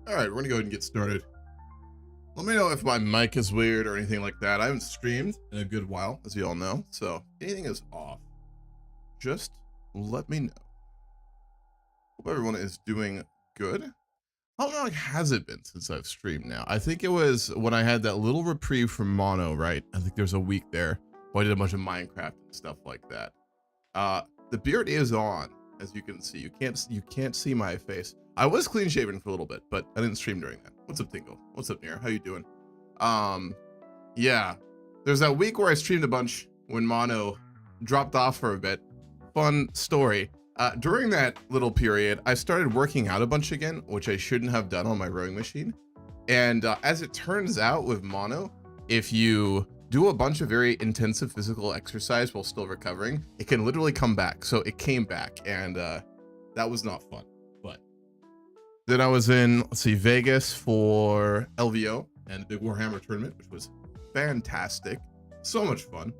All right, we're gonna go ahead and get started. Let me know if my mic is weird or anything like that. I haven't streamed in a good while, as you all know, so if anything is off, just let me know. Hope everyone is doing good. How long has it been since I've streamed now? I think it was when I had that little reprieve from Mono, right? I think there's a week there where I did a bunch of Minecraft and stuff like that. The beard is on, as you can see. You can't see my face. I was clean shaven for a little bit, but I didn't stream during that. What's up, Tingle? What's up, Nir? How you doing? Yeah, there's that week where I streamed a bunch when Mono dropped off for a bit. Fun story. During that little period, I started working out a bunch again, which I shouldn't have done on my rowing machine. And as it turns out with Mono, if you do a bunch of very intensive physical exercise while still recovering, it can literally come back. So it came back, and that was not fun. But then I was in, let's see, Vegas for LVO and the big Warhammer tournament, which was fantastic. So much fun.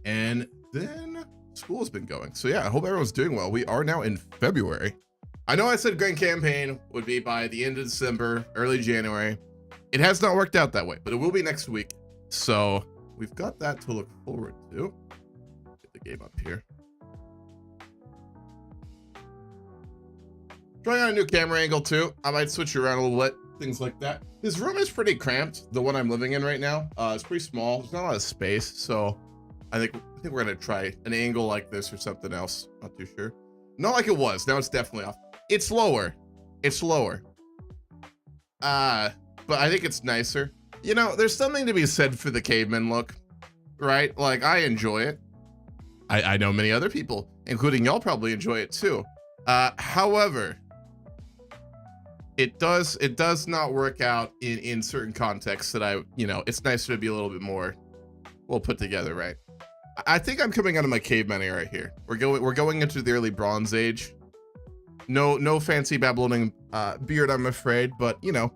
And then school has been going. So yeah, I hope everyone's doing well. We are now in February. I know I said Grand Campaign would be by the end of December, early January. It has not worked out that way, but it will be next week. So we've got that to look forward to. Get the game up here. Trying out a new camera angle too. I might switch around a little bit, things like that. This room is pretty cramped, the one I'm living in right now. It's pretty small. There's not a lot of space, so I think we're gonna try an angle like this or something else. Not too sure. Not like it was. Now it's definitely off. It's lower. It's lower. But I think it's nicer. You know, there's something to be said for the caveman look, right? Like, I enjoy it. I know many other people, including y'all, probably enjoy it too. However, it does not work out in certain contexts that it's nicer to be a little bit more well put together, right? I think I'm coming out of my caveman era here. We're going into the early Bronze Age. No fancy Babylonian beard, I'm afraid, but you know,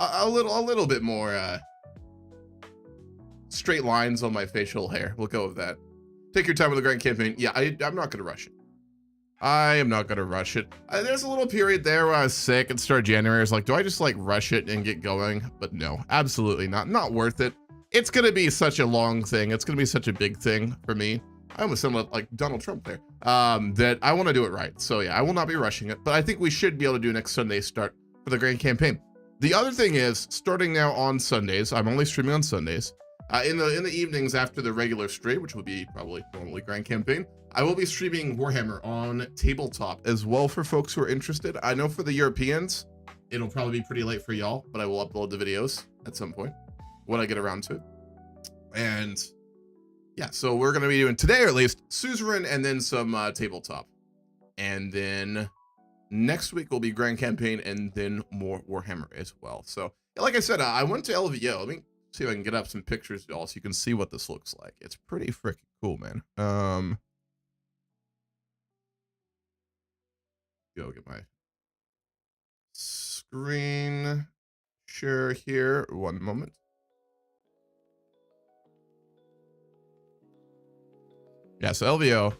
a little bit more straight lines on my facial hair. We'll go with that. Take your time with the Grand Campaign. Yeah, I'm not gonna rush it. I am not gonna rush it. There's a little period there where I was sick and started January. I was like, do I just like rush it and get going? But no, absolutely not. Not worth it. It's gonna be such a long thing. It's gonna be such a big thing for me. I almost sound like Donald Trump there. That I want to do it right. So yeah, I will not be rushing it. But I think we should be able to do next Sunday start for the Grand Campaign. The other thing is, starting now on Sundays, I'm only streaming on Sundays. In the evenings after the regular stream, which will be probably normally Grand Campaign, I will be streaming Warhammer on tabletop as well for folks who are interested. I know for the Europeans, It'll probably be pretty late for y'all, but I will upload the videos at some point when I get around to it. And yeah, so we're going to be doing today, or at least, Suzerain and then some tabletop. And then next week will be Grand Campaign and then more Warhammer as well. So like I said, I went to LVO. Let me see if I can get up some pictures, y'all, so you can see what this looks like. It's pretty freaking cool, man. Go get my screen share here. One moment. Yeah, so LVO.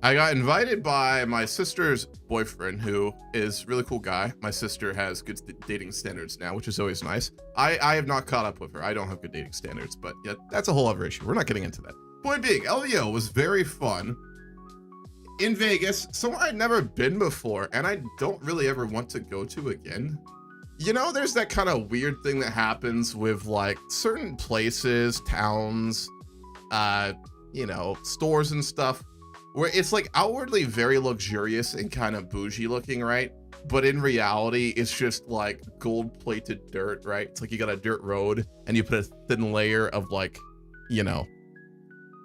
I got invited by my sister's boyfriend, who is a really cool guy. My sister has good dating standards now, which is always nice. I have not caught up with her. I don't have good dating standards, but yeah, that's a whole other issue. We're not getting into that. Point being, LVO was very fun. In Vegas, somewhere I'd never been before, and I don't really ever want to go to again. You know, there's that kind of weird thing that happens with like certain places, towns, you know, stores and stuff, where it's like outwardly very luxurious and kind of bougie looking, right? But in reality, it's just like gold-plated dirt, right? It's like you got a dirt road and you put a thin layer of like, you know,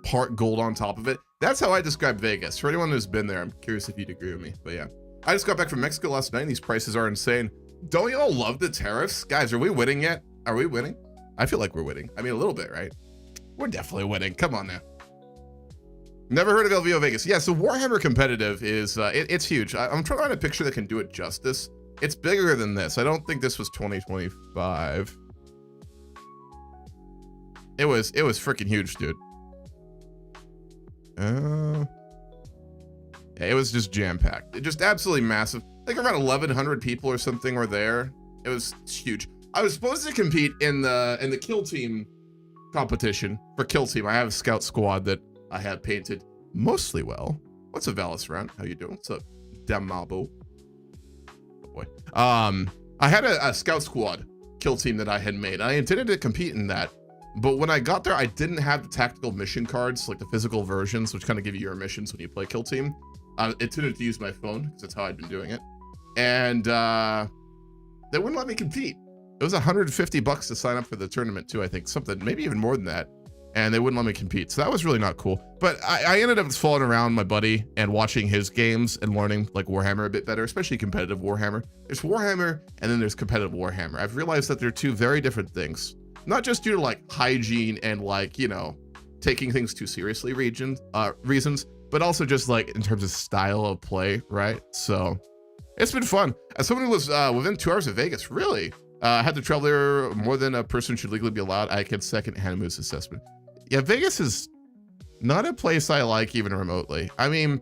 part gold on top of it. That's how I describe Vegas. For anyone who's been there, I'm curious if you'd agree with me, but yeah. I just got back from Mexico last night and these prices are insane. Don't y'all love the tariffs? Guys, are we winning yet? Are we winning? I feel like we're winning. I mean, a little bit, right? We're definitely winning. Come on now. Never heard of LVO Vegas. Yeah, so Warhammer Competitive is, it's huge. I'm trying to find a picture that can do it justice. It's bigger than this. I don't think this was 2025. It was freaking huge, dude. Yeah, it was just jam-packed. It just absolutely massive. I think around 1,100 people or something were there. It was huge. I was supposed to compete in the kill team competition for kill team. I have a scout squad that I had painted mostly well. What's up, Valis Round? How you doing? What's up, Damabo? Oh boy. I had a scout squad kill team that I had made. I intended to compete in that, but when I got there, I didn't have the tactical mission cards, like the physical versions, which kind of give you your missions when you play kill team. I intended to use my phone because that's how I'd been doing it, and they wouldn't let me compete. It was $150 to sign up for the tournament too. I think something, maybe even more than that. And they wouldn't let me compete. So that was really not cool. But I ended up following around my buddy and watching his games and learning like Warhammer a bit better, especially competitive Warhammer. There's Warhammer and then there's competitive Warhammer. I've realized that they're two very different things, not just due to like hygiene and like, you know, taking things too seriously reasons, but also just like in terms of style of play, right? So it's been fun. As someone who lives within 2 hours of Vegas, really, had to travel there more than a person should legally be allowed. I can second Hanuma's assessment. Yeah, Vegas is not a place I like even remotely. I mean,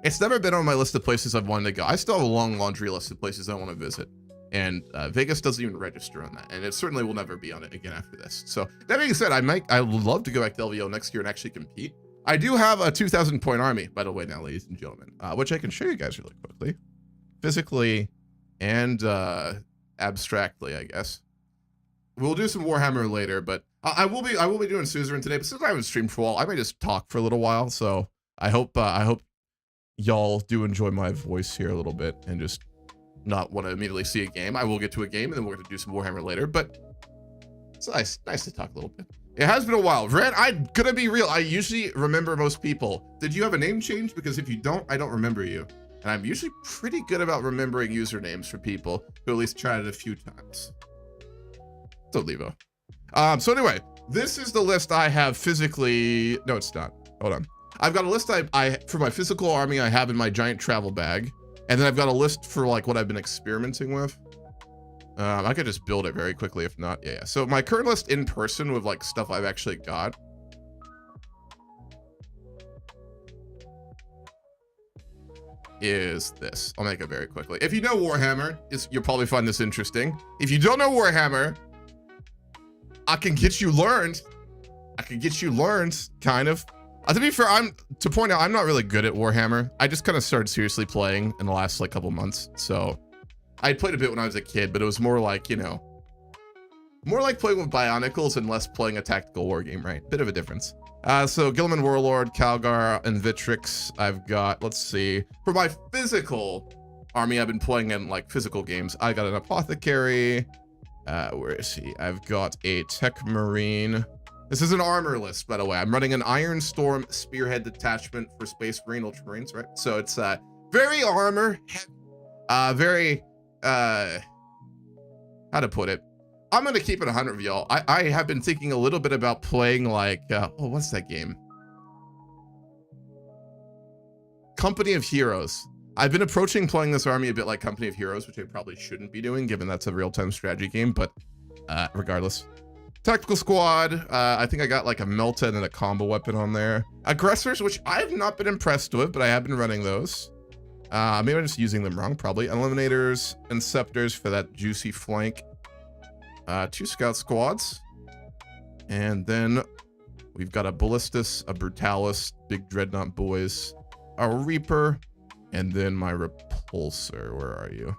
it's never been on my list of places I've wanted to go. I still have a long laundry list of places I want to visit. And Vegas doesn't even register on that. And it certainly will never be on it again after this. So that being said, I would love to go back to LVO next year and actually compete. I do have a 2,000 point army, by the way, now, ladies and gentlemen, which I can show you guys really quickly. Physically and abstractly, I guess. We'll do some Warhammer later, but I will be doing Suzerain today. But since I haven't streamed for a while, I might just talk for a little while. So I hope y'all do enjoy my voice here a little bit and just not want to immediately see a game. I will get to a game and then we're going to do some Warhammer later. But it's nice to talk a little bit. It has been a while. Red, I'm gonna be real. I usually remember most people. Did you have a name change? Because if you don't, I don't remember you. And I'm usually pretty good about remembering usernames for people who at least tried it a few times. So Levo. So anyway, this is the list I have physically. No, it's not. Hold on. I've got a list I for my physical army I have in my giant travel bag. And then I've got a list for like what I've been experimenting with. I could just build it very quickly if not. Yeah. So my current list in person with like stuff I've actually got. Is this. I'll make it very quickly. If you know Warhammer, you'll probably find this interesting. If you don't know Warhammer, I can get you learned. Kind of. To be fair, to point out, I'm not really good at Warhammer. I just kind of started seriously playing in the last like couple months. So I played a bit when I was a kid, but it was more like, you know, more like playing with Bionicles and less playing a tactical war game, right? Bit of a difference. So Gilliman Warlord, Calgar, and Vitrix, I've got, let's see. For my physical army I've been playing in like physical games. I got an apothecary. Where is he? I've got a tech marine. This is an armor list, by the way. I'm running an Iron Storm Spearhead Detachment for Space Marine Ultramarines, right? So it's very armor, very how to put it. I'm gonna keep it 100 of y'all. I have been thinking a little bit about playing like oh, what's that game? Company of Heroes. I've been approaching playing this army a bit like Company of Heroes, which I probably shouldn't be doing given that's a real-time strategy game, but regardless. Tactical squad, I think I got like a Melta and a combo weapon on there. Aggressors, which I've not been impressed with, but I have been running those. Maybe I'm just using them wrong, probably. Eliminators and Scepters for that juicy flank. 2 scout squads. And then we've got a Ballistus, a Brutalis, big Dreadnought boys, a Reaper, and then my Repulsor. Where are you?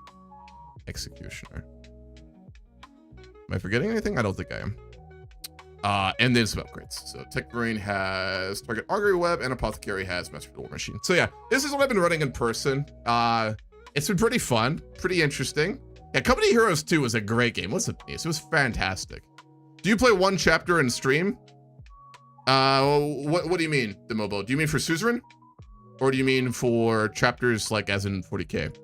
Executioner. Am I forgetting anything? I don't think I am. And then some upgrades. So Tech Marine has Target Augury Web, and Apothecary has Master War Machine. So yeah, this is what I've been running in person. It's been pretty fun, pretty interesting. Yeah, Company Heroes 2 was a great game. Listen to this, it was fantastic. Do you play one chapter in stream? What do you mean, Demobo? Do you mean for Suzerain? Or do you mean for chapters like as in 40k?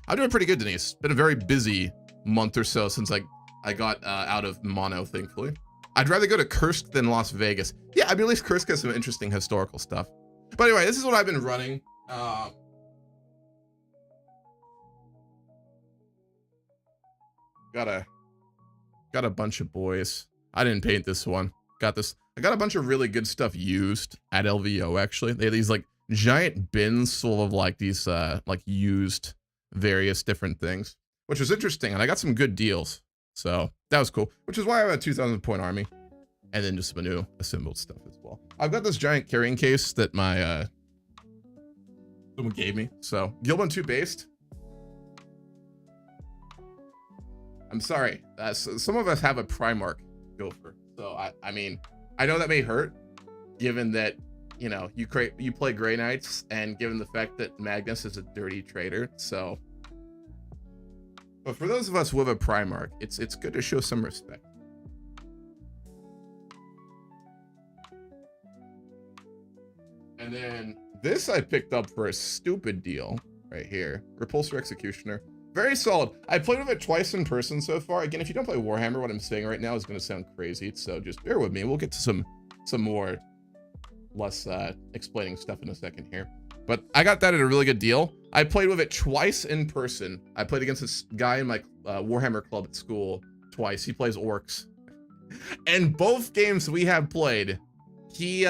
I'm doing pretty good, Denise. Been a very busy month or so since I got out of mono, thankfully. I'd rather go to Kursk than Las Vegas. Yeah, I mean, at least Kursk has some interesting historical stuff. But anyway, this is what I've been running. Got a bunch of boys. I didn't paint this one. Got this. I got a bunch of really good stuff used at LVO, actually. They have these like giant bins full of like these like used various different things, which was interesting. And I got some good deals. So that was cool, which is why I have a 2,000 point army. And then just some new assembled stuff as well. I've got this giant carrying case that my someone gave me. So Guild 2 based. I'm sorry. Some of us have a Primarch Gopher. So I mean, I know that may hurt, given that, you know, you play Grey Knights, and given the fact that Magnus is a dirty traitor. So, but for those of us who have a Primarch, it's good to show some respect. And then this I picked up for a stupid deal right here. Repulsor Executioner. Very solid. I played with it twice in person so far. Again, if you don't play Warhammer, what I'm saying right now is going to sound crazy. So just bear with me. We'll get to some more less explaining stuff in a second here. But I got that at a really good deal. I played with it twice in person. I played against this guy in my Warhammer club at school twice. He plays orcs. And both games we have played, he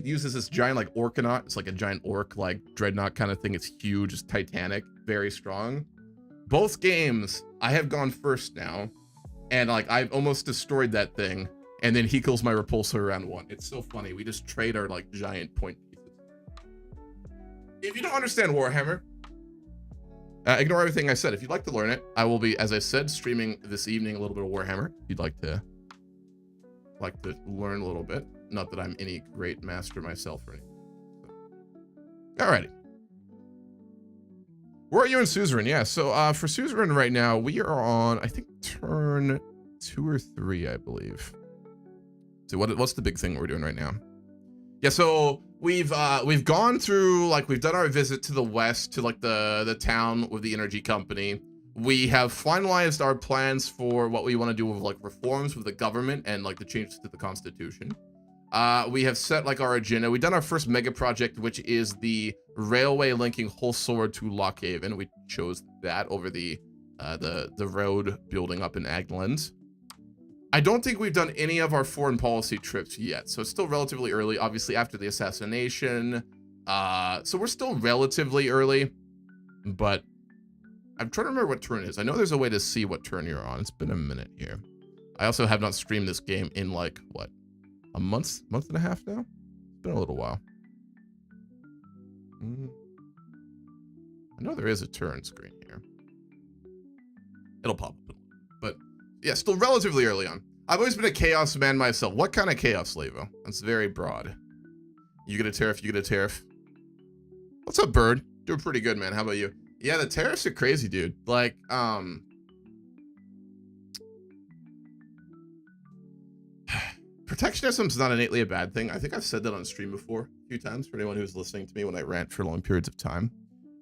uses this giant like Orkanaut. It's like a giant orc like dreadnought kind of thing. It's huge, it's titanic, very strong. Both games, I have gone first now, and like I've almost destroyed that thing, and then he kills my repulsor round 1. It's so funny. We just trade our like giant point pieces. If you don't understand Warhammer, ignore everything I said. If you'd like to learn it, I will be, as I said, streaming this evening a little bit of Warhammer. If you'd like to learn a little bit. Not that I'm any great master myself or anything. Alrighty. Where are you in Suzerain? Yeah, so for Suzerain right now, we are on, I think, turn 2 or 3, I believe. So what's the big thing we're doing right now? Yeah, so we've gone through, like, we've done our visit to the west, to like the town with the energy company. We have finalized our plans for what we want to do with like reforms with the government and like the changes to the constitution. We have set like our agenda. We've done our first mega project, which is the railway linking Hull Sword to Lockhaven. We chose that over the road building up in Agneland. I don't think we've done any of our foreign policy trips yet, so it's still relatively early, obviously after the assassination. So we're still relatively early, but I'm trying to remember what turn it is. I know there's a way to see what turn you're on. It's been a minute here. I also have not streamed this game in like, what, a month and a half now? It's been a little while. I know there is a turn screen here. It'll pop up. But yeah, still relatively early on. I've always been a chaos man myself. What kind of chaos, Levo? That's very broad. You get a tariff, you get a tariff. What's up, Bird? Doing pretty good, man. How about you? Yeah, the tariffs are crazy, dude. Like, protectionism is not innately a bad thing. I think I've said that on stream before a few times for anyone who's listening to me when I rant for long periods of time.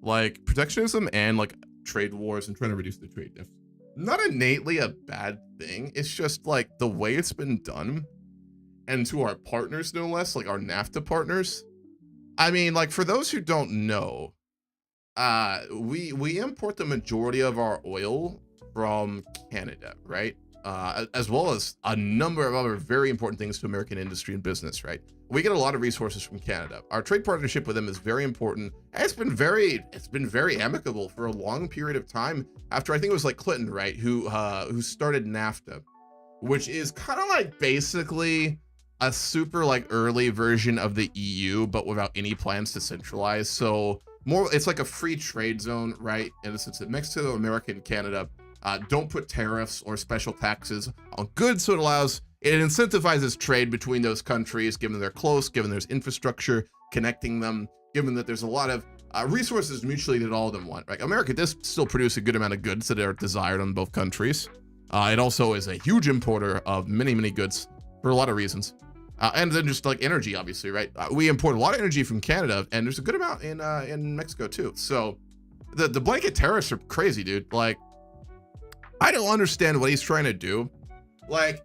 Like, protectionism and like trade wars and trying to reduce the trade deficit, not innately a bad thing. It's just like the way it's been done, and to our partners, no less, like our NAFTA partners. I mean, like, for those who don't know, we import the majority of our oil from Canada, right? As well as a number of other very important things to American industry and business, right? We get a lot of resources from Canada. Our trade partnership with them is very important. And it's been very amicable for a long period of time. After, I think it was like Clinton, right, who started NAFTA, which is kind of like basically a super like early version of the EU, but without any plans to centralize. So more, it's like a free trade zone, right? In the sense that Mexico, America, and Canada don't put tariffs or special taxes on goods, so it incentivizes trade between those countries, given they're close, given there's infrastructure connecting them, given that there's a lot of resources mutually that all of them want, right? America does still produce a good amount of goods that are desired on both countries. It also is a huge importer of many, many goods for a lot of reasons. And then just like energy, obviously, right? We import a lot of energy from Canada, and there's a good amount in Mexico too. So the blanket tariffs are crazy, dude. Like, I don't understand what he's trying to do. Like,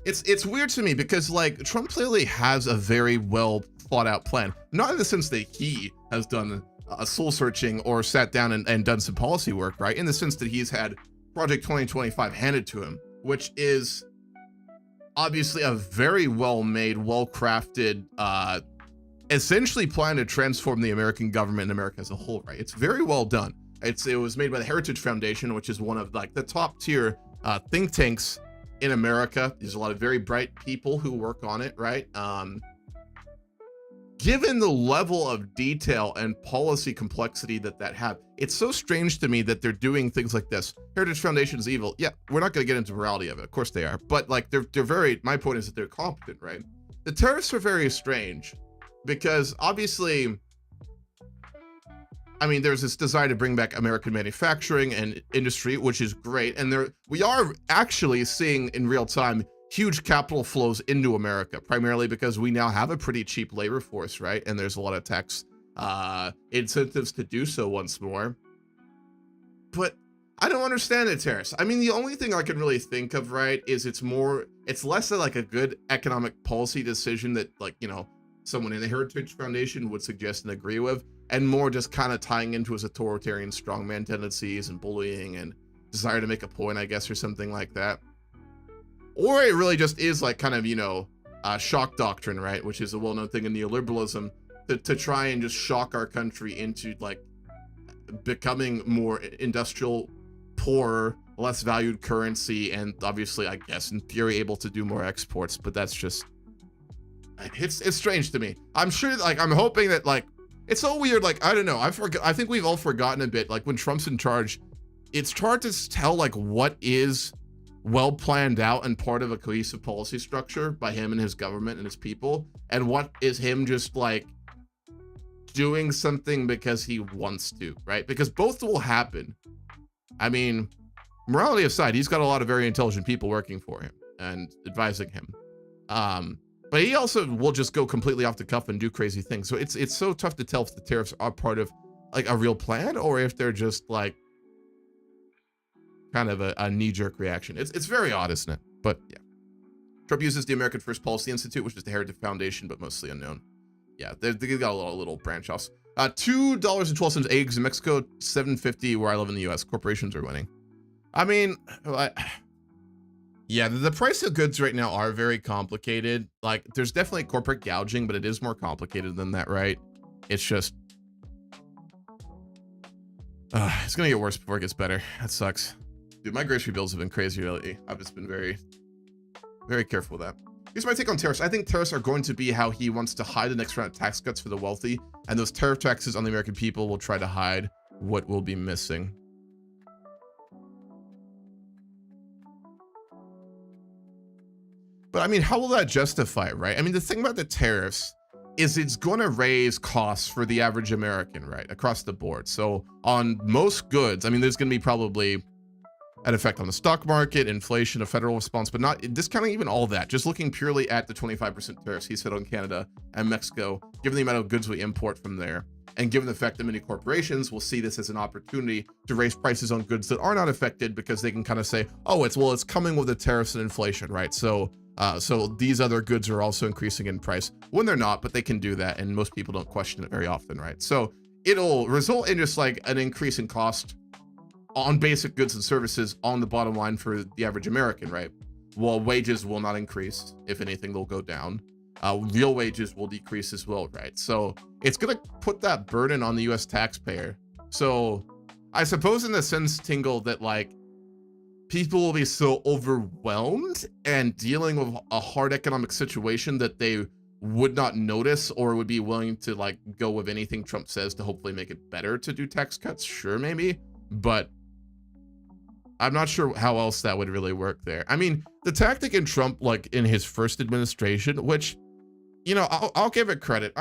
it's weird to me because like Trump clearly has a very well thought out plan, not in the sense that he has done a soul searching or sat down and done some policy work, right? In the sense that he's had Project 2025 handed to him, which is obviously a very well-made, well-crafted, essentially plan to transform the American government and America as a whole, right? It's very well done. It was made by the Heritage Foundation, which is one of like the top tier think tanks in America. There's a lot of very bright people who work on it, right? Given the level of detail and policy complexity that have, it's so strange to me that they're doing things like this. Heritage Foundation is evil. Yeah, we're not going to get into morality of it. Of course they are. But like they're very, my point is that they're competent, right? The tariffs are very strange because obviously, I mean, there's this desire to bring back American manufacturing and industry, which is great. And we are actually seeing in real time huge capital flows into America, primarily because we now have a pretty cheap labor force, right? And there's a lot of tax incentives to do so once more. But I don't understand the tariffs. I mean, the only thing I can really think of, right, is it's less of like a good economic policy decision that, like, you know, someone in the Heritage Foundation would suggest and agree with, and more just kind of tying into his authoritarian strongman tendencies and bullying and desire to make a point, I guess, or something like that. Or it really just is like kind of, you know, shock doctrine, right? Which is a well-known thing in neoliberalism, to try and just shock our country into like becoming more industrial, poorer, less valued currency, and obviously, I guess, in theory, able to do more exports. But that's just, it's strange to me. I'm sure, like, I'm hoping that, like, it's so weird. Like, I don't know. I think we've all forgotten a bit. Like, when Trump's in charge, it's hard to tell like what is well planned out and part of a cohesive policy structure by him and his government and his people, and what is him just like doing something because he wants to, right? Because both will happen. I mean, morality aside, he's got a lot of very intelligent people working for him and advising him. But he also will just go completely off the cuff and do crazy things. So it's so tough to tell if the tariffs are part of like a real plan or if they're just like kind of a knee-jerk reaction. It's very odd, isn't it? But yeah. Trump uses the American First Policy Institute, which is the Heritage Foundation, but mostly unknown. Yeah, they got a little branch offs. $2.12 eggs in Mexico, $7.50 where I live in the US. Corporations are winning. I mean, yeah, the price of goods right now are very complicated. Like, there's definitely corporate gouging, but it is more complicated than that, right? It's just, it's gonna get worse before it gets better. That sucks. Dude, my grocery bills have been crazy lately. I've just been very, very careful with that. Here's my take on tariffs. I think tariffs are going to be how he wants to hide the next round of tax cuts for the wealthy, and those tariff taxes on the American people will try to hide what will be missing. But I mean, how will that justify it, right? I mean, the thing about the tariffs is it's going to raise costs for the average American, right, across the board. So on most goods, I mean, there's going to be probably an effect on the stock market, inflation, a federal response, but not discounting even all that. Just looking purely at the 25% tariffs he said on Canada and Mexico, given the amount of goods we import from there, and given the fact that many corporations will see this as an opportunity to raise prices on goods that are not affected because they can kind of say, oh, it's coming with the tariffs and inflation, right? So these other goods are also increasing in price when they're not, but they can do that, and most people don't question it very often, right? So it'll result in just like an increase in cost on basic goods and services on the bottom line for the average American, right? While wages will not increase. If anything, they'll go down. Real wages will decrease as well, right? So it's going to put that burden on the US taxpayer. So I suppose in the sense, Tingle, that like people will be so overwhelmed and dealing with a hard economic situation that they would not notice or would be willing to like go with anything Trump says to hopefully make it better to do tax cuts. Sure, maybe, but I'm not sure how else that would really work there. I mean, the tactic in Trump, like in his first administration, which, you know, I'll give it credit.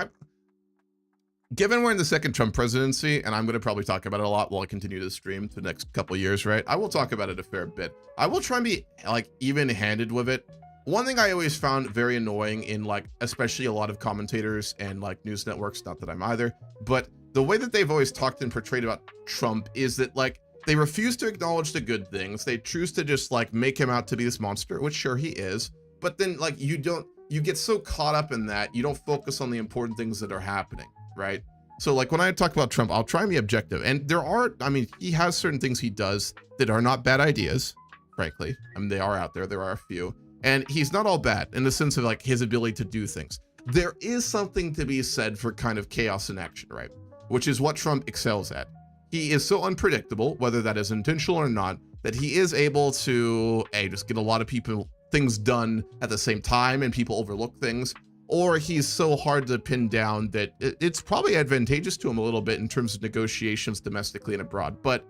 Given we're in the second Trump presidency, and I'm going to probably talk about it a lot while I continue to stream for the next couple years, right? I will talk about it a fair bit. I will try and be like even-handed with it. One thing I always found very annoying in like, especially a lot of commentators and like news networks, not that I'm either, but the way that they've always talked and portrayed about Trump is that like, they refuse to acknowledge the good things. They choose to just like make him out to be this monster, which sure he is. But then like you get so caught up in that, you don't focus on the important things that are happening, right? So like when I talk about Trump, I'll try and be objective. And I mean, he has certain things he does that are not bad ideas, frankly. I mean, they are out there. There are a few. And he's not all bad in the sense of like his ability to do things. There is something to be said for kind of chaos in action, right? Which is what Trump excels at. He is so unpredictable, whether that is intentional or not, that he is able to just get a lot of things done at the same time and people overlook things, or he's so hard to pin down that it's probably advantageous to him a little bit in terms of negotiations domestically and abroad, but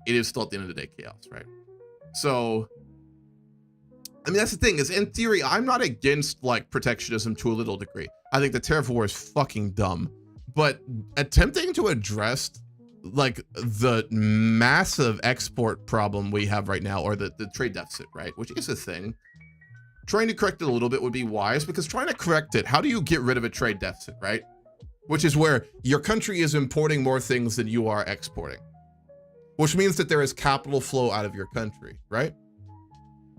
it is still at the end of the day chaos, right? So, I mean, that's the thing is, in theory, I'm not against like protectionism to a little degree. I think the tariff war is fucking dumb, but attempting to address like the massive export problem we have right now, or the trade deficit, right, which is a thing, trying to correct it a little bit would be wise, because trying to correct it, how do you get rid of a trade deficit, right? Which is where your country is importing more things than you are exporting, which means that there is capital flow out of your country, right?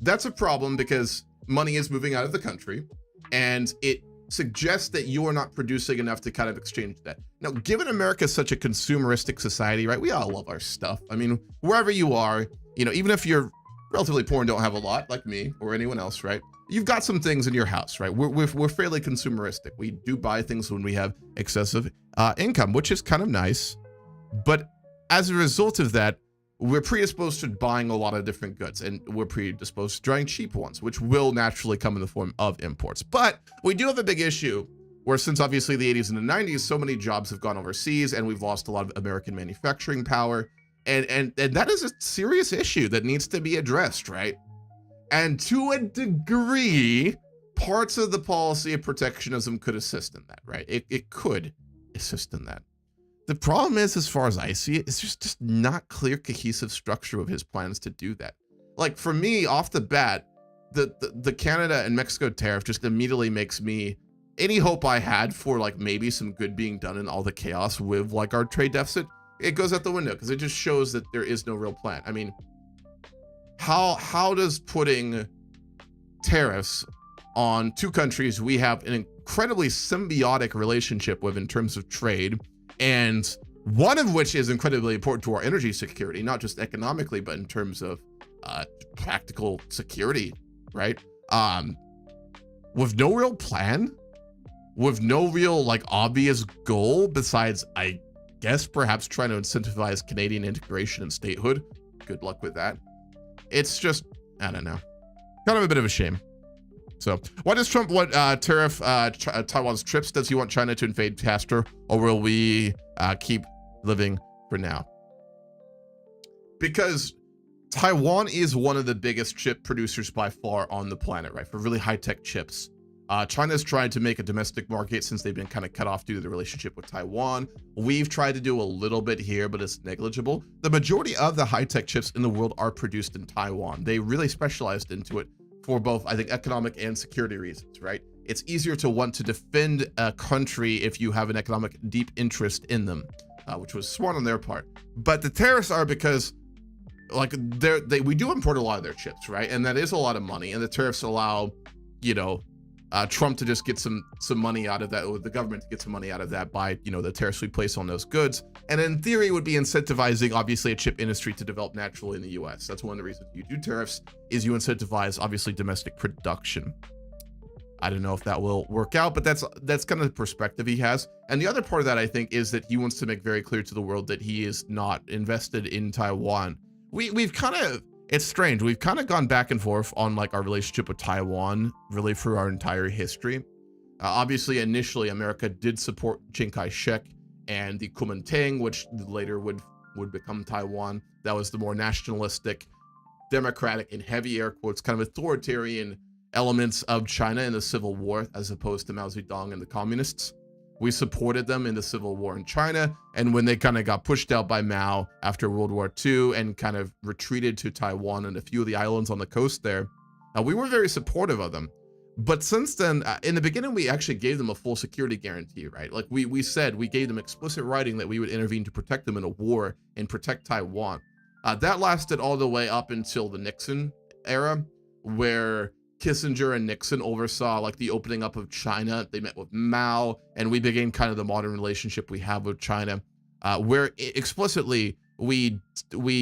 That's a problem because money is moving out of the country, and it suggests that you are not producing enough to kind of exchange that. Now, given America is such a consumeristic society, right? We all love our stuff. I mean, wherever you are, you know, even if you're relatively poor and don't have a lot like me or anyone else, right? You've got some things in your house, right? We're fairly consumeristic. We do buy things when we have excessive income, which is kind of nice. But as a result of that, we're predisposed to buying a lot of different goods, and we're predisposed to buying cheap ones, which will naturally come in the form of imports. But we do have a big issue where, since obviously the 80s and the 90s, so many jobs have gone overseas and we've lost a lot of American manufacturing power. And that is a serious issue that needs to be addressed, right? And to a degree, parts of the policy of protectionism could assist in that, right? It could assist in that. The problem is, as far as I see it, it's just not clear, cohesive structure of his plans to do that. Like, for me, off the bat, the Canada and Mexico tariff just immediately makes me, any hope I had for like maybe some good being done in all the chaos with like our trade deficit, it goes out the window, because it just shows that there is no real plan. I mean, how does putting tariffs on two countries we have an incredibly symbiotic relationship with in terms of trade, and one of which is incredibly important to our energy security, not just economically, but in terms of practical security, right? With no real plan, with no real like obvious goal besides, I guess, perhaps trying to incentivize Canadian integration and statehood. Good luck with that. It's just, I don't know, kind of a bit of a shame. So, why does Trump want tariff Taiwan's trips? Does he want China to invade Castro, or will we keep living for now? Because Taiwan is one of the biggest chip producers by far on the planet, right? For really high-tech chips. China's tried to make a domestic market since they've been kind of cut off due to the relationship with Taiwan. We've tried to do a little bit here, but it's negligible. The majority of the high-tech chips in the world are produced in Taiwan. They really specialized into it for both, I think, economic and security reasons, right? It's easier to want to defend a country if you have an economic deep interest in them, which was smart on their part. But the tariffs are because, like, we do import a lot of their chips, right? And that is a lot of money, and the tariffs allow, you know, Trump to just get some money out of that, or the government to get some money out of that by, you know, the tariffs we place on those goods. And in theory, would be incentivizing, obviously, a chip industry to develop naturally in the US. That's one of the reasons you do tariffs, is you incentivize, obviously, domestic production. I don't know if that will work out, but that's kind of the perspective he has. And the other part of that, I think, is that he wants to make very clear to the world that he is not invested in Taiwan. We've kind of, it's strange. We've kind of gone back and forth on like our relationship with Taiwan really through our entire history. Obviously, initially, America did support Chiang Kai-shek and the Kuomintang, which later would become Taiwan. That was the more nationalistic, democratic, in heavy air quotes, kind of authoritarian elements of China in the Civil War, as opposed to Mao Zedong and the communists. We supported them in the Civil War in China, and when they kind of got pushed out by Mao after World War II and kind of retreated to Taiwan and a few of the islands on the coast there, we were very supportive of them. But since then, in the beginning, we actually gave them a full security guarantee, right? Like we said, we gave them explicit writing that we would intervene to protect them in a war and protect Taiwan. That lasted all the way up until the Nixon era, where Kissinger and Nixon oversaw like the opening up of China. They met with Mao, and we began kind of the modern relationship we have with China, where explicitly we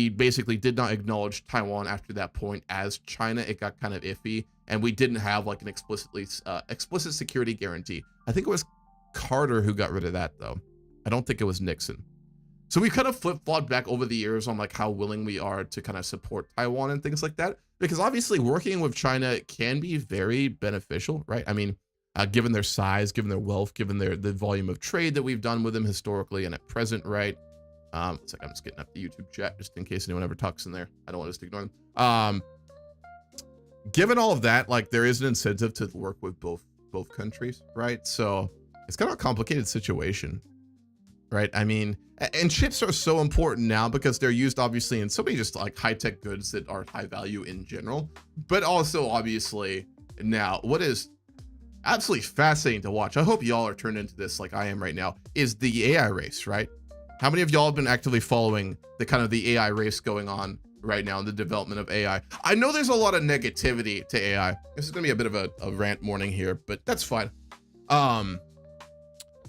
basically did not acknowledge Taiwan after that point as China. It got kind of iffy, and we didn't have like an explicit security guarantee. I think it was Carter who got rid of that, though. I don't think it was Nixon. So we kind of flip-flopped back over the years on like how willing we are to kind of support Taiwan and things like that, because obviously working with China can be very beneficial, right? I mean, given their size, given their wealth, given the volume of trade that we've done with them historically and at present, right? It's like I'm just getting up the YouTube chat just in case anyone ever talks in there. I don't want us to ignore them. Given all of that, like there is an incentive to work with both countries, right? So it's kind of a complicated situation, right? I mean, and chips are so important now because they're used obviously in so many just like high-tech goods that are high value in general, but also obviously now what is absolutely fascinating to watch, I hope y'all are turned into this like I am right now, is the AI race, right? How many of y'all have been actively following the AI race going on right now in the development of AI? I know there's a lot of negativity to AI. This is gonna be a bit of a rant morning here, but that's fine.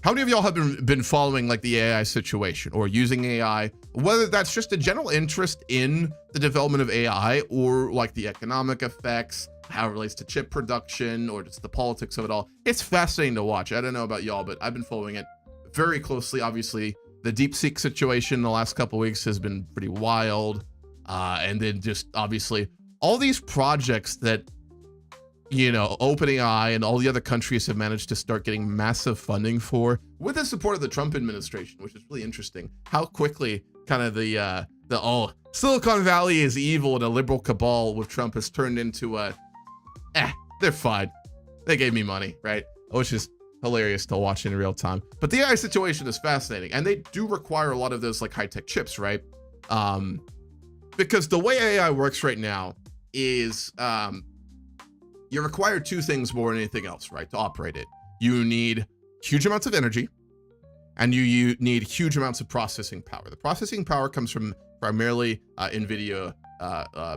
How many of y'all have been following like the AI situation or using AI, whether that's just a general interest in the development of AI or like the economic effects, how it relates to chip production, or just the politics of it all? It's fascinating to watch. I don't know about y'all, but I've been following it very closely. Obviously, the DeepSeek situation in the last couple of weeks has been pretty wild. And then just obviously all these projects that, you know, OpenAI and all the other countries have managed to start getting massive funding for, with the support of the Trump administration, which is really interesting. How quickly kind of the Silicon Valley is evil and a liberal cabal with Trump has turned into they're fine. They gave me money, right? Which is hilarious to watch in real time. But the AI situation is fascinating, and they do require a lot of those like high-tech chips, right? Because the way AI works right now is you require two things more than anything else, right, to operate it. You need huge amounts of energy, and you need huge amounts of processing power. The processing power comes from primarily NVIDIA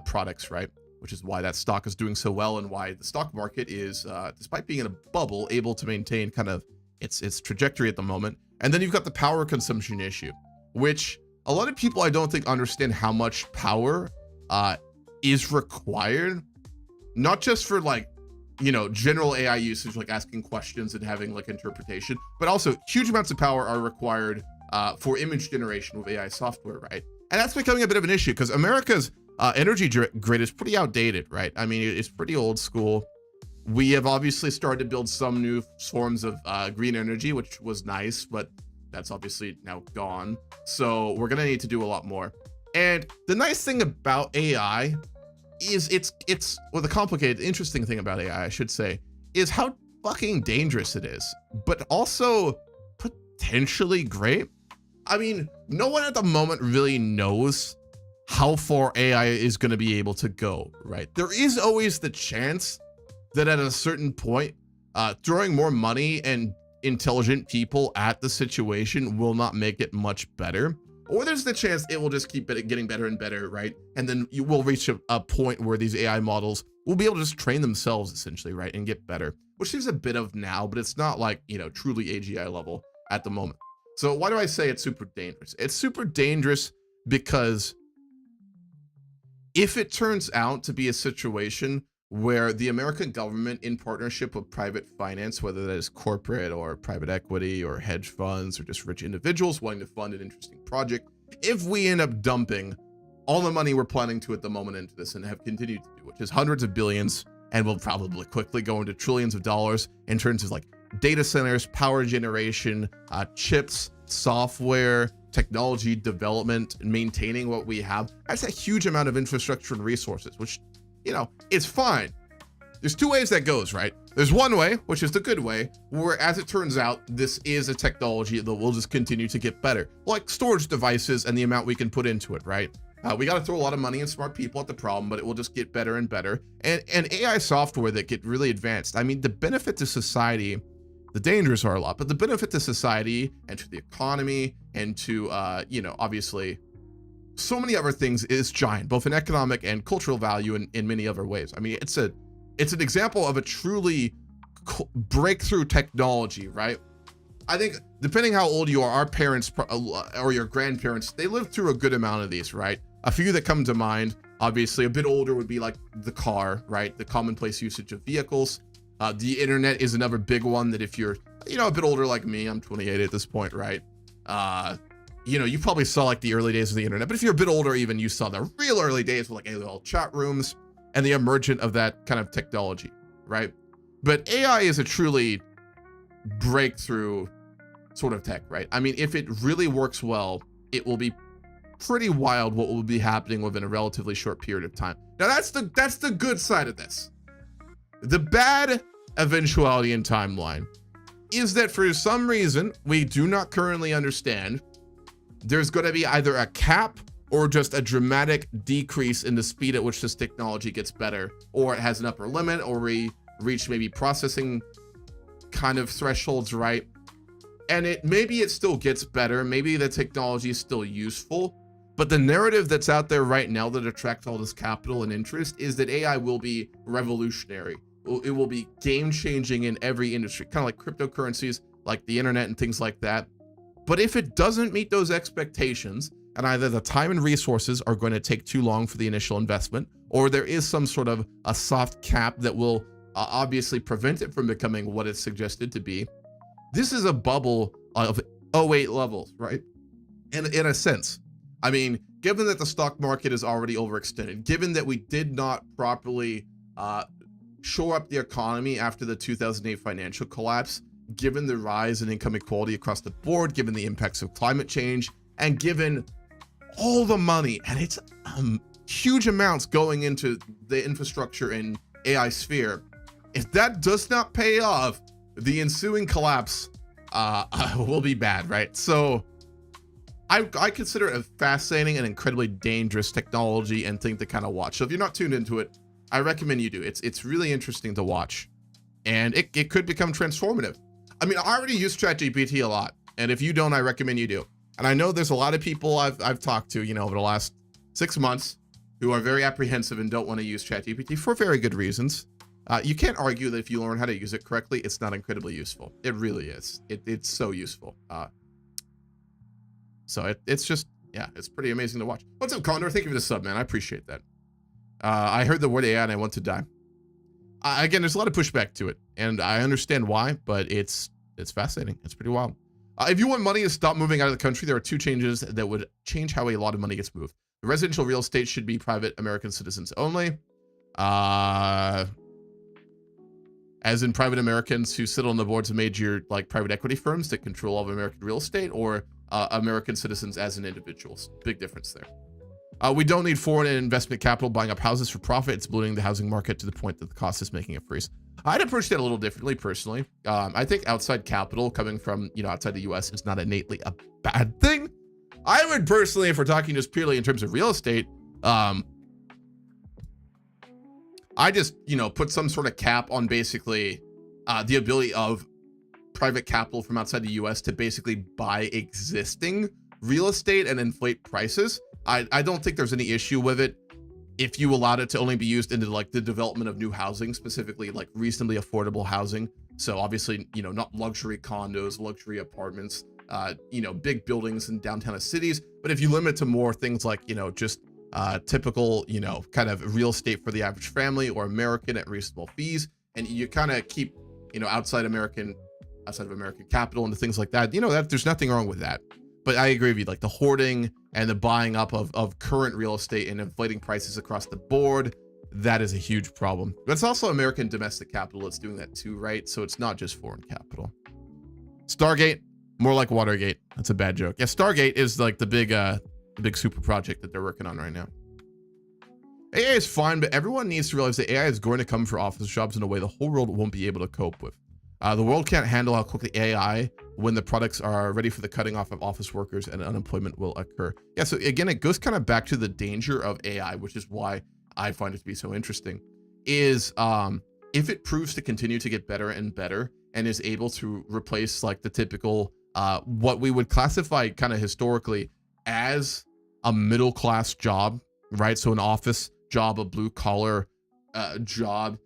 products, right? Which is why that stock is doing so well and why the stock market is, despite being in a bubble, able to maintain kind of its trajectory at the moment. And then you've got the power consumption issue, which a lot of people I don't think understand how much power is required, not just for like, you know, general AI usage, like asking questions and having like interpretation, but also huge amounts of power are required for image generation with AI software, right? And that's becoming a bit of an issue because America's energy grid is pretty outdated, right? I mean, it's pretty old school. We have obviously started to build some new forms of green energy, which was nice, but that's obviously now gone. So we're gonna need to do a lot more. And the nice thing about AI is the interesting thing about AI, I should say, is how fucking dangerous it is, but also potentially great. I mean, no one at the moment really knows how far AI is going to be able to go, right? There is always the chance that at a certain point, throwing more money and intelligent people at the situation will not make it much better. Or there's the chance it will just keep getting better and better, right? And then you will reach a point where these AI models will be able to just train themselves essentially, right? And get better, which seems a bit of now, but it's not like, you know, truly AGI level at the moment. So why do I say it's super dangerous? It's super dangerous because if it turns out to be a situation where the American government, in partnership with private finance, whether that is corporate or private equity or hedge funds or just rich individuals wanting to fund an interesting project, if we end up dumping all the money we're planning to at the moment into this and have continued to do, which is hundreds of billions and will probably quickly go into trillions of dollars in terms of like data centers, power generation, chips, software, technology development, and maintaining what we have, that's a huge amount of infrastructure and resources, which, you know, it's fine. There's two ways that goes, right? There's one way, which is the good way, where as it turns out, this is a technology that will just continue to get better, like storage devices and the amount we can put into it, right? We got to throw a lot of money and smart people at the problem, but it will just get better and better. And AI software that get really advanced. I mean, the benefit to society, the dangers are a lot, but the benefit to society and to the economy and to, you know, obviously so many other things is giant, both in economic and cultural value and in many other ways. I mean, it's an example of a truly breakthrough technology, right? I think depending how old you are, our parents or your grandparents, they lived through a good amount of these, right? A few that come to mind, obviously a bit older would be like the car, right? The commonplace usage of vehicles. The internet is another big one that if you're, you know, a bit older like me, I'm 28 at this point, right? You know, you probably saw like the early days of the internet, but if you're a bit older, even you saw the real early days with like AOL chat rooms and the emergence of that kind of technology, right? But AI is a truly breakthrough sort of tech, right? I mean, if it really works well, it will be pretty wild what will be happening within a relatively short period of time. Now that's the good side of this. The bad eventuality and timeline is that for some reason we do not currently understand, there's going to be either a cap or just a dramatic decrease in the speed at which this technology gets better, or it has an upper limit, or we reach maybe processing kind of thresholds, right? And maybe it still gets better, maybe the technology is still useful, but the narrative that's out there right now that attracts all this capital and interest is that AI will be revolutionary. It will be game-changing in every industry, kind of like cryptocurrencies, like the internet and things like that. But if it doesn't meet those expectations, and either the time and resources are going to take too long for the initial investment, or there is some sort of a soft cap that will obviously prevent it from becoming what it's suggested to be, this is a bubble of '08 levels, right? In a sense. I mean, given that the stock market is already overextended, given that we did not properly shore up the economy after the 2008 financial collapse, given the rise in income equality across the board, given the impacts of climate change, and given all the money, and it's huge amounts going into the infrastructure and AI sphere, if that does not pay off, the ensuing collapse will be bad, right? So I consider it a fascinating and incredibly dangerous technology and thing to kind of watch. So if you're not tuned into it, I recommend you do. It's really interesting to watch, and it could become transformative. I mean, I already use ChatGPT a lot, and if you don't, I recommend you do. And I know there's a lot of people I've talked to, you know, over the last 6 months who are very apprehensive and don't want to use ChatGPT for very good reasons. You can't argue that if you learn how to use it correctly, it's not incredibly useful. It really is. It's so useful. So it's just, yeah, it's pretty amazing to watch. What's up, Condor? Thank you for the sub, man. I appreciate that. I heard the word AI and I want to die. Again, there's a lot of pushback to it, and I understand why, but it's fascinating. It's pretty wild. If you want money to stop moving out of the country, there are two changes that would change how a lot of money gets moved. The residential real estate should be private American citizens only. As in private Americans who sit on the boards of major like private equity firms that control all of American real estate, or American citizens as in individuals. Big difference there. We don't need foreign investment capital buying up houses for profit. It's ballooning the housing market to the point that the cost is making it freeze. I'd approach that a little differently personally. I think outside capital coming from, outside the US is not innately a bad thing. I would personally, if we're talking just purely in terms of real estate, I just, put some sort of cap on basically the ability of private capital from outside the US to basically buy existing real estate and inflate prices. I don't think there's any issue with it if you allowed it to only be used into like the development of new housing, specifically like reasonably affordable housing. So obviously, not luxury condos, luxury apartments, big buildings in downtown cities. But if you limit to more things like, just typical, kind of real estate for the average family or American at reasonable fees, and you kind of keep, outside of American capital and the things like that, that there's nothing wrong with that. But I agree with you, like the hoarding and the buying up of current real estate and inflating prices across the board, that is a huge problem. But it's also American domestic capital that's doing that too, right? So it's not just foreign capital. Stargate, more like Watergate. That's a bad joke. Yeah, Stargate is like the big super project that they're working on right now. AI is fine, but everyone needs to realize that AI is going to come for office jobs in a way the whole world won't be able to cope with. The world can't handle how quickly AI, when the products are ready for the cutting off of office workers, and unemployment will occur. Yeah, so again, it goes kind of back to the danger of AI, which is why I find it to be so interesting, is if it proves to continue to get better and better and is able to replace like the typical, what we would classify kind of historically as a middle class job, right? So an office job, a blue collar job,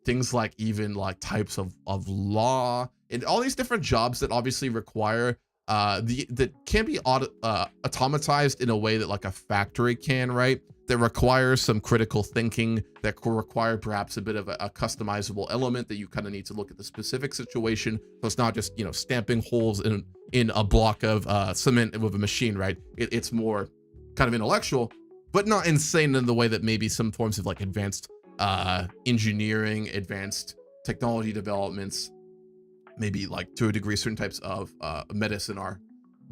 things like even like types of law and all these different jobs that obviously require that can be automatized in a way that like a factory can, right? That requires some critical thinking, that could require perhaps a bit of a customizable element that you kind of need to look at the specific situation. So it's not just, stamping holes in a block of cement with a machine, right? It's more kind of intellectual, but not insane in the way that maybe some forms of like advanced engineering, advanced technology developments, maybe like to a degree certain types of medicine are,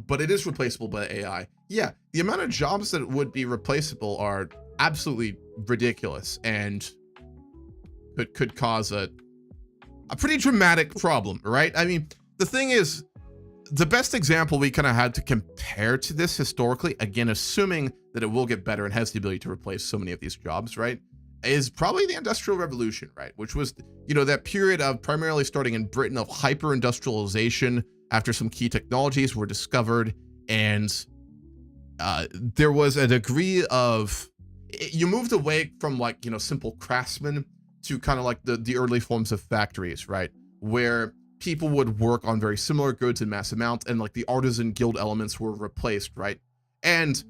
but it is replaceable by AI. Yeah, the amount of jobs that would be replaceable are absolutely ridiculous and could cause a pretty dramatic problem, right? I mean, the thing is, the best example we kind of had to compare to this historically, again, assuming that it will get better and has the ability to replace so many of these jobs, right, is probably the Industrial Revolution, right? Which was, that period of primarily starting in Britain of hyper-industrialization after some key technologies were discovered. And there was a degree of, you moved away from like, simple craftsmen to kind of like the early forms of factories, right? Where people would work on very similar goods in mass amounts, and like the artisan guild elements were replaced, right? And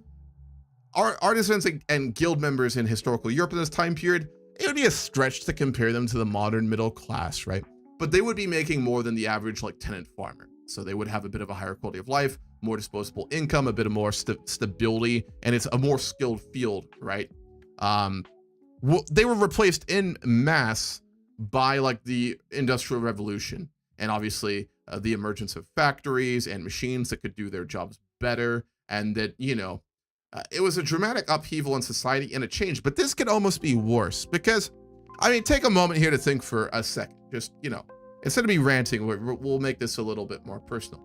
our artisans and guild members in historical Europe in this time period, it would be a stretch to compare them to the modern middle class, right? But they would be making more than the average like tenant farmer. So they would have a bit of a higher quality of life, more disposable income, a bit of more stability, and it's a more skilled field, right? They were replaced in mass by like the Industrial Revolution, and obviously the emergence of factories and machines that could do their jobs better, and that, it was a dramatic upheaval in society and a change. But this could almost be worse because, I mean, take a moment here to think for a second. Just, instead of me ranting, we'll make this a little bit more personal.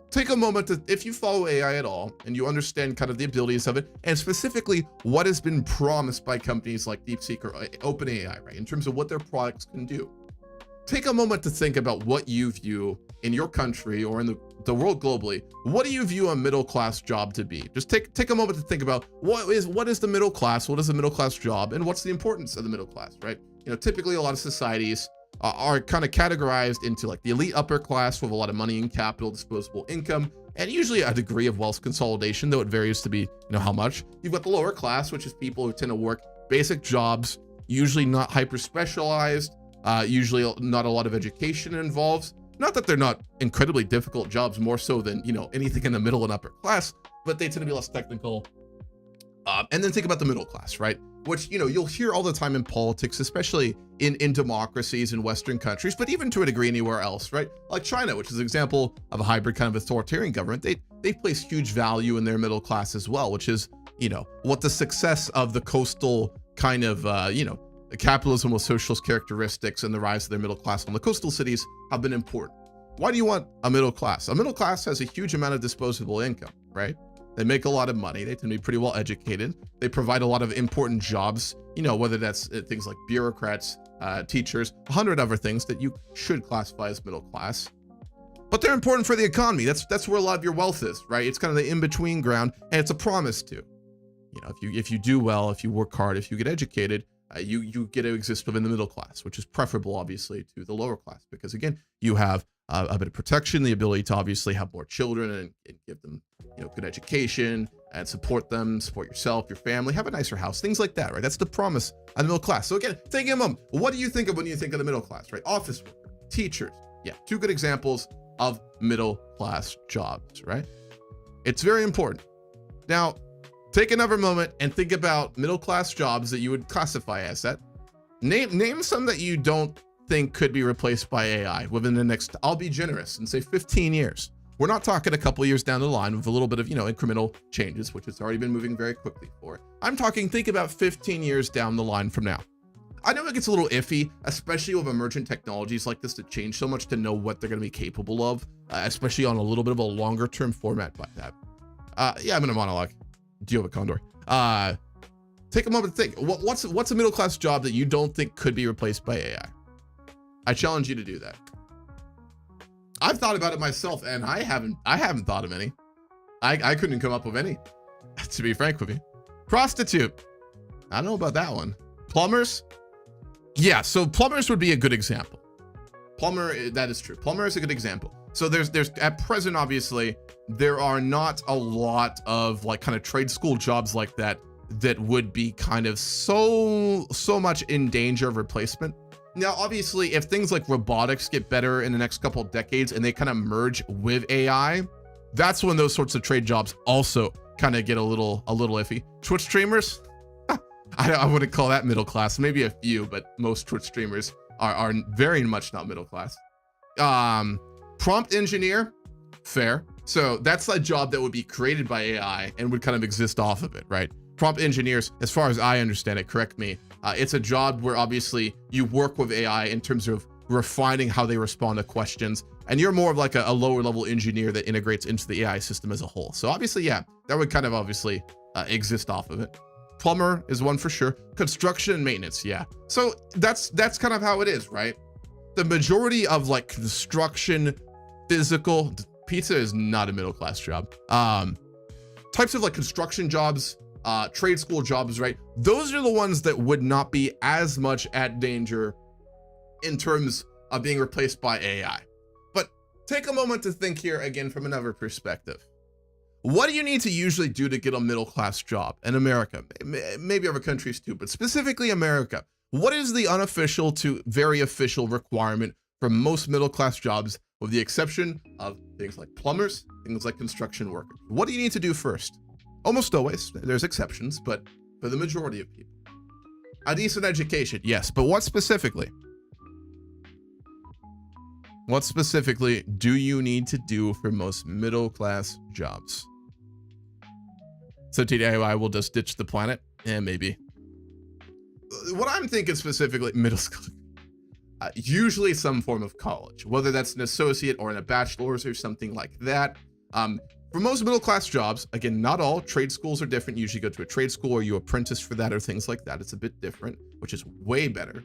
Take a moment to, if you follow AI at all and you understand kind of the abilities of it, and specifically what has been promised by companies like DeepSeek or OpenAI, right, in terms of what their products can do. Take a moment to think about what you view in your country or in the world globally. What do you view a middle class job to be? Just take a moment to think about what is the middle class, what is the middle class job, and what's the importance of the middle class, right? Typically a lot of societies are kind of categorized into like the elite upper class with a lot of money and capital, disposable income, and usually a degree of wealth consolidation, though it varies to be, how much. You've got the lower class, which is people who tend to work basic jobs, usually not hyper specialized, usually not a lot of education involved. Not that they're not incredibly difficult jobs, more so than, anything in the middle and upper class, but they tend to be less technical. And then think about the middle class, right? Which, you'll hear all the time in politics, especially in democracies in Western countries, but even to a degree anywhere else, right? Like China, which is an example of a hybrid kind of authoritarian government. They place huge value in their middle class as well, which is, what the success of the coastal kind of, capitalism with socialist characteristics and the rise of their middle class on the coastal cities have been important. Why do you want a middle class? A middle class has a huge amount of disposable income, right? They make a lot of money. They tend to be pretty well educated. They provide a lot of important jobs, you know, whether that's things like bureaucrats, teachers, 100 other things that you should classify as middle class. But they're important for the economy. That's where a lot of your wealth is, right? It's kind of the in-between ground, and it's a promise to. You know, if you do well, if you work hard, if you get educated, you get to exist within the middle class, which is preferable, obviously, to the lower class, because again, you have a bit of protection, the ability to obviously have more children and give them, you know, good education and support them, support yourself, your family, have a nicer house, things like that, right? That's the promise of the middle class. So again, take a moment. What do you think of when you think of the middle class, right? Office worker, teachers. Yeah, two good examples of middle class jobs, right? It's very important. Now, take another moment and think about middle class jobs that you would classify as that. Name some that you don't think could be replaced by AI within the next, I'll be generous and say 15 years. We're not talking a couple years down the line with a little bit of, you know, incremental changes, which has already been moving very quickly for. I'm talking, think about 15 years down the line from now. I know it gets a little iffy, especially with emergent technologies like this that change so much, to know what they're going to be capable of, especially on a little bit of a longer term format like that. Yeah, I'm in a monologue. Do you have a condor? Take a moment to think. What's a middle class job that you don't think could be replaced by AI? I challenge you to do that. I've thought about it myself, and I haven't thought of any. I couldn't come up with any, to be frank with you. Prostitute. I don't know about that one. Plumbers. Yeah, so plumbers would be a good example. Plumber, that is true. Plumber is a good example. So there's at present, obviously, there are not a lot of like kind of trade school jobs like that would be kind of so much in danger of replacement. Now, obviously, if things like robotics get better in the next couple of decades and they kind of merge with AI, that's when those sorts of trade jobs also kind of get a little iffy. Twitch streamers, I wouldn't call that middle class. Maybe a few, but most Twitch streamers are very much not middle class. Prompt engineer, fair. So that's a job that would be created by AI and would kind of exist off of it, right? Prompt engineers, as far as I understand it, correct me, it's a job where obviously you work with AI in terms of refining how they respond to questions, and you're more of like a lower level engineer that integrates into the AI system as a whole. So obviously, yeah, that would kind of obviously exist off of it. Plumber is one for sure. Construction and maintenance, yeah. So that's kind of how it is, right? The majority of like construction, physical, pizza is not a middle class job. Types of like construction jobs, trade school jobs, right? Those are the ones that would not be as much at danger in terms of being replaced by AI. But take a moment to think here again from another perspective. What do you need to usually do to get a middle class job in America? Maybe other countries too, but specifically America. What is the unofficial to very official requirement for most middle class jobs, with the exception of things like plumbers, things like construction workers? What do you need to do first? Almost always, there's exceptions, but for the majority of people. A decent education, yes, but what specifically? What specifically do you need to do for most middle class jobs? So TDI will just ditch the planet? Maybe. What I'm thinking specifically, middle school. Usually some form of college, whether that's an associate or a bachelor's or something like that. For most middle class jobs, again, not all, trade schools are different. You usually go to a trade school or you apprentice for that or things like that. It's a bit different, which is way better.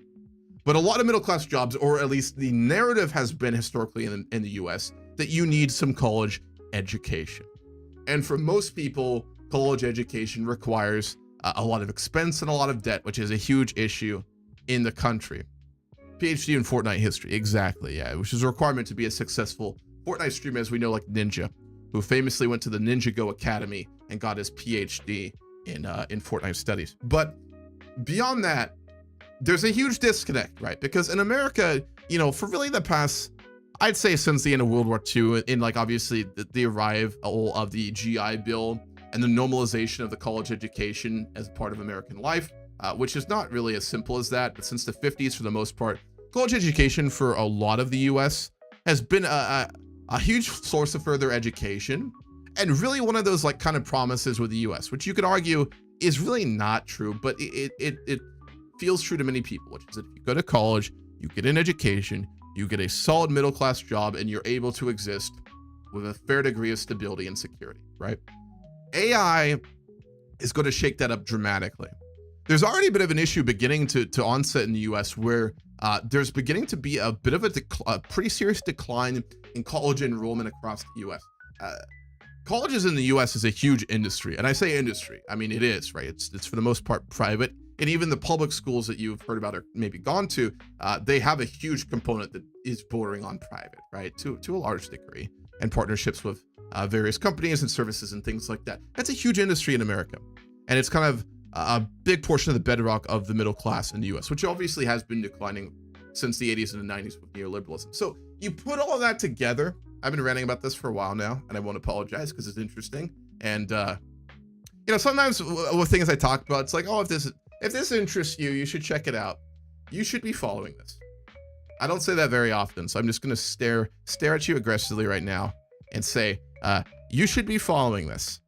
But a lot of middle class jobs, or at least the narrative has been historically in the US, that you need some college education. And for most people, college education requires a lot of expense and a lot of debt, which is a huge issue in the country. PhD in Fortnite history, exactly, yeah, which is a requirement to be a successful Fortnite streamer, as we know, like Ninja, who famously went to the Ninjago Academy and got his PhD in Fortnite studies. But beyond that, there's a huge disconnect, right? Because in America, you know, for really the past, I'd say since the end of World War II, in like obviously the arrival of the GI Bill and the normalization of the college education as part of American life, which is not really as simple as that. But since the 50s, for the most part, college education for a lot of the US has been a huge source of further education, and really one of those like kind of promises with the US, which you could argue is really not true, but it feels true to many people, which is that if you go to college, you get an education, you get a solid middle-class job, and you're able to exist with a fair degree of stability and security, right? AI is going to shake that up dramatically. There's already a bit of an issue beginning to onset in the US where there's beginning to be a bit of a pretty serious decline in college enrollment across the US. Colleges in the US is a huge industry, and I say industry, I mean it is, right? It's for the most part private, and even the public schools that you've heard about or maybe gone to, they have a huge component that is bordering on private, right? To a large degree, and partnerships with various companies and services and things like that. That's a huge industry in America, and it's kind of a big portion of the bedrock of the middle class in the US, which obviously has been declining since the 80s and the 90s with neoliberalism. So you put all of that together. I've been ranting about this for a while now, and I won't apologize because it's interesting. And sometimes with things I talk about, it's like, oh, if this interests you, you should check it out. You should be following this. I don't say that very often, so I'm just gonna stare at you aggressively right now and say, you should be following this.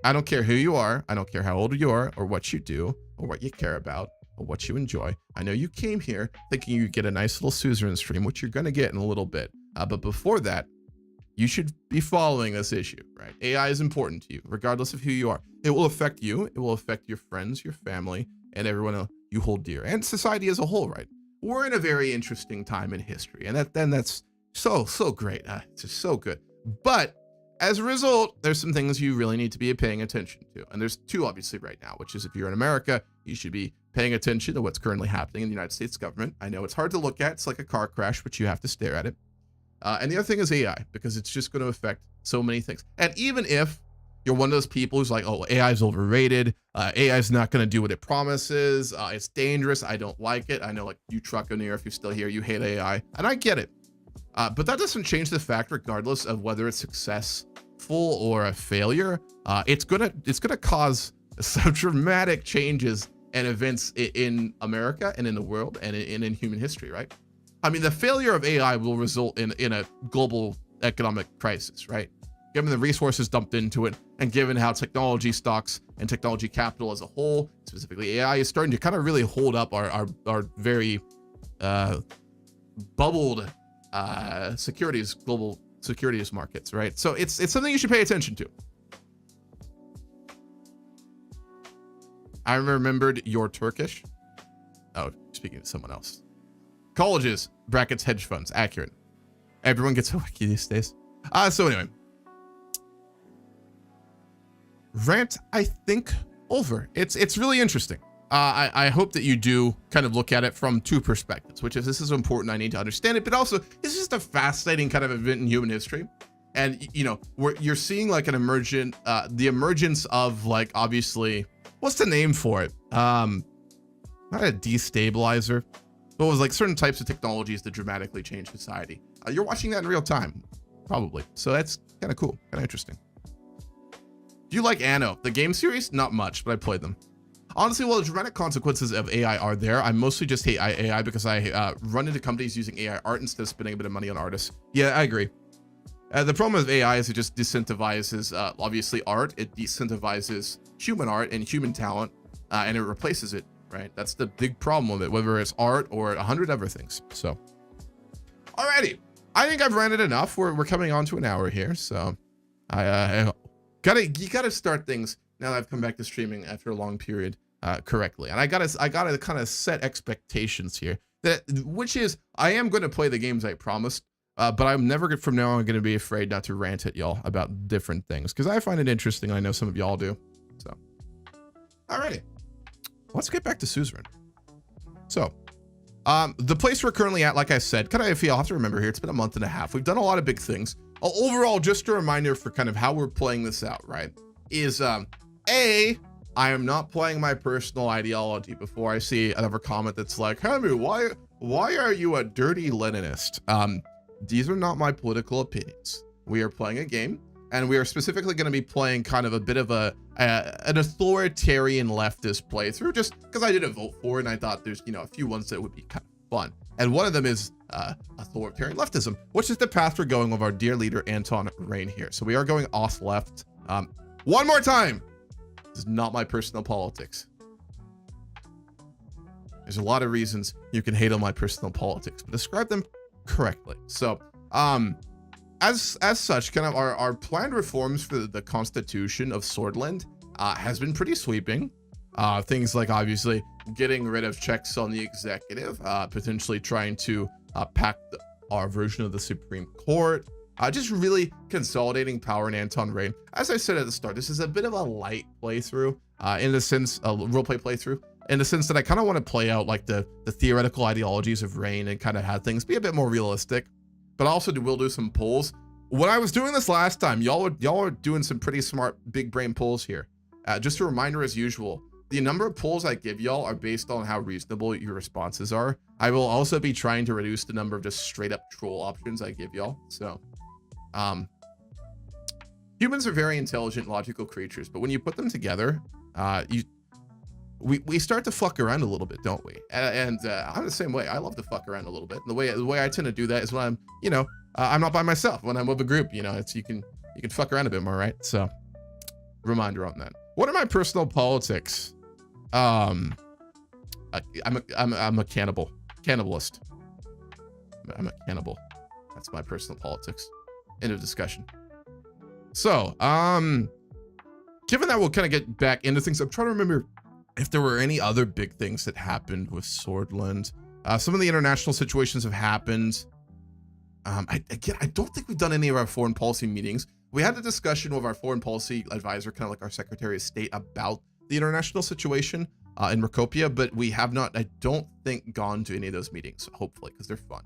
I don't care who you are. I don't care how old you are or what you do or what you care about or what you enjoy. I know you came here thinking you'd get a nice little suzerain stream, which you're going to get in a little bit. But before that, you should be following this issue, right? AI is important to you, regardless of who you are. It will affect you. It will affect your friends, your family, and everyone you hold dear, and society as a whole, right? We're in a very interesting time in history, and that's so great. It's just so good. But as a result, there's some things you really need to be paying attention to. And there's two obviously right now, which is if you're in America, you should be paying attention to what's currently happening in the United States government. I know it's hard to look at. It's like a car crash, but you have to stare at it. And the other thing is AI, because it's just going to affect so many things. And even if you're one of those people who's like, oh, AI is overrated. AI is not going to do what it promises. It's dangerous. I don't like it. I know like you Truckoneer, if you're still here, you hate AI. And I get it. But that doesn't change the fact, regardless of whether it's successful or a failure, it's gonna cause some dramatic changes and events in America and in the world and in human history, right? I mean, the failure of AI will result in a global economic crisis, right? Given the resources dumped into it, and given how technology stocks and technology capital as a whole, specifically AI, is starting to kind of really hold up our very bubbled global securities markets, right? So it's something you should pay attention to. I remembered you're Turkish. Oh, speaking to someone else. Colleges, brackets, hedge funds, accurate. Everyone gets a wiki these days. So anyway. Rant, I think, over. It's really interesting. I hope that you do kind of look at it from two perspectives, which is this is important, I need to understand it, but also this is just a fascinating kind of event in human history. And, you're seeing like an the emergence of like, obviously, what's the name for it? Not a destabilizer, but it was like certain types of technologies that dramatically change society. You're watching that in real time, probably. So that's kind of cool, kind of interesting. Do you like Anno, the game series? Not much, but I played them. Honestly, while the dramatic consequences of AI are there, I mostly just hate AI because I run into companies using AI art instead of spending a bit of money on artists. Yeah, I agree. The problem with AI is it just disincentivizes, obviously, art. It decentivizes human art and human talent, and it replaces it, right? That's the big problem with it, whether it's art or 100 other things. So, alrighty. I think I've ranted enough. We're coming on to an hour here, so you gotta start things now that I've come back to streaming after a long period correctly. And I gotta kind of set expectations here, which is I am going to play the games I promised. But I'm never from now on going to be afraid not to rant at y'all about different things because I find it interesting. I know some of y'all do. So, alrighty, let's get back to Suzerain. So, the place we're currently at, like I said, kind of if you'll have to remember here, it's been a month and a half. We've done a lot of big things. Overall, just a reminder for kind of how we're playing this out, right? Is I am not playing my personal ideology before I see another comment that's like, Hamu, why are you a dirty Leninist? These are not my political opinions. We are playing a game, and we are specifically going to be playing kind of a bit of an authoritarian leftist playthrough, just because I did a vote for it, and I thought there's a few ones that would be kind of fun. And one of them is authoritarian leftism, which is the path we're going with our dear leader Anton Rain here. So we are going off left. One more time. This is not my personal politics. There's a lot of reasons you can hate on my personal politics, but describe them correctly. So, as such, kind of our planned reforms for the Constitution of Swordland has been pretty sweeping. Things like obviously getting rid of checks on the executive, potentially trying to pack our version of the Supreme Court, just really consolidating power in Anton Reign. As I said at the start, this is a bit of a light playthrough, in the sense, a roleplay playthrough, in the sense that I kind of want to play out like the theoretical ideologies of Reign and kind of have things be a bit more realistic. But also will do some polls. When I was doing this last time, y'all are doing some pretty smart big brain polls here. Just a reminder, as usual, the number of polls I give y'all are based on how reasonable your responses are. I will also be trying to reduce the number of just straight up troll options I give y'all. So, humans are very intelligent, logical creatures, but when you put them together, we start to fuck around a little bit, don't we? And I'm the same way. I love to fuck around a little bit. And the way I tend to do that is when I'm, I'm not by myself. When I'm with a group, it's you can fuck around a bit more, right? So, reminder on that. What are my personal politics? I'm a cannibalist. I'm a cannibal. That's my personal politics. End of discussion. So, given that we'll kind of get back into things, I'm trying to remember if there were any other big things that happened with Swordland. Some of the international situations have happened. I don't think we've done any of our foreign policy meetings. We had a discussion with our foreign policy advisor, kind of like our Secretary of State, about the international situation in Rokopia, but we have not, I don't think, gone to any of those meetings, hopefully, because they're fun.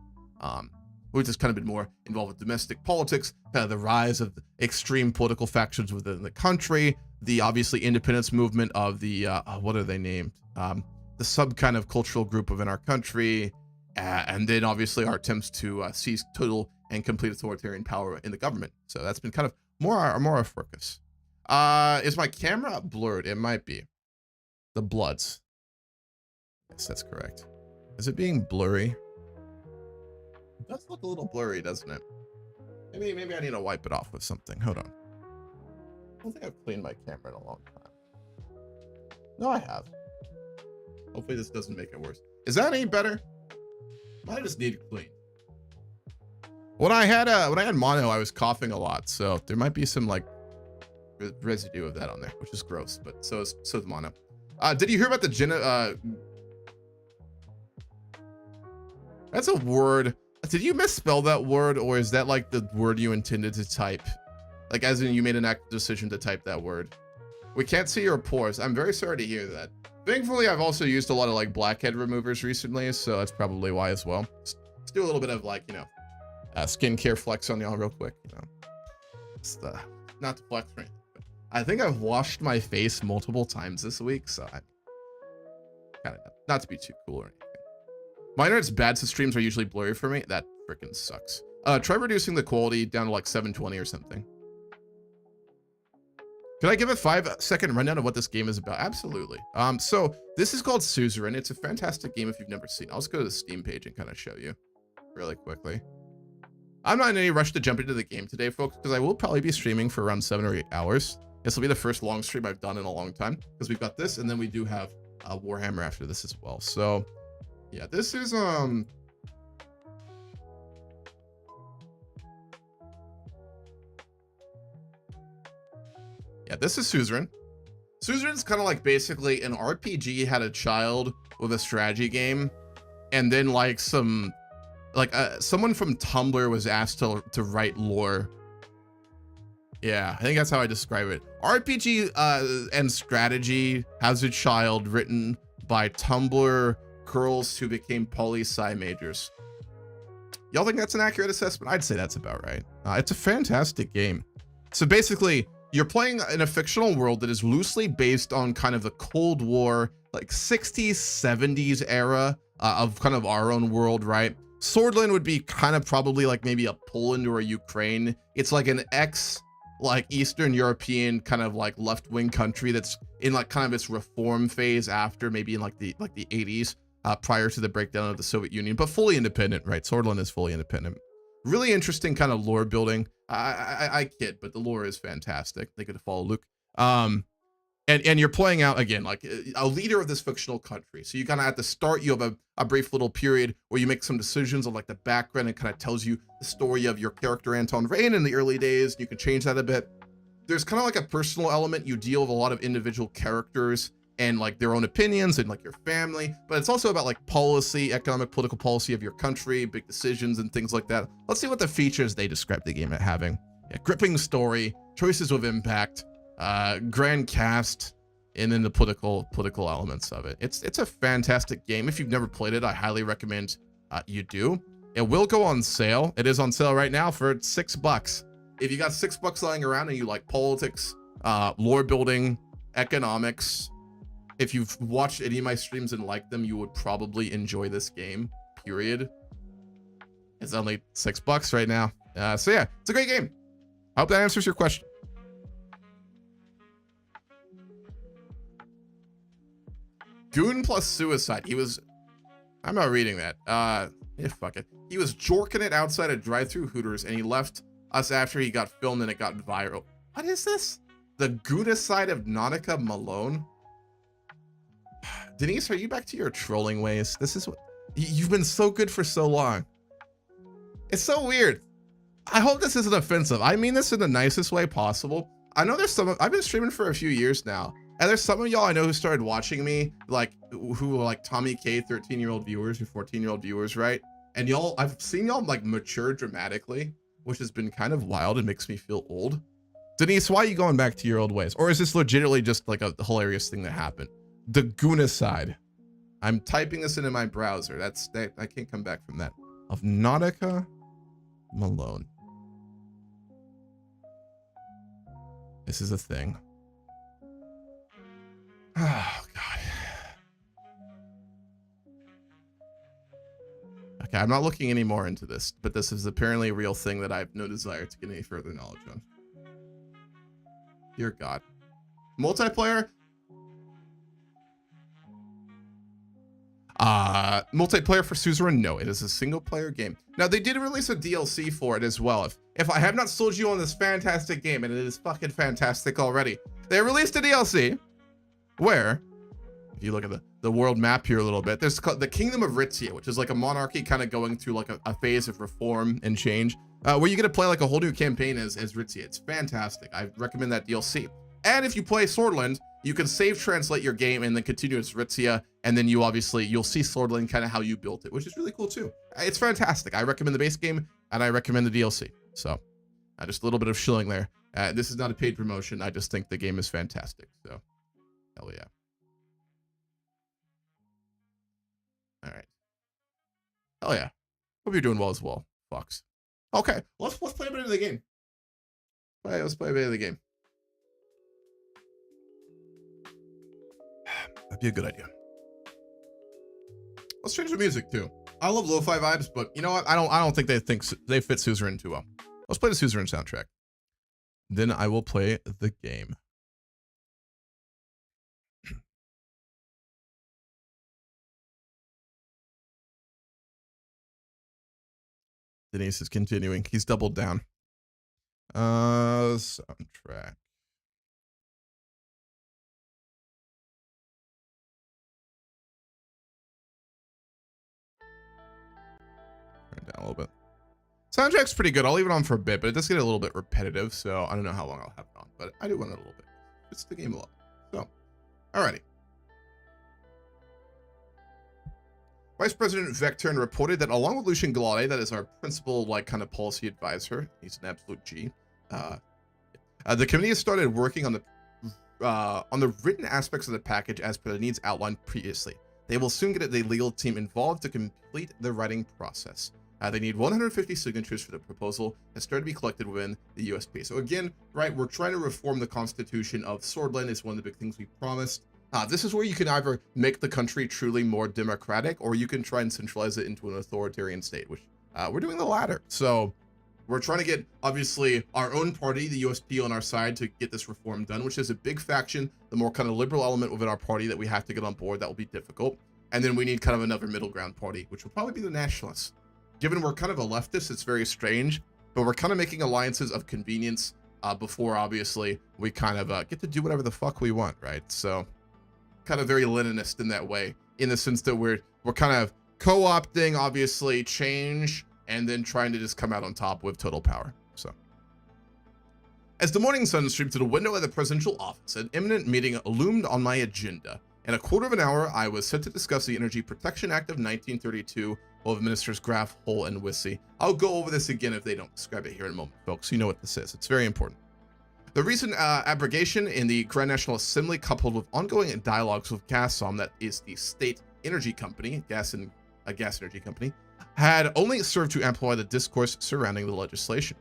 We've just kind of been more involved with domestic politics, kind of the rise of extreme political factions within the country, the obviously independence movement of the, what are they named? The sub kind of cultural group within our country, and then obviously our attempts to seize total and complete authoritarian power in the government. So that's been kind of more our focus. Is my camera blurred? It might be. The Bloods. Yes, that's correct. Is it being blurry? It does look a little blurry, doesn't it? Maybe I need to wipe it off with something. Hold on. I don't think I've cleaned my camera in a long time. No, I have. Hopefully this doesn't make it worse. Is that any better? I just need it clean. When I had mono, I was coughing a lot, so there might be some like residue of that on there, which is gross. But so is mono. Did you hear about the That's a word. Did you misspell that word, or is that like the word you intended to type? Like, as in you made an active decision to type that word? We can't see your pores. I'm very sorry to hear that. Thankfully, I've also used a lot of like blackhead removers recently, so that's probably why as well. Let's do a little bit of like, skincare flex on y'all real quick. It's not to flex or anything, but I think I've washed my face multiple times this week, so I kind of not to be too cool or anything. My internet's bad, so streams are usually blurry for me. That freaking sucks. Try reducing the quality down to like 720 or something. Could I give a 5-second rundown of what this game is about? Absolutely. So this is called Suzerain. It's a fantastic game if you've never seen it. I'll just go to the Steam page and kind of show you really quickly. I'm not in any rush to jump into the game today, folks, because I will probably be streaming for around 7 or 8 hours. This will be the first long stream I've done in a long time, because we've got this, and then we do have Warhammer after this as well. So yeah, this is this is Suzerain. Suzerain's kind of like basically an RPG had a child with a strategy game, and then like someone from Tumblr was asked to write lore. Yeah, I think that's how I describe it. RPG and strategy has a child written by Tumblr girls who became poli-sci majors. Y'all think that's an accurate assessment? I'd say that's about right. It's a fantastic game. So basically, you're playing in a fictional world that is loosely based on kind of the Cold War, like 60s, 70s era of kind of our own world, right? Swordland would be kind of probably like maybe a Poland or a Ukraine. It's like an like Eastern European kind of like left-wing country that's in like kind of its reform phase after maybe in like the 80s, prior to the breakdown of the Soviet Union, but fully independent, right? Swordland is fully independent. Really interesting kind of lore building. I kid, but the lore is fantastic. They could follow Luke. And And you're playing out again like a leader of this fictional country. So you kind of at the start you have a brief little period where you make some decisions on like the background and kind of tells you the story of your character Anton Rain in the early days. You can change that a bit. There's kind of like a personal element. You deal with a lot of individual characters and like their own opinions and like your family, but it's also about like policy, economic, political policy of your country, big decisions and things like that. Let's see what the features they describe the game as having. Yeah, gripping story, choices with impact, grand cast, and then the political elements of it. It's a fantastic game. If you've never played it, I highly recommend you do. It will go on sale. It is on sale right now for $6. If you got $6 lying around and you like politics, lore building, economics, if you've watched any of my streams and liked them, you would probably enjoy this game, period. It's only $6 right now. So yeah, it's a great game. I hope that answers your question. Goon plus suicide. He was, I'm not reading that. Fuck it. He was jorking it outside a drive-thru Hooters and he left us after he got filmed and it got viral. What is this? The Goonicide of Nautica Malone? Denise, are you back to your trolling ways? This is what, you've been so good for so long. It's so weird. I hope this isn't offensive. I mean this in the nicest way possible. I know there's some, I've been streaming for a few years now. And there's some of y'all I know who started watching me, like, who are like Tommy K, 13-year-old viewers, or 14-year-old viewers, right? And y'all, I've seen y'all like mature dramatically, which has been kind of wild and makes me feel old. Denise, why are you going back to your old ways? Or is this legitimately just like a hilarious thing that happened? The Goonicide. I'm typing this into my browser. That I can't come back from that. Of Nautica Malone. This is a thing. Oh, God. Okay, I'm not looking any more into this, but this is apparently a real thing that I have no desire to get any further knowledge on. Dear God. Multiplayer? Multiplayer for Suzerain? No, it is a single player game. Now, they did release a DLC for it as well. If I have not sold you on this fantastic game, and it is fucking fantastic already, they released a DLC where, if you look at the world map here a little bit, there's the Kingdom of Ritzia, which is like a monarchy kind of going through like a phase of reform and change, where you get to play like a whole new campaign as Ritzia. It's fantastic. I recommend that DLC. And if you play Swordland, you can save translate your game and then continue as Ritzia, and then you'll see Swordland kind of how you built it, which is really cool too. It's fantastic. I recommend the base game and I recommend the DLC. So just a little bit of shilling there. This is not a paid promotion. I just think the game is fantastic. So hell yeah. All right. Hell yeah. Hope you're doing well as well, Fox. Okay, let's play a bit of the game. Let's play a bit of the game. That'd be a good idea. Let's change the music too. I love lo-fi vibes, but you know what? I don't think they fit Suzerain too well. Let's play the Suzerain soundtrack. Then I will play the game. Denise is continuing. He's doubled down. Soundtrack. Turn it down a little bit. Soundtrack's pretty good. I'll leave it on for a bit, but it does get a little bit repetitive, so I don't know how long I'll have it on, but I do want it a little bit. It's the game a lot. So, alrighty. Vice President Vectern reported that along with Lucian Galade, that is our principal, like, kind of policy advisor, he's an absolute G, the committee has started working on the written aspects of the package as per the needs outlined previously. They will soon get the legal team involved to complete the writing process. They need 150 signatures for the proposal that started to be collected within the USP. So again, right, we're trying to reform the constitution of Swordland. Is one of the big things we promised. This is where you can either make the country truly more democratic, or you can try and centralize it into an authoritarian state, which we're doing the latter. So we're trying to get, obviously, our own party, the USP, on our side to get this reform done, which is a big faction, the more kind of liberal element within our party that we have to get on board. That will be difficult. And then we need kind of another middle ground party, which will probably be the Nationalists. Given we're kind of a leftist, it's very strange, but we're kind of making alliances of convenience before obviously we kind of get to do whatever the fuck we want, right? So kind of very Leninist in that way, in the sense that we're kind of co-opting obviously change and then trying to just come out on top with total power. So as the morning sun streamed through the window of the presidential office, an imminent meeting loomed on my agenda. In a quarter of an hour, I was set to discuss the Energy Protection Act of 1932 with Ministers Graff, Hull, and Wissey. I'll go over this again if they don't describe it here in a moment, folks. You know what this is. It's very important. The recent abrogation in the Grand National Assembly, coupled with ongoing dialogues with Gazprom, that is the state energy company, gas energy company, had only served to amplify the discourse surrounding the legislation.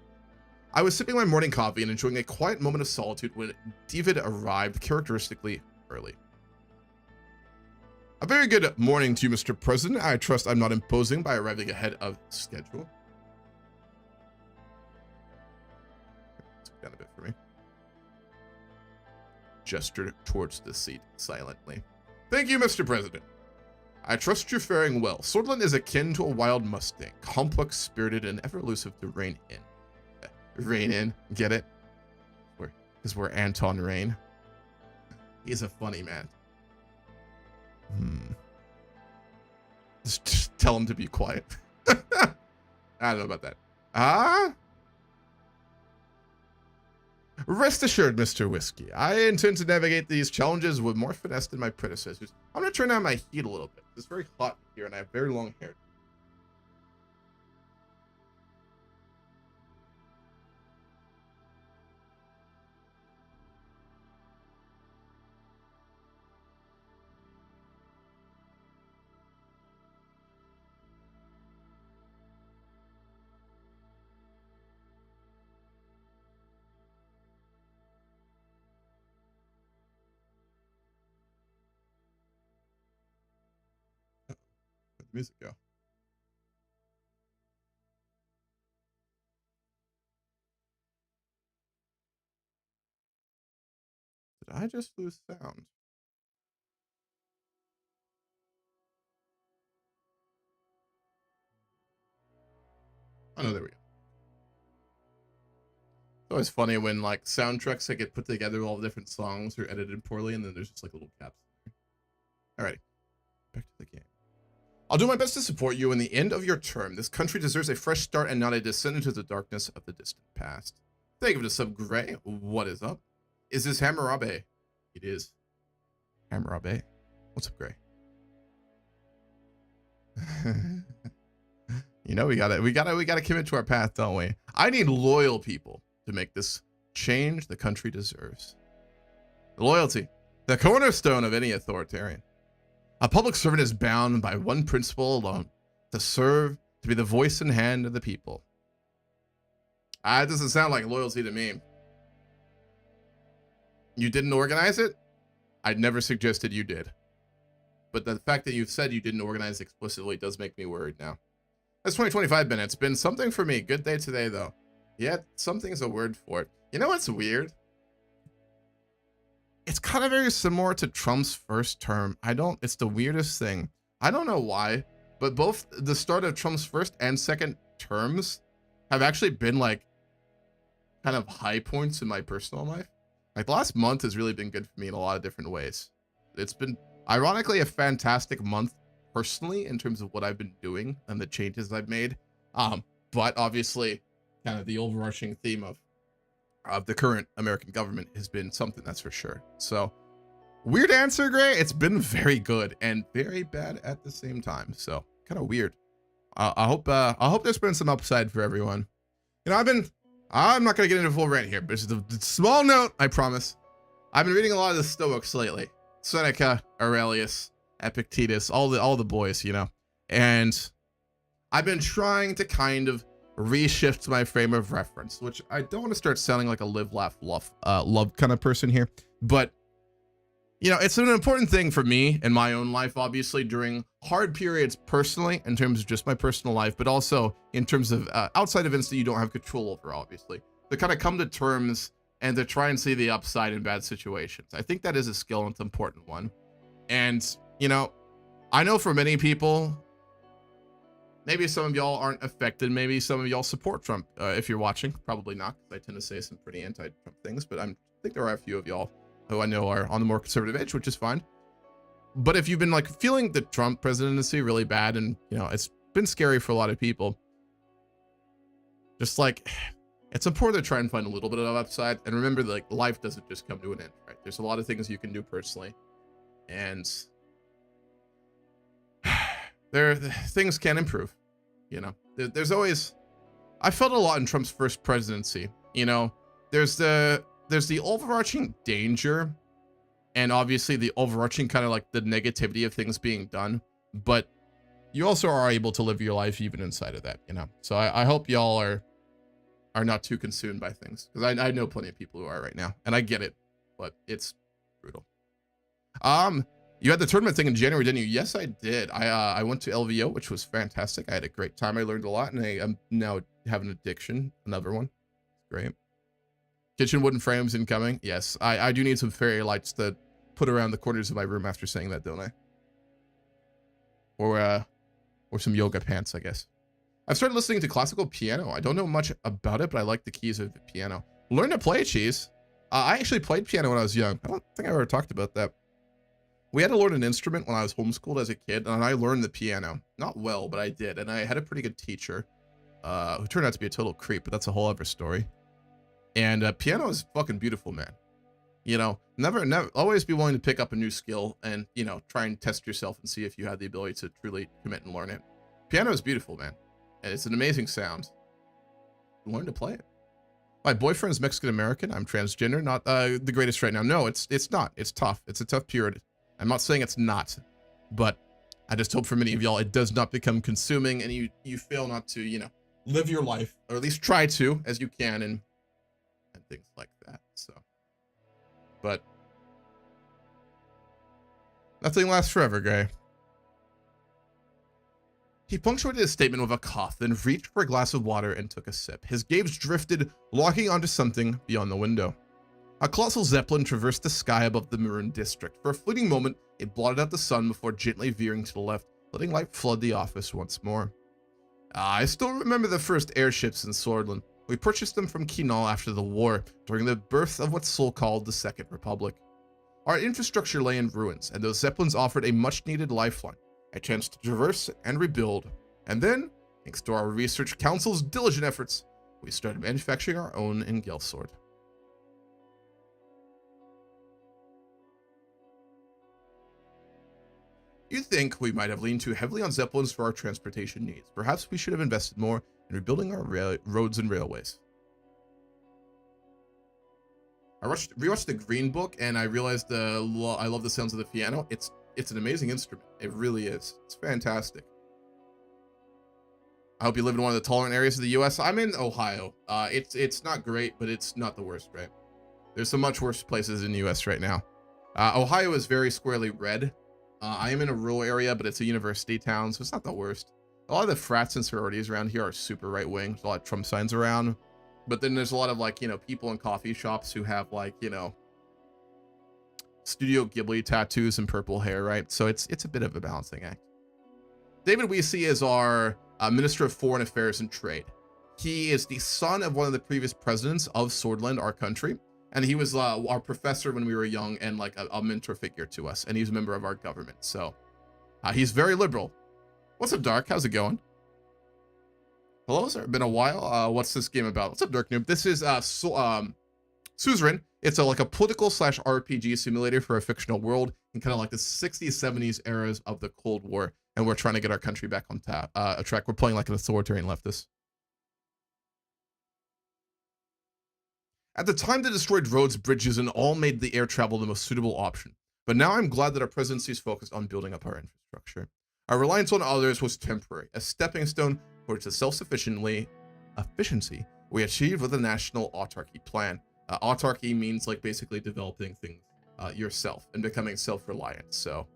I was sipping my morning coffee and enjoying a quiet moment of solitude when David arrived characteristically early. A very good morning to you, Mr. President. I trust I'm not imposing by arriving ahead of schedule. Take down a bit for me. Gestured towards the seat silently. Thank you, Mr. President. I trust you're faring well. Swordland is akin to a wild Mustang, complex, spirited, and ever elusive to rein in. Rein in, get it? Because we're Anton Rain. He's a funny man. Just tell him to be quiet. I don't know about that. Rest assured, Mr. Whiskey, I intend to navigate these challenges with more finesse than my predecessors. I'm going to turn down my heat a little bit. It's very hot here and I have very long hair. Where'd the music go? Did I just lose sound? Oh no, there we go. It's always funny when like soundtracks that get put together with all the different songs are edited poorly and then there's just like little caps. Alrighty, back to the game. I'll do my best to support you in the end of your term. This country deserves a fresh start and not a descent into the darkness of the distant past. Thank you for the sub, Gray. What is up? Is this Hammurabi? It is. Hammurabi. What's up, Gray? You know, we gotta commit to our path, don't we? I need loyal people to make this change the country deserves. Loyalty, the cornerstone of any authoritarian. A public servant is bound by one principle alone: to serve, to be the voice and hand of the people. It doesn't sound like loyalty to me. You didn't organize it? I'd never suggested you did. But the fact that you've said you didn't organize explicitly does make me worried now. That's 20-25 minutes. Been something for me. Good day today, though. Yeah, something's a word for it. You know what's weird? It's kind of very similar to Trump's first term. It's the weirdest thing. I don't know why, but both the start of Trump's first and second terms have actually been like kind of high points in my personal life. Like the last month has really been good for me in a lot of different ways. It's been ironically a fantastic month personally in terms of what I've been doing and the changes I've made. But obviously kind of the overarching theme of the current American government has been something, that's for sure. So weird answer, Gray. It's been very good and very bad at the same time. So kind of weird. I hope there's been some upside for everyone. You know, I'm not gonna get into a full rant here, but it's a small note, I promise. I've been reading a lot of the Stoics lately. Seneca, Aurelius, Epictetus, all the boys, you know. And I've been trying to kind of reshift my frame of reference, which I don't want to start sounding like a live, laugh, love kind of person here, but you know, it's an important thing for me in my own life, obviously during hard periods personally, in terms of just my personal life, but also in terms of outside events that you don't have control over, obviously, to kind of come to terms and to try and see the upside in bad situations. I think that is a skill and it's an important one. And, you know, I know for many people, maybe some of y'all aren't affected. Maybe some of y'all support Trump. If you're watching, probably not, because I tend to say some pretty anti-Trump things. But I think there are a few of y'all who I know are on the more conservative edge, which is fine. But if you've been like feeling the Trump presidency really bad, and it's been scary for a lot of people, just like it's important to try and find a little bit of upside. And remember, like, life doesn't just come to an end, right? There's a lot of things you can do personally, and things can improve. There's always, I felt a lot in Trump's first presidency. There's the overarching danger, and obviously the overarching kind of like the negativity of things being done, but you also are able to live your life even inside of that. So I hope y'all are not too consumed by things, because I know plenty of people who are right now, and I get it, but it's brutal. You had the tournament thing in January, didn't you? Yes, I did. I went to LVO, which was fantastic. I had a great time. I learned a lot, and I'm now have an addiction. Another one. Great. Kitchen wooden frames incoming. Yes, I do need some fairy lights to put around the corners of my room after saying that, don't I? Or some yoga pants, I guess. I've started listening to classical piano. I don't know much about it, but I like the keys of the piano. Learn to play, Cheese. I actually played piano when I was young. I don't think I ever talked about that. We had to learn an instrument when I was homeschooled as a kid, and I learned the piano. Not well, but I did, and I had a pretty good teacher who turned out to be a total creep, but that's a whole other story. And piano is fucking beautiful, man. Never, always be willing to pick up a new skill and, try and test yourself and see if you have the ability to truly commit and learn it. Piano is beautiful, man. And it's an amazing sound. Learn to play it. My boyfriend's Mexican-American. I'm transgender. Not the greatest right now. No, it's not. It's tough. It's a tough period. I'm not saying it's not, but I just hope for many of y'all it does not become consuming and you fail not to, live your life, or at least try to as you can, and things like that. So, but nothing lasts forever, Gray. He punctuated his statement with a cough, then reached for a glass of water and took a sip. His gaze drifted, locking onto something beyond the window. A colossal zeppelin traversed the sky above the Maroon district. For a fleeting moment, it blotted out the sun before gently veering to the left, letting light flood the office once more. I still remember the first airships in Swordland. We purchased them from Kinal after the war, during the birth of what Sol called the Second Republic. Our infrastructure lay in ruins, and those zeppelins offered a much-needed lifeline, a chance to traverse and rebuild. And then, thanks to our research council's diligent efforts, we started manufacturing our own in Gelsword. You'd think we might have leaned too heavily on zeppelins for our transportation needs. Perhaps we should have invested more in rebuilding our roads and railways. I rewatched the Green Book, and I realized I love the sounds of the piano. It's an amazing instrument. It really is. It's fantastic. I hope you live in one of the tolerant areas of the U.S. I'm in Ohio. It's not great, but it's not the worst, right? There's some much worse places in the U.S. right now. Ohio is very squarely red. I am in a rural area, but it's a university town, so it's not the worst. A lot of the frats and sororities around here are super right-wing. There's a lot of Trump signs around. But then there's a lot of, like, people in coffee shops who have, like, Studio Ghibli tattoos and purple hair, right? So it's a bit of a balancing act. David Weesey is our Minister of Foreign Affairs and Trade. He is the son of one of the previous presidents of Swordland, our country. And he was our professor when we were young and like a mentor figure to us. And he's a member of our government. So he's very liberal. What's up, Dark? How's it going? Hello, sir. Been a while. What's this game about? What's up, Dark Noob? This is Suzerain. It's like a political / RPG simulator for a fictional world in kind of like the 60s, 70s eras of the Cold War. And we're trying to get our country back on track. We're playing like an authoritarian leftist. At the time, they destroyed roads, bridges, and all made the air travel the most suitable option. But now I'm glad that our presidency is focused on building up our infrastructure. Our reliance on others was temporary, a stepping stone towards the self-efficiency we achieved with the national autarky plan. Autarky means like basically developing things yourself and becoming self-reliant. So,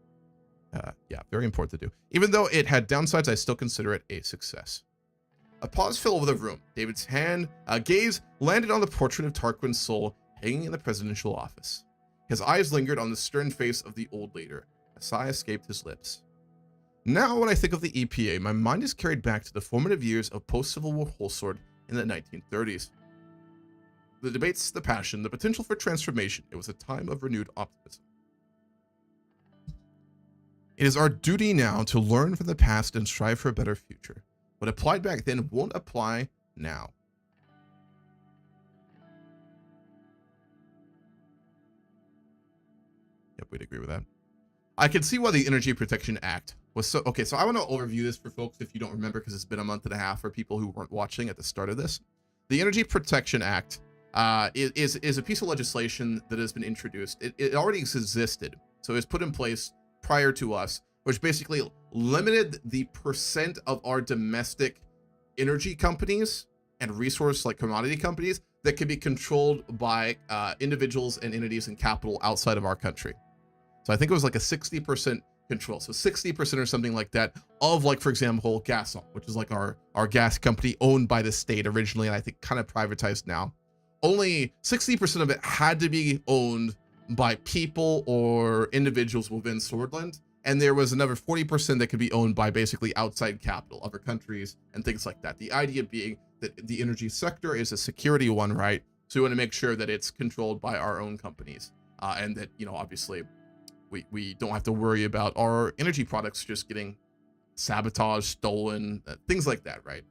yeah, very important to do. Even though it had downsides, I still consider it a success. A pause fell over the room. David's gaze landed on the portrait of Tarquin Sol hanging in the presidential office. His eyes lingered on the stern face of the old leader. A sigh escaped his lips. Now, when I think of the EPA, my mind is carried back to the formative years of post-Civil War wholesale in the 1930s. The debates, the passion, the potential for transformation, it was a time of renewed optimism. It is our duty now to learn from the past and strive for a better future. What applied back then won't apply now. Yep, we'd agree with that. I can see why the Energy Protection Act was so... Okay, so I want to overview this for folks if you don't remember, because it's been a month and a half for people who weren't watching at the start of this. The Energy Protection Act is a piece of legislation that has been introduced. It already existed, so it was put in place prior to us, which basically limited the percent of our domestic energy companies and resource like commodity companies that could be controlled by individuals and entities and capital outside of our country. So I think it was like a 60% control. So 60% or something like that of, like, for example, Gasol, which is like our gas company owned by the state originally, and I think kind of privatized now. Only 60% of it had to be owned by people or individuals within Swordland. And there was another 40% that could be owned by basically outside capital, other countries and things like that. The idea being that the energy sector is a security one, right? So we want to make sure that it's controlled by our own companies, and that, you know, obviously we don't have to worry about our energy products just getting sabotaged, stolen, things like that, right?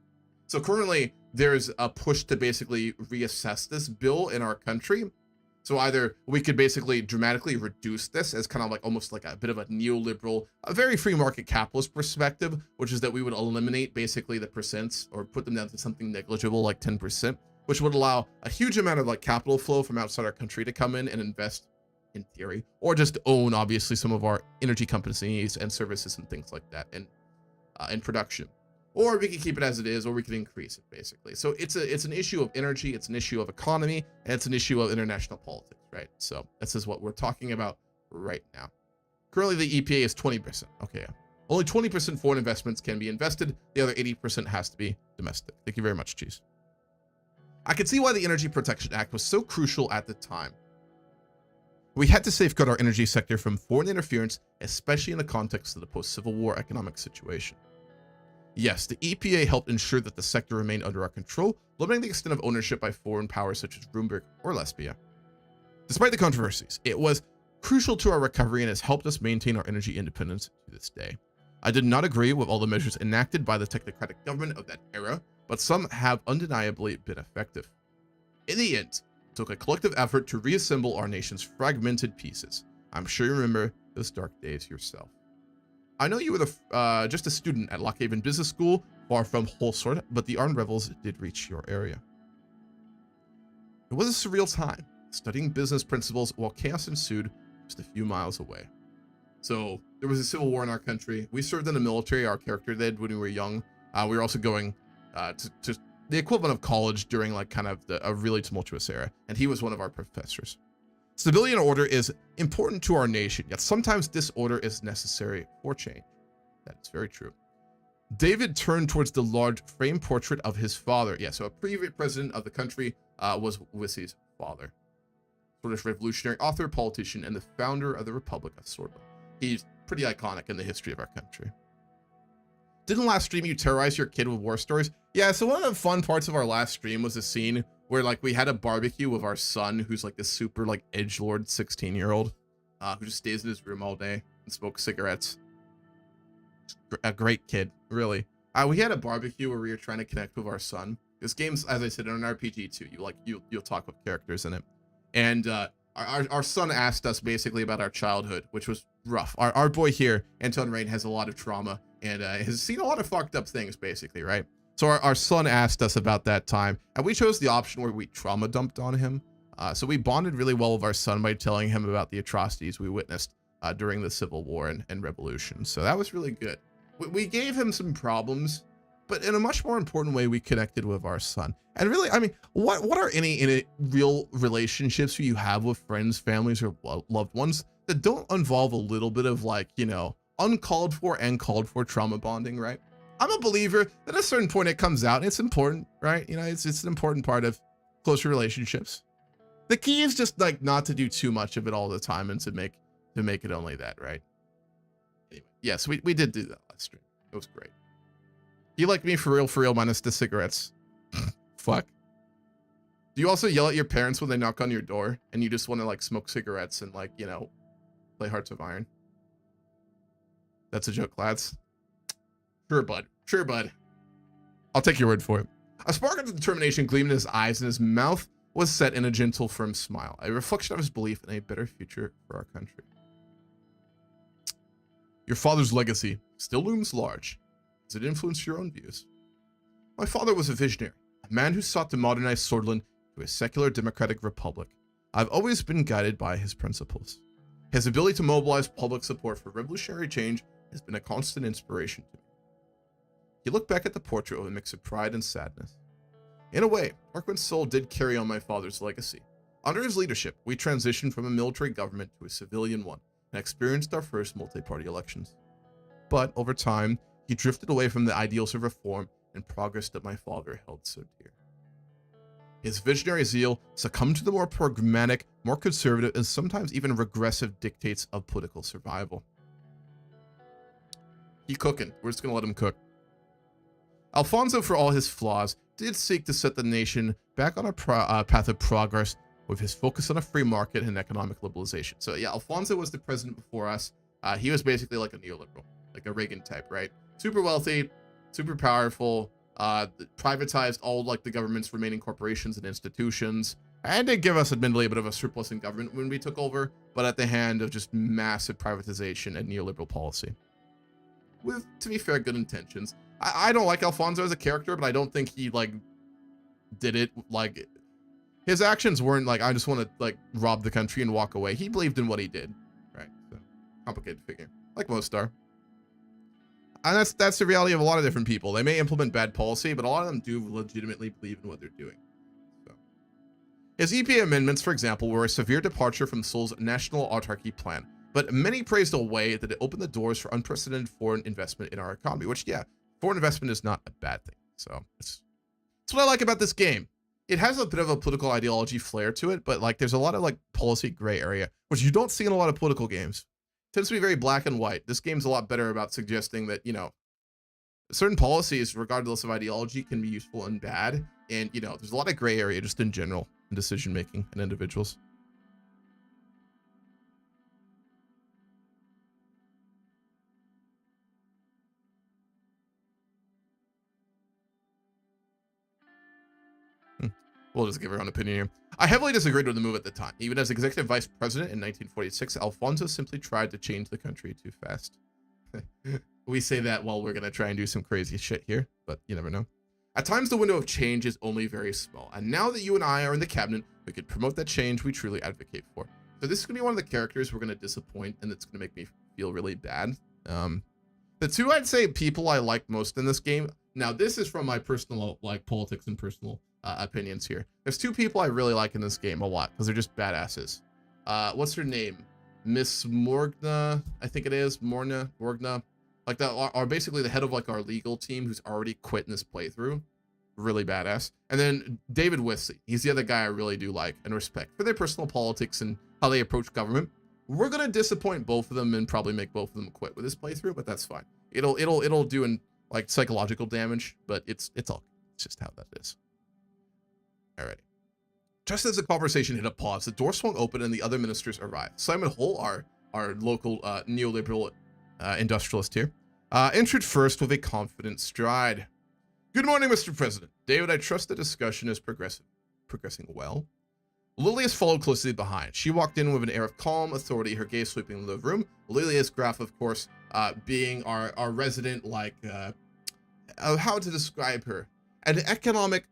So currently there's a push to basically reassess this bill in our country. So either we could basically dramatically reduce this as kind of like almost like a bit of a neoliberal, a very free market capitalist perspective, which is that we would eliminate basically the percents or put them down to something negligible like 10%, which would allow a huge amount of like capital flow from outside our country to come in and invest in theory, or just own obviously some of our energy companies and services and things like that in production. Or we can keep it as it is, or we can increase it basically. So it's an issue of energy, it's an issue of economy, and it's an issue of international politics, right? So this is what we're talking about right now. Currently the EPA is 20%. Okay, yeah. Only 20% foreign investments can be invested. The other 80% has to be domestic. Thank you very much, Cheese. I can see why the Energy Protection Act was so crucial at the time. We had to safeguard our energy sector from foreign interference, especially in the context of the post-Civil War economic situation. Yes, the EPA helped ensure that the sector remained under our control, limiting the extent of ownership by foreign powers such as Bloomberg or Lesbia. Despite the controversies, it was crucial to our recovery and has helped us maintain our energy independence to this day. I did not agree with all the measures enacted by the technocratic government of that era, but some have undeniably been effective. In the end, it took a collective effort to reassemble our nation's fragmented pieces. I'm sure you remember those dark days yourself. I know you were just a student at Lockhaven Business School, far from Holsworth, but the armed rebels did reach your area. It was a surreal time, studying business principles while chaos ensued just a few miles away. So there was a civil war in our country. We served in the military, our character did, when we were young. We were also going to the equivalent of college during like kind of a really tumultuous era, and he was one of our professors. Stability and order is important to our nation, yet sometimes disorder is necessary for change. That is very true. David turned towards the large frame portrait of his father. Yeah, so a previous president of the country was Wissy's father. Swedish revolutionary author, politician, and the founder of the Republic of Swordland. He's pretty iconic in the history of our country. Didn't last stream you terrorize your kid with war stories? Yeah, so one of the fun parts of our last stream was a scene where like we had a barbecue with our son, who's like this super like edgelord 16-year-old who just stays in his room all day and smokes cigarettes. A great kid, really. We had a barbecue where we were trying to connect with our son. This game's, as I said, an RPG too. You'll talk with characters in it, and our son asked us basically about our childhood, which was rough. Our boy here, Anton Rain, has a lot of trauma and has seen a lot of fucked up things, basically, right? So our son asked us about that time, and we chose the option where we trauma dumped on him. So we bonded really well with our son by telling him about the atrocities we witnessed during the Civil War and Revolution. So that was really good. We gave him some problems, but in a much more important way, we connected with our son. And really, I mean, what are any real relationships you have with friends, families, or loved ones that don't involve a little bit of like, you know, uncalled for and called for trauma bonding, right? I'm a believer that at a certain point it comes out and it's important, right? You know, it's an important part of closer relationships. The key is just like not to do too much of it all the time and to make it only that, right? Anyway, yes, we did do that last stream. It was great. He liked me for real, minus the cigarettes. Fuck. Do you also yell at your parents when they knock on your door and you just want to like smoke cigarettes and like, you know, play Hearts of Iron? That's a joke, lads. Sure, bud. Sure, bud. I'll take your word for it. A spark of determination gleamed in his eyes, and his mouth was set in a gentle, firm smile, a reflection of his belief in a better future for our country. Your father's legacy still looms large. Does it influence your own views? My father was a visionary, a man who sought to modernize Swordland to a secular democratic republic. I've always been guided by his principles. His ability to mobilize public support for revolutionary change has been a constant inspiration to me. He looked back at the portrait with a mix of pride and sadness. In a way, Tarquin's soul did carry on my father's legacy. Under his leadership, we transitioned from a military government to a civilian one and experienced our first multi-party elections. But over time, he drifted away from the ideals of reform and progress that my father held so dear. His visionary zeal succumbed to the more pragmatic, more conservative, and sometimes even regressive dictates of political survival. He cooking. We're just gonna let him cook. Alfonso, for all his flaws, did seek to set the nation back on a path of progress with his focus on a free market and economic liberalization. So yeah, Alfonso was the president before us. He was basically like a neoliberal, like a Reagan type, right? Super wealthy, super powerful, privatized all like the government's remaining corporations and institutions, and did give us admittedly a bit of a surplus in government when we took over, but at the hand of just massive privatization and neoliberal policy. With, to be fair, good intentions. I don't like Alfonso as a character, but I don't think he like did it like his actions weren't like I just want to like rob the country and walk away. He believed in what he did, right? So complicated figure, like most are. And that's the reality of a lot of different people. They may implement bad policy, but a lot of them do legitimately believe in what they're doing. So his EPA amendments, for example, were a severe departure from Seoul's national autarky plan, but many praised a way that it opened the doors for unprecedented foreign investment in our economy, which, yeah, foreign investment is not a bad thing. So it's what I like about this game. It has a bit of a political ideology flair to it, but like there's a lot of like policy gray area, which you don't see in a lot of political games. It tends to be very black and white. This game's a lot better about suggesting that, you know, certain policies, regardless of ideology, can be useful and bad. And, you know, there's a lot of gray area just in general in decision making and individuals. We'll just give our own opinion here. I heavily disagreed with the move at the time. Even as executive vice president in 1946, Alfonso simply tried to change the country too fast. We say that while we're going to try and do some crazy shit here, but you never know. At times, the window of change is only very small. And now that you and I are in the cabinet, we could promote that change we truly advocate for. So this is going to be one of the characters we're going to disappoint, and it's going to make me feel really bad. The two, I'd say, people I like most in this game. Now, this is from my personal, like, politics and personal opinions here. There's two people I really like in this game a lot because they're just badasses. What's her name? Miss Morgna, I think it is. Morgna. Like that are basically the head of like our legal team who's already quit in this playthrough. Really badass. And then David Wissey. He's the other guy I really do like and respect for their personal politics and how they approach government. We're gonna disappoint both of them and probably make both of them quit with this playthrough, but that's fine. It'll do in like psychological damage, but it's just how that is. Alrighty. Just as the conversation hit a pause, the door swung open and the other ministers arrived. Simon Hull, our local neoliberal industrialist here, entered first with a confident stride. Good morning, Mr. President. David, I trust the discussion is progressing well. Lilius followed closely behind. She walked in with an air of calm authority, her gaze sweeping the room. Lilius Graff, of course, being our resident, like, how to describe her? An economic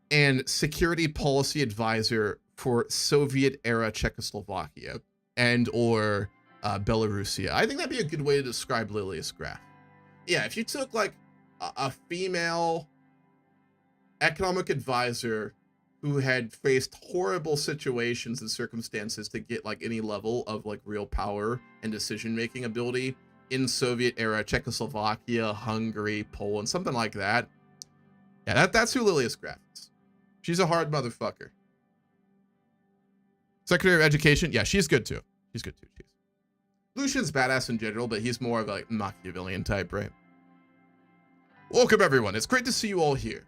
and security policy advisor for Soviet-era Czechoslovakia and or Belarusia. I think that'd be a good way to describe Lilius Graff. Yeah, if you took like a female economic advisor who had faced horrible situations and circumstances to get like any level of like real power and decision-making ability in Soviet-era Czechoslovakia, Hungary, Poland, something like that. Yeah, that's who Lilius Graff is. She's a hard motherfucker. Secretary of Education, yeah, she's good too. She's good too. Lucian's badass in general, but he's more of a like Machiavellian type, right? Welcome everyone, it's great to see you all here.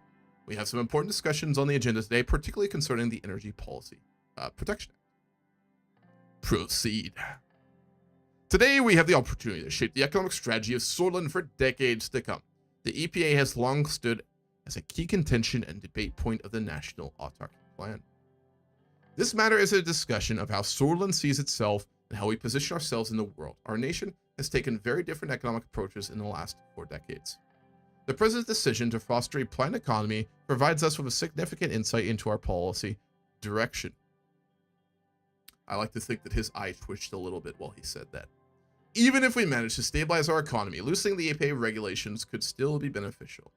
We have some important discussions on the agenda today, particularly concerning the Energy Policy Protection Act. Proceed. Today we have the opportunity to shape the economic strategy of Swordsland for decades to come. The EPA has long stood as a key contention and debate point of the National Autarky Plan. This matter is a discussion of how Swordsland sees itself and how we position ourselves in the world. Our nation has taken very different economic approaches in the last 4 decades. The president's decision to foster a planned economy provides us with a significant insight into our policy direction. I like to think that his eye twitched a little bit while he said that. Even if we manage to stabilize our economy, loosening the EPA regulations could still be beneficial.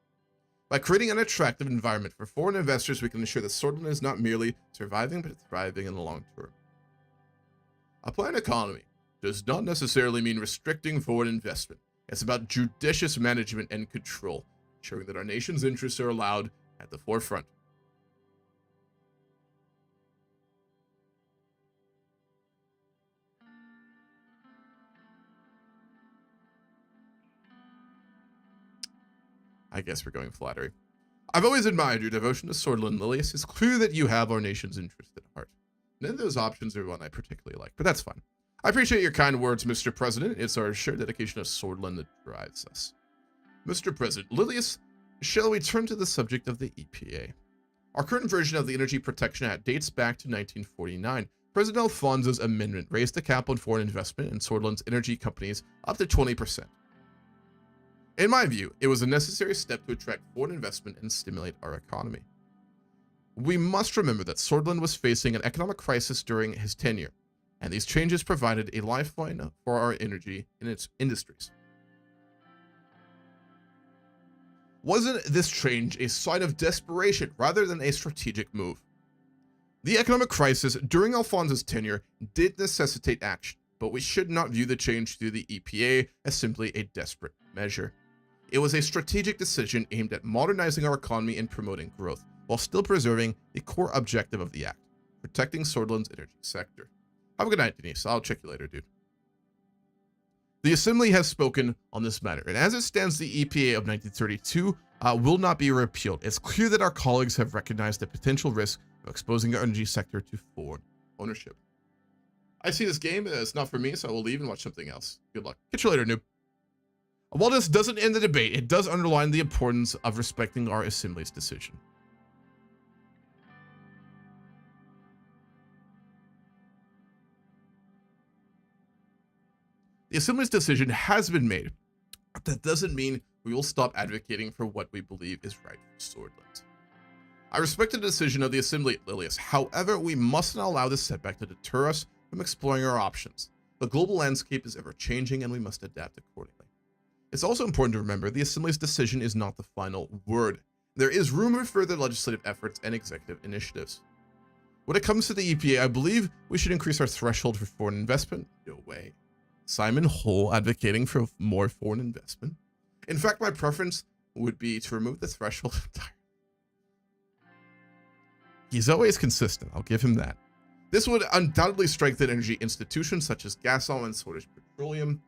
By creating an attractive environment for foreign investors, we can ensure that Swordsland is not merely surviving, but thriving in the long term. A planned economy does not necessarily mean restricting foreign investment. It's about judicious management and control, ensuring that our nation's interests are allowed at the forefront. I guess we're going flattery. I've always admired your devotion to Swordsland, Lilius. It's clear that you have our nation's interest at heart. None of those options are one I particularly like, but that's fine. I appreciate your kind words, Mr. President. It's our shared dedication to Swordsland that drives us. Mr. President, Lilius, shall we turn to the subject of the EPA? Our current version of the Energy Protection Act dates back to 1949. President Alfonso's amendment raised the cap on foreign investment in Swordsland's energy companies up to 20%. In my view, it was a necessary step to attract foreign investment and stimulate our economy. We must remember that Swordsland was facing an economic crisis during his tenure, and these changes provided a lifeline for our energy in its industries. Wasn't this change a sign of desperation rather than a strategic move? The economic crisis during Alfonso's tenure did necessitate action, but we should not view the change through the EPA as simply a desperate measure. It was a strategic decision aimed at modernizing our economy and promoting growth, while still preserving the core objective of the act, protecting Swordsland's energy sector. Have a good night, Denise. I'll check you later, dude. The Assembly has spoken on this matter, and as it stands, the EPA of 1932 will not be repealed. It's clear that our colleagues have recognized the potential risk of exposing our energy sector to foreign ownership. I see this game as not for me, so I will leave and watch something else. Good luck. Catch you later, noob. While this doesn't end the debate, it does underline the importance of respecting our Assembly's decision. The Assembly's decision has been made, but that doesn't mean we will stop advocating for what we believe is right for Swordsland. I respect the decision of the Assembly, Lilius. However, we must not allow this setback to deter us from exploring our options. The global landscape is ever changing, and we must adapt accordingly. It's also important to remember the Assembly's decision is not the final word. There is room for further legislative efforts and executive initiatives. When it comes to the EPA, I believe we should increase our threshold for foreign investment. No way. Simon Hull advocating for more foreign investment. In fact, my preference would be to remove the threshold entirely. He's always consistent, I'll give him that. This would undoubtedly strengthen energy institutions such as Gazprom and Swedish Petroleum.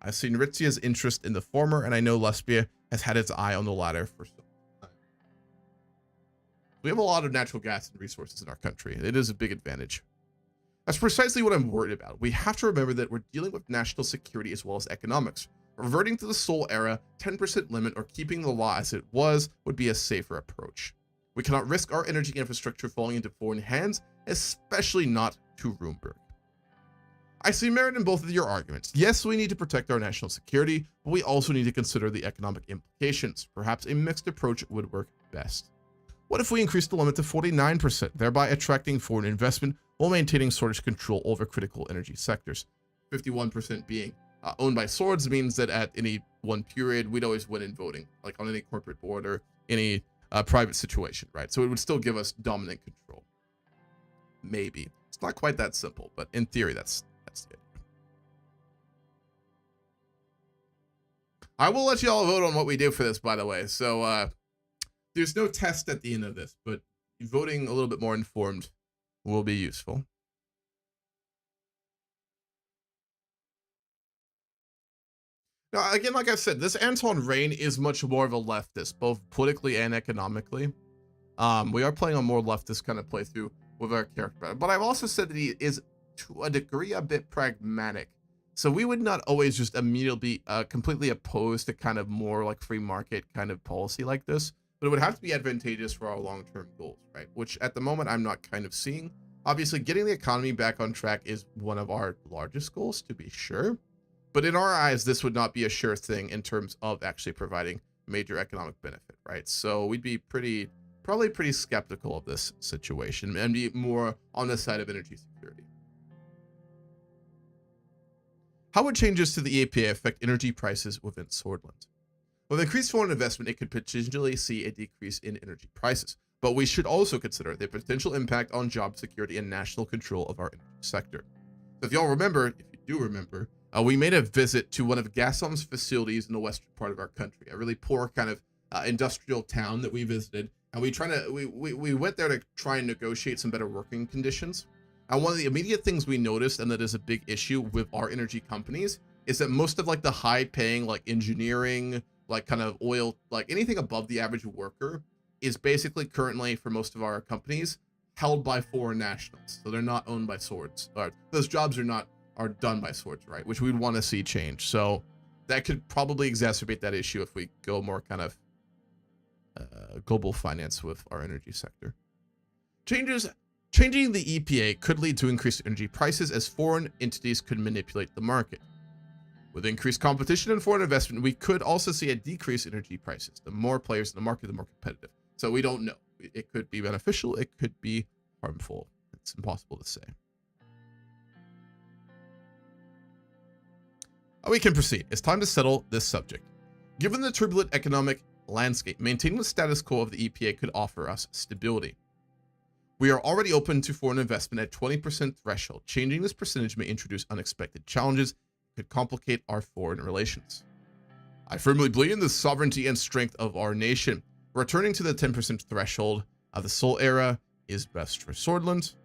I've seen Ritzia's interest in the former, and I know Lesbia has had its eye on the latter for some time. We have a lot of natural gas and resources in our country, and it is a big advantage. That's precisely what I'm worried about. We have to remember that we're dealing with national security as well as economics. Reverting to the Seoul era, 10% limit, or keeping the law as it was would be a safer approach. We cannot risk our energy infrastructure falling into foreign hands, especially not to Roomberg. I see merit in both of your arguments. Yes, we need to protect our national security, but we also need to consider the economic implications. Perhaps a mixed approach would work best. What if we increase the limit to 49%, thereby attracting foreign investment while maintaining Swedish control over critical energy sectors? 51% being owned by Swords means that at any one period, we'd always win in voting, like on any corporate board or any private situation, right? So it would still give us dominant control. Maybe. It's not quite that simple, but in theory, that's it. I will let you all vote on what we do for this, by the way. So there's no test at the end of this, but voting a little bit more informed will be useful. Now, again, like I said, this Anton Rain is much more of a leftist, both politically and economically. We are playing a more leftist kind of playthrough with our character, but I've also said that he is, to a degree, a bit pragmatic. So we would not always just immediately completely opposed to kind of more like free market kind of policy like this, but it would have to be advantageous for our long-term goals, right? Which at the moment I'm not kind of seeing. Obviously, getting the economy back on track is one of our largest goals, to be sure. But in our eyes, this would not be a sure thing in terms of actually providing major economic benefit, right? So we'd be probably pretty skeptical of this situation and be more on the side of energy security. How would changes to the EPA affect energy prices within Swordland? With increased foreign investment, it could potentially see a decrease in energy prices, but we should also consider the potential impact on job security and national control of our energy sector. So if y'all remember, if you do remember, we made a visit to one of Gasom's facilities in the western part of our country, a really poor kind of industrial town that we visited, and we went there to try and negotiate some better working conditions. And one of the immediate things we noticed, and that is a big issue with our energy companies, is that most of like the high paying like engineering, like kind of oil, like anything above the average worker is basically currently for most of our companies held by foreign nationals. So they're not owned by Swords. Those jobs are done by Swords, right? Which we'd want to see change. So that could probably exacerbate that issue if we go more kind of global finance with our energy sector. Changing the EPA could lead to increased energy prices as foreign entities could manipulate the market. With increased competition and foreign investment, we could also see a decrease in energy prices. The more players in the market, the more competitive. So we don't know. It could be beneficial. It could be harmful. It's impossible to say. We can proceed. It's time to settle this subject. Given the turbulent economic landscape, maintaining the status quo of the EPA could offer us stability. We are already open to foreign investment at 20% threshold. Changing this percentage may introduce unexpected challenges, could complicate our foreign relations. I firmly believe in the sovereignty and strength of our nation. Returning to the 10% threshold of the Soul Era is best for Swordland,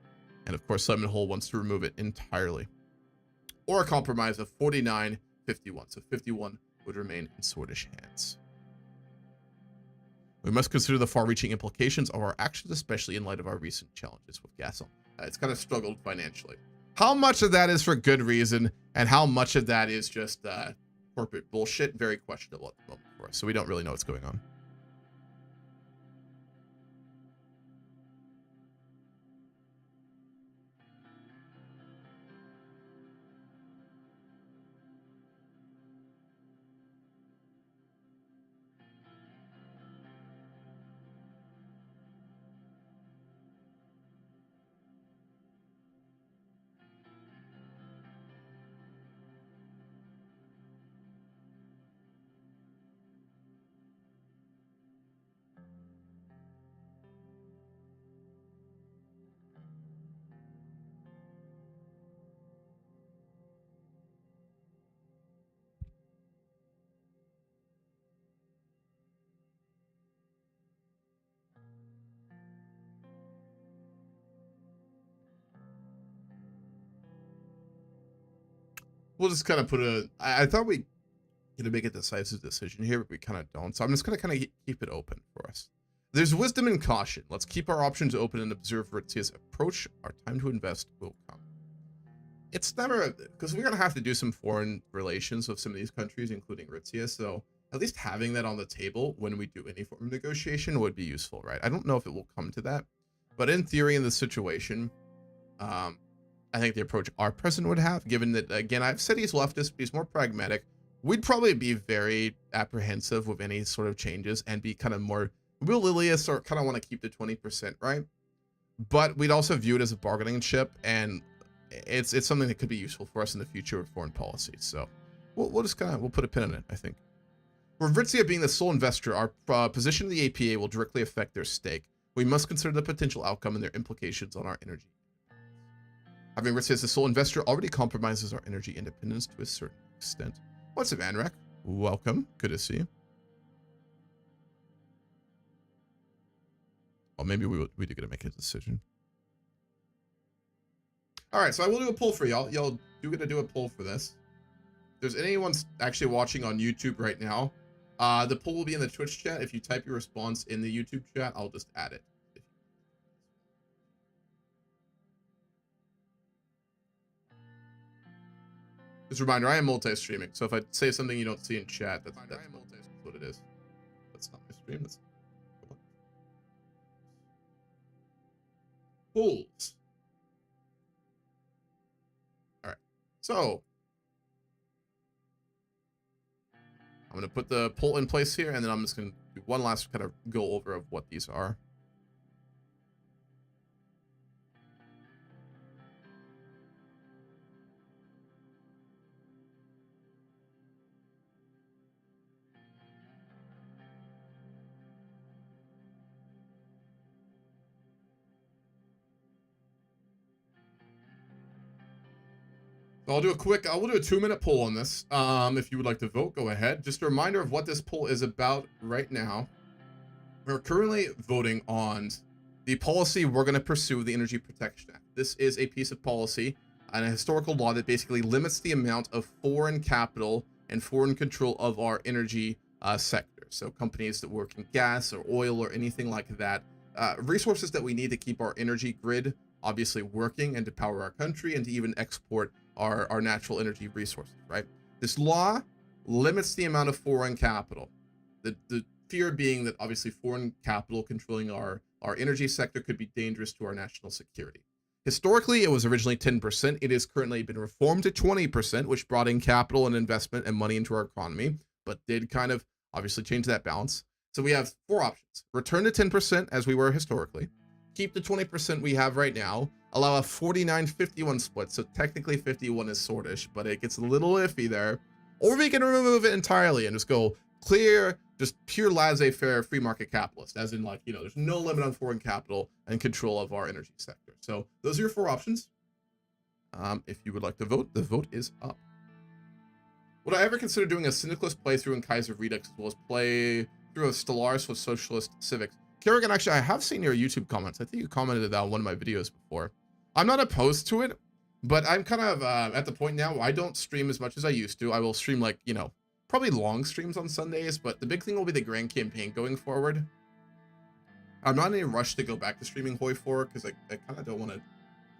and of course Simon Hull wants to remove it entirely. Or a compromise of 49-51, so 51 would remain in Swordish hands. We must consider the far-reaching implications of our actions, especially in light of our recent challenges with Gassel. It's kind of struggled financially. How much of that is for good reason, and how much of that is just corporate bullshit? Very questionable at the moment for us, so we don't really know what's going on. We'll just kind of put I thought we going to make a decisive decision here, but we kind of don't. So I'm just going to kind of keep it open for us. There's wisdom and caution. Let's keep our options open and observe Ritzia's approach. Our time to invest will come. It's never, because we're going to have to do some foreign relations with some of these countries, including Ritzia. So at least having that on the table when we do any form of negotiation would be useful, right? I don't know if it will come to that, but in theory, in this situation, I think the approach our president would have, given that, again, I've said he's leftist, but he's more pragmatic. We'd probably be very apprehensive with any sort of changes and be kind of more Will Lilius or kind of want to keep the 20%, right? But we'd also view it as a bargaining chip, and it's something that could be useful for us in the future with foreign policy. So we'll just kind of, we'll put a pin in it, I think. For Ritzia being the sole investor, our position in the APA will directly affect their stake. We must consider the potential outcome and their implications on our energy. Having Ritzia as the sole investor already compromises our energy independence to a certain extent. What's up, Anrak? Welcome. Good to see you. Oh, maybe we do get to make a decision. All right, so I will do a poll for y'all. Y'all do get to do a poll for this. there's anyone actually watching on YouTube right now, the poll will be in the Twitch chat. If you type your response in the YouTube chat, I'll just add it. Just a reminder, I am multi-streaming, so if I say something you don't see in chat, that's what it is. That's not my stream. That's polls. All right, so I'm gonna put the poll in place here, and then I'm just gonna do one last kind of go over of what these are. So I'll do a 2-minute poll on this. If you would like to vote, go ahead. Just a reminder of what this poll is about right now. We're currently voting on the policy we're going to pursue, the Energy Protection Act. This is a piece of policy and a historical law that basically limits the amount of foreign capital and foreign control of our energy sector. So companies that work in gas or oil or anything like that, resources that we need to keep our energy grid obviously working and to power our country and to even export our natural energy resources, right? This law limits the amount of foreign capital. The fear being that obviously foreign capital controlling our energy sector could be dangerous to our national security. Historically, it was originally 10%. It has currently been reformed to 20%, which brought in capital and investment and money into our economy, but did kind of obviously change that balance. So we have 4 options. Return to 10% as we were historically. Keep the 20% we have right now. Allow a 49-51 split, so technically 51 is sortish, but it gets a little iffy there. Or we can remove it entirely and just go clear, just pure laissez-faire free market capitalist, as in like, you know, there's no limit on foreign capital and control of our energy sector. So those are your 4 options. If you would like to vote, the vote is up. Would I ever consider doing a Syndicalist playthrough in Kaiser Redux as well as play through a Stellaris with Socialist Civics? Kerrigan, actually, I have seen your YouTube comments. I think you commented on one of my videos before. I'm not opposed to it, but I'm kind of at the point now where I don't stream as much as I used to. I will stream like, you know, probably long streams on Sundays, but the big thing will be the Grand Campaign going forward. I'm not in a rush to go back to streaming Hoi 4 because I kind of don't want to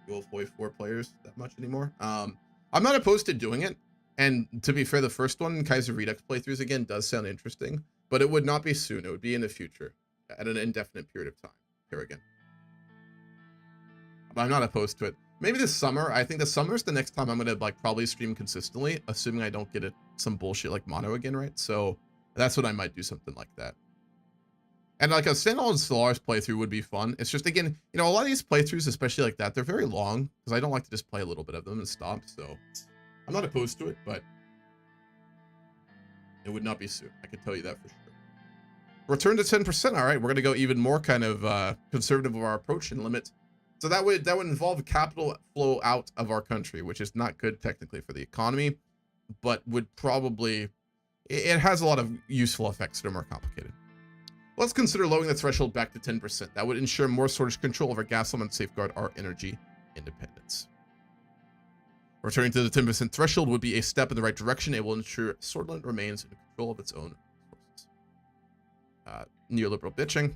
go with Hoi 4 players that much anymore. I'm not opposed to doing it. And to be fair, the first one, Kaiser Redux playthroughs again, does sound interesting, but it would not be soon. It would be in the future at an indefinite period of time. Kerrigan. But I'm not opposed to it. Maybe this summer. I think the summer's the next time I'm gonna like probably stream consistently, assuming I don't get some bullshit like mono again, right? So that's when I might do something like that. And like a standalone Stellaris playthrough would be fun. It's just, again, you know, a lot of these playthroughs, especially like that, they're very long because I don't like to just play a little bit of them and stop. So I'm not opposed to it, but it would not be soon. I can tell you that for sure. Return to 10%. All right, we're gonna go even more kind of conservative of our approach and limit. So that would involve capital flow out of our country, which is not good technically for the economy, but would probably, it has a lot of useful effects that are more complicated. Let's consider lowering the threshold back to 10%. That would ensure more storage control over gas and safeguard our energy independence. Returning to the 10% threshold would be a step in the right direction. It will ensure Swordland remains in control of its own resources. Neoliberal bitching.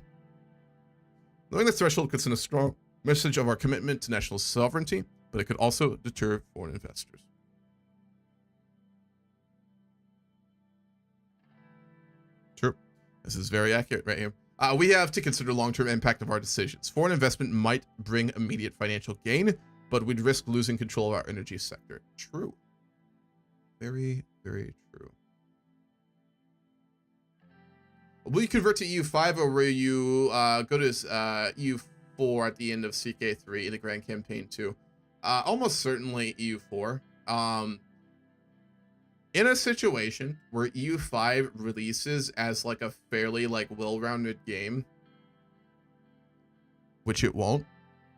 Lowering the threshold could send a strong message of our commitment to national sovereignty, but it could also deter foreign investors. True. This is very accurate right here. We have to consider long-term impact of our decisions. Foreign investment might bring immediate financial gain, but we'd risk losing control of our energy sector. True. Very, very true. Will you convert to EU5 or will you go to EU4 at the end of CK3 in the Grand Campaign 2? Almost certainly EU4. In a situation where EU5 releases as like a fairly like well-rounded game, which it won't,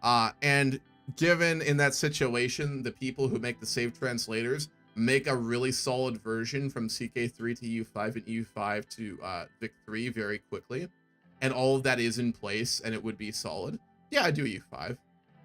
and given in that situation, the people who make the save translators make a really solid version from CK3 to EU5 and EU5 to Vic3 very quickly, and all of that is in place and it would be solid, yeah, I do EU5.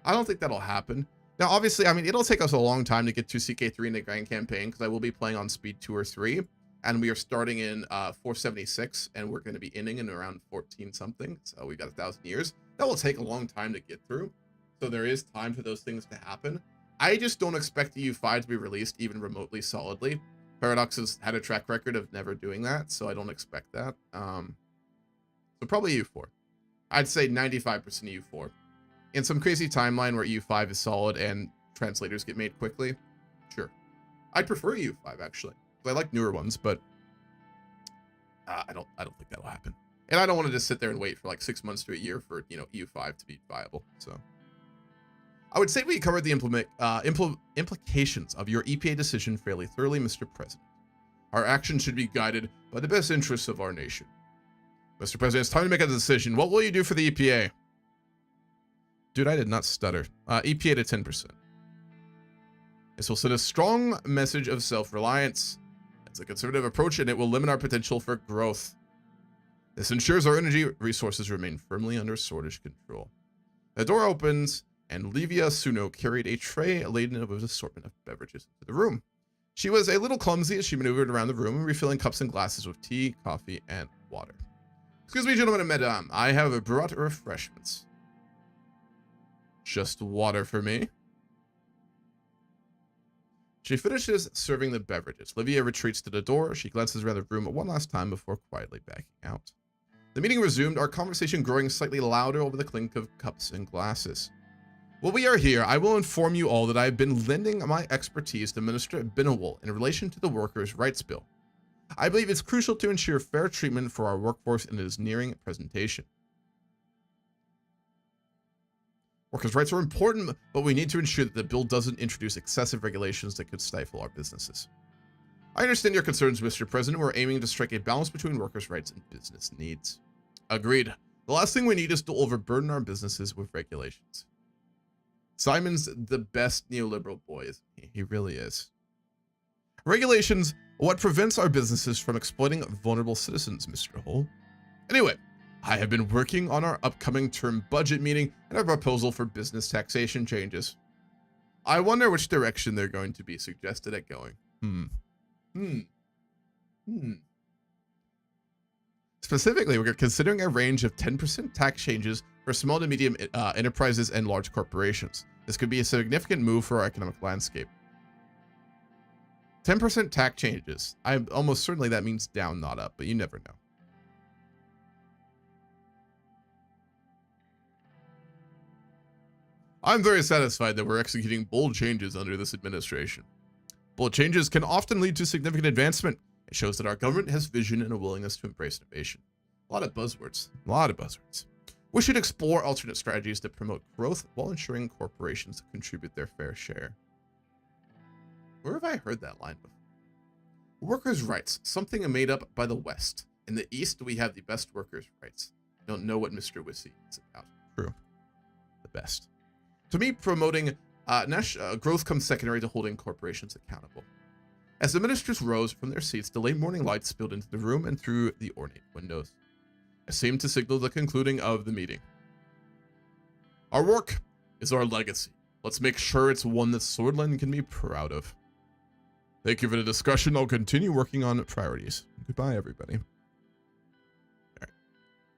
I don't think that'll happen. Now, obviously, I mean, it'll take us a long time to get to CK3 in the Grand Campaign, because I will be playing on speed 2 or 3, and we are starting in 476, and we're going to be ending in around 14 something, so we've got 1,000 years. That will take a long time to get through, so there is time for those things to happen. I just don't expect the U5 to be released even remotely solidly. Paradox has had a track record of never doing that, so I don't expect that. So probably U4. I'd say 95% U4. In some crazy timeline where U5 is solid and translators get made quickly, sure. I'd prefer U5 actually. I like newer ones, but I don't think that'll happen. And I don't want to just sit there and wait for like 6 months to a year for, you know, U5 to be viable. So I would say we covered the implications of your EPA decision fairly thoroughly, Mr. President. Our actions should be guided by the best interests of our nation. Mr. President, it's time to make a decision. What will you do for the EPA? Dude, I did not stutter. EPA to 10%. This will send a strong message of self-reliance. It's a conservative approach, and it will limit our potential for growth. This ensures our energy resources remain firmly under Swordish control. The door opens, and Livia Suno carried a tray laden with an assortment of beverages into the room. She was a little clumsy as she maneuvered around the room, refilling cups and glasses with tea, coffee, and water. Excuse me, gentlemen and madame, I have brought refreshments. Just water for me. She finishes serving the beverages. Livia retreats to the door. She glances around the room one last time before quietly backing out. The meeting resumed, our conversation growing slightly louder over the clink of cups and glasses. While we are here, I will inform you all that I have been lending my expertise to Minister Binawal in relation to the Workers' Rights Bill. I believe it's crucial to ensure fair treatment for our workforce in its nearing presentation. Workers' rights are important, but we need to ensure that the bill doesn't introduce excessive regulations that could stifle our businesses. I understand your concerns, Mr. President. We're aiming to strike a balance between workers' rights and business needs. Agreed. The last thing we need is to overburden our businesses with regulations. Simon's the best neoliberal boy, isn't he? He really is. Regulations are what prevents our businesses from exploiting vulnerable citizens, Mr. Hull. Anyway, I have been working on our upcoming term budget meeting and a proposal for business taxation changes. I wonder which direction they're going to be suggested at going. Specifically, we're considering a range of 10% tax changes for small to medium enterprises and large corporations. This could be a significant move for our economic landscape. 10% tax changes. I'm almost certainly that means down, not up, but you never know. I'm very satisfied that we're executing bold changes under this administration. Bold changes can often lead to significant advancement. It shows that our government has vision and a willingness to embrace innovation. A lot of buzzwords. We should explore alternate strategies that promote growth while ensuring corporations contribute their fair share. Where have I heard that line before? Workers' rights, something made up by the West. In the East, we have the best workers' rights. I don't know what Mr. Wissy is about. True. The best. To me, promoting growth comes secondary to holding corporations accountable. As the ministers rose from their seats, the late morning light spilled into the room and through the ornate windows. It seemed to signal the concluding of the meeting. Our work is our legacy. Let's make sure it's one that Swordland can be proud of. Thank you for the discussion. I'll continue working on priorities. Goodbye, everybody. All right.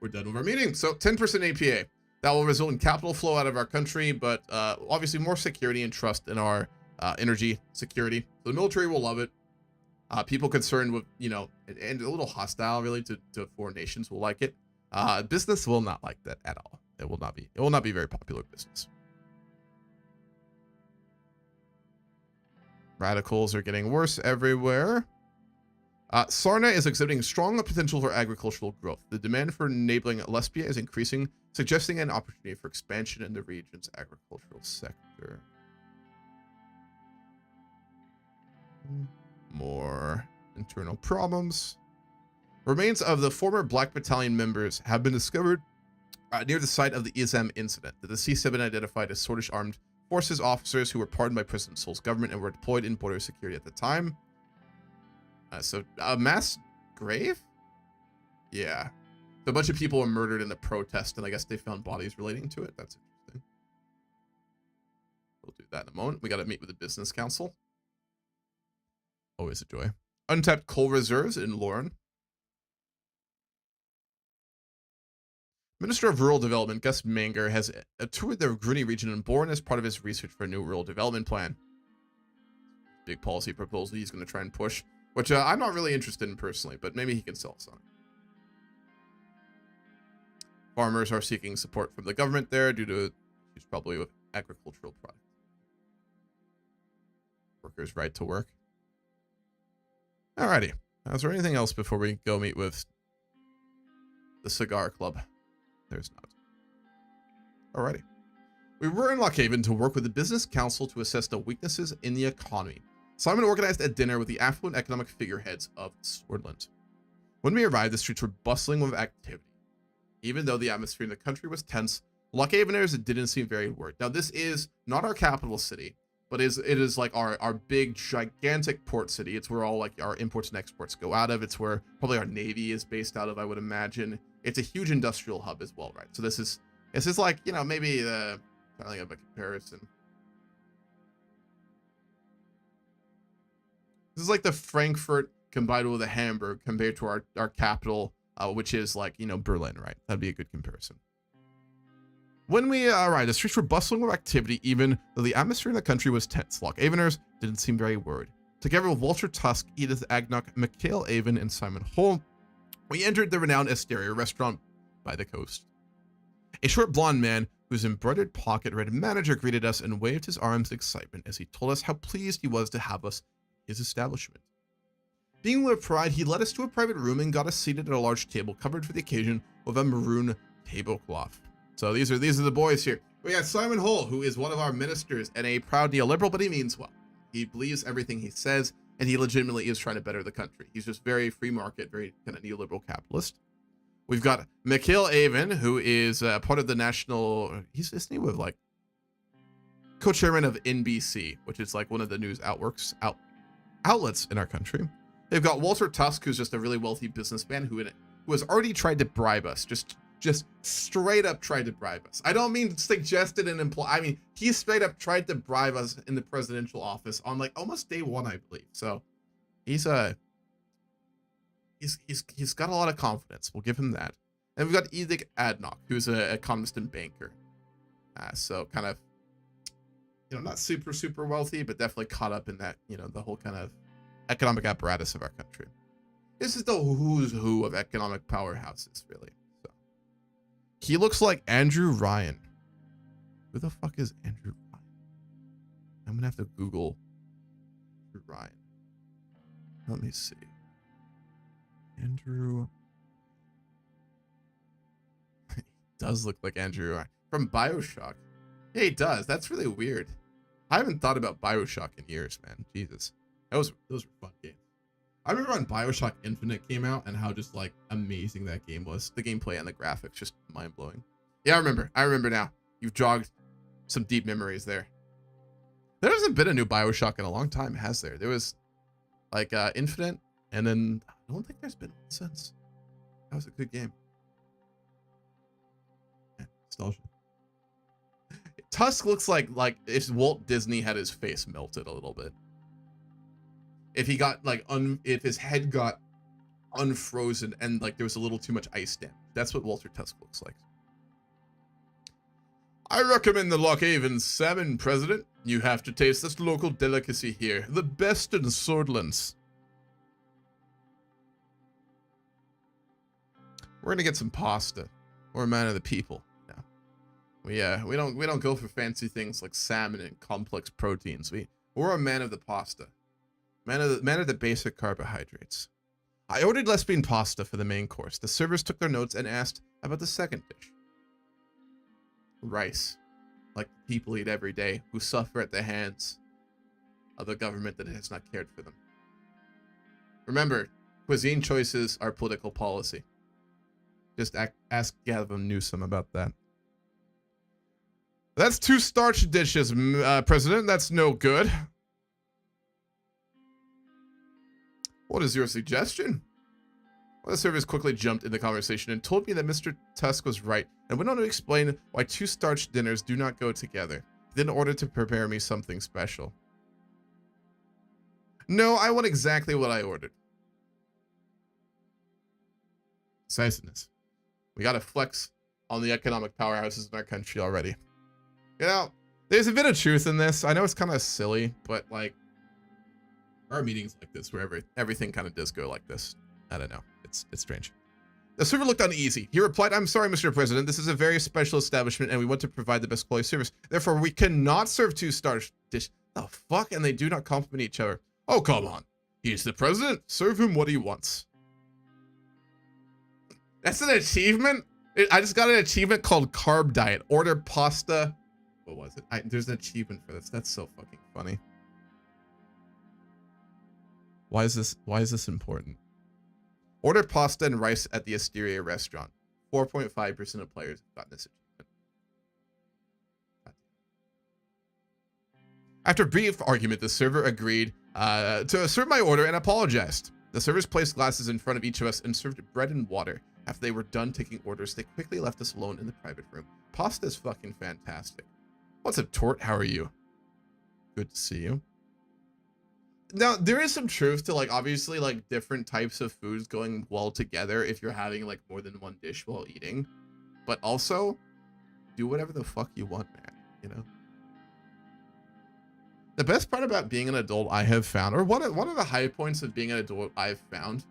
We're done with our meeting. So 10% APA. That will result in capital flow out of our country, but obviously more security and trust in our energy security. So the military will love it. People concerned with, you know, and a little hostile really to foreign nations will like it. Business will not like that at all. It will not be very popular business. Radicals are getting worse everywhere. Sarna is exhibiting strong potential for agricultural growth. The demand for enabling Lesbia is increasing, suggesting an opportunity for expansion in the region's agricultural sector. More internal problems. Remains of the former Black Battalion members have been discovered near the site of the Izam incident. The deceased have been identified as Swordish armed forces officers who were pardoned by President Sol's government and were deployed in border security at the time. So a mass grave? Yeah. So a bunch of people were murdered in the protest, and I guess they found bodies relating to it. That's interesting. We'll do that in a moment. We got to meet with the business council. Always a joy. Untapped coal reserves in Lauren. Minister of Rural Development Gus Manger has toured the Gruny region in Bourne as part of his research for a new rural development plan. Big policy proposal he's going to try and push, which I'm not really interested in personally, but maybe he can sell us on it. Farmers are seeking support from the government there due to issues probably with agricultural products. Workers' right to work. Alrighty. Is there anything else before we go meet with the Cigar Club? There's not. Alrighty. We were in Lockhaven to work with the Business Council to assess the weaknesses in the economy. Simon organized a dinner with the affluent economic figureheads of Swordland. When we arrived, the streets were bustling with activity. Even though the atmosphere in the country was tense, Lockhaveners didn't seem very worried. Now, this is not our capital city, but it is like our big, gigantic port city. It's where all like our imports and exports go out of. It's where probably our navy is based out of, I would imagine. It's a huge industrial hub as well, right? So this is like, you know, maybe the trying to think of a comparison. This is like the Frankfurt combined with a Hamburg compared to our capital, which is like, you know, Berlin, right? That'd be a good comparison. When we arrived, the streets were bustling with activity, even though the atmosphere in the country was tense. Lockhaveners didn't seem very worried. Together with Walter Tusk, Edith Agnock, Mikhail Avon, and Simon Hull, we entered the renowned Asteria restaurant by the coast. A short blonde man whose embroidered pocket red manager greeted us and waved his arms in excitement as he told us how pleased he was to have us in his establishment. Being with pride, he led us to a private room and got us seated at a large table covered for the occasion with a maroon tablecloth. So these are the boys here. We got Simon Hull, who is one of our ministers and a proud neoliberal, but he means well. He believes everything he says, and he legitimately is trying to better the country. He's just very free market, very kind of neoliberal capitalist. We've got Mikhail Avon, who is part of the national, he's name with like co-chairman of NBC, which is like one of the news outlets in our country. They've got Walter Tusk, who's just a really wealthy businessman who has already tried to bribe us, just straight up tried to bribe us. I don't mean suggested and imply. I mean, he straight up tried to bribe us in the presidential office on like almost day one, I believe. So he's got a lot of confidence. We'll give him that. And we've got Edith Adnock, who's an economist and banker. So kind of, you know, not super wealthy, but definitely caught up in that, you know, the whole kind of economic apparatus of our country. This is the who's who of economic powerhouses, really. So he looks like Andrew Ryan. Who the fuck is Andrew Ryan? I'm gonna have to Google Andrew Ryan. Let me see. Andrew. He does look like Andrew Ryan from BioShock. Yeah, he does. That's really weird. I haven't thought about BioShock in years, man. Jesus. Those were fun games. I remember when BioShock Infinite came out and how just like amazing that game was. The gameplay and the graphics, just mind blowing. Yeah, I remember now. You've jogged some deep memories there. There hasn't been a new BioShock in a long time, has there? There was like Infinite, and then I don't think there's been one since. That was a good game. Yeah, nostalgia. Tusk looks like if Walt Disney had his face melted a little bit. If he got like if his head got unfrozen and like there was a little too much ice damage. That's what Walter Tusk looks like. I recommend the Lockhaven salmon, President. You have to taste this local delicacy here. The best in Swordlands. We're gonna get some pasta. We're a man of the people. No. We don't go for fancy things like salmon and complex proteins. We're a man of the pasta. Man of the basic carbohydrates. I ordered less bean pasta for the main course. The servers took their notes and asked about the second dish. Rice. Like people eat every day who suffer at the hands of a government that has not cared for them. Remember, cuisine choices are political policy. Just ask Gavin Newsom about that. That's 2 starch dishes, President. That's no good. What is your suggestion? Well, the servers quickly jumped in the conversation and told me that Mr. Tusk was right and went on to explain why 2 starch dinners do not go together. Then order to prepare me something special. No, I want exactly what I ordered. Decisiveness. We gotta flex on the economic powerhouses in our country already. You know, there's a bit of truth in this. I know it's kind of silly, but like, our meetings like this, where everything kind of does go like this. I don't know. It's strange. The server looked uneasy. He replied, "I'm sorry, Mr. President. This is a very special establishment, and we want to provide the best quality service. Therefore, we cannot serve 2-star dish." The fuck? And they do not compliment each other. Oh, come on. He's the president. Serve him what he wants. That's an achievement? I just got an achievement called Carb Diet. Order pasta. What was it? There's an achievement for this. That's so fucking funny. Why is this important? Order pasta and rice at the Asteria restaurant. 4.5% of players have gotten this achievement. After a brief argument, the server agreed to serve my order and apologized. The servers placed glasses in front of each of us and served bread and water. After they were done taking orders, they quickly left us alone in the private room. Pasta is fucking fantastic. What's up, Tort? How are you? Good to see you. Now, there is some truth to, like, obviously, like, different types of foods going well together if you're having, like, more than one dish while eating. But also, do whatever the fuck you want, man, you know? The best part about being an adult I have found, or one of the high points of being an adult I've found,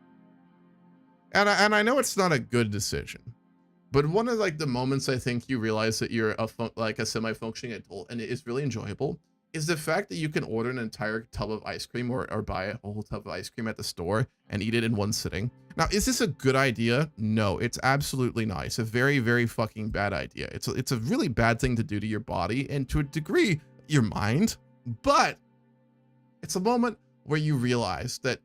and I know it's not a good decision, but one of, like, the moments I think you realize that you're a semi-functioning adult, and it is really enjoyable, is the fact that you can order an entire tub of ice cream or buy a whole tub of ice cream at the store and eat it in one sitting. Now, is this a good idea? No, it's absolutely not. It's a very, very fucking bad idea. It's a really bad thing to do to your body and to a degree, your mind, but it's a moment where you realize that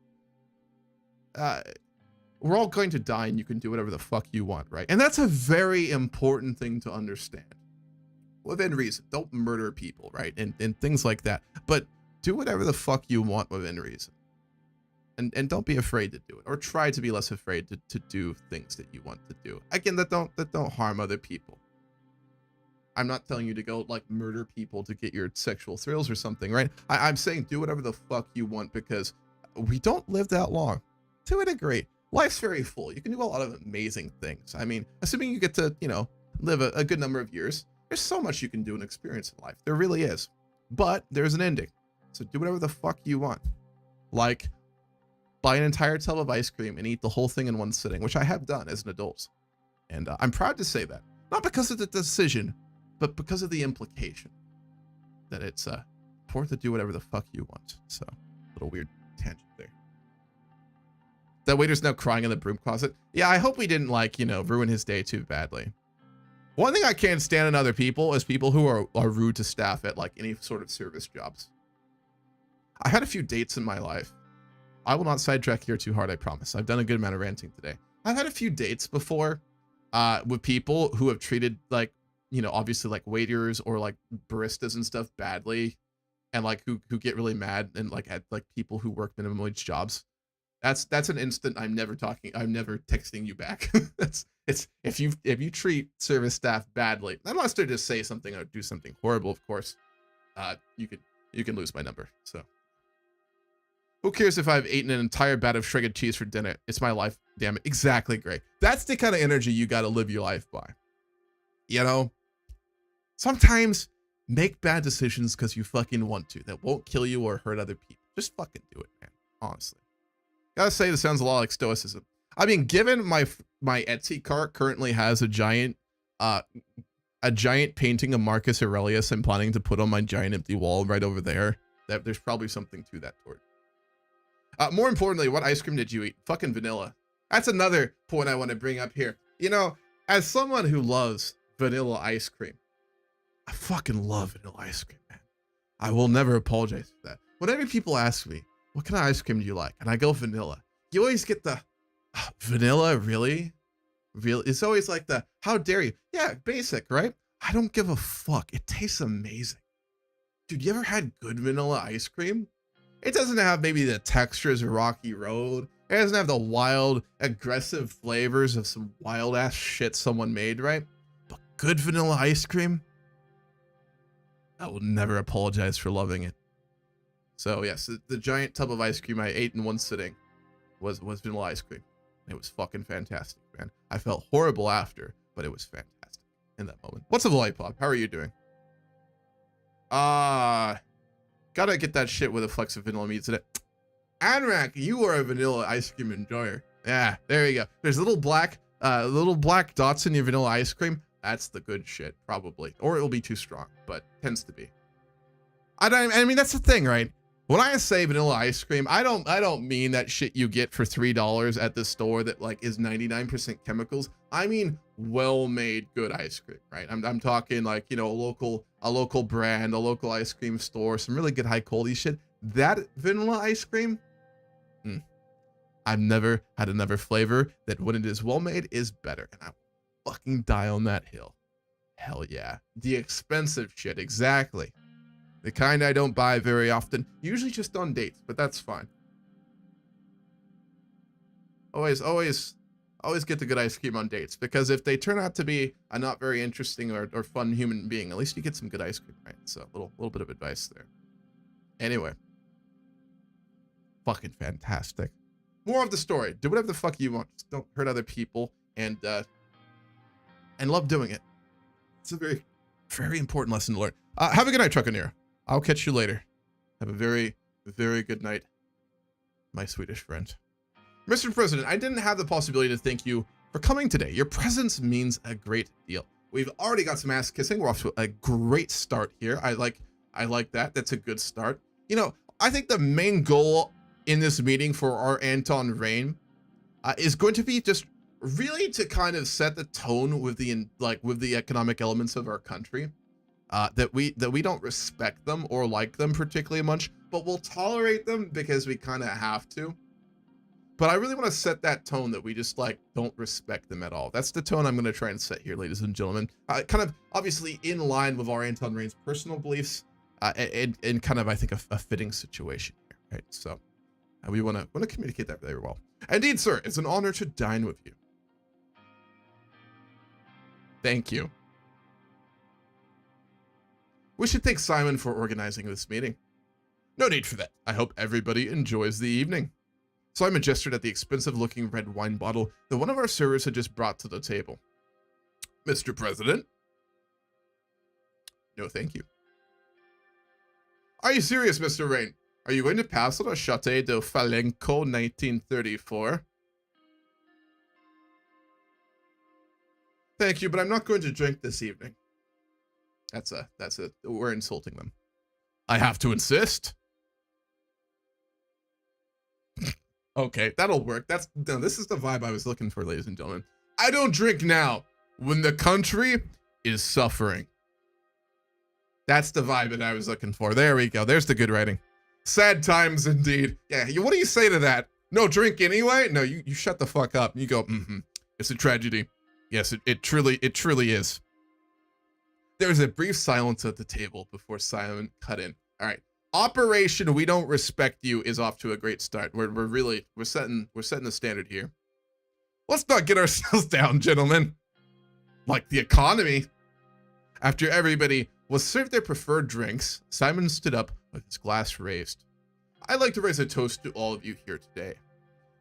we're all going to die and you can do whatever the fuck you want, right? And that's a very important thing to understand. Within reason. Don't murder people, right? And things like that. But do whatever the fuck you want within reason. And don't be afraid to do it. Or try to be less afraid to do things that you want to do. Again, that don't harm other people. I'm not telling you to go, like, murder people to get your sexual thrills or something, right? I'm saying do whatever the fuck you want, because we don't live that long. To a degree. Life's very full. You can do a lot of amazing things. I mean, assuming you get to, you know, live a good number of years, there's so much you can do and experience in life. There really is. But there's an ending. So do whatever the fuck you want. Like, buy an entire tub of ice cream and eat the whole thing in one sitting, which I have done as an adult. And I'm proud to say that. Not because of the decision, but because of the implication. That it's important to do whatever the fuck you want. So, a little weird tangent there. That waiter's now crying in the broom closet. Yeah, I hope we didn't, like, you know, ruin his day too badly. One thing I can't stand in other people is people who are rude to staff at, like, any sort of service jobs. I had a few dates in my life. I will not sidetrack here too hard, I promise. I've done a good amount of ranting today. I've had a few dates before with people who have treated, like, you know, obviously, like, waiters or, like, baristas and stuff badly, and, like, who get really mad and, like, at, like, people who work minimum wage jobs. That's an instant I'm never texting you back. It's if you treat service staff badly, unless they just say something or do something horrible, of course, you can lose my number. So who cares if I've eaten an entire bat of shredded cheese for dinner? It's my life, damn it. Exactly, Greg. That's the kind of energy you got to live your life by. You know, sometimes make bad decisions because you fucking want to. That won't kill you or hurt other people. Just fucking do it, man. Honestly. Gotta say, this sounds a lot like stoicism. I mean, given my Etsy cart currently has a giant painting of Marcus Aurelius I'm planning to put on my giant empty wall right over there, that there's probably something to that toward. More importantly, what ice cream did you eat? Fucking vanilla. That's another point I want to bring up here. You know, as someone who loves vanilla ice cream, I fucking love vanilla ice cream, man. I will never apologize for that. Whenever people ask me, what kind of ice cream do you like? And I go vanilla. You always get the, vanilla, really? Really? It's always like the, how dare you? Yeah, basic, right? I don't give a fuck. It tastes amazing. Dude, you ever had good vanilla ice cream? It doesn't have maybe the textures of Rocky Road. It doesn't have the wild, aggressive flavors of some wild ass shit someone made, right? But good vanilla ice cream? I will never apologize for loving it. So yes, the giant tub of ice cream I ate in one sitting was vanilla ice cream. It was fucking fantastic, man. I felt horrible after, but it was fantastic in that moment. What's up, Lollipop? How are you doing? Gotta get that shit with a flex of vanilla meats in it. Anrak, you are a vanilla ice cream enjoyer. Yeah, there you go. There's little black dots in your vanilla ice cream. That's the good shit, probably. Or it'll be too strong, but tends to be. I mean, that's the thing, right? When I say vanilla ice cream, I don't mean that shit you get for $3 at the store that like is 99% chemicals. I mean well-made good ice cream, right? I'm talking like, you know, a local brand, a local ice cream store, some really good high quality shit. That vanilla ice cream, I've never had another flavor that when it is well made is better, and I fucking die on that hill. Hell yeah. The expensive shit, exactly. The kind I don't buy very often, usually just on dates, but that's fine. Always get the good ice cream on dates, because if they turn out to be a not very interesting or fun human being, at least you get some good ice cream, right? So a little bit of advice there. Anyway. Fucking fantastic. More of the story. Do whatever the fuck you want. Just don't hurt other people and love doing it. It's a very, very important lesson to learn. Have a good night, Truckaneer. I'll catch you later. Have a very, very good night, my Swedish friend. Mr. President, I didn't have the possibility to thank you for coming today. Your presence means a great deal. We've already got some ass kissing. We're off to a great start here. I like that. That's a good start. You know, I think the main goal in this meeting for our Anton reign is going to be just really to kind of set the tone with the economic elements of our country. That we don't respect them or like them particularly much, but we'll tolerate them because we kind of have to. But I really want to set that tone that we just like don't respect them at all. That's the tone I'm going to try and set here, ladies and gentlemen. Kind of obviously in line with our Anton Reign's personal beliefs, and kind of I think a fitting situation here, right? So we want to communicate that very well. Indeed, sir, it's an honor to dine with you. Thank you. We should thank Simon for organizing this meeting. No need for that. I hope everybody enjoys the evening. Simon gestured at the expensive-looking red wine bottle that one of our servers had just brought to the table. Mr. President? No, thank you. Are you serious, Mr. Rain? Are you going to pass on a Château de Falenco 1934? Thank you, but I'm not going to drink this evening. We're insulting them. I have to insist. Okay, that'll work. This is the vibe I was looking for, ladies and gentlemen. I don't drink now when the country is suffering. That's the vibe that I was looking for. There we go. There's the good writing. Sad times indeed. Yeah, what do you say to that? No drink anyway? No, you shut the fuck up. You go, It's a tragedy. Yes, it truly is. There was a brief silence at the table before Simon cut in. All right. Operation We Don't Respect You is off to a great start. We're setting the standard here. Let's not get ourselves down, gentlemen. Like the economy. After everybody was served their preferred drinks, Simon stood up with his glass raised. I'd like to raise a toast to all of you here today.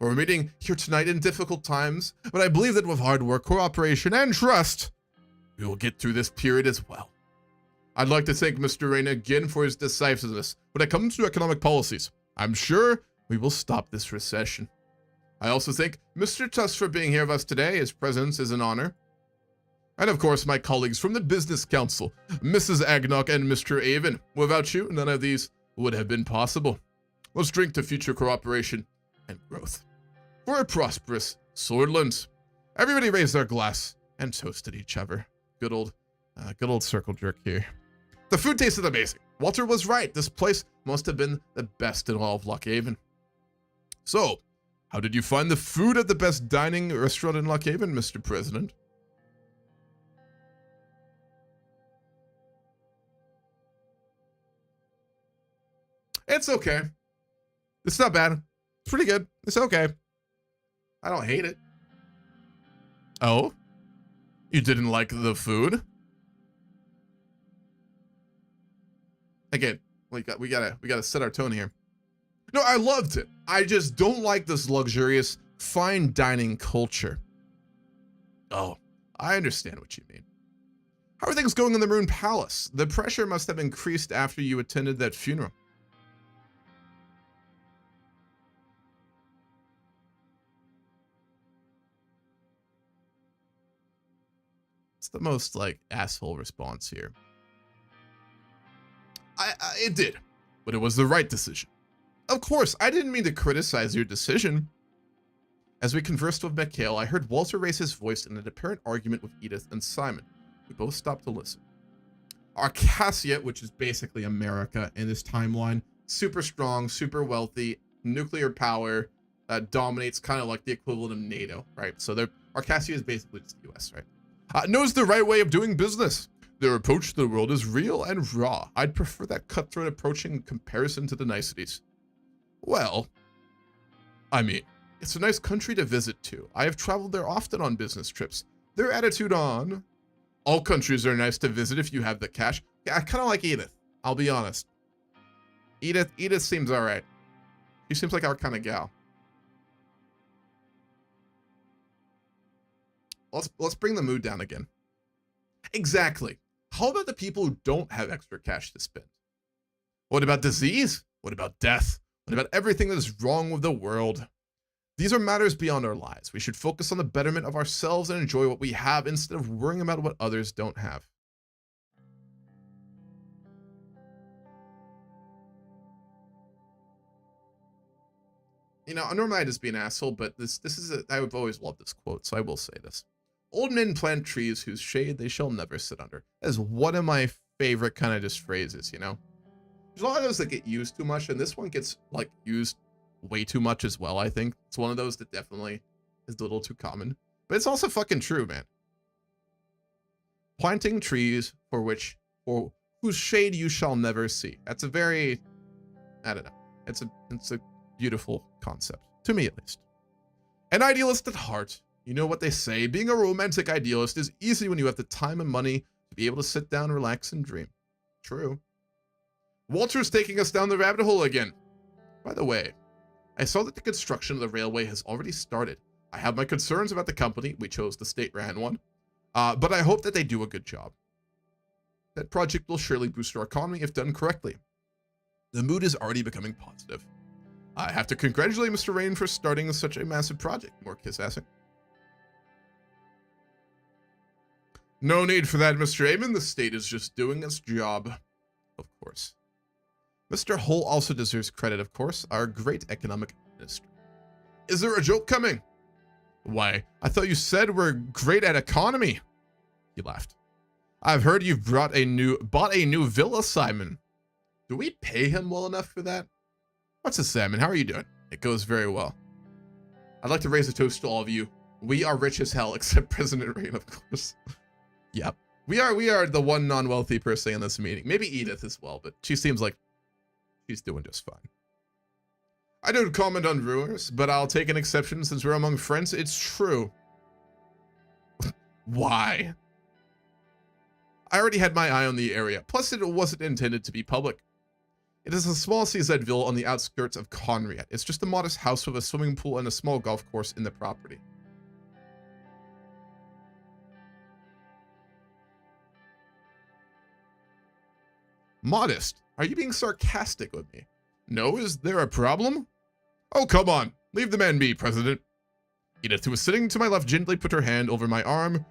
We're meeting here tonight in difficult times, but I believe that with hard work, cooperation, and trust, we will get through this period as well. I'd like to thank Mr. Rain again for his decisiveness when it comes to economic policies. I'm sure we will stop this recession. I also thank Mr. Tuss for being here with us today. His presence is an honor. And of course, my colleagues from the Business Council, Mrs. Agnock and Mr. Avon. Without you, none of these would have been possible. Let's drink to future cooperation and growth. For a prosperous Swordland. Everybody raised their glass and toasted each other. Good old circle jerk here. The food tasted amazing. Walter was right. This place must have been the best in all of Lockhaven. So, how did you find the food at the best dining restaurant in Lockhaven, Mr. President? It's okay. It's not bad. It's pretty good. It's okay. I don't hate it. Oh? You didn't like the food? Again, we gotta set our tone here. No, I loved it. I just don't like this luxurious fine dining culture. Oh, I understand what you mean. How are things going in the Maroon Palace? The pressure must have increased after you attended that funeral. It's the most, like, asshole response here. It did, but it was the right decision. Of course, I didn't mean to criticize your decision. As we conversed with Mikhail, I heard Walter raise his voice in an apparent argument with Edith and Simon. We both stopped to listen. Arcasia, which is basically America in this timeline, super strong, super wealthy, nuclear power, dominates, kind of like the equivalent of NATO, right? So Arcasia is basically just the US, right? Knows the right way of doing business. Their approach to the world is real and raw. I'd prefer that cutthroat approach in comparison to the niceties. Well, I mean, it's a nice country to visit too. I have traveled there often on business trips. Their attitude on all countries are nice to visit if you have the cash. Yeah, I kind of like Edith, I'll be honest. Edith seems all right. She seems like our kind of gal. Let's bring the mood down again. Exactly. How about the people who don't have extra cash to spend? What about disease? What about death? What about everything that is wrong with the world? These are matters beyond our lives. We should focus on the betterment of ourselves and enjoy what we have instead of worrying about what others don't have. You know, normally I just be an asshole, but I've always loved this quote, so I will say this. Old men plant trees whose shade they shall never sit under. That is one of my favorite kind of just phrases, you know? There's a lot of those that get used too much, and this one gets, like, used way too much as well, I think. It's one of those that definitely is a little too common. But it's also fucking true, man. Planting trees for whose shade you shall never see. That's a very, I don't know. It's a beautiful concept. To me, at least. An idealist at heart. You know what they say, being a romantic idealist is easy when you have the time and money to be able to sit down, relax, and dream. True. Walter's taking us down the rabbit hole again. By the way, I saw that the construction of the railway has already started. I have my concerns about the company. We chose the state-ran one. But I hope that they do a good job. That project will surely boost our economy if done correctly. The mood is already becoming positive. I have to congratulate Mr. Rain for starting such a massive project. More kiss-assing. No need for that, Mr. Amon. The state is just doing its job. Of course. Mr. Hull also deserves credit, of course, our great economic minister. Is there a joke coming? Why, I thought you said we're great at economy. He laughed. I've heard you've bought a new villa, Simon. Do we pay him well enough for that? What's this, Simon? How are you doing? It goes very well. I'd like to raise a toast to all of you. We are rich as hell, except President Rain, of course. Yep. We are the one non-wealthy person in this meeting. Maybe Edith as well, but she seems like she's doing just fine. I don't comment on rumors, but I'll take an exception since we're among friends. It's true. Why? I already had my eye on the area. Plus, it wasn't intended to be public. It is a small seaside villa on the outskirts of Conriat. It's just a modest house with a swimming pool and a small golf course in the property. Modest? Are you being sarcastic with me? No, is there a problem? Oh, come on. Leave the man be, President. Edith, who was sitting to my left, gently put her hand over my arm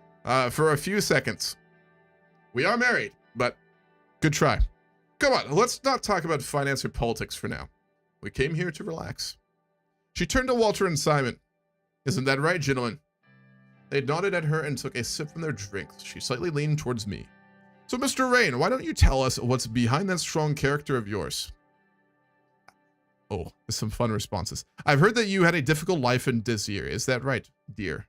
for a few seconds. We are married, but good try. Come on, let's not talk about finance or politics for now. We came here to relax. She turned to Walter and Simon. Isn't that right, gentlemen? They nodded at her and took a sip from their drinks. She slightly leaned towards me. So, Mr. Rain, why don't you tell us what's behind that strong character of yours? Oh, there's some fun responses. I've heard that you had a difficult life in Desir. Is that right, dear?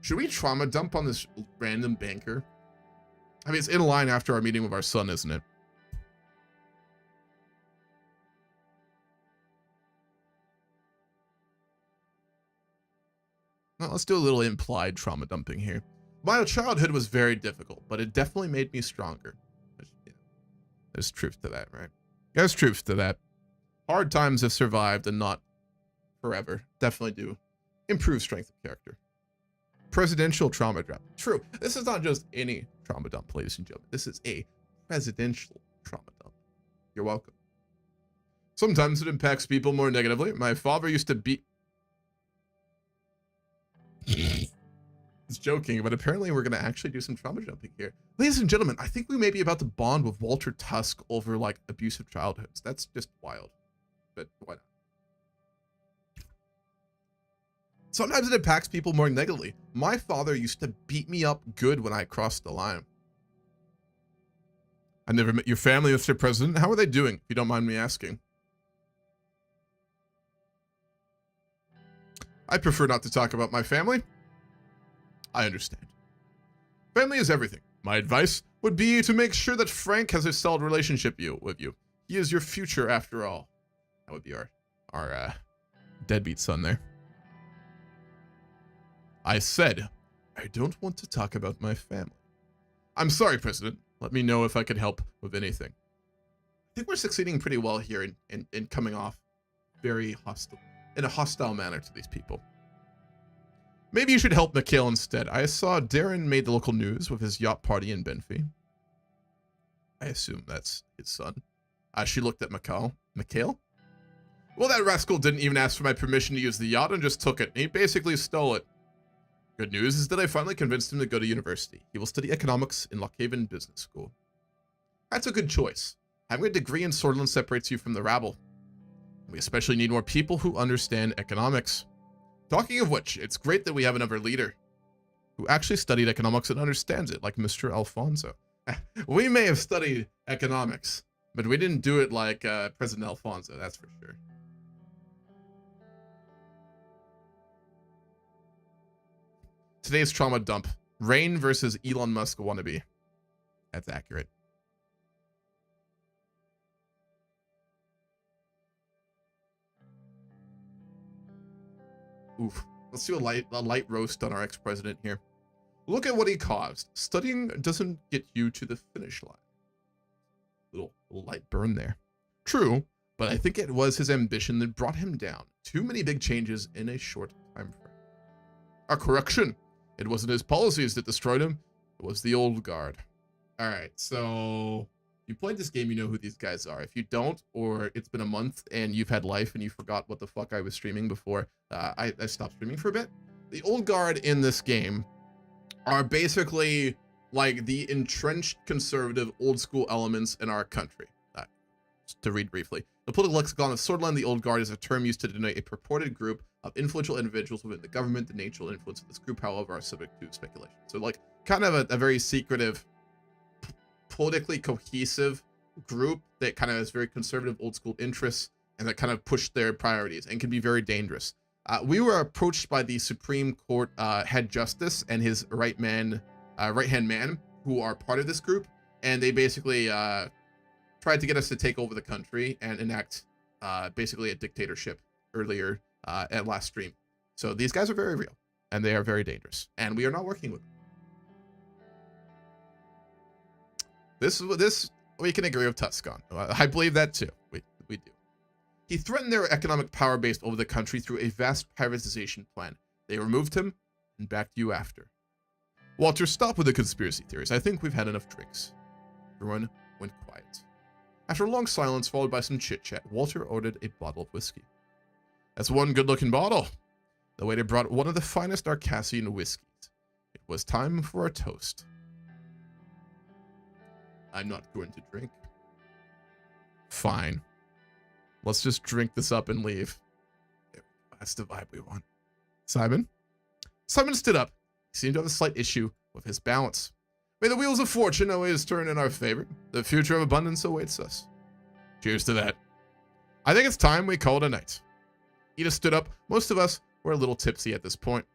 Should we trauma dump on this random banker? I mean, it's in line after our meeting with our son, isn't it? Well, let's do a little implied trauma dumping here. My childhood was very difficult, but it definitely made me stronger. There's truth to that, right? There's truth to that. Hard times have survived and not forever. Definitely do improve strength of character. Presidential trauma dump. True. This is not just any trauma dump, ladies and gentlemen. This is a presidential trauma dump. You're welcome. Sometimes it impacts people more negatively. My father used to beat... It's joking, but apparently we're going to actually do some trauma jumping here. Ladies and gentlemen, I think we may be about to bond with Walter Tusk over, like, abusive childhoods. That's just wild. But why not? Sometimes it impacts people more negatively. My father used to beat me up good when I crossed the line. I never met your family, Mr. President. How are they doing, if you don't mind me asking? I prefer not to talk about my family. I understand. Family is everything. My advice would be to make sure that Frank has a solid relationship with you. He is your future, after all. That would be our deadbeat son there. I said, I don't want to talk about my family. I'm sorry, President. Let me know if I could help with anything. I think we're succeeding pretty well here in coming off very hostile, in a hostile manner to these people. Maybe you should help Mikhail instead. I saw Darren made the local news with his yacht party in Benfey. I assume that's his son. She looked at Mikhail. Mikhail? Well, that rascal didn't even ask for my permission to use the yacht and just took it. He basically stole it. Good news is that I finally convinced him to go to university. He will study economics in Lockhaven Business School. That's a good choice. Having a degree in Swordland separates you from the rabble. We especially need more people who understand economics. Talking of which, it's great that we have another leader who actually studied economics and understands it, like Mr. Alfonso. We may have studied economics, but we didn't do it like President Alfonso, that's for sure. Today's trauma dump. Rain versus Elon Musk wannabe. That's accurate. Oof. Let's do a light roast on our ex-president here. Look at what he caused. Studying doesn't get you to the finish line. Little light burn there. True, but I think it was his ambition that brought him down. Too many big changes in a short time frame. A correction. It wasn't his policies that destroyed him. It was the old guard. All right, so if you played this game, you know who these guys are. If you don't, or it's been a month and you've had life and you forgot what the fuck I was streaming before I stopped streaming for a bit. The old guard in this game are basically like the entrenched conservative old school elements in our country. Just to read briefly. The political lexicon of Swordland, the old guard is a term used to denote a purported group of influential individuals within the government. The natural influence of this group, however, are subject to speculation. So like kind of a very secretive, politically cohesive group that kind of has very conservative old school interests and that kind of push their priorities and can be very dangerous. We were approached by the Supreme Court head justice and his right-hand man who are part of this group, and they basically tried to get us to take over the country and enact basically a dictatorship earlier at last stream. So these guys are very real and they are very dangerous, and we are not working with them. This we can agree with Tusk on. I believe that too. We do. He threatened their economic power based over the country through a vast privatization plan. They removed him and backed you after. Walter, stop with the conspiracy theories. I think we've had enough drinks. Everyone went quiet. After a long silence followed by some chit-chat, Walter ordered a bottle of whiskey. That's one good-looking bottle. The waiter brought one of the finest Arcassian whiskeys. It was time for a toast. I'm not going to drink. Fine. Let's just drink this up and leave. That's the vibe we want. Simon? Simon stood up. He seemed to have a slight issue with his balance. May the wheels of fortune always turn in our favor. The future of abundance awaits us. Cheers to that. I think it's time we call it a night. Edith stood up. Most of us were a little tipsy at this point.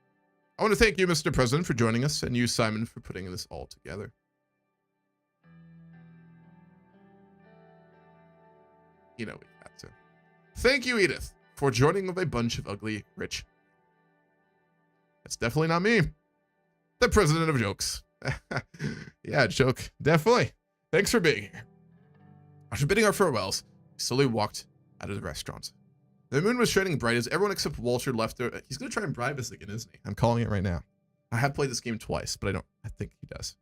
I want to thank you, Mr. President, for joining us, and you, Simon, for putting this all together. You know we got to. Thank you, Edith, for joining with a bunch of ugly rich. That's definitely not me. The president of jokes. Yeah, joke. Definitely. Thanks for being here. After bidding our farewells, we slowly walked out of the restaurant. The moon was shining bright as everyone except Walter left there. He's going to try and bribe us again, isn't he? I'm calling it right now. I have played this game twice, but I think he does.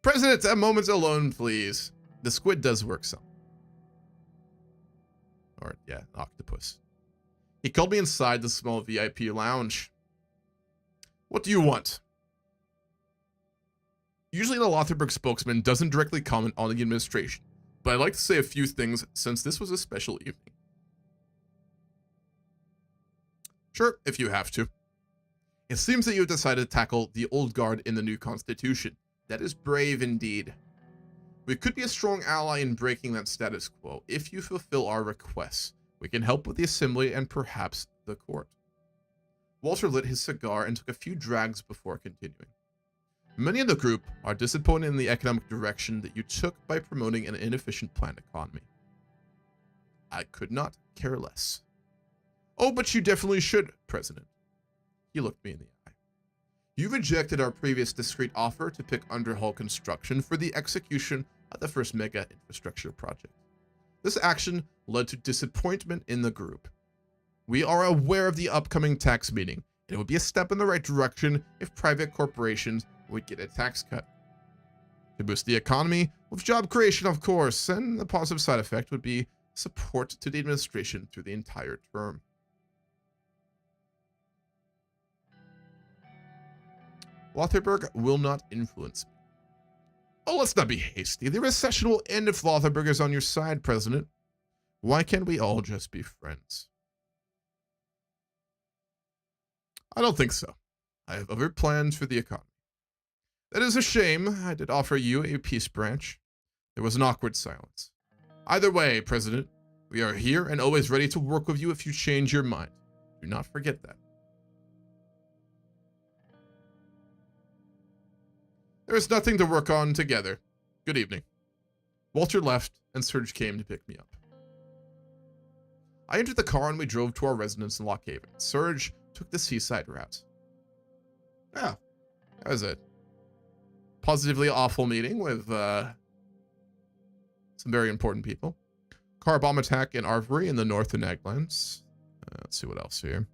President, a moment alone, please. The squid does work some. Or, yeah, an octopus. He called me inside the small VIP lounge. What do you want? Usually the Lothar spokesman doesn't directly comment on the administration, but I'd like to say a few things since this was a special evening. Sure, if you have to. It seems that you have decided to tackle the old guard in the new constitution. That is brave indeed. We could be a strong ally in breaking that status quo. If you fulfill our requests, we can help with the assembly and perhaps the court. Walter lit his cigar and took a few drags before continuing. Many in the group are disappointed in the economic direction that you took by promoting an inefficient planned economy. I could not care less. Oh, but you definitely should, President. He looked me in the eye. You rejected our previous discreet offer to pick Underhull Construction for the execution of the first mega infrastructure project. This action led to disappointment in the group. We are aware of the upcoming tax meeting, and it would be a step in the right direction if private corporations would get a tax cut. To boost the economy, with job creation of course, and the positive side effect would be support to the administration through the entire term. Lotharberg will not influence me. Oh, let's not be hasty. The recession will end if Lotharberg is on your side, President. Why can't we all just be friends? I don't think so. I have other plans for the economy. That is a shame. I did offer you a peace branch. There was an awkward silence. Either way, President, we are here and always ready to work with you if you change your mind. Do not forget that. There is nothing to work on together. Good evening. Walter left, and Serge came to pick me up. I entered the car and we drove to our residence in Lockhaven. Serge took the seaside route. Yeah, that was a positively awful meeting with some very important people. Car bomb attack in Arvery in the north of Naglands. Let's see what else here.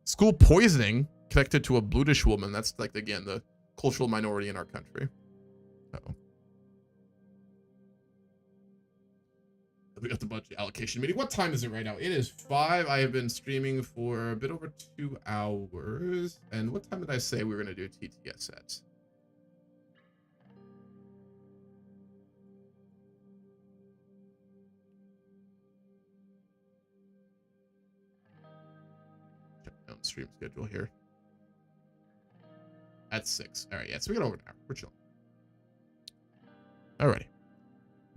School poisoning connected to a Blutish woman. That's like, again, the cultural minority in our country. Uh-oh. We got the budget allocation meeting. What time is it right now? It is 5. I have been streaming for a bit over 2 hours. And what time did I say we were going to do TTS at? Check down stream schedule here. At 6. All right, yeah, so we got over an hour. We're chilling. Alrighty.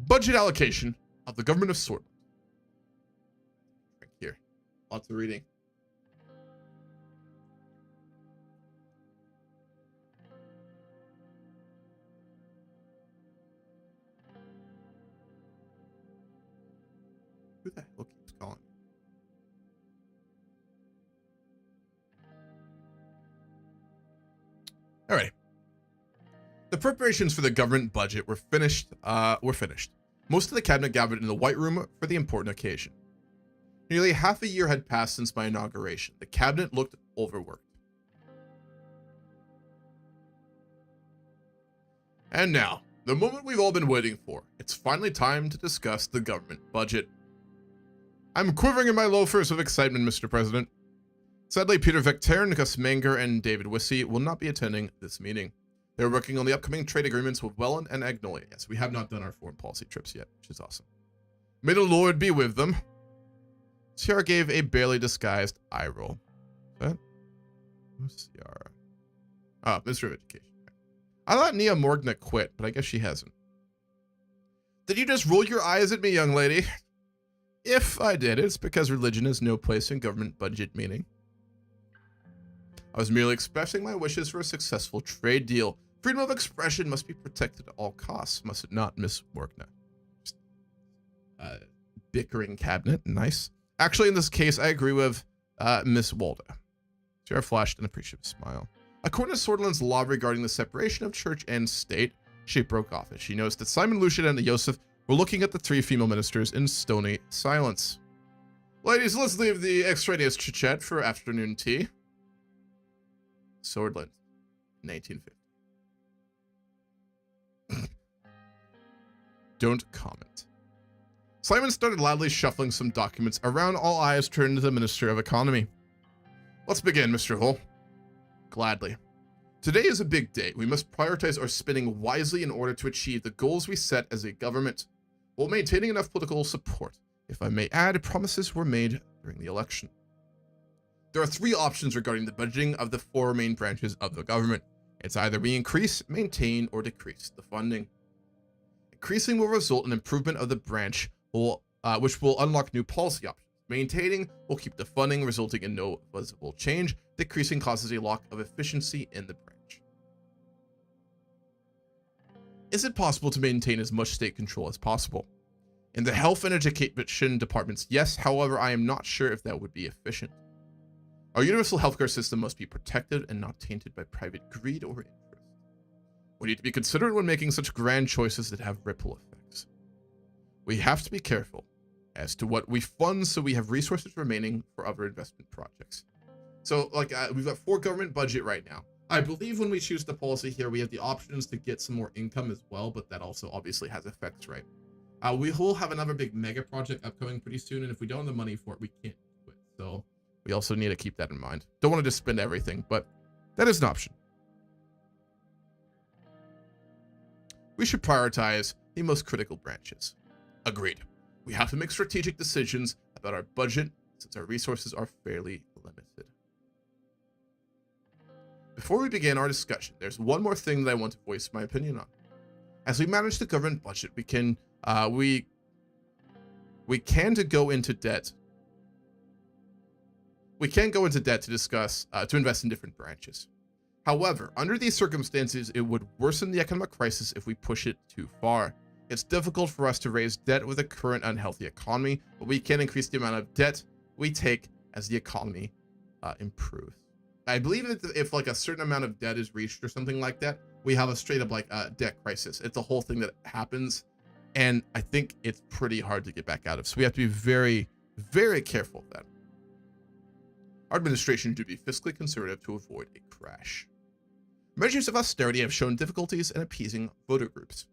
Budget allocation of the government of Swordland. Right here. Lots of reading. Who the hell keeps calling? Alrighty. The preparations for the government budget were finished. Most of the cabinet gathered in the White Room for the important occasion. Nearly half a year had passed since my inauguration. The cabinet looked overworked. And now, the moment we've all been waiting for. It's finally time to discuss the government budget. I'm quivering in my loafers with excitement, Mr. President. Sadly, Peter Vectern, Gus Manger, and David Wissey will not be attending this meeting. They're working on the upcoming trade agreements with Welland and Agnolia. Yes, we have not done our foreign policy trips yet, which is awesome. May the Lord be with them. Ciara gave a barely disguised eye roll. Is that? Who's Ciara? Ah, Minister of Education. I thought Nia Morgna quit, but I guess she hasn't. Did you just roll your eyes at me, young lady? If I did, it's because religion has no place in government budget meeting. I was merely expressing my wishes for a successful trade deal. Freedom of expression must be protected at all costs, must it not, Miss Morgna? Bickering cabinet, nice. Actually, in this case, I agree with Miss Walda. Ciara flashed an appreciative smile. According to Swordland's law regarding the separation of church and state, she broke off as she noticed that Simon Lucian and Joseph We're looking at the 3 female ministers in stony silence. Ladies, let's leave the extraneous chit-chat for afternoon tea. Swordland, 1950. Don't comment. Simon started loudly shuffling some documents around. All eyes turned to the Minister of Economy. Let's begin, Mr. Hull. Gladly. Today is a big day. We must prioritize our spending wisely in order to achieve the goals we set as a government, while maintaining enough political support. If I may add, promises were made during the election. There are 3 options regarding the budgeting of the 4 main branches of the government. It's either we increase, maintain, or decrease the funding. Increasing will result in improvement of the branch, which will unlock new policy options. Maintaining will keep the funding, resulting in no visible change. Decreasing causes a lack of efficiency in the branch. Is it possible to maintain as much state control as possible? In the health and education departments, yes. However, I am not sure if that would be efficient. Our universal healthcare system must be protected and not tainted by private greed or interest. We need to be considerate when making such grand choices that have ripple effects. We have to be careful as to what we fund so we have resources remaining for other investment projects. So, we've got 4 government budget right now. I believe when we choose the policy here, we have the options to get some more income as well, but that also obviously has effects, right? We will have another big mega project upcoming pretty soon, and if we don't have the money for it, we can't do it. So we also need to keep that in mind. Don't want to just spend everything, but that is an option. We should prioritize the most critical branches. Agreed. We have to make strategic decisions about our budget since our resources are fairly limited. Before we begin our discussion, there's one more thing that I want to voice my opinion on. As we manage the government budget, we can go into debt. We can go into debt to discuss to invest in different branches. However, under these circumstances, it would worsen the economic crisis if we push it too far. It's difficult for us to raise debt with a current unhealthy economy, but we can increase the amount of debt we take as the economy improves. I believe that if like a certain amount of debt is reached or something like that, we have a straight up debt crisis. It's a whole thing that happens, and I think it's pretty hard to get back out of. So we have to be very, very careful of that. Our administration should be fiscally conservative to avoid a crash. Measures of austerity have shown difficulties in appeasing voter groups.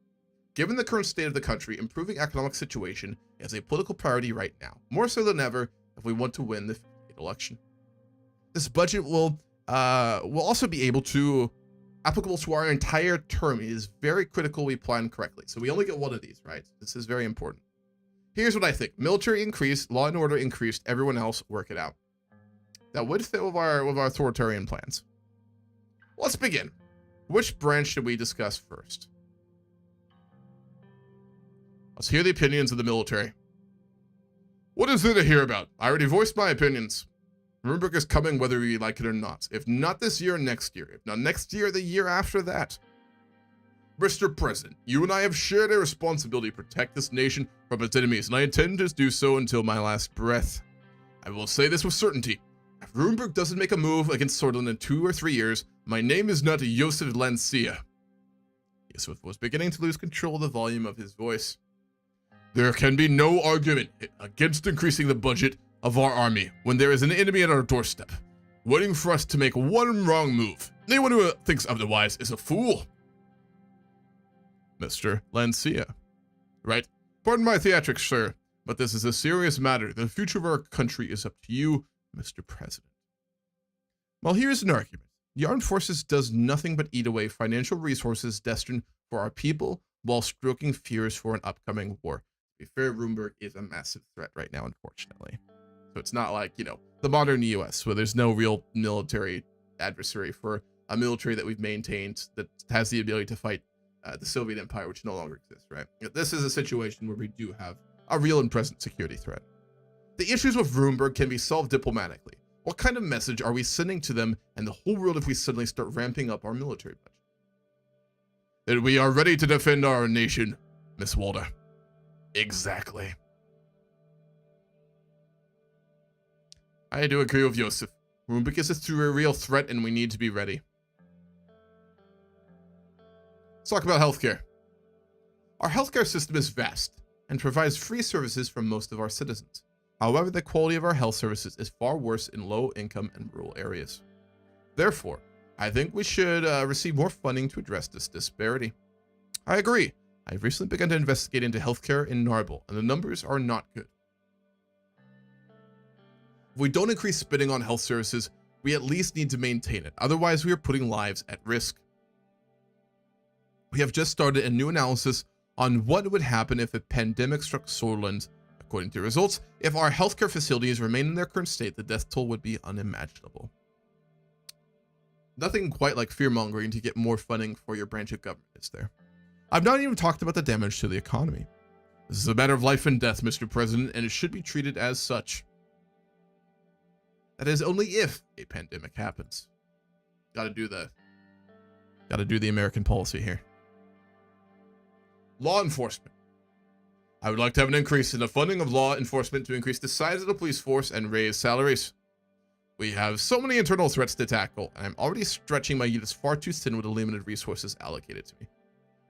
Given the current state of the country, improving economic situation is a political priority right now, more so than ever if we want to win the election. This budget will also be applicable to our entire term. It is very critical we plan correctly. So we only get one of these, right? This is very important. Here's what I think. Military increased, law and order increased, everyone else work it out. That would fit with our authoritarian plans. Let's begin. Which branch should we discuss first? Let's hear the opinions of the military. What is there to hear about? I already voiced my opinions. Runeberg is coming whether we like it or not. If not this year, next year. If not next year, the year after that. Mr. President, you and I have shared a responsibility to protect this nation from its enemies, and I intend to do so until my last breath. I will say this with certainty. If Runeberg doesn't make a move against Swordland in 2 or 3 years, my name is not Joseph Lancia. Yusuf was beginning to lose control of the volume of his voice. There can be no argument against increasing the budget of our army when there is an enemy at our doorstep, waiting for us to make one wrong move. Anyone who thinks otherwise is a fool. Mr. Lancia. Right? Pardon my theatrics, sir, but this is a serious matter. The future of our country is up to you, Mr. President. Well, here's an argument. The armed forces does nothing but eat away financial resources destined for our people while stroking fears for an upcoming war. To be fair, Runeberg is a massive threat right now, unfortunately. So it's not like, the modern US, where there's no real military adversary for a military that we've maintained that has the ability to fight the Soviet Empire, which no longer exists, right? This is a situation where we do have a real and present security threat. The issues with Runeberg can be solved diplomatically. What kind of message are we sending to them and the whole world if we suddenly start ramping up our military budget? That we are ready to defend our nation, Miss Walder. Exactly. I do agree with Joseph. Runeberg is a real threat and we need to be ready. Let's talk about healthcare. Our healthcare system is vast. and provides free services for most of our citizens. However, the quality of our health services is far worse in low-income and rural areas. Therefore, I think we should receive more funding to address this disparity. I agree. I've recently begun to investigate into healthcare in Narble, and the numbers are not good. If we don't increase spending on health services, we at least need to maintain it. Otherwise, we are putting lives at risk. We have just started a new analysis on what would happen if a pandemic struck Sorland. According to results, if our healthcare facilities remain in their current state, the death toll would be unimaginable. Nothing quite like fear-mongering to get more funding for your branch of government, is there? I've not even talked about the damage to the economy. This is a matter of life and death, Mr. President, and it should be treated as such. That is only if a pandemic happens. Gotta do that. Gotta do the American policy here. Law enforcement. I would like to have an increase in the funding of law enforcement to increase the size of the police force and raise salaries. We have so many internal threats to tackle, and I'm already stretching my units far too thin with the limited resources allocated to me.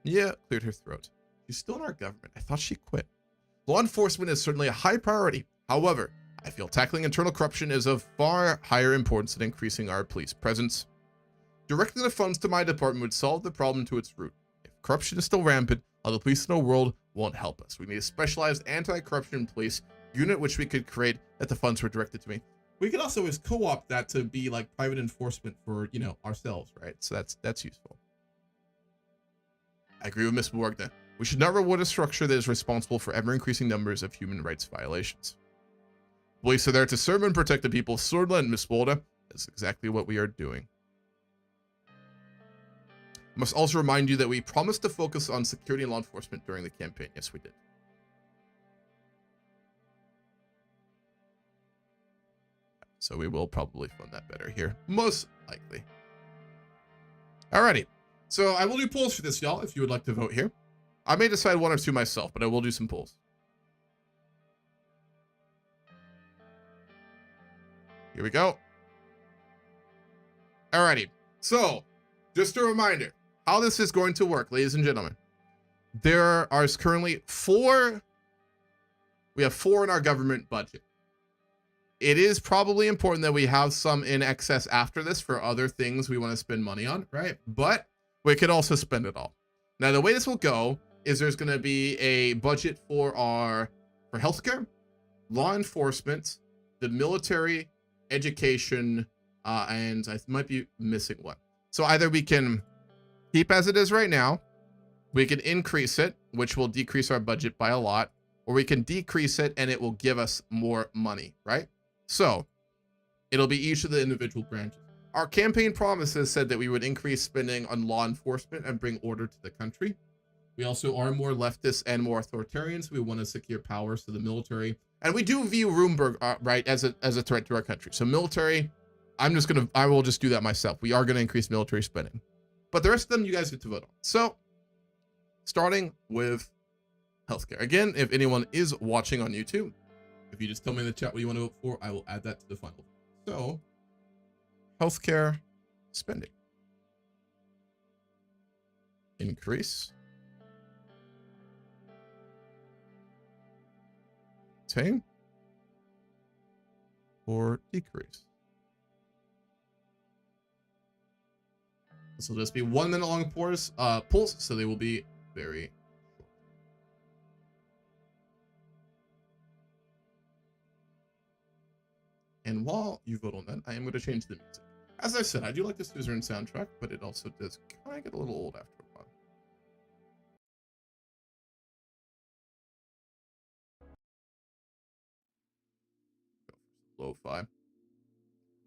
Yeah, cleared her throat. She's still in our government. I thought she quit. Law enforcement is certainly a high priority. However, I feel tackling internal corruption is of far higher importance than increasing our police presence. Directing the funds to my department would solve the problem to its root. If corruption is still rampant, other police in the world won't help us. We need a specialized anti-corruption police unit which we could create that the funds were directed to me. We could also always co-opt that to be like private enforcement for, you know, ourselves, right? So that's useful. I agree with Ms. Morgna. We should not reward a structure that is responsible for ever-increasing numbers of human rights violations. Police are there to serve and protect the people of Swordland, Miss Bolda. That's exactly what we are doing. I must also remind you that we promised to focus on security and law enforcement during the campaign. Yes, we did. So we will probably fund that better here. Most likely. Alrighty. So I will do polls for this, y'all, if you would like to vote here. I may decide one or two myself, but I will do some polls. Here we go. Alrighty. So, just a reminder how this is going to work, ladies and gentlemen. There are currently we have 4 in our government budget. It is probably important that we have some in excess after this for other things we want to spend money on, right? But we could also spend it all. Now, the way this will go is there's going to be a budget for healthcare, law enforcement, the military, education, and I might be missing one. So either we can keep as it is right now, we can increase it, which will decrease our budget by a lot, or we can decrease it and it will give us more money, right? So it'll be each of the individual branches. Our campaign promises said that we would increase spending on law enforcement and bring order to the country. We also are more leftist and more authoritarian, so we want to secure powers to the military. And we do view Roomberg, right, as a threat to our country. So military, I will just do that myself. We are going to increase military spending. But the rest of them, you guys get to vote on. So, starting with healthcare. Again, if anyone is watching on YouTube, if you just tell me in the chat what you want to vote for, I will add that to the final. So, healthcare spending. Increase. Maintain. Or decrease. This will just be 1 minute long pulls, so they will be very short. And while you vote on that, I am going to change the music. As I said, I do like the Suzerain soundtrack, but it also does kind of get a little old after a while. Go for lo-fi.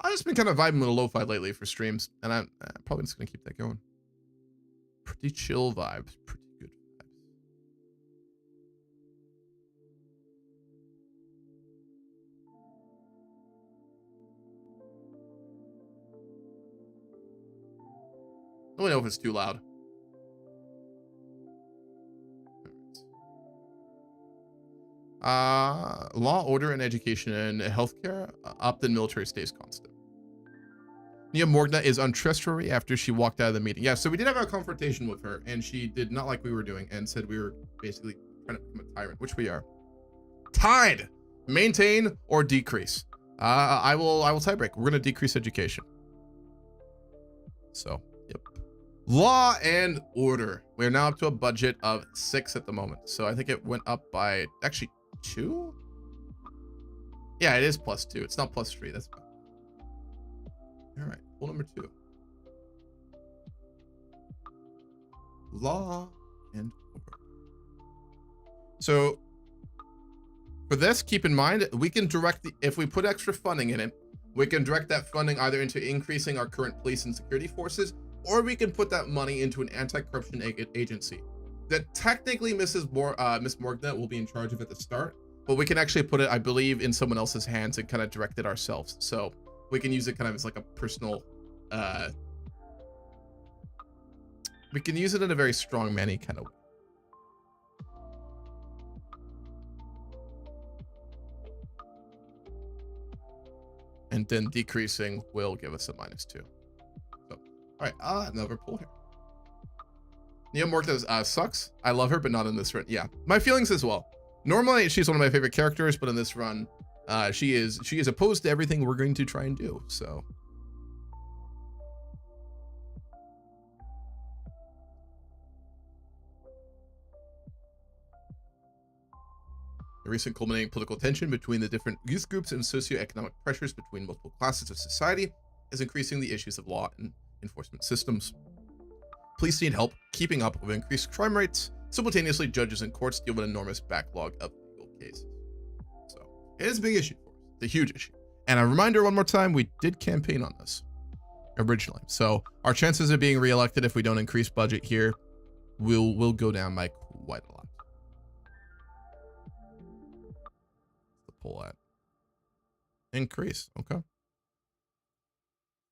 I've just been kind of vibing with a lo-fi lately for streams, and I'm probably just going to keep that going. Pretty chill vibes, pretty good vibes. Let me know if it's too loud. Law, order, and education and healthcare up, the military stays constant. Nia Morgna is untrustworthy after she walked out of the meeting. Yeah, so we did have a confrontation with her, and she did not like what we were doing and said we were basically trying to become a tyrant, which we are. Tied. Maintain or decrease. I will tie break. We're gonna decrease education. So, yep. Law and order. We are now up to a budget of 6 at the moment. So I think it went up by actually 2. Yeah, it is +2. It's not +3. That's fine. All right, pool number 2. Law and order. So for this, keep in mind, we can direct if we put extra funding in it, we can direct that funding either into increasing our current police and security forces, or we can put that money into an anti-corruption agency that technically Miss Morgna will be in charge of at the start, but we can actually put it, I believe, in someone else's hands and kind of direct it ourselves. So we can use it kind of as like a personal, we can use it in a very strong manny kind of way. And then decreasing will give us a -2. So, all right, another pull here. Neo Morgna sucks. I love her, but not in this run. Yeah, my feelings as well. Normally, she's one of my favorite characters, but in this run, she is opposed to everything we're going to try and do. So, the recent culminating political tension between the different youth groups and socioeconomic pressures between multiple classes of society is increasing the issues of law and enforcement systems. Police need help keeping up with increased crime rates. Simultaneously, judges and courts deal with an enormous backlog of legal cases. So it is a big issue for us. It's a huge issue. And a reminder one more time, we did campaign on this originally. So our chances of being reelected if we don't increase budget here will go down by quite a lot. Pull that. Increase. Okay.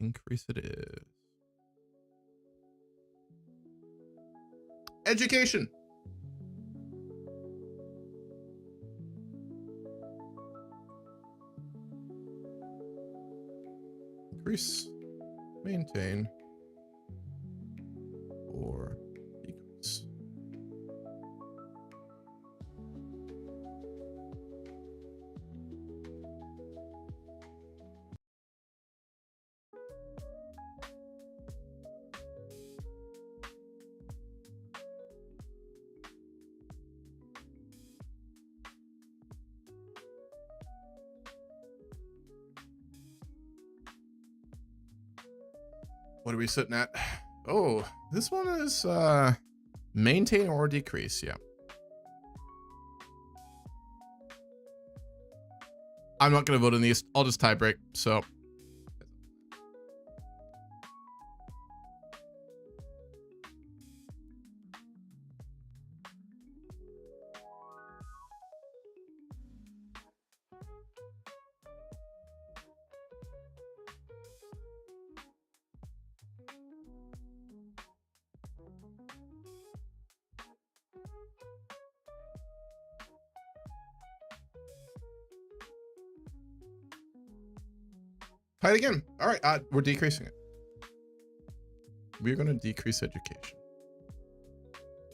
Increase it is. Education. Increase, maintain, or decrease. What are we sitting at? Oh, this one is maintain or decrease. Yeah. I'm not going to vote in these. I'll just tie break. So. Tight again. All right, we're decreasing it. We're going to decrease education.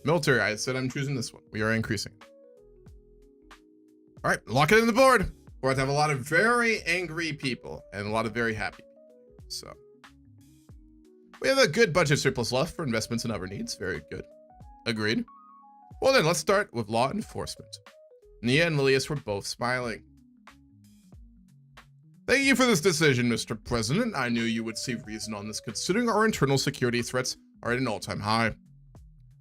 Military, I said I'm choosing this one. We are increasing it. All right, lock it in the board. We're going to have a lot of very angry people and a lot of very happy people. So we have a good budget surplus left for investments and other needs. Very good. Agreed. Well then, let's start with law enforcement. Nia and Lilius were both smiling. Thank you for this decision, Mr. President. I knew you would see reason on this, considering our internal security threats are at an all-time high.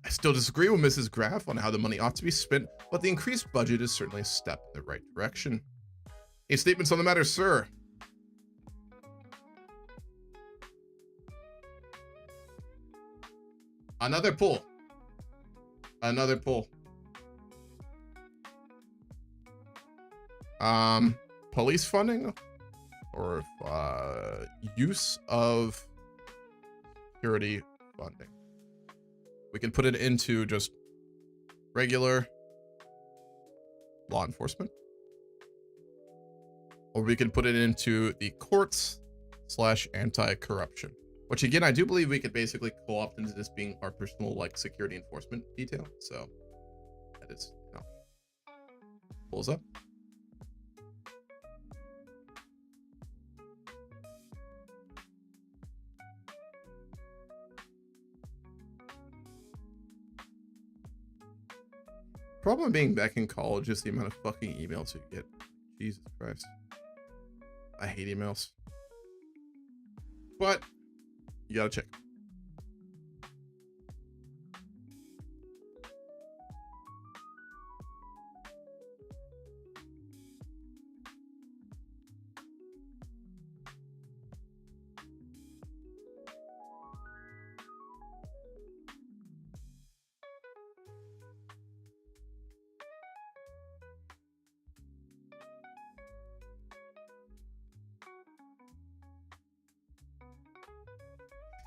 I still disagree with Mrs. Graff on how the money ought to be spent, but the increased budget is certainly a step in the right direction. Any statements on the matter, sir? Another pull. Another pull. Police funding? Or use of security funding. We can put it into just regular law enforcement. Or we can put it into the courts / anti-corruption. Which again, I do believe we could basically co-opt into this being our personal like security enforcement detail. So that is an option. Pulls up. Problem of being back in college is the amount of fucking emails you get. Jesus Christ. I hate emails. But you gotta check.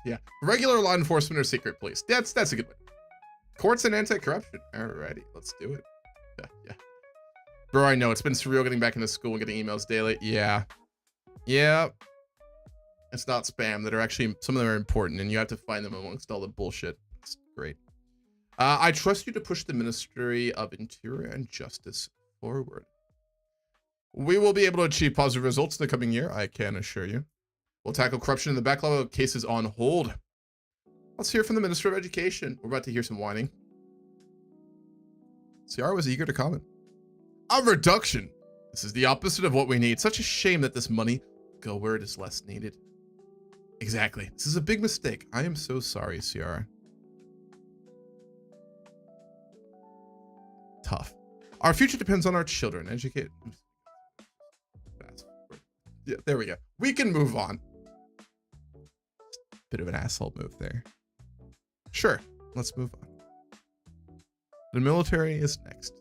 Yeah, regular law enforcement or secret police. That's a good one. Courts and anti-corruption. Alrighty, let's do it. Yeah. Bro, I know it's been surreal getting back into school and getting emails daily. Yeah. It's not spam that are actually, some of them are important, and you have to find them amongst all the bullshit. It's great. I trust you to push the Ministry of Interior and Justice forward. We will be able to achieve positive results in the coming year, I can assure you. We'll tackle corruption in the backlog of cases on hold. Let's hear from the Minister of Education. We're about to hear some whining. CR was eager to comment. A reduction. This is the opposite of what we need. Such a shame that this money go where it is less needed. Exactly. This is a big mistake. I am so sorry, CR. Tough. Our future depends on our children. Educate. Yeah, there we go. We can move on. Bit of an asshole move there. Sure, let's move on. The military is next.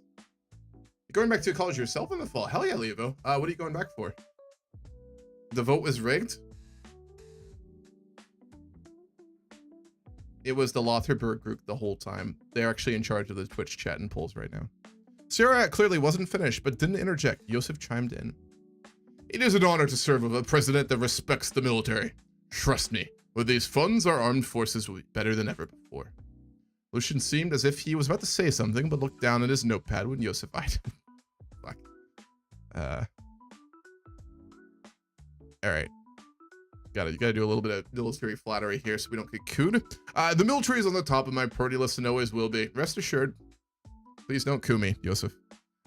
You're going back to college yourself in the fall? Hell yeah, Levo. What are you going back for? The vote was rigged? It was the Lotherberg group the whole time. They're actually in charge of the Twitch chat and polls right now. Sierra clearly wasn't finished, but didn't interject. Yosef chimed in. It is an honor to serve with a president that respects the military. Trust me, with these funds, our armed forces will be better than ever before. Lucian seemed as if he was about to say something, but looked down at his notepad when Yosef eyed him. Fuck. Alright. You gotta do a little bit of military flattery here so we don't get cooed. The military is on the top of my priority list and always will be. Rest assured. Please don't coo me, Yosef.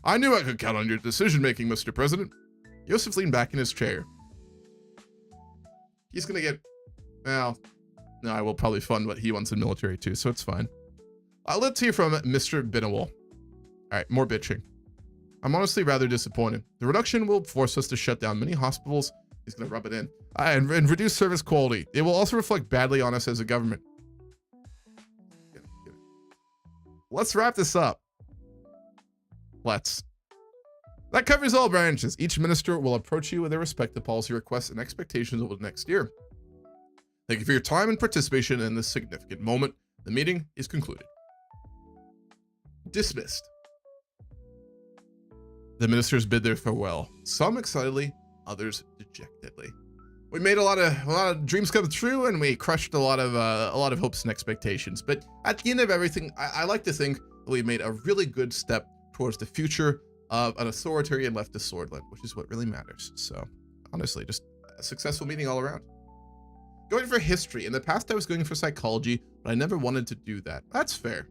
I knew I could count on your decision-making, Mr. President. Yosef leaned back in his chair. He's gonna get, well, no, I will probably fund what he wants in military too, so it's fine. Let's hear from Mr. Binawal. All right, more bitching. I'm honestly rather disappointed. The reduction will force us to shut down many hospitals. He's gonna rub it in. And reduce service quality. It will also reflect badly on us as a government. Let's wrap this up. Let's. That covers all branches. Each minister will approach you with their respective policy requests and expectations over the next year. Thank you for your time and participation in this significant moment. The meeting is concluded. Dismissed. The ministers bid their farewell, some excitedly, others dejectedly. We made a lot of dreams come true, and we crushed a lot of hopes and expectations. But at the end of everything, I like to think that we made a really good step towards the future of an authoritarian leftist swordland, which is what really matters. So honestly, just a successful meeting all around. Going for history. In the past, I was going for psychology, but I never wanted to do that. That's fair.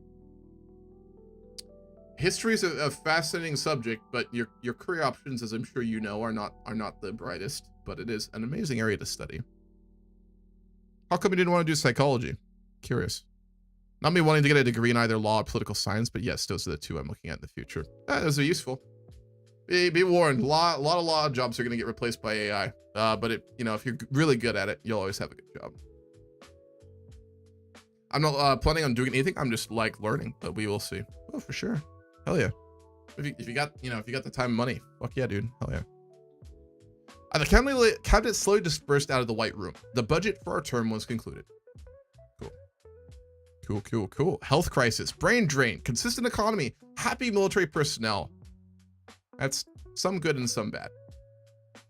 History is a fascinating subject, but your career options, as I'm sure you know, are not the brightest, but it is an amazing area to study. How come you didn't want to do psychology? Curious. Not me wanting to get a degree in either law or political science, but yes, those are the two I'm looking at in the future. Those are useful. Be warned, a lot of law jobs are going to get replaced by AI. But if you're really good at it, you'll always have a good job. I'm not planning on doing anything. I'm just like learning, but we will see. Oh, for sure. Hell yeah. If you got the time and money, fuck yeah, dude. Hell yeah. The cabinet slowly dispersed out of the White Room. The budget for our term was concluded. Cool. Health crisis, brain drain, consistent economy, happy military personnel. That's some good and some bad.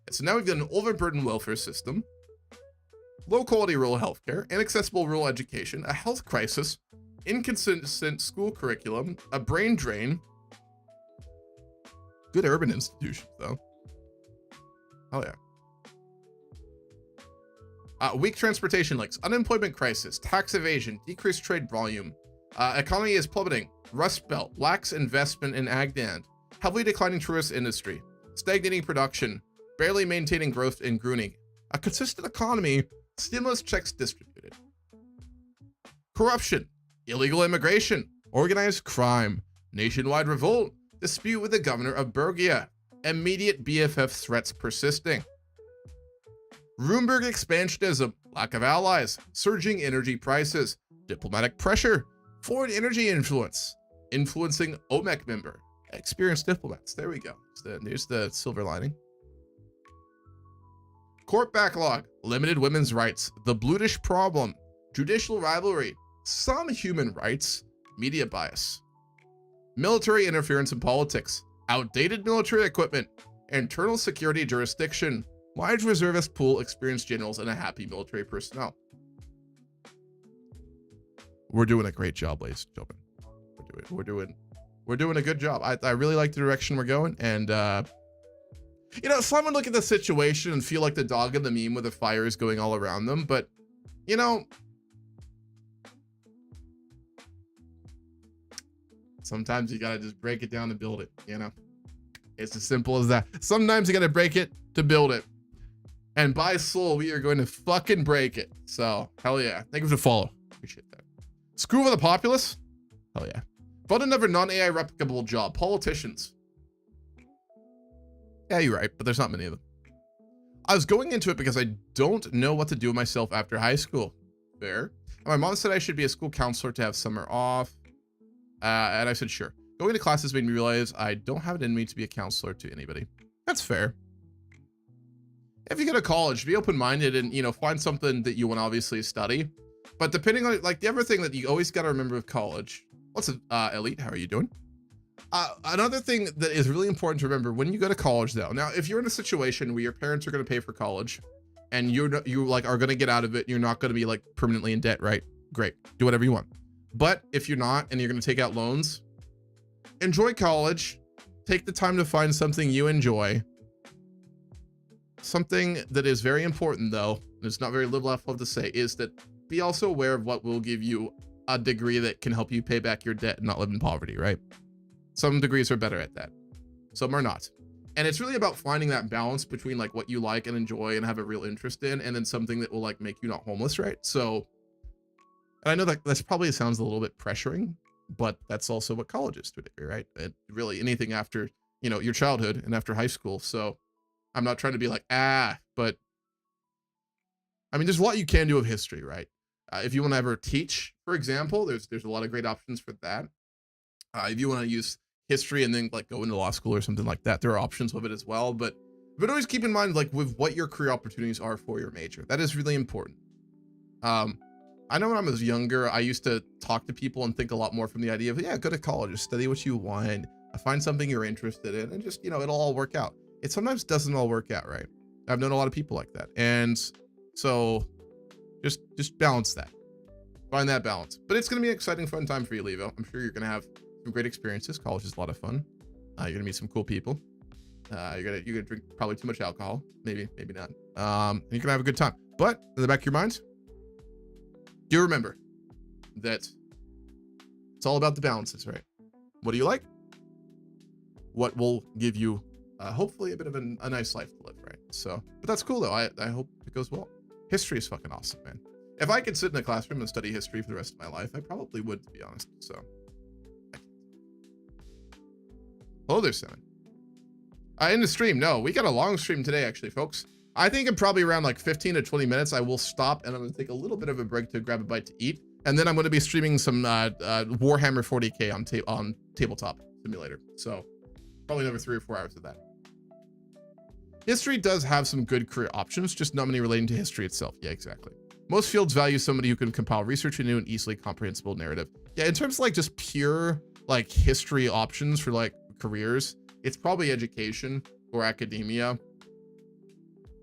So now we've got an overburdened welfare system, low quality rural healthcare, inaccessible rural education, a health crisis, inconsistent school curriculum, a brain drain, Good urban institutions, though. Hell yeah. Weak transportation links, unemployment crisis, tax evasion, decreased trade volume, economy is plummeting, Rust Belt, lax investment in Agdand, heavily declining tourist industry, stagnating production, barely maintaining growth in Gruning, a consistent economy, stimulus checks distributed. Corruption, illegal immigration, organized crime, nationwide revolt, dispute with the governor of Bergia, immediate BFF threats persisting. Roomberg expansionism, lack of allies, surging energy prices, diplomatic pressure, foreign energy influence, influencing OMEC member, experienced diplomats. There we go. There's the silver lining. Court backlog, limited women's rights, the Blutish problem, judicial rivalry, some human rights, media bias, military interference in politics, outdated military equipment, internal security jurisdiction, large reservist pool, experienced generals, and a happy military personnel. We're doing a great job, ladies and gentlemen. We're doing a good job. I really like the direction we're going, and you know, some would look at the situation and feel like the dog in the meme where the fire is going all around them, but you know, sometimes you gotta just break it down to build it, you know? It's as simple as that. Sometimes you gotta break it to build it. And by soul, we are going to fucking break it. So, hell yeah. Thank you for the follow. Appreciate that. Screw over the populace? Hell yeah. Fund another non-AI replicable job. Politicians. Yeah, you're right, but there's not many of them. I was going into it because I don't know what to do with myself after high school. Fair. And my mom said I should be a school counselor to have summer off. And I said, sure. Going to classes made me realize I don't have it in me to be a counselor to anybody. That's fair. If you go to college, be open-minded and, you know, find something that you want to obviously study. But depending on, like, the other thing that you always got to remember with college. What's it, Elite? How are you doing? Another thing that is really important to remember when you go to college, though. Now, if you're in a situation where your parents are going to pay for college and you like are going to get out of it, you're not going to be like permanently in debt, right? Great. Do whatever you want. But if you're not and you're going to take out loans, enjoy college. Take the time to find something you enjoy. Something that is very important, though, there's not very little left to say, is that be also aware of what will give you a degree that can help you pay back your debt and not live in poverty, right? Some degrees are better at that. Some are not. And it's really about finding that balance between like what you like and enjoy and have a real interest in, and then something that will like make you not homeless, right? So, and I know that that's probably sounds a little bit pressuring, but that's also what college is to a degree, right? It really anything after, you know, your childhood and after high school. So I'm not trying to be like, but I mean, there's a lot you can do with history, right? If you want to ever teach, for example, there's a lot of great options for that. If you want to use history and then like go into law school or something like that, there are options with it as well. But always keep in mind, like with what your career opportunities are for your major. That is really important. I know when I was younger, I used to talk to people and think a lot more from the idea of, yeah, go to college, just study what you want, find something you're interested in, and just, you know, it'll all work out. It sometimes doesn't all work out, right? I've known a lot of people like that. And so just balance that. Find that balance. But it's going to be an exciting, fun time for you, Levo. I'm sure you're going to have some great experiences. College is a lot of fun. You're going to meet some cool people. You're going to drink probably too much alcohol. Maybe not. And you're going to have a good time. But in the back of your mind, do remember that it's all about the balances, right? What do you like? What will give you hopefully a bit of a nice life to live, right? So, but that's cool though. I hope it goes well. History is fucking awesome, man. If I could sit in a classroom and study history for the rest of my life, I probably would, to be honest. So, hello there, Simon. In the stream, no, we got a long stream today, actually, folks. I think in probably around like 15 to 20 minutes, I will stop and I'm going to take a little bit of a break to grab a bite to eat. And then I'm going to be streaming some Warhammer 40k on Tabletop Simulator. So probably another 3 or 4 hours of that. History does have some good career options, just not many relating to history itself. Yeah, exactly. Most fields value somebody who can compile research into an easily comprehensible narrative. Yeah, in terms of like just pure like history options for like careers, it's probably education or academia,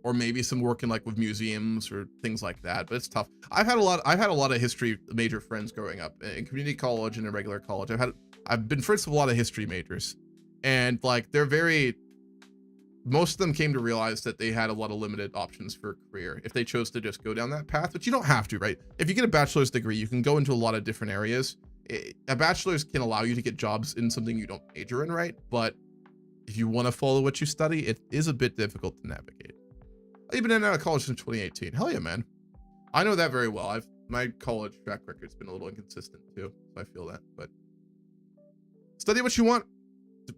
or maybe some work in like with museums or things like that. But it's tough. I've had a lot of history major friends growing up in community college and in regular college. I've been friends with a lot of history majors, And like, most of them came to realize that they had a lot of limited options for a career if they chose to just go down that path, but you don't have to, right? If you get a bachelor's degree, you can go into a lot of different areas. A bachelor's can allow you to get jobs in something you don't major in, right? But if you want to follow what you study, it is a bit difficult to navigate. I've been in and out of college since 2018. Hell yeah, man. I know that very well. My college track record's been a little inconsistent too, so I feel that. But study what you want,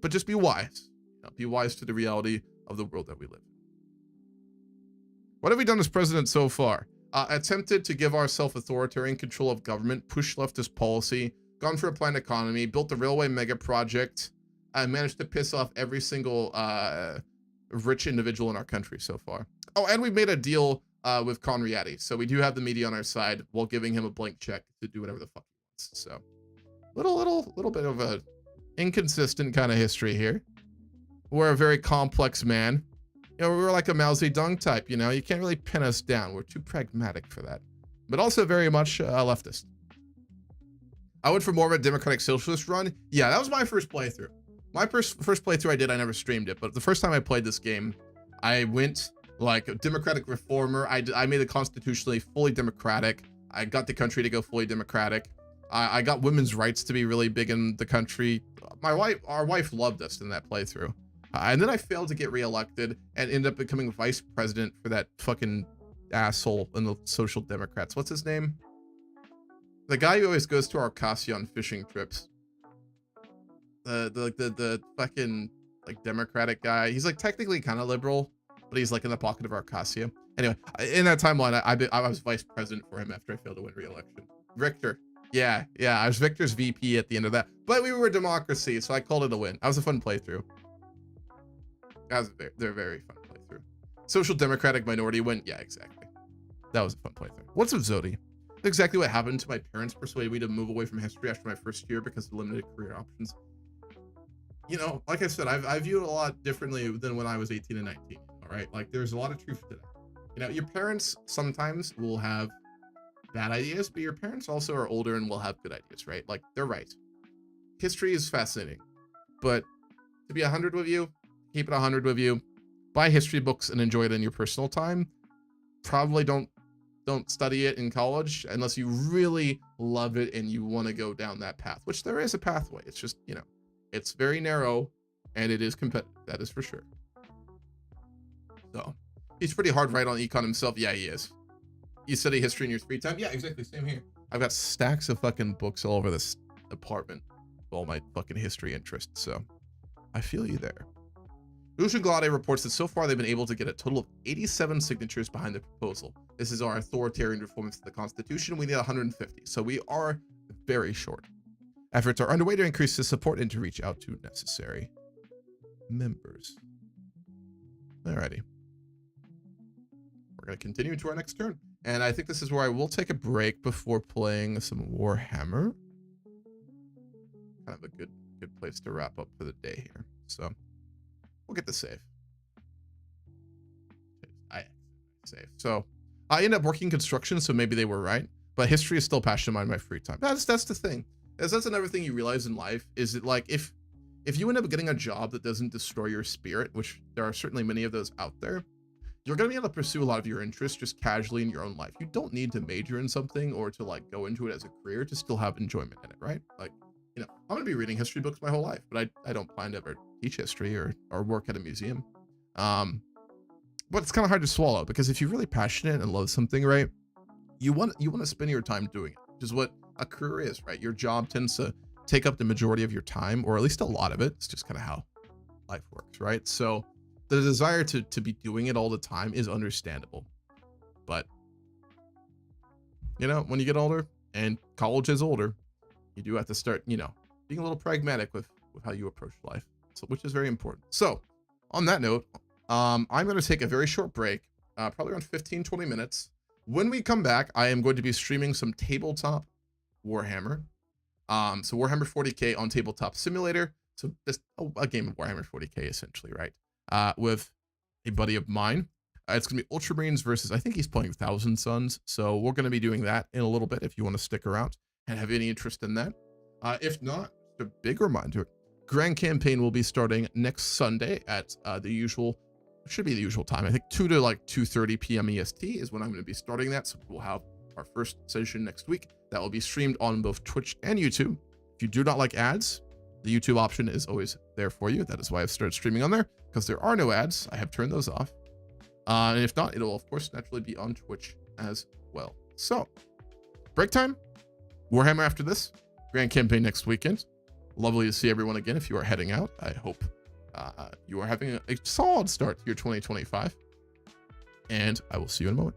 but just be wise. Be wise to the reality of the world that we live in. What have we done as president so far? Attempted to give ourselves authoritarian control of government, pushed leftist policy, gone for a planned economy, built the railway mega project, and managed to piss off every single rich individual in our country so far. Oh, and we made a deal with Conriati, so we do have the media on our side while giving him a blank check to do whatever the fuck he wants. So, little bit of a inconsistent kind of history here. We're a very complex man. We're like a Mao Zedong type, you can't really pin us down. We're too pragmatic for that, but also very much leftist. I went for more of a democratic socialist run. Yeah, that was my first playthrough. My first playthrough I did, I never streamed it, but the first time I played this game, I went like a democratic reformer. I made it constitutionally fully democratic. I got the country to go fully democratic. I got women's rights to be really big in the country. Our wife loved us in that playthrough. And then I failed to get reelected and ended up becoming vice president for that fucking asshole in the Social Democrats. What's his name? The guy who always goes to Arcasia on fishing trips. The fucking like Democratic guy. He's like technically kind of liberal, but he's like in the pocket of Arcasia. Anyway, in that timeline, I was vice president for him after I failed to win re-election. Victor. Yeah, I was Victor's VP at the end of that. But we were a democracy, so I called it a win. That was a fun playthrough. They're very fun playthrough. Social Democratic minority win. Yeah, exactly. That was a fun playthrough. What's up, Zodi? That's exactly what happened to my parents. Persuaded me to move away from history after my first year because of limited career options. Like I said, I view it a lot differently than when I was 18 and 19. All right, like there's a lot of truth to that. Your parents sometimes will have bad ideas, but your parents also are older and will have good ideas, right? Like they're right. History is fascinating, but to be 100 with you, keep it 100 with you, buy history books and enjoy it in your personal time. Probably don't study it in college unless you really love it and you want to go down that path, which there is a pathway. It's just, it's very narrow and it is competitive. That is for sure. So he's pretty hard right on econ himself. Yeah, he is. You study history in your free time? Yeah, exactly. Same here. I've got stacks of fucking books all over this apartment with all my fucking history interests. So I feel you there. Lucian Glade reports that so far they've been able to get a total of 87 signatures behind the proposal. This is our authoritarian reforms to the Constitution. We need 150, so we are very short. Efforts are underway to increase the support and to reach out to necessary members. Alrighty. We're going to continue to our next turn. And I think this is where I will take a break before playing some Warhammer. Kind of a good place to wrap up for the day here. So we'll get the save. Save. So I end up working construction, so maybe they were right. But history is still passion of mine in my free time. That's the thing. That's another thing you realize in life is that like if you end up getting a job that doesn't destroy your spirit, which there are certainly many of those out there, you're going to be able to pursue a lot of your interests just casually in your own life. You don't need to major in something or to like go into it as a career to still have enjoyment in it, right? Like, I'm going to be reading history books my whole life, but I don't plan to ever teach history or work at a museum. But it's kind of hard to swallow because if you're really passionate and love something, right, you want to spend your time doing it, which is what a career is, right? Your job tends to take up the majority of your time, or at least a lot of it. It's just kind of how life works, right? So the desire to be doing it all the time is understandable. But, when you get older and college is older, you do have to start, being a little pragmatic with how you approach life, so, which is very important. So on that note, I'm going to take a very short break, probably around 15-20 minutes. When we come back, I am going to be streaming some tabletop Warhammer. So Warhammer 40K on Tabletop Simulator. So just a game of Warhammer 40K essentially, right? With a buddy of mine. It's going to be Ultramarines versus, I think he's playing Thousand Suns. So we're going to be doing that in a little bit if you want to stick around and have any interest in that. If not, a big reminder, Grand campaign will be starting next Sunday at the usual, should be the usual time. I think 2 to like 2:30 p.m. EST is when I'm going to be starting that. So we'll have our first session next week that will be streamed on both Twitch and YouTube. If you do not like ads, the YouTube option is always there for you. That is why I've started streaming on there, because there are no ads. I have turned those off. And if not, it'll of course naturally be on Twitch as well. So, break time, Warhammer after this, Grand campaign next weekend. Lovely to see everyone again. If you are heading out, I hope you are having a solid start to your 2025. And I will see you in a moment.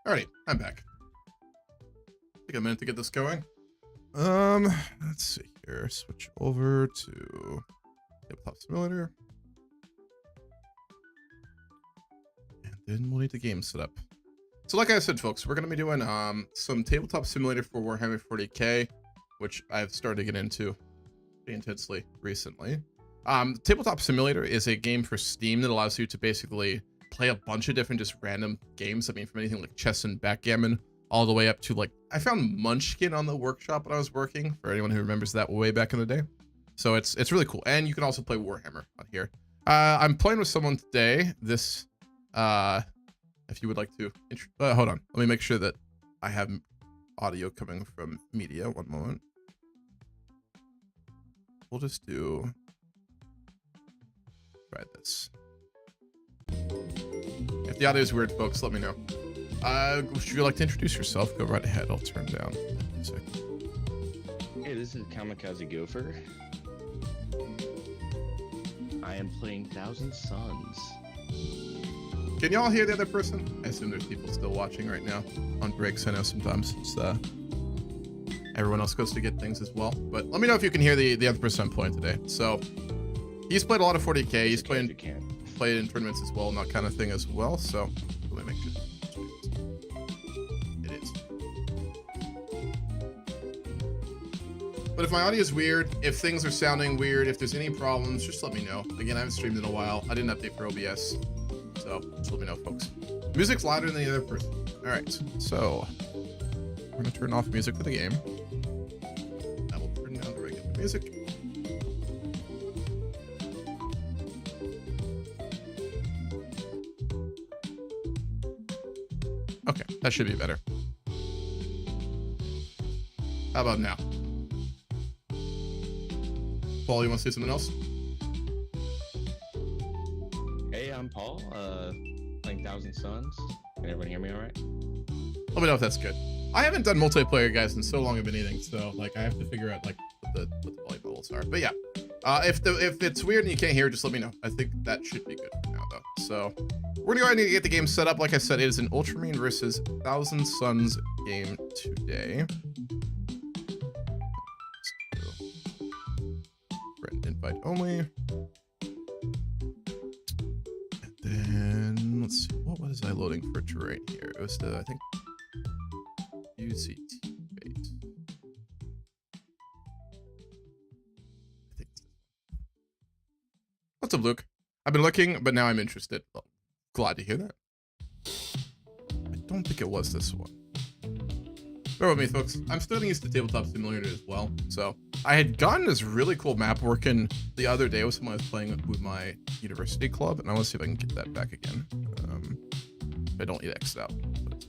Alrighty, I'm back. Take a minute to get this going. Let's see here. Switch over to Tabletop Simulator. And then we'll need the game set up. So like I said, folks, we're going to be doing some Tabletop Simulator for Warhammer 40k, which I've started to get into pretty intensely recently. Tabletop Simulator is a game for Steam that allows you to basically play a bunch of different just random games. I mean, from anything like chess and backgammon all the way up to, like, I found Munchkin on the workshop when I was working, for anyone who remembers that way back in the day. So it's really cool. And you can also play Warhammer on here. I'm playing with someone today. This, if you would like to, hold on. Let me make sure that I have audio coming from media. One moment. We'll just try this. If the audio is weird, folks, let me know. Would you like to introduce yourself? Go right ahead. I'll turn down music. Hey, this is Kamikaze Gopher. I am playing Thousand Suns. Can y'all hear the other person? I assume there's people still watching right now on breaks. I know sometimes it's everyone else goes to get things as well. But let me know if you can hear the other person I'm playing today. So he's played a lot of 40k. He's played in tournaments as well, and that kind of thing as well. So let me make sure. It is. But if my audio is weird, if things are sounding weird, if there's any problems, just let me know. Again, I haven't streamed in a while. I didn't update for OBS. So just let me know, folks. Music's louder than the other person. All right, so we're gonna turn off music for the game. I will turn down the regular music. Okay, that should be better. How about now? Paul, you want to say something else? Hey, I'm Paul, playing Thousand Suns. Can everyone hear me all right? Let me know if that's good. I haven't done multiplayer, guys, in so long of anything, so like I have to figure out like what the volume levels are. But yeah, if it's weird and you can't hear, just let me know. I think that should be good for now, though. So we're gonna go ahead and get the game set up. Like I said, it is an Ultramarine versus Thousand Suns game today. Friend invite only. And then let's see, what was I loading for terrain here? It was the, I think, UCT base. I think. What's up, Luke? I've been looking, but now I'm interested. Well, glad to hear that. I don't think it was this one. Bear with me, folks. I'm still used to Tabletop Simulator as well. So I had gotten this really cool map working the other day with someone I was playing with my university club, and I want to see if I can get that back again. I don't need to exit out. But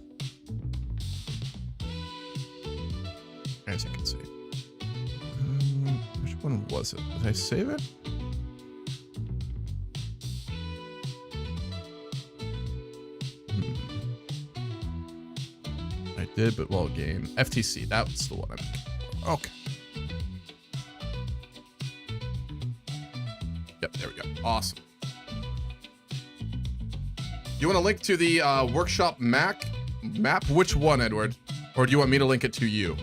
as you can see. Which one was it? Did I save it? I did, but well, game. FTC, that's the one I'm looking for. Okay. Yep, there we go. Awesome. You want to link to the workshop map? Which one, Edward? Or do you want me to link it to you?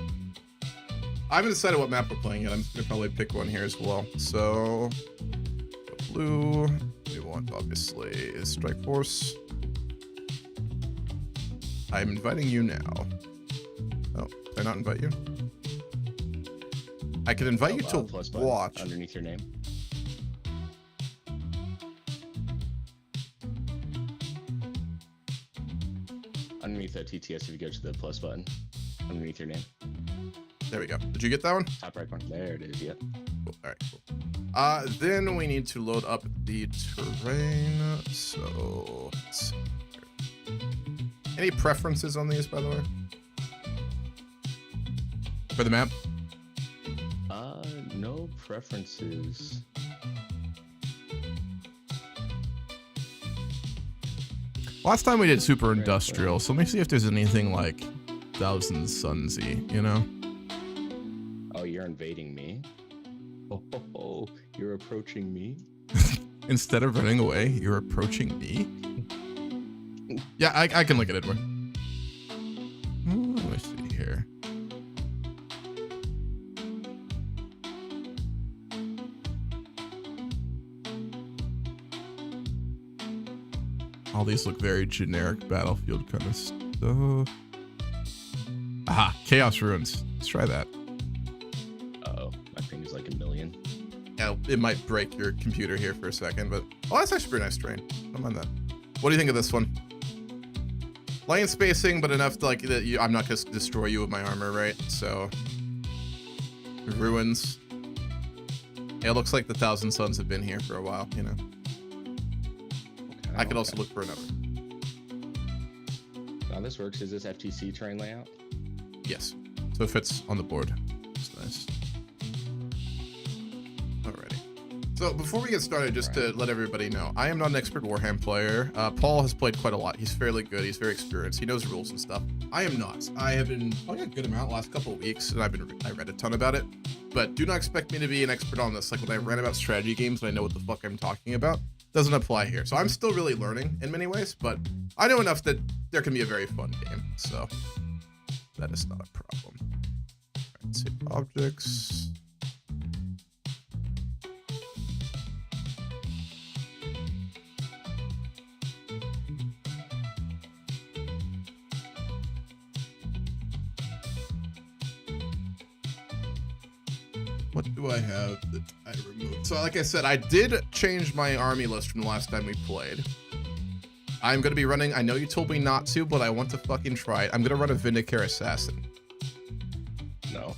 I haven't decided what map we're playing yet. I'm just gonna probably pick one here as well. So, blue. We want obviously Strike Force. I'm inviting you now. Oh, did I not invite you? I can invite you to watch. Underneath your name. Underneath that TTS, if you go to the plus button, underneath your name. There we go. Did you get that one? Top right corner. There it is, yep. Cool. All right, cool. Then we need to load up the terrain. So, let's see here. Any preferences on these, by the way? For the map? No preferences. Last time we did super industrial, so let me see if there's anything like Thousand Sunsy, you know? Oh, you're invading me? Oh, you're approaching me? Instead of running away, you're approaching me? Yeah, I can look at Edward. All these look very generic Battlefield kind of stuff. Aha, Chaos Ruins. Let's try that. Uh-oh, my ping is like a million. Yeah, it might break your computer here for a second, but oh, that's actually a pretty nice terrain. Don't mind that. What do you think of this one? Lane spacing, but enough to like that I'm not gonna destroy you with my armor, right? So ruins. Yeah, it looks like the Thousand Suns have been here for a while, you know. I could also look for another. How this works is this FTC terrain layout? Yes. So it fits on the board. It's nice. Alrighty. So before we get started, just to let everybody know, I am not an expert Warhammer player. Paul has played quite a lot. He's fairly good. He's very experienced. He knows rules and stuff. I am not. I have been playing a good amount the last couple of weeks, and I read a ton about it. But do not expect me to be an expert on this. Like when I ran about strategy games and I know what the fuck I'm talking about, doesn't apply here. So I'm still really learning in many ways, but I know enough that there can be a very fun game. So that is not a problem. All right, save objects. What do I have that I removed? So like I said, I did change my army list from the last time we played. I'm going to be running, I know you told me not to, but I want to fucking try it. I'm going to run a Vindicare Assassin. No.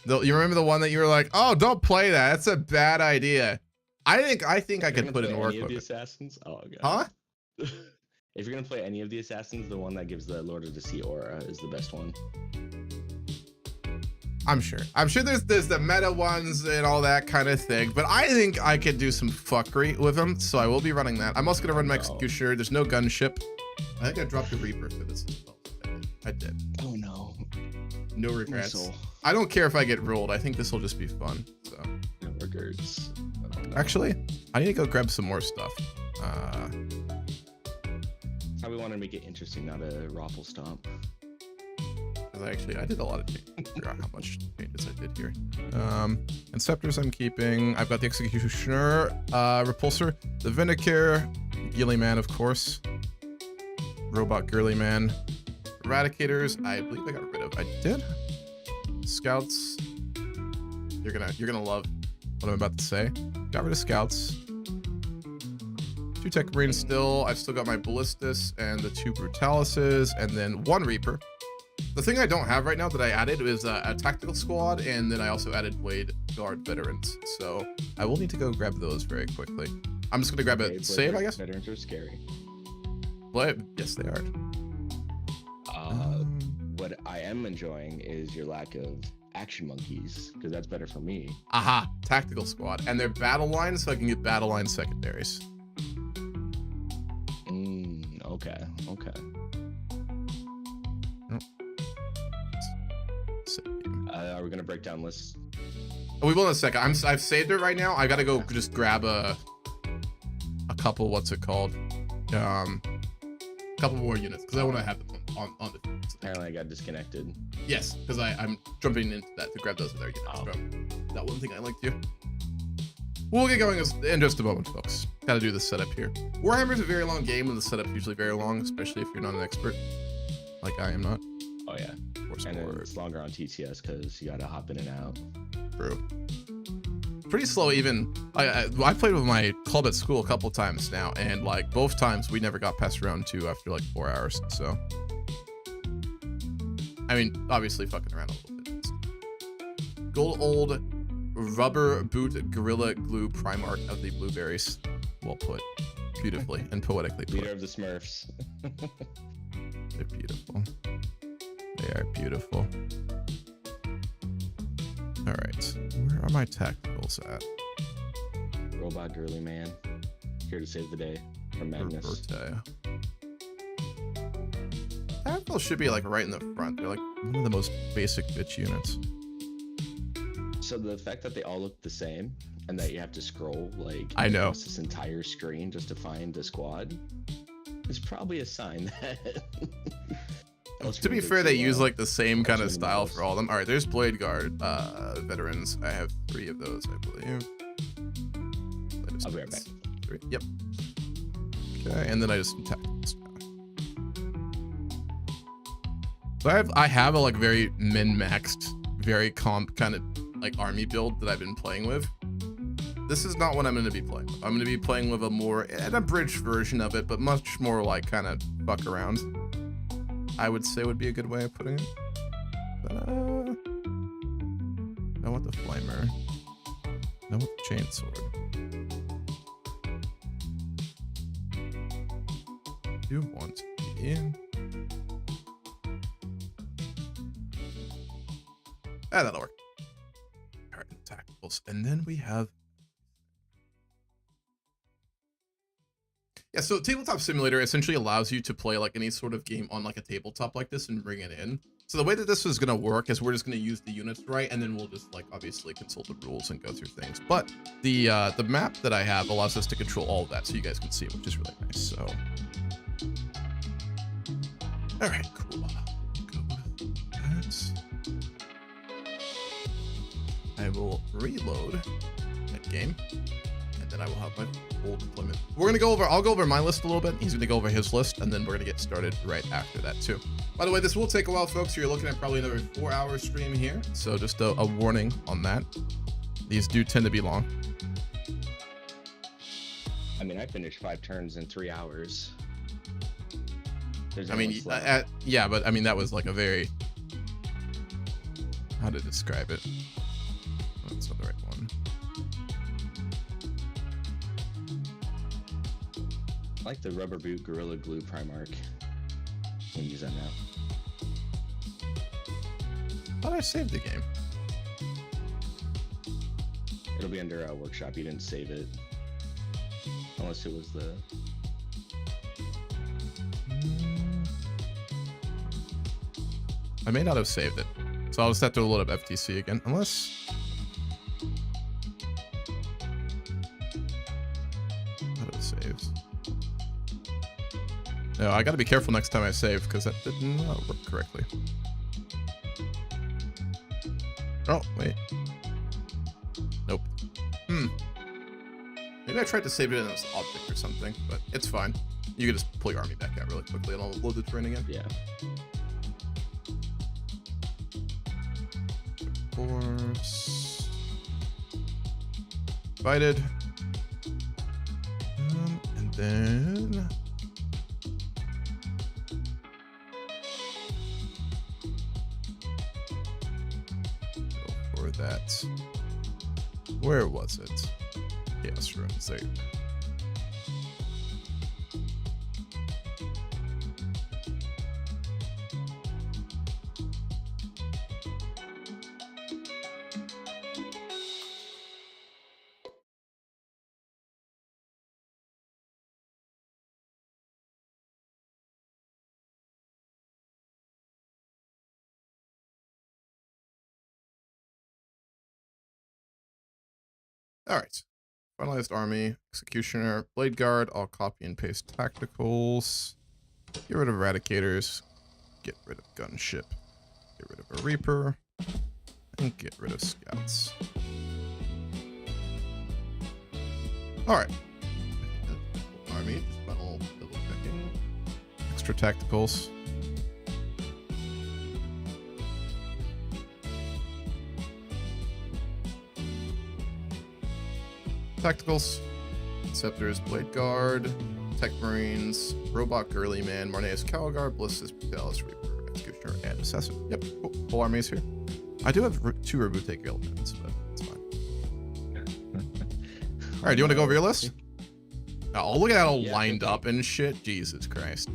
You remember the one that you were like, oh, don't play that. That's a bad idea. I think I could put in work with the it. Assassins? Oh, God. Huh? If you're going to play any of the Assassins, the one that gives the Lord of the Sea aura is the best one. I'm sure there's the meta ones and all that kind of thing, but I think I could do some fuckery with them, so I will be running that. I'm also gonna run my Executioner. There's no gunship. I think I dropped a Reaper for this as well. I did. Oh no. No regrets. I don't care if I get rolled. I think this will just be fun. So. No regrets. Actually, I need to go grab some more stuff. How we want to make it interesting, not a raffle stomp. Actually, I did a lot of changes. I forgot how much changes I did here. Inceptors I'm keeping. I've got the Executioner, Repulsor, the Vindicare, Gilly Man, of course. Robot Girly Man. Eradicators, I believe I got rid of. I did. Scouts. You're gonna love what I'm about to say. Got rid of Scouts. 2 Tech Marines still. I've still got my Ballistas and the 2 Brutalises, and then 1 Reaper. The thing I don't have right now that I added is a tactical squad, and then I also added Blade Guard veterans. So I will need to go grab those very quickly. I'm just gonna grab a save, I guess. Veterans are scary. What? Yes, they are. What I am enjoying is your lack of action monkeys, because that's better for me. Aha, tactical squad, and they're battle lines, so I can get battle line secondaries. Okay. Are we gonna break down lists? We will in a second. I've saved it right now. I gotta go just grab a couple. What's it called? Couple more units because I want to have them on the field. Apparently, I got disconnected. Yes, because I'm jumping into that to grab those other units from that one thing I like to do. We'll get going in just a moment, folks. Got to do the setup here. Warhammer is a very long game, and the setup's usually very long, especially if you're not an expert, like I am not. Oh yeah. And it's longer on TTS because you gotta hop in and out. True. Pretty slow even. I played with my club at school a couple times now, and like both times we never got past round 2 after like 4 hours. So, I mean, obviously fucking around a little bit. Gold old rubber boot gorilla glue Primarch of the blueberries. Well put, beautifully and poetically put. Leader of the Smurfs. They're beautiful. They are beautiful. All right, where are my tacticals at? Robot Girly Man, here to save the day from Magnus. Tacticals should be like right in the front. They're like one of the most basic bitch units. So the fact that they all look the same and that you have to scroll like I know this entire screen just to find a squad is probably a sign that. To be fair, they use like the same kind of style for all of them. All right, there's Blade Guard veterans. I have 3 of those, I believe. I'll be right back. 3. Yep. Okay, and then I just attack this guy. So I have a like very min-maxed, very comp kind of like army build that I've been playing with. This is not what I'm going to be playing with. I'm going to be playing with a more, an abridged version of it, but much more like kind of fuck around. I would say would be a good way of putting it. But, I want the flamer. I want the chainsword. Do want in. Ah, that'll work. All right, tacticals, and then we have. Yeah, so Tabletop Simulator essentially allows you to play like any sort of game on like a tabletop like this and bring it in. So the way that this is going to work is we're just going to use the units right, and then we'll just like obviously consult the rules and go through things. But the map that I have allows us to control all of that, so you guys can see it, which is really nice. So, all right, cool. Go with that. I will reload that game. Then I will have my full deployment. We're gonna go over, I'll go over my list a little bit. He's gonna go over his list, and then we're gonna get started right after that too. By the way, this will take a while, folks. You're looking at probably another 4-hour stream here. So just a warning on that. These do tend to be long. I mean, I finished 5 turns in 3 hours. I mean, yeah, but I mean, that was like a very, how to describe it? Oh, that's not the right one. I like the rubber boot Gorilla Glue Primark. We'll use that now. Thought I saved the game. It'll be under our workshop. You didn't save it. Unless it was the... I may not have saved it. So I'll just have to load up FTC again. Unless... What it saves. No, I gotta be careful next time I save, because that did not work correctly. Oh, wait. Nope. Maybe I tried to save it in this object or something, but it's fine. You can just pull your army back out really quickly and I'll load the terrain again. Yeah. Force. Invited. And then... that. Where was it? Chaos Ruins there. All right, finalized army, executioner, blade guard. I'll copy and paste tacticals. Get rid of eradicators. Get rid of gunship. Get rid of a reaper, and get rid of scouts. All right, army. Just double checking. Extra tacticals. Tacticals, Scepters, Blade Guard, Tech Marines, Robot Girly Man, Marneus Calgar, Blissus, Brutalis, Reaper, Executioner, and Assassin. Yep, cool. Full armies here. I do have 2 Rabute elements, but it's fine. All right, do you want to go over your list? Oh, look at that all lined up and shit. Jesus Christ.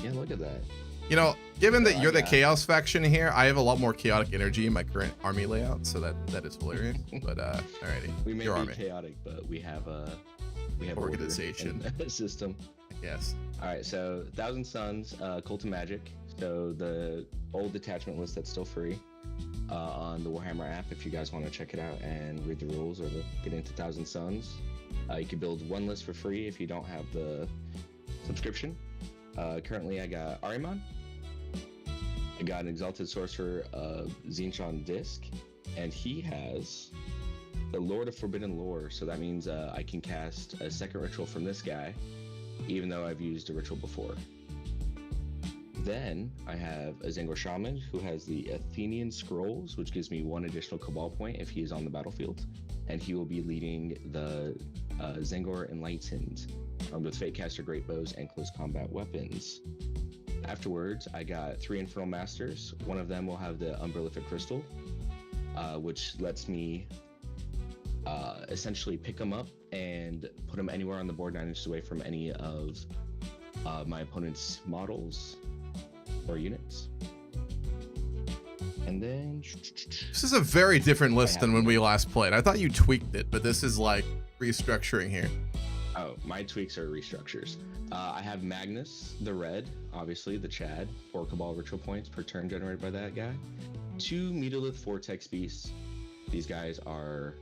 Yeah, look at that. You know, given that you're the Chaos faction here, I have a lot more chaotic energy in my current army layout, so that is hilarious. But alrighty, we may your be army. chaotic, but we have Organization system. Yes. All right, so Thousand Suns, Cult of Magic. So the old detachment list that's still free on the Warhammer app. If you guys want to check it out and read the rules or get into Thousand Suns, you can build one list for free if you don't have the subscription. Currently, I got Ahriman. I got an Exalted Sorcerer, Zinchon Disc, and he has the Lord of Forbidden Lore, so that means I can cast a second ritual from this guy, even though I've used a ritual before. Then I have a Zangor Shaman who has the Athenian Scrolls, which gives me 1 additional Cabal point if he is on the battlefield, and he will be leading the Zangor Enlightened, armed with Fatecaster Great Bows and close combat weapons. Afterwards, I got 3 Infernal Masters. One of them will have the Umberlific Crystal, which lets me essentially pick them up and put them anywhere on the board 9 inches away from any of my opponent's models or units. And then this is a very different list than when we last played. I thought you tweaked it, but this is like restructuring here. Oh, my tweaks are restructures. I have Magnus, the red, obviously the Chad, 4 Cabal ritual points per turn generated by that guy. 2 Megalith Vortex Beasts. These guys are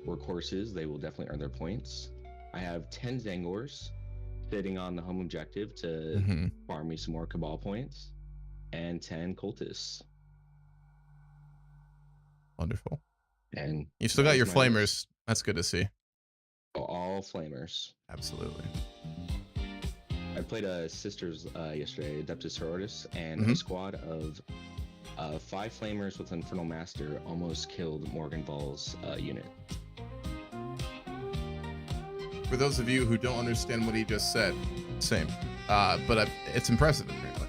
workhorses. They will definitely earn their points. I have 10 Zangors sitting on the home objective to farm me some more Cabal points, and 10 Cultists. Wonderful. And you still got your Flamers. That's good to see. All Flamers. Absolutely. I played a Sisters yesterday, Adeptus Sororitas, and a squad of 5 Flamers with Infernal Master almost killed Morgan Ball's unit. For those of you who don't understand what he just said, same. But it's impressive, apparently.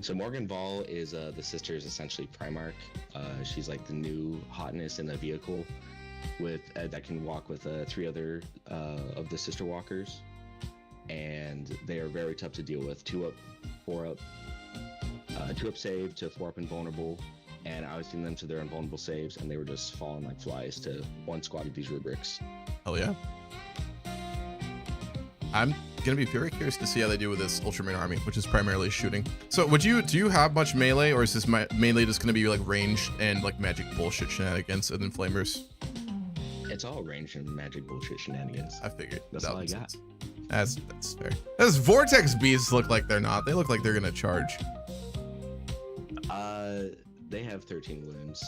So Morgan Ball is the Sisters' essentially Primarch. She's like the new hotness in the vehicle with that can walk with 3 other of the Sister Walkers. And they are very tough to deal with. 2 up, 4 up, 2 up save to 4 up invulnerable. And I was seeing them to their invulnerable saves, and they were just falling like flies to one squad of these rubrics. Hell yeah. I'm gonna be very curious to see how they do with this Ultramarine army, which is primarily shooting. So do you have much melee, or is this mainly just gonna be like range and like magic bullshit shenanigans and then Flamers? It's all range and magic bullshit shenanigans. I figured. That's all I got. That's fair. Those Vortex Beasts look like they're not. They look like they're gonna charge. They have 13 wounds.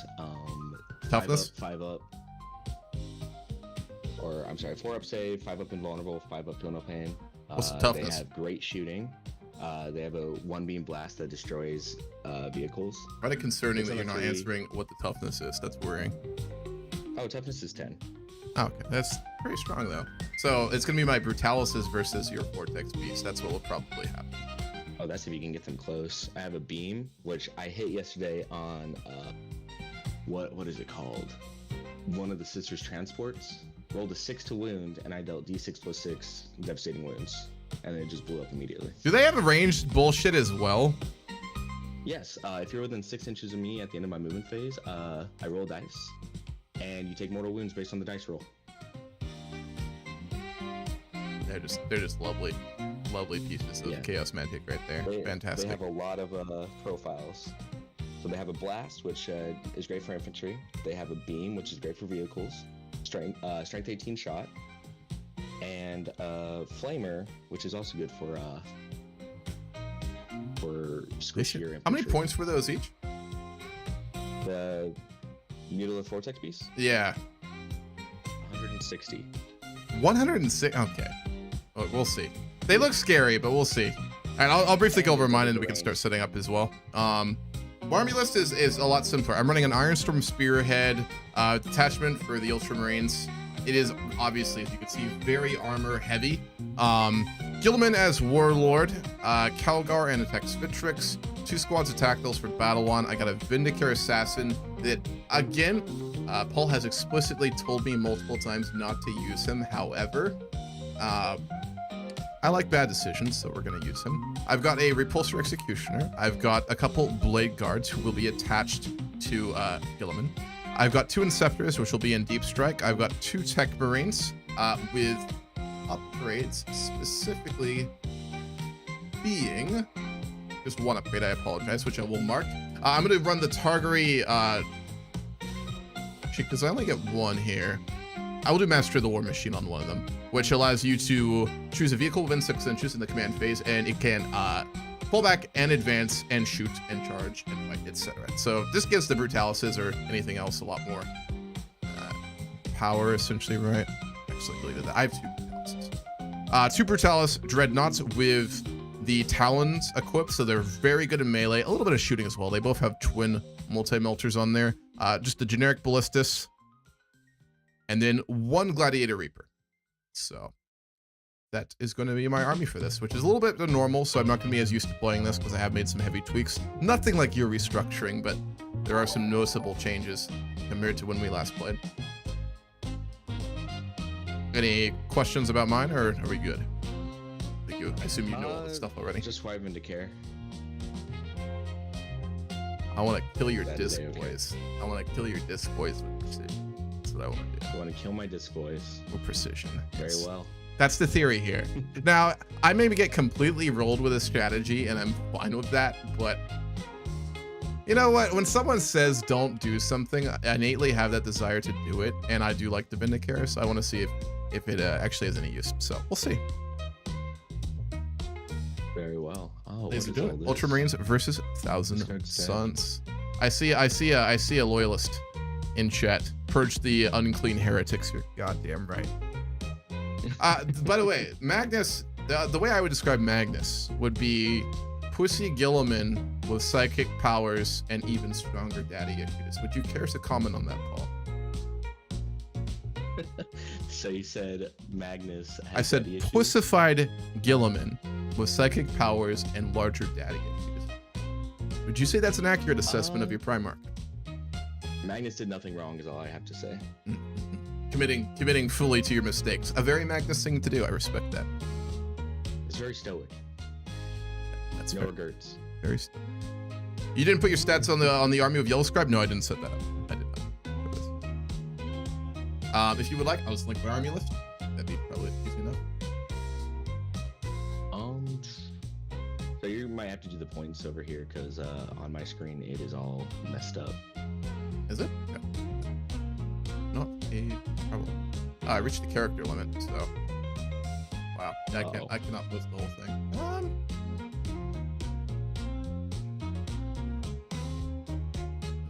Toughness? 5 up. Or I'm sorry, 4 up save, 5 up invulnerable, 5 up to no pain. What's the toughness? They have great shooting. They have a 1 beam blast that destroys vehicles. Kind of concerning that you're not answering what the toughness is. That's worrying. Oh, toughness is 10. Okay, that's pretty strong though. So it's gonna be my Brutalises versus your Vortex Beast. That's what will probably happen. Oh, that's if you can get them close. I have a beam, which I hit yesterday on what is it called? One of the Sisters transports. Rolled a 6 to wound, and I dealt d6 plus 6 devastating wounds, and then it just blew up immediately. Do they have a ranged bullshit as well? Yes. If you're within 6 inches of me at the end of my movement phase, I roll dice, and you take mortal wounds based on the dice roll. They're just lovely pieces of chaos magic right there. Fantastic. They have a lot of profiles. So they have a blast, which is great for infantry. They have a beam, which is great for vehicles. Strength 18 shot, and Flamer, which is also good for squishier infantry. How many points were those each? The Megalith Vortex Beast? Yeah. 160. 106. Okay. Well, we'll see. They look scary, but we'll see. All right, I'll briefly go over mine, and we can start setting up as well. Army list is a lot simpler. I'm running an Ironstorm Spearhead detachment for the Ultramarines. It is obviously, as you can see, very armor heavy. Gilliman as Warlord, Calgar and Attack Vitrix, 2 squads of Tactiles for Battle 1. I got a Vindicare Assassin that, again, Paul has explicitly told me multiple times not to use him. However, I like bad decisions, so we're going to use him. I've got a Repulsor Executioner. I've got a couple Blade Guards who will be attached to Gilliman. I've got 2 Inceptors, which will be in Deep Strike. I've got 2 Tech Marines with upgrades, specifically being just 1 upgrade, I apologize, which I will mark. I'm going to run the Targaryen, because I only get 1 here. I will do Master of the War Machine on 1 of them, which allows you to choose a vehicle within 6 inches in the command phase, and it can pull back and advance and shoot and charge and fight, etc. So this gives the Brutalises or anything else a lot more power, essentially, right? Actually, deleted that. I have 2 Brutalis. 2 Brutalis Dreadnoughts with the Talons equipped, so they're very good in melee. A little bit of shooting as well. They both have twin multi-melters on there. Just the generic Ballistus. And then 1 Gladiator Reaper. So that is going to be my army for this, which is a little bit normal, so I'm not going to be as used to playing this because I have made some heavy tweaks. Nothing like your restructuring, but there are some noticeable changes compared to when we last played. Any questions about mine, or are we good? I assume you know all this stuff already. Just Wyvern to care. I want to kill your That disc day, okay. boys. I want to kill your disc boys with precision. That's what I want to do. I want to kill my disc boys. With precision. Very Yes. well. That's the theory here. Now, I may get completely rolled with a strategy, and I'm fine with that, but you know what? When someone says don't do something, I innately have that desire to do it, and I do like the Vindicare, so I want to see if it actually has any use. So we'll see. Very well. Oh, Let's what do is it. all this? Ultramarines versus Thousand Start stand. Suns. I see a loyalist in chat. Purge the unclean heretics. You're goddamn right. By the way, Magnus, the way I would describe Magnus would be Pussy Gilliman with psychic powers and even stronger daddy issues. Would you care to comment on that, Paul? So you said Magnus. I said daddy issues? pussified Gilliman with psychic powers and larger daddy issues. Would you say that's an accurate assessment of your Primarch? Magnus did nothing wrong, is all I have to say. Committing fully to your mistakes. A very Magnus thing to do. I respect that. It's very stoic. That's No fair. regrets. Very. You didn't put your stats on the army of Yellow Scribe? No, I didn't set that up. I did not. If you would like, I'll just link my army list. That'd be probably easy enough. So you might have to do the points over here because on my screen it is all messed up. Is it? Okay. Not a problem. I reached the character limit, so wow. I cannot post the whole thing.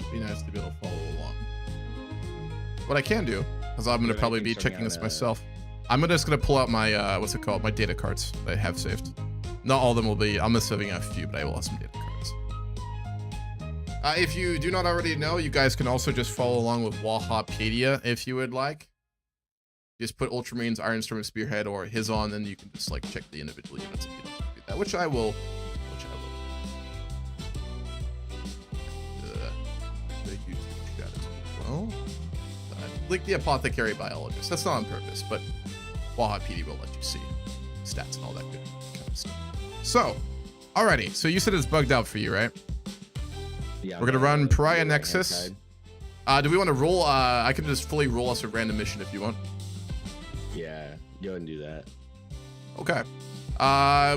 It'd be nice to be able to follow along. What I can do, because I'm gonna Yeah, probably I be think checking starting this out, myself. I'm just gonna pull out my what's it called? My data cards that I have saved. Not all of them will be. I'm just saving a few, but I will have some data cards. If you do not already know, you guys can also just follow along with Warhammer if you would like. Just put Ultramarines, Iron Storm, and Spearhead, or his on, and you can just like check the individual units if you don't do that, which I will. The YouTube chat as well. Like the Apothecary Biologist. That's not on purpose, but Warhammer will let you see stats and all that good kind of stuff. So, alrighty. So you said it's bugged out for you, right? Yeah, We're gonna run Pariah right-hand Nexus. side. Do we want to roll? I can just fully roll us a random mission if you want. Yeah, go ahead and do that. Okay.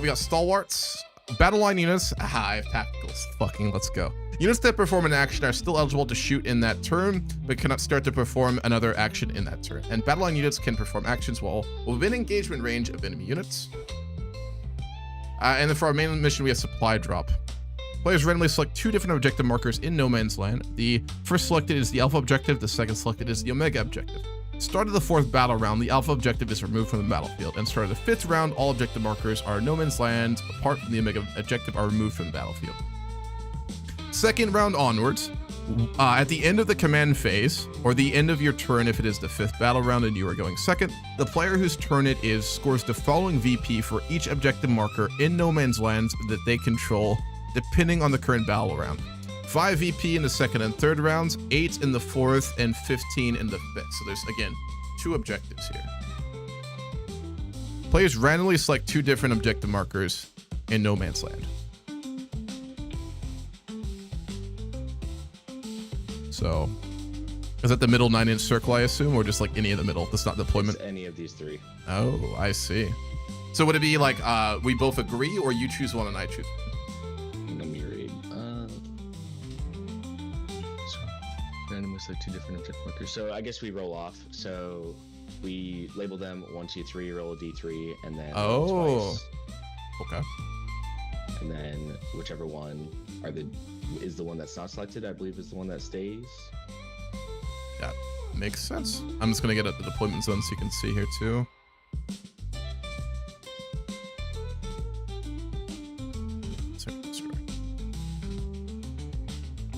We got Stalwarts, Battle Line units. Aha, I have Tacticals. Fucking let's go. Units that perform an action are still eligible to shoot in that turn, but cannot start to perform another action in that turn. And Battle Line units can perform actions while within engagement range of enemy units. And then for our main mission, we have Supply Drop. Players randomly select 2 different objective markers in No Man's Land. The first selected is the Alpha objective, the second selected is the Omega objective. Start of the 4th battle round, the Alpha objective is removed from the battlefield, and start of the 5th round, all objective markers are No Man's Land, apart from the Omega objective, are removed from the battlefield. Second round onwards, at the end of the command phase, or the end of your turn if it is the 5th battle round and you are going second, the player whose turn it is scores the following VP for each objective marker in No Man's Land that they control, depending on the current battle round. 5 VP in the 2nd and 3rd rounds, 8 in the 4th, and 15 in the 5th. So there's, again, 2 objectives here. Players randomly select 2 different objective markers in No Man's Land. So, is that the middle 9-inch circle, I assume, or just like any of the middle? That's not deployment? It's any of these 3. Oh, I see. So would it be like, we both agree, or you choose one and I choose one? Let me read. So randomly select 2 different object markers. So I guess we roll off. So we label them 1, 2, 3, roll a d3, and then roll twice. Okay. And then whichever one is the one that's not selected, I believe is the one that stays. That makes sense. I'm just gonna get at the deployment zone so you can see here too.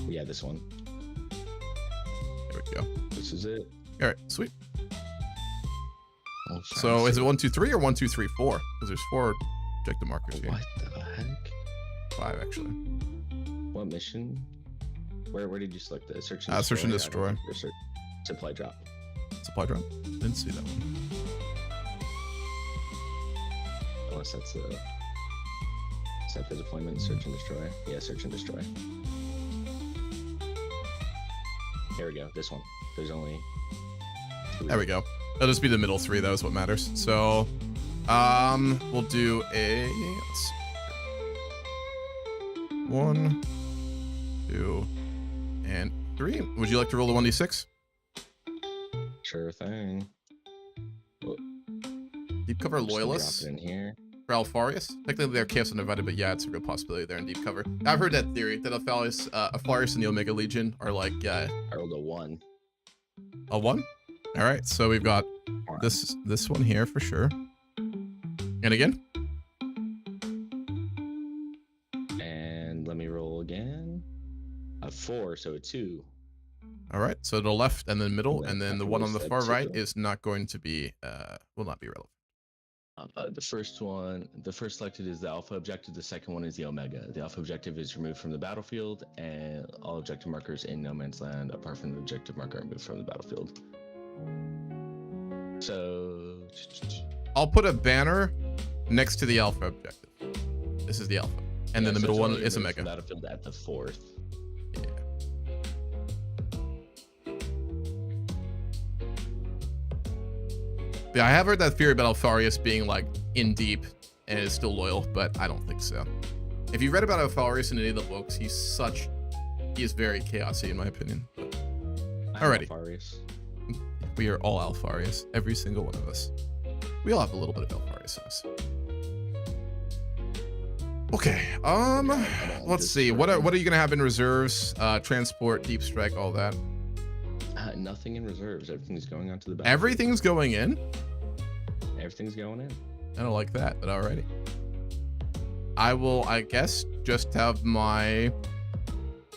Yeah, this one. There we go. This is it. All right, sweet. So is it 1, 2, 3 or 1, 2, 3, 4? Because there's 4 objective markers here. What the heck? 5 actually. What mission? Where did you select the search and destroy? Search and destroy. Supply drop. Supply drop? Didn't see that one. Unless that's the set for deployment. Search and destroy. Yeah, search and destroy. Here we go. This one. There's only 3. There we go. It'll just be the middle 3. That is what matters. So, we'll do a. Let's see. 1, 2, and 3. Would you like to roll the 1d6? Sure thing. Deep cover loyalists. Drop it in here. For Alfarius. Technically they're chaos uninvited, but yeah, it's a real possibility they're in deep cover. I've heard that theory that Alfarius and the Omega Legion are like I rolled a 1. A 1? All right, so we've got this one here for sure. And again. And let me roll again. A 4, so a 2. All right, so the left and then middle, and then the one on the far right 2. is not going to be will not be relevant. The first selected is the Alpha objective. The second one is the Omega. The Alpha objective is removed from the battlefield, and all objective markers in no man's land, apart from the objective marker, are removed from the battlefield. So, I'll put a banner next to the Alpha objective. This is the Alpha, and then the middle one is Omega. Battlefield at the 4th. Yeah. Yeah, I have heard that theory about Alfarius being like in deep and is still loyal, but I don't think so. If you read about Alfarius in any of the books, he is very chaosy in my opinion. Alrighty. Alfarius. We are all Alfarius, every single one of us. We all have a little bit of Alfarius in us. Okay, let's see. What are you gonna have in reserves? Transport, deep strike, all that. Nothing in reserves. Everything's going onto the battlefield. Everything's going in? Everything's going in. I don't like that, but alrighty. I will, I guess, just have my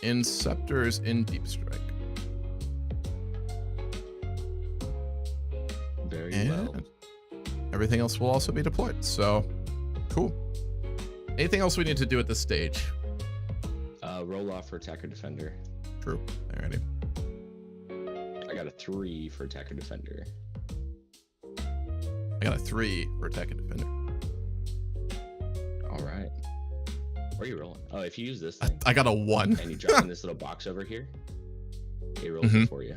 Inceptors in deep strike. Very And well. everything else will also be deployed. So, cool. Anything else we need to do at this stage? Roll off for attacker defender. True. Alrighty. I got a 3 for attacker defender. I got a 3 for attack and defender. All right. Where are you rolling? Oh, if you use this thing I got a 1. and you drop in this little box over here, it rolls it for you.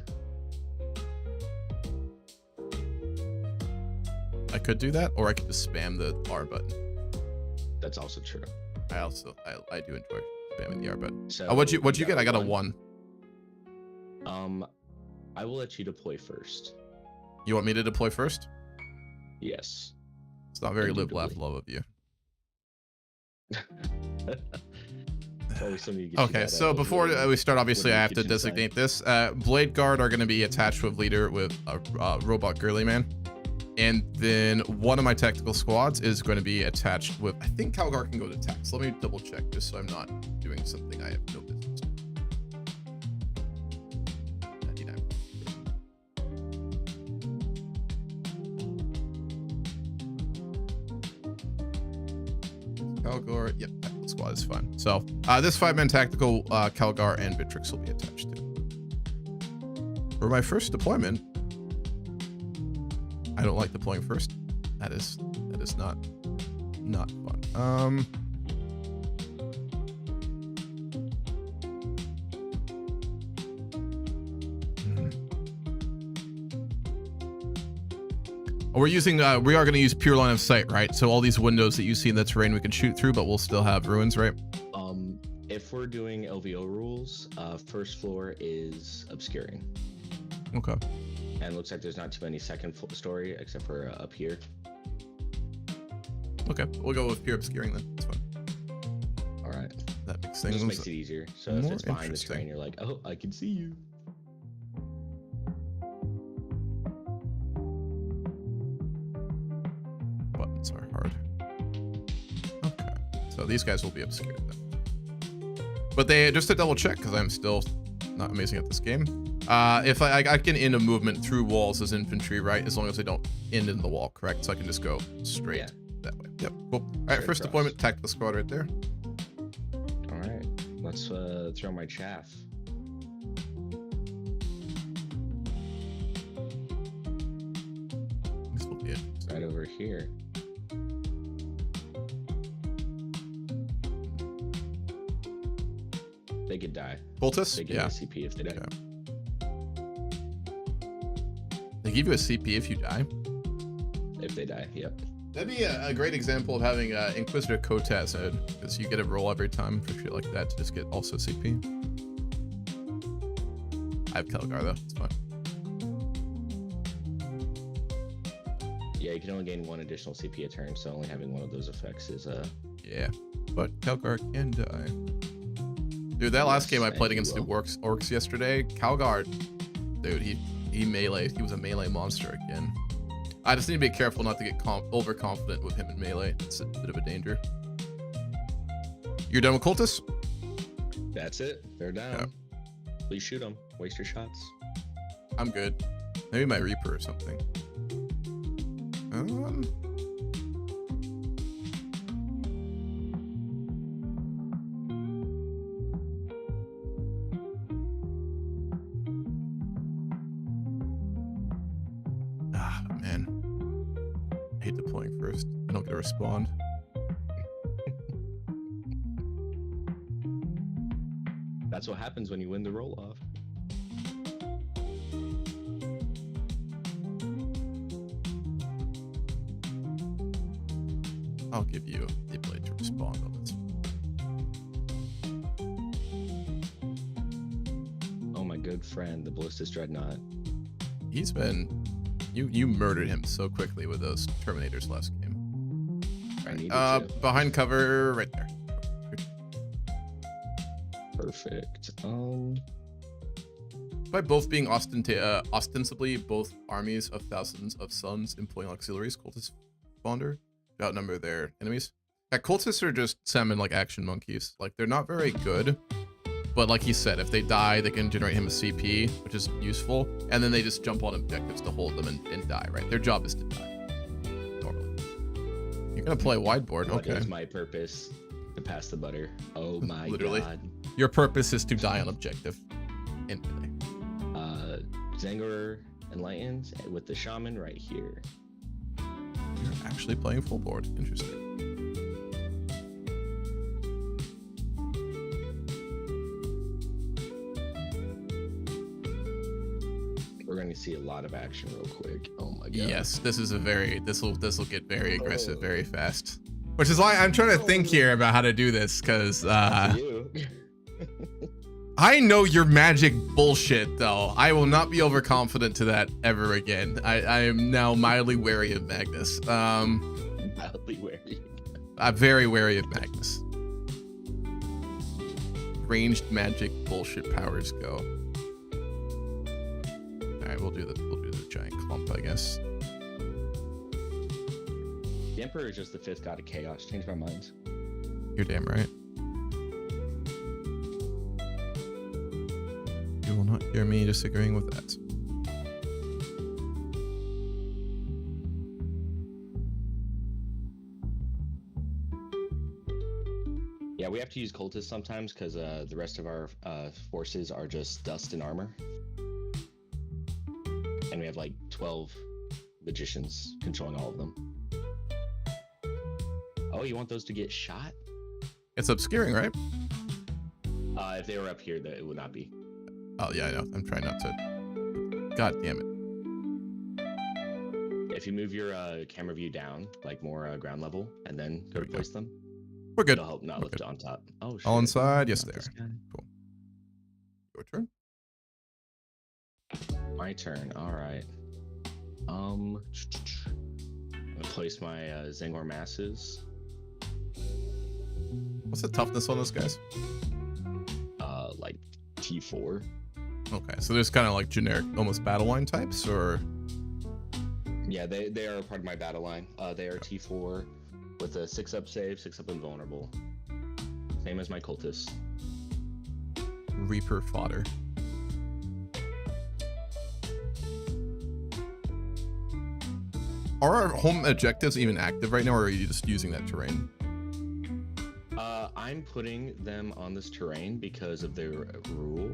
I could do that, or I could just spam the R button. That's also true. I do enjoy spamming the R button. So What'd you get? I got a 1. I will let you deploy first. You want me to deploy first? Yes. It's not very live, Indubitably. laugh, love of you. Probably some of you get Okay, that so before we start, obviously, What do I you have to kitchen designate this. Blade Guard are going to be attached with leader with a robot girly man. And then one of my tactical squads is going to be attached with, I think Calgar can go to attacks. Let me double check just so I'm not doing something I have no business doing. 99. Calgar, yep, tactical squad is fine. So this 5-man tactical, Calgar and Vitrix will be attached to. For my first deployment, I don't like deploying first. That is not fun. We're using we are going to use pure line of sight, right? So all these windows that you see in the terrain we can shoot through, but we'll still have ruins, right? If we're doing LVO rules, first floor is obscuring. Okay. And looks like there's not too many second story except for up here. Okay, we'll go with pure obscuring then. That's fine. All right. That makes This things makes it easier. So if more it's behind the interesting. screen, you're like, oh, I can see you. Weapons are hard. Okay, so these guys will be obscured then. But they, just to double check, because I'm still not amazing at this game. If I can end a movement through walls as infantry, right? As long as I don't end in the wall, correct? So I can just go straight that way. Yep, cool. All right, first deployment, tactical squad right there. All right, let's throw my chaff. This will be it. Right over here. They could die. Cultists? They get a CP if they die. Okay. They give you a CP if you die? If they die, yep. That'd be a great example of having Inquisitor Kotas in, because you get a roll every time for shit like that to just get also CP. I have Kelgar though, it's fine. Yeah, you can only gain 1 additional CP a turn, so only having one of those effects is Yeah, but Kelgar can die. Dude, that last game I played against the orcs yesterday, Calgar, dude, he was a melee monster again. I just need to be careful not to get overconfident with him in melee. It's a bit of a danger. You're done with cultists? That's it. They're down. Yeah. Please shoot them. Waste your shots. I'm good. Maybe my Reaper or something. Man. I hate deploying first. I don't get to respond. That's what happens when you win the roll-off. I'll give you the ability to respond on this. Oh, my good friend, the Ballistus Dreadnought. He's been... You murdered him so quickly with those Terminators last game. I needed to. Behind cover, right there. Perfect. By both being ostensibly both armies of thousands of suns employing auxiliaries, cultists spawner to outnumber their enemies. Yeah, cultists are just salmon like action monkeys. Like, they're not very good. But like he said, if they die, they can generate him a CP, which is useful. And then they just jump on objectives to hold them and die, right? Their job is to die. Normally. You're going to play wide board, okay. What is my purpose? To pass the butter. Oh my Literally. god. Your purpose is to die on objective. In melee. Zangor Enlightened with the Shaman right here. You're actually playing full board. Interesting. We're going to see a lot of action real quick. Oh my god. Yes, this will get very aggressive very fast. Which is why I'm trying to think here about how to do this, because I know your magic bullshit though. I will not be overconfident to that ever again. I am now mildly wary of Magnus. Mildly wary. I'm very wary of Magnus. Ranged magic bullshit powers go. Alright, we'll do the giant clump, I guess. The Emperor is just the 5th god of chaos. Change my mind. You're damn right. You will not hear me disagreeing with that. Yeah, we have to use cultists sometimes because the rest of our forces are just dust and armor. And we have like 12 magicians controlling all of them. Oh, you want those to get shot? It's obscuring, right? If they were up here, that it would not be. Oh, yeah, I know. I'm trying not to. God damn it. If you move your camera view down, like more ground level, and then go replace them, we're good. it'll help not lift it on top. Oh, shit. All inside? Yes, Not there. this guy. Cool. Your turn. My turn. All right. I'm gonna place my Zangor masses. What's the toughness on those guys? Like T4. Okay, so there's kind of like generic, almost battle line types, or Yeah, they are part of my battle line. They are T4 with a 6-up save, 6-up invulnerable. Same as my cultists. Reaper fodder. Are our home objectives even active right now, or are you just using that terrain? I'm putting them on this terrain because of their rule.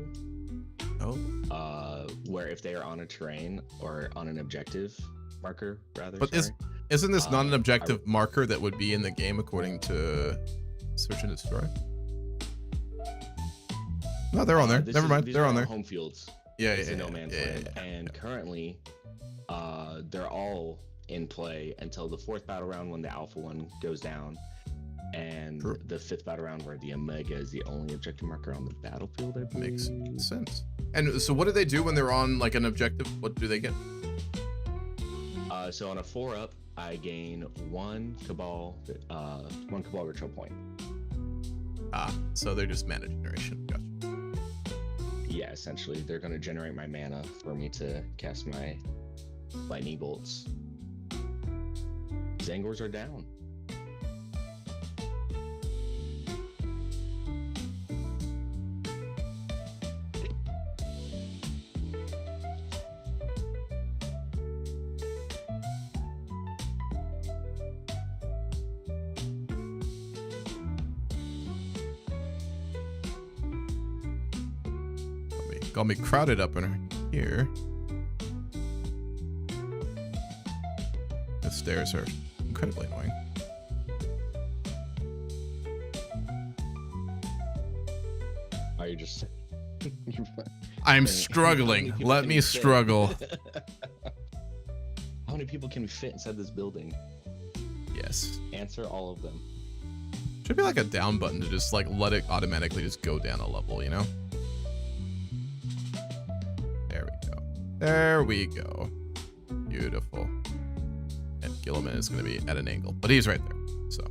Oh. Where if they are on a terrain or on an objective marker, rather. But isn't this not an objective marker that would be in the game according to Search and Destroy? No, they're on there. Never mind. They're on there. Home fields. Yeah, it's a no man's land. And currently, they're all in play until the 4th battle round when the alpha one goes down, and the 5th battle round where the Omega is the only objective marker on the battlefield. It makes sense. And so, what do they do when they're on like an objective? What do they get? So on a 4-up, I gain 1 Cabal ritual point. So they're just mana generation. Gotcha. Yeah, essentially, they're going to generate my mana for me to cast my lightning bolts. Zangors are down. Got me crowded up in here. The stairs are incredibly annoying. Are you just... I'm struggling. Let me struggle. How many people can we fit inside this building? Yes. Answer all of them. Should be like a down button to just like let it automatically just go down a level, you know? There we go. Beautiful. And Gilliman is going to be at an angle, but he's right there. So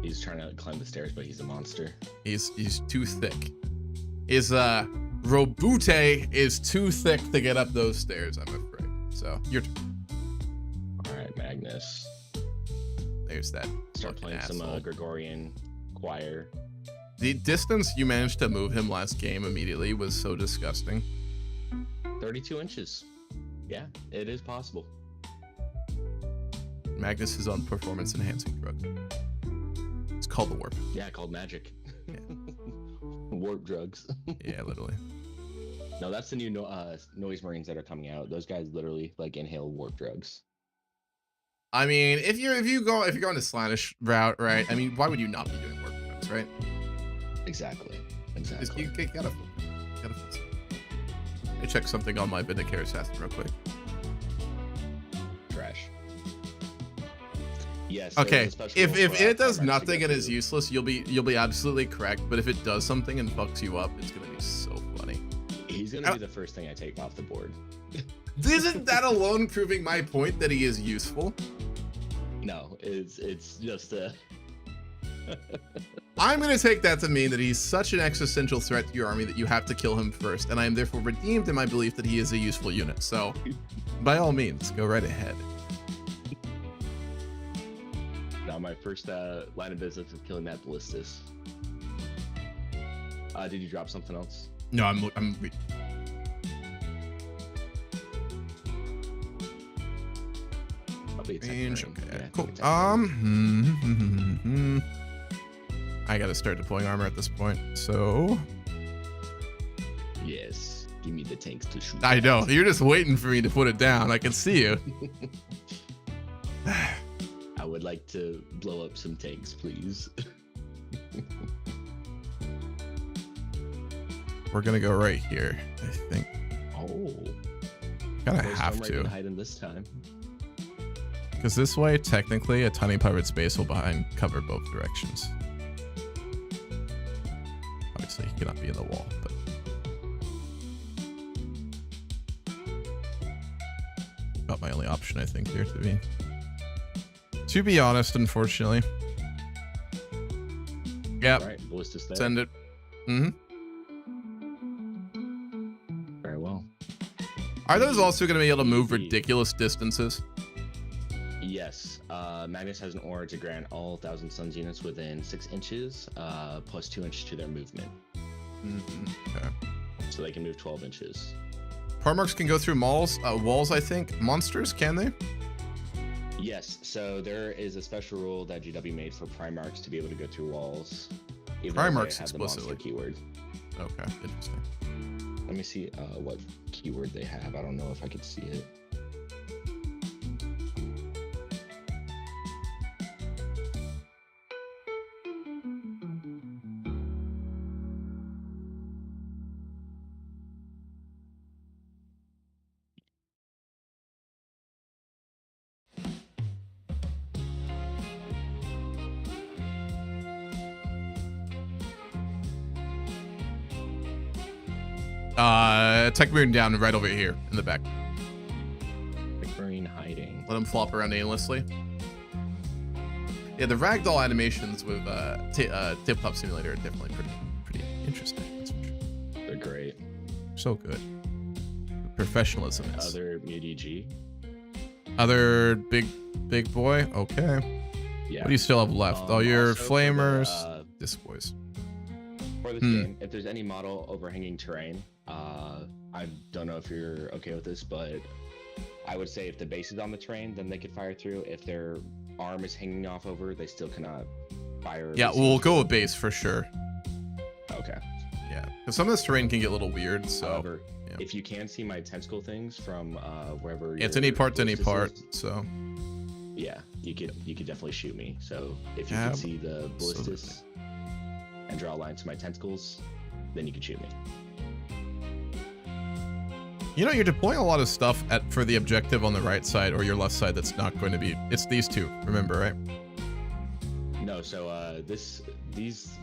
he's trying to climb the stairs, but he's a monster. He's too thick. His Robute is too thick to get up those stairs, I'm afraid. So your turn. All right, Magnus. There's that. Start playing some Gregorian choir. The distance you managed to move him last game immediately was so disgusting. 32 inches. Yeah, it is possible. Magnus is on performance enhancing drugs. It's called the warp. Yeah, called magic. Yeah. Warp drugs. Yeah, literally. No, that's the new noise marines that are coming out. Those guys literally like inhale warp drugs. I mean, if you're going the Slanish route, right? I mean, why would you not be doing warp drugs, right? Exactly. You gotta focus. Let me check something on my Vindicator assassin real quick. Trash. Yes. Okay. If it does nothing and is useless, you'll be absolutely correct. But if it does something and fucks you up, it's gonna be so funny. He's gonna be the first thing I take off the board. Isn't that alone proving my point that he is useful? No, it's just a. I'm going to take that to mean that he's such an existential threat to your army that you have to kill him first, and I am therefore redeemed in my belief that he is a useful unit. So, by all means, go right ahead. Now, my first line of business is killing that Ballistus. Did you drop something else? No, I'm range. Okay, yeah, cool. I gotta start deploying armor at this point, so... Yes, give me the tanks to shoot. I know, you're just waiting for me to put it down. I can see you. I would like to blow up some tanks, please. We're gonna go right here, I think. Oh. Gotta have to. Hide in this time. Because this way, technically, a tiny pirate space will cover both directions. Obviously, he cannot be in the wall, but... About my only option, I think, here to be honest, unfortunately. Yep. All right, Ballistus there. Send it. Mm-hmm. Very well. Are those also going to be able to move ridiculous distances? Yes. Magnus has an aura to grant all 1,000 Suns units within 6 inches, plus 2 inches to their movement. Okay. So they can move 12 inches. Primarchs can go through walls, I think. Monsters, can they? Yes. So there is a special rule that GW made for Primarchs to be able to go through walls. Even though they Primarchs have the monster explicitly. keyword. Okay, interesting. Let me see what keyword they have. I don't know if I could see it. Tech Marine down right over here in the back. Tech Marine hiding. Let him flop around aimlessly. Yeah, the ragdoll animations with Tabletop Simulator are definitely pretty interesting. That's for sure. They're great. So good. Professionalism is. Other MUDG. Other big boy. Okay. Yeah. What do you still have left? Oh, your also flamers, disc boys. For this game, if there's any model overhanging terrain, I don't know if you're okay with this, but I would say if the base is on the terrain, then they could fire through. If their arm is hanging off over, they still cannot fire. Yeah, we'll go with base for sure. Okay. Yeah, because some of this terrain can get a little weird. So, however, yeah. if you can see my tentacle things from wherever. Yeah, it's any part to any ballistas part. is, So. Yeah, you could definitely shoot me. So if you can see the ballistas and draw a line to my tentacles, then you can shoot me. You know, you're deploying a lot of stuff for the objective on the right side or your left side that's not going to be... It's these two, remember, right? No, so these...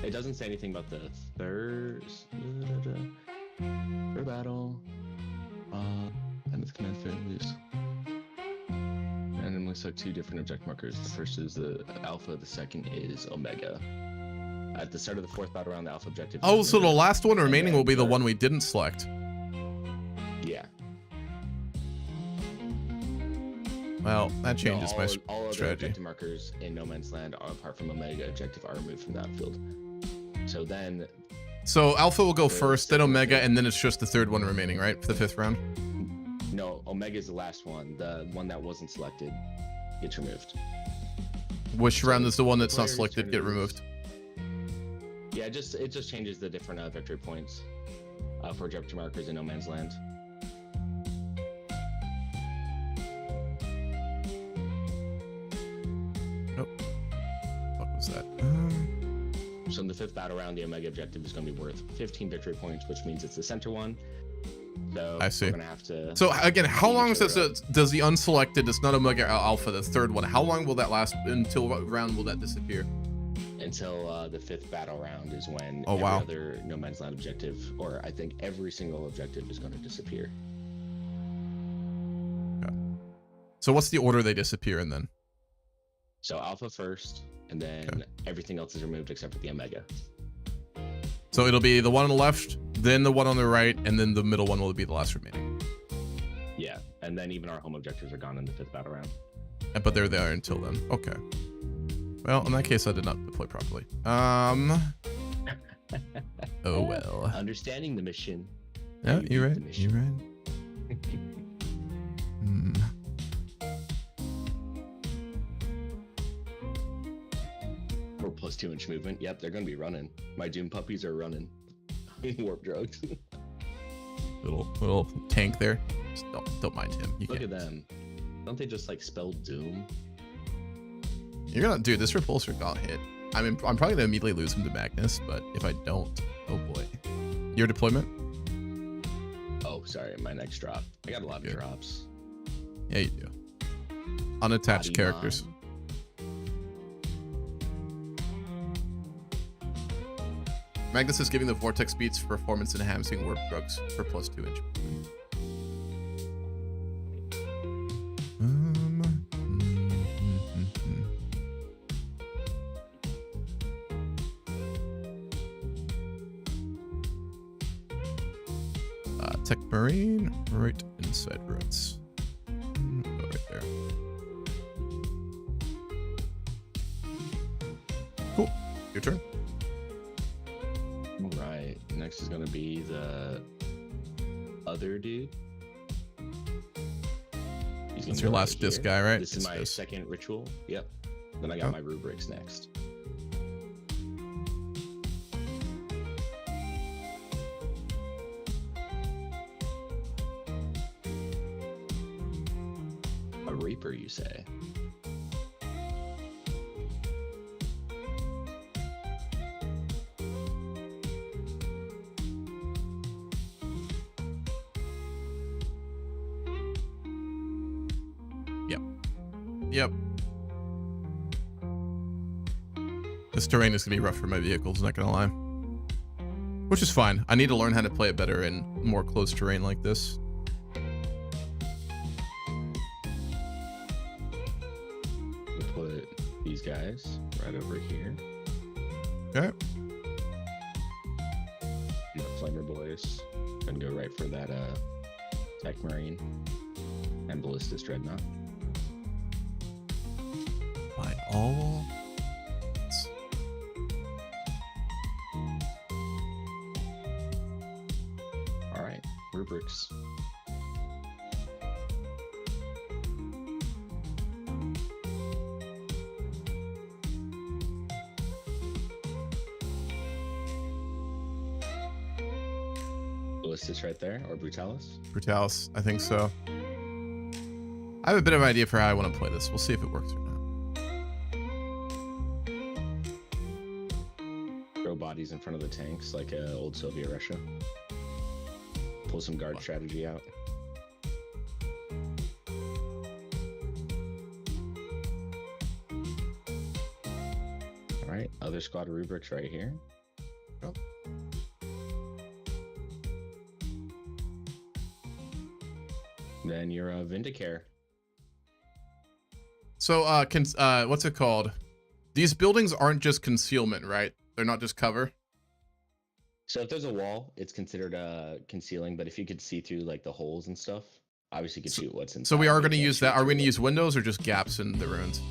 It doesn't say anything about the third battle. And it's command failures. And then we select 2 different object markers. The first is the Alpha, the second is Omega. At the start of the 4th battle round, the Alpha objective... Oh, so the last one remaining will be the one we didn't select. Yeah. Well, that changes my all other strategy. objective markers in No Man's Land, apart from Omega objective, are removed from that field. So then... So Alpha will go first, then Omega, and then it's just the third one remaining, right? For the 5th round? No, Omega is the last one. The one that wasn't selected gets removed. Which round is the one that's not Players selected get turns. removed? Yeah, it just changes the different victory points for objective markers in No Man's Land. Nope. What was that? So in the 5th battle round, the Omega objective is going to be worth 15 victory points, which means it's the center one. So I see. we're going to have to... So again, how beat long each does other does the unselected, it's not Omega Alpha, the third one, how long will that last? Until what round will that disappear? until the 5th battle round is when Oh, every wow. other No Man's Land objective, or I think every single objective, is going to disappear. Okay. So what's the order they disappear in then? So Alpha first, and then everything else is removed except for the Omega. So it'll be the one on the left, then the one on the right, and then the middle one will be the last remaining. Yeah, and then even our home objectives are gone in the 5th battle round. But they're there until then. Okay. Well, in that case, I did not deploy properly. Oh well. Understanding the mission. Yeah, you're right. The mission. You're right. Hmm. Or plus 2-inch movement. Yep, they're going to be running. My Doom puppies are running. Warp drugs. Little tank there. Just don't mind him. You Look can't. at them. Don't they just like spell Doom? You're gonna, dude. This repulsor got hit. I mean, I'm probably gonna immediately lose him to Magnus, but if I don't, oh boy. Your deployment? Oh, sorry, my next drop. I got a lot Good. of drops. Yeah, you do. Unattached Body characters. mod. Magnus is giving the vortex beats performance enhancing warp drugs for plus 2-inch. Tech Marine, right inside roots. Right there. Your turn. All right. Next is gonna be the other dude. He's That's gonna your go last right disc here. guy, right? This is my second ritual. Yep. Then I got my rubrics next. A Reaper, you say? Yep. This terrain is gonna be rough for my vehicles, not gonna lie. Which is fine. I need to learn how to play it better in more close terrain like this. We'll put these guys right over here. Okay. The Flamer Boys. And go right for that Tech Marine and Ballistus Dreadnought. By all. All right, rubrics. Ballistus right there, or Brutalis? Brutalis, I think so. I have a bit of an idea for how I want to play this. We'll see if it works or not. Throw bodies in front of the tanks like old Soviet Russia. Pull some guard strategy out. All right, other squad of rubrics right here. Yep. Then you're a Vindicare. So, what's it called? These buildings aren't just concealment, right? They're not just cover. So if there's a wall, it's considered concealing. But if you could see through like the holes and stuff, obviously you could shoot what's inside. So we are going to You can't use that. shoot Are we going to through use windows or just gaps in the ruins?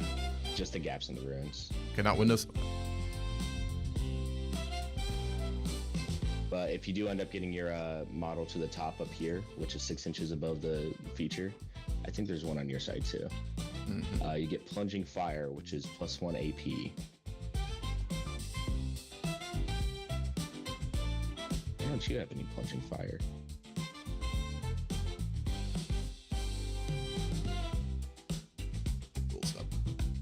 just the gaps in the ruins? Okay, not windows. But if you do end up getting your model to the top up here, which is 6 inches above the feature, I think there's one on your side too. Mm-hmm. You get plunging fire, which is +1 AP. Why don't you have any plunging fire? Cool stuff.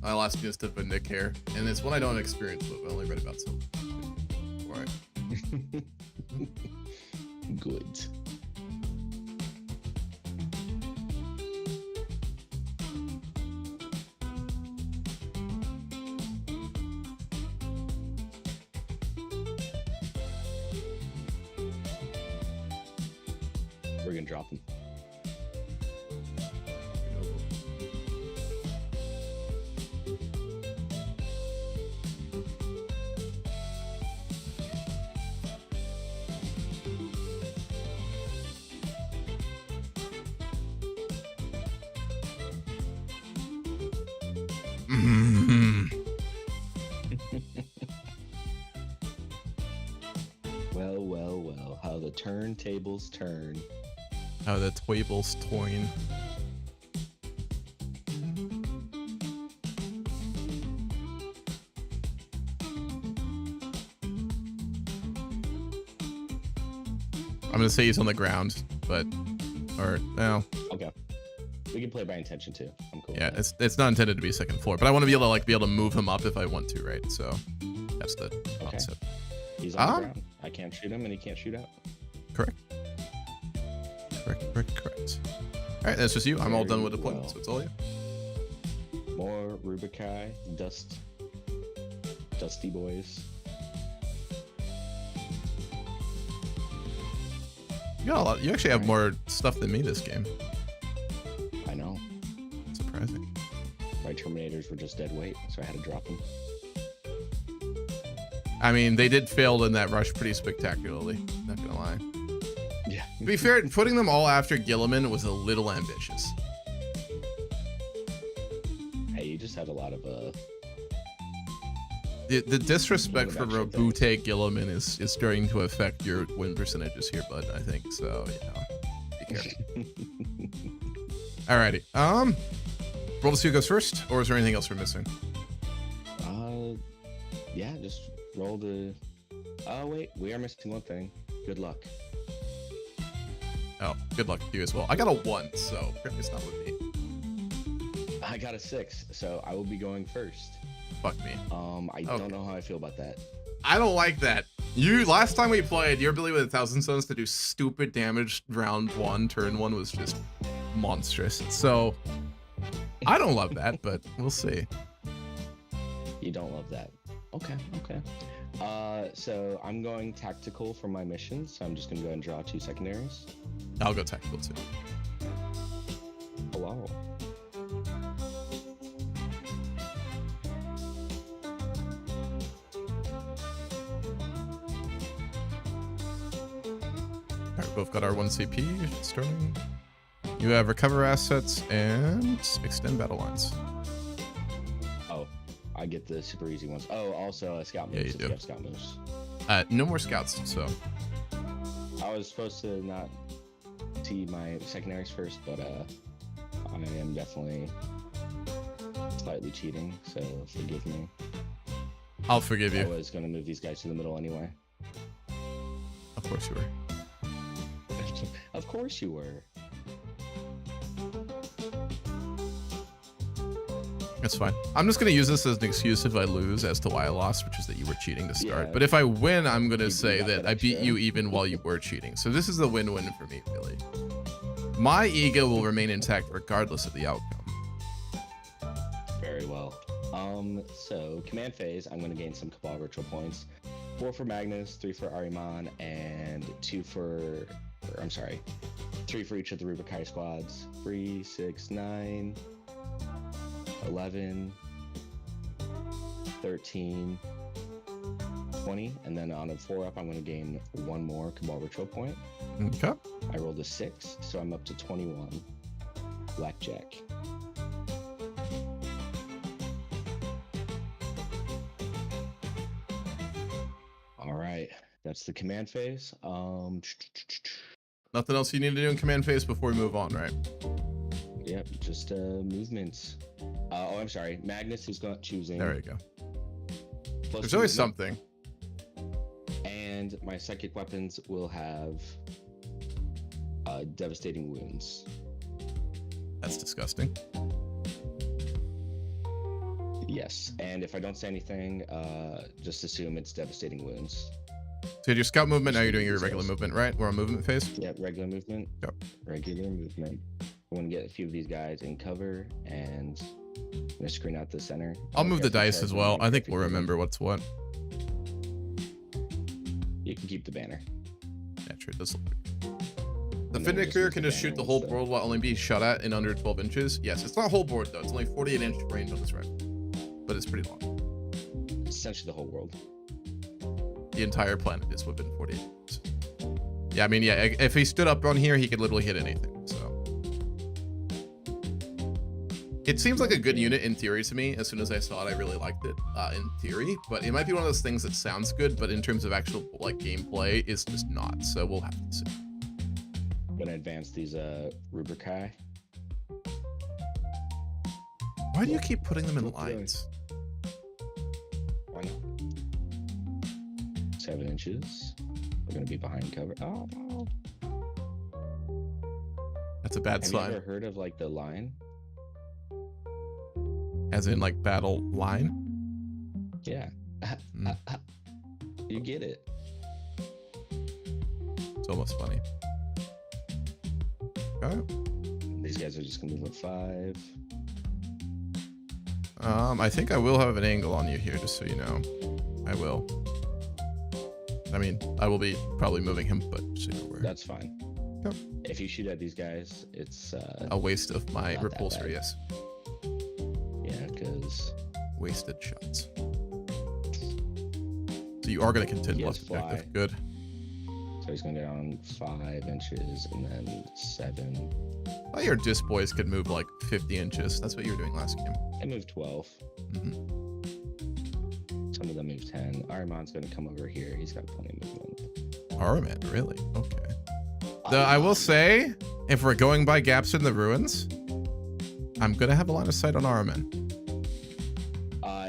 My last unit's to Vindicare, and it's one I don't have experience with. I only read about so. All right. Good. We're gonna drop them. Well, well, well, how the turntables turn. How the tables toin. I'm gonna say he's on the ground, but or no. Okay. We can play by intention too. I'm cool. Yeah, with it's not intended to be second floor, but I want to be able to move him up if I want to, right? So that's the concept. that. He's on the ground. I can't shoot him and he can't shoot out. Correct. All right, that's just you. I'm all done with Very deployment, well. so it's all you. More Rubikai, Dusty boys. You got a lot. You actually have more stuff than me this game. I know. Surprising. My Terminators were just dead weight, so I had to drop them. I mean, they did fail in that rush pretty spectacularly. Not gonna lie. Yeah. To be fair, putting them all after Gilliman was a little ambitious. Hey, you just had a lot of The disrespect for What about your Robute Gilliman is starting to affect your win percentages here, bud. I think so. Be careful. Alrighty. Roll to see who goes first, or is there anything else we're missing? Yeah, just roll the. Oh wait, we are missing one thing. Good luck. Oh, good luck to you as well. I got a 1, so apparently it's not with me. I got a 6, so I will be going first. Fuck me. I don't know how I feel about that. I don't like that. Last time we played, your ability with 1,000 Suns to do stupid damage round 1, turn 1 was just monstrous. So I don't love that, but we'll see. You don't love that. Okay. So I'm going tactical for my mission, so I'm just gonna go and draw 2 secondaries. I'll go tactical too. Hello. Alright, both got our 1 CP starting. You have recover assets and extend battle lines. Oh, I get the super easy ones. Oh, also scout moves. Yeah, you do. Have scout moves. No more scouts, so. I was supposed to not see my secondaries first, but I am definitely slightly cheating, so forgive me. I'll forgive I you. was gonna move these guys to the middle anyway. Of course you were. Of course you were. It's fine. I'm just going to use this as an excuse if I lose as to why I lost, which is that you were cheating to start. Yeah. But if I win, I'm going to You say got that that I beat extra. you even while you were cheating. So this is the win-win for me, really. My ego will remain intact regardless of the outcome. Very well. So command phase, I'm gonna gain some Cabal Ritual points. 4 for Magnus, 3 for Ariman, and 3 for each of the Rubikai squads. 3, 6, 9, 11, 13, 20, and then on a 4-up, I'm gonna gain 1 more Cabal Ritual point. Okay. I rolled a 6, so I'm up to 21. Blackjack. All right, that's the command phase. Nothing else you need to do in command phase before we move on, right? Yep, just movements. Oh, I'm sorry. Magnus is not choosing. There you go. Plus There's always movement, something. And my psychic weapons will have devastating wounds. That's disgusting. Yes, and if I don't say anything, just assume it's devastating wounds. So your scout movement, now you're doing your regular movement, right? We're on movement phase? Yep, regular movement. Yep. Regular movement. I'm gonna get a few of these guys in cover, and I'm gonna screen out the center. I'll move the Careful dice as charging, well. I think careful we'll moving. remember what's what. You can keep the banner. Yeah, true. It does look good. The And then we just Finnicker use can the just shoot the banner whole instead. board while only being shot at in under 12 inches. Yes, it's not whole board though. It's only 48-inch range on this rifle, but it's pretty long. Essentially the whole world. The entire planet is within 48 inches. Yeah, I mean, yeah, if he stood up on here, he could literally hit anything. So it seems like a good unit in theory to me. As soon as I saw it, I really liked it in theory. But it might be one of those things that sounds good, but in terms of actual like gameplay, it's just not. So we'll have to see. I'm gonna advance these Rubrikai. Why do you keep putting them in Okay. lines? Why not? 7 inches. We're gonna be behind cover. Oh no. That's a bad Have you sign. ever heard of like the line? As in like battle line. Yeah. Mm. You get it. It's almost funny. Okay. These guys are just gonna move at 5. I think I will have an angle on you here, just so you know. I will. I mean, I will be probably moving him, but just so you're aware. That's fine. Yep. If you shoot at these guys, it's A waste of my Not that repulsor, bad. yes. yeah, because Wasted shots. So you are going to contend He left has fly. objective. Good. so he's gonna go down 5 inches and then 7. Oh, your disc boys could move like 50 inches. That's what you were doing last game. I moved 12. Mhm. Some of them move 10. Arimon's going to come over here. He's got plenty of movement. Araman, really? Okay. Though I will say, if we're going by gaps in the ruins, I'm gonna have a line of sight on Araman.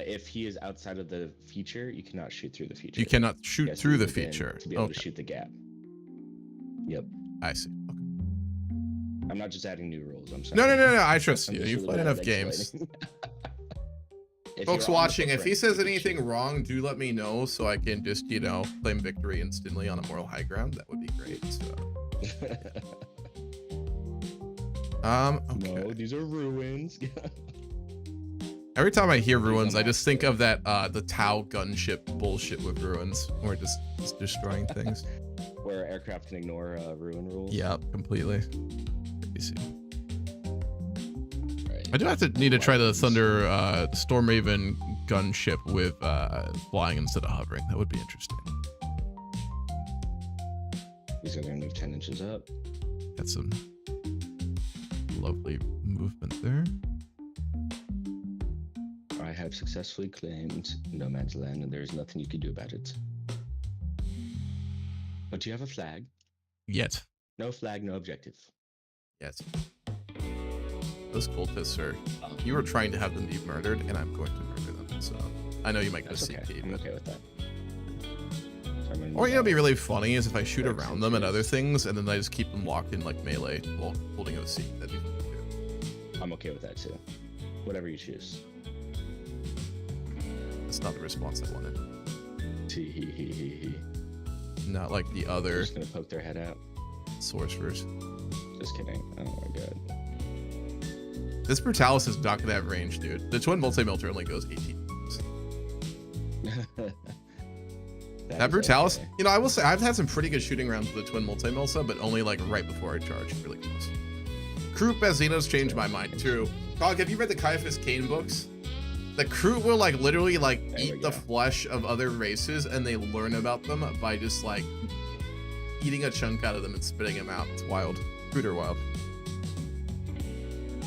If he is outside of the feature, you cannot shoot through the feature. You cannot shoot through the feature to be able to shoot the gap. Yep. I see. Okay. I'm not just adding new rules. I'm sorry. No. I trust you. You've played enough games. Folks watching, if he says anything wrong, do let me know so I can just, claim victory instantly on a moral high ground. That would be great. So. Okay. No, these are ruins. Every time I hear ruins, I just think of that the Tau gunship bullshit with ruins, where just destroying things. Where aircraft can ignore ruin rules. Yeah, completely. Crazy. Right. I do need to try the Thunder Storm Raven gunship with flying instead of hovering. That would be interesting. He's gonna move 10 inches up. Got some lovely movement there. I have successfully claimed no man's land, and there is nothing you can do about it. But you have a flag. Yet. No flag, no objective. Yes. Those cultists are. You were trying to have them be murdered, and I'm going to murder them. So I know you might get a CP. I'm okay with that. Or it'd be really funny is if I shoot around them and other things, and then I just keep them locked in like melee while holding OC. That'd be fun too. I'm okay with that too. Whatever you choose. That's not the response I wanted. Tee. Not like the other. Just gonna poke their head out. Sorcerers. Just kidding. Oh my god. This Brutalis is not gonna have range, dude. The twin multi-melter only goes 18. That Brutalis, okay. I will say I've had some pretty good shooting rounds with the twin multi-melta, but only like right before I charge, really close. Kroot Bazino's changed my mind too. Cog, have you read the Caiaphas Cain books? The Kroot will like literally like eat the flesh of other races, and they learn about them by just like eating a chunk out of them and spitting them out. It's wild. Kroot are wild.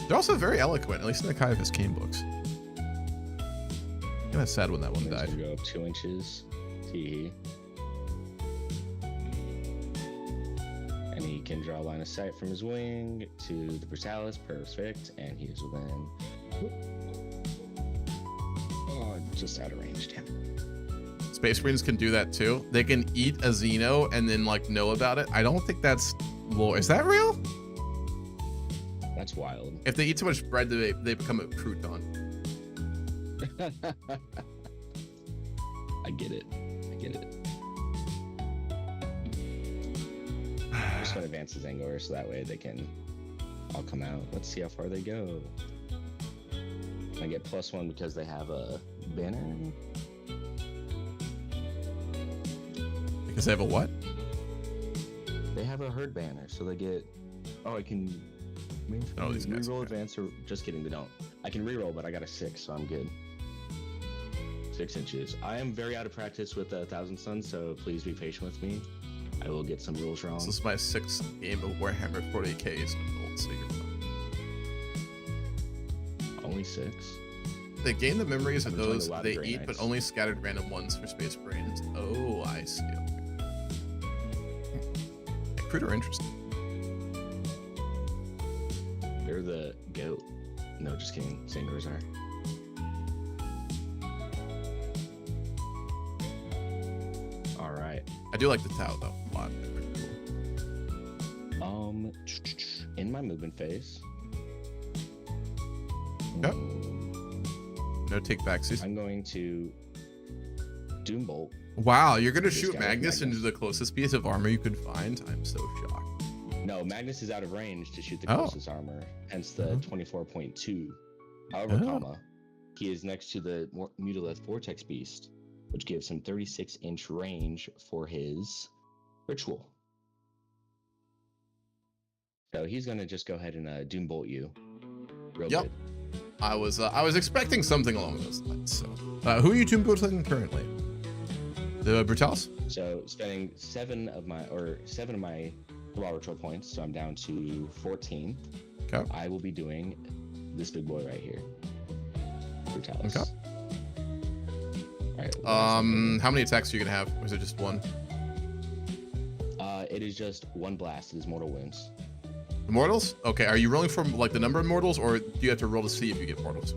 They're also very eloquent, at least in the Caiaphas Cain books. Kind of sad when that one died. Go up 2 inches. Tee. And he can draw a line of sight from his wing to the Brutalis. Perfect. And he is within. Oh, just out of range. Damn. Space Marines can do that too. They can eat a Xeno and then like know about it. I don't think that's lore. Is that real? That's wild. If they eat too much bread, they become a crouton. I get it. I'm just gonna advance the Zangor so that way they can all come out. Let's see how far they go. I get +1 because they have a banner. Because they have a what? They have a herd banner, so they get. Oh, I can. Oh, these guys. Reroll advance or just kidding, they don't. I can reroll, but I got a 6, so I'm good. 6 inches. I am very out of practice with 1,000 Suns, so please be patient with me. I will get some rules wrong. This is my 6th game of Warhammer 40k, so you're fine. Only 6? They gain the memories of those they eat, nice. but only scattered random ones for Space Marines. Oh, I see. Okay. Kroot are interesting. They're the goat. No, just kidding. Zangors are. All right. I do like the Tau though a lot. They're pretty cool. In my movement phase. Okay. No take backsies. I'm going to Doombolt. Wow, you're gonna This shoot guy Magnus with into the closest piece of armor you could find? I'm so shocked. No, Magnus is out of range to shoot the closest armor, hence the 24.2. However, comma, he is next to the Mutilith Vortex Beast, which gives him 36-inch range for his ritual. So he's gonna just go ahead and Doombolt you. Real Yep. good. I was expecting something along those lines. So, who are you Doombolting currently? The Brutalis? So spending 7 of my raw ritual points, so I'm down to 14. Okay. I will be doing this big boy right here, Brutalis. Okay. All right, How many attacks are you gonna have? Or is it just one? It is just one blast. It is mortal wounds. Mortals? Okay, are you rolling from like the number of mortals, or do you have to roll to see if you get mortals?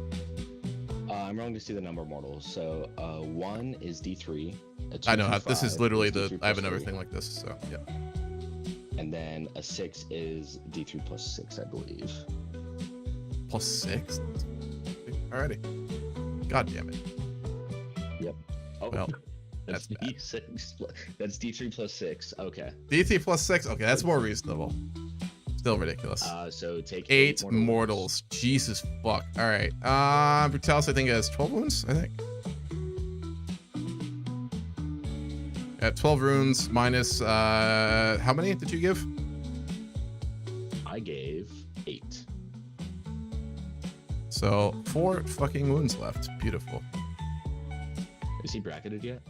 I'm rolling to see the number of mortals. So 1 is D3. I know, this is literally D3 I have plus another 3. thing like this, so yeah. And then a 6 is D3 plus 6, I believe. Plus 6? Alrighty. God damn it. Yep. Oh, Well, that's that's bad. D6. That's D3 plus 6. Okay. DT plus 6? Okay, that's more reasonable. Still ridiculous. So take 8 mortal wounds. mortals. Jesus fuck. Alright. Brutalis, I think, has 12 wounds, I think. At 12 runes minus, how many did you give? I gave 8. So, 4 fucking wounds left. Beautiful. Is he bracketed yet?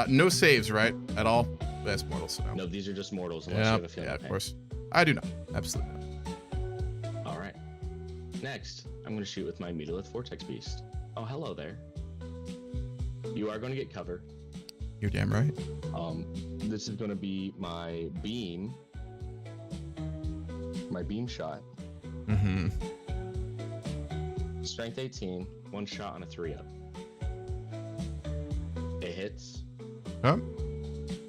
No saves, right? At all? That's mortals, so no. No, these are just mortals unless you Yeah, have a feeling yeah, of of pain. course. I do not. Absolutely not. All right. Next, I'm going to shoot with my Megalith Vortex Beast. Oh, hello there. You are going to get cover. You're damn right. This is going to be my beam shot. Mm-hmm. Strength 18, one shot on a 3-up. It hits. Huh?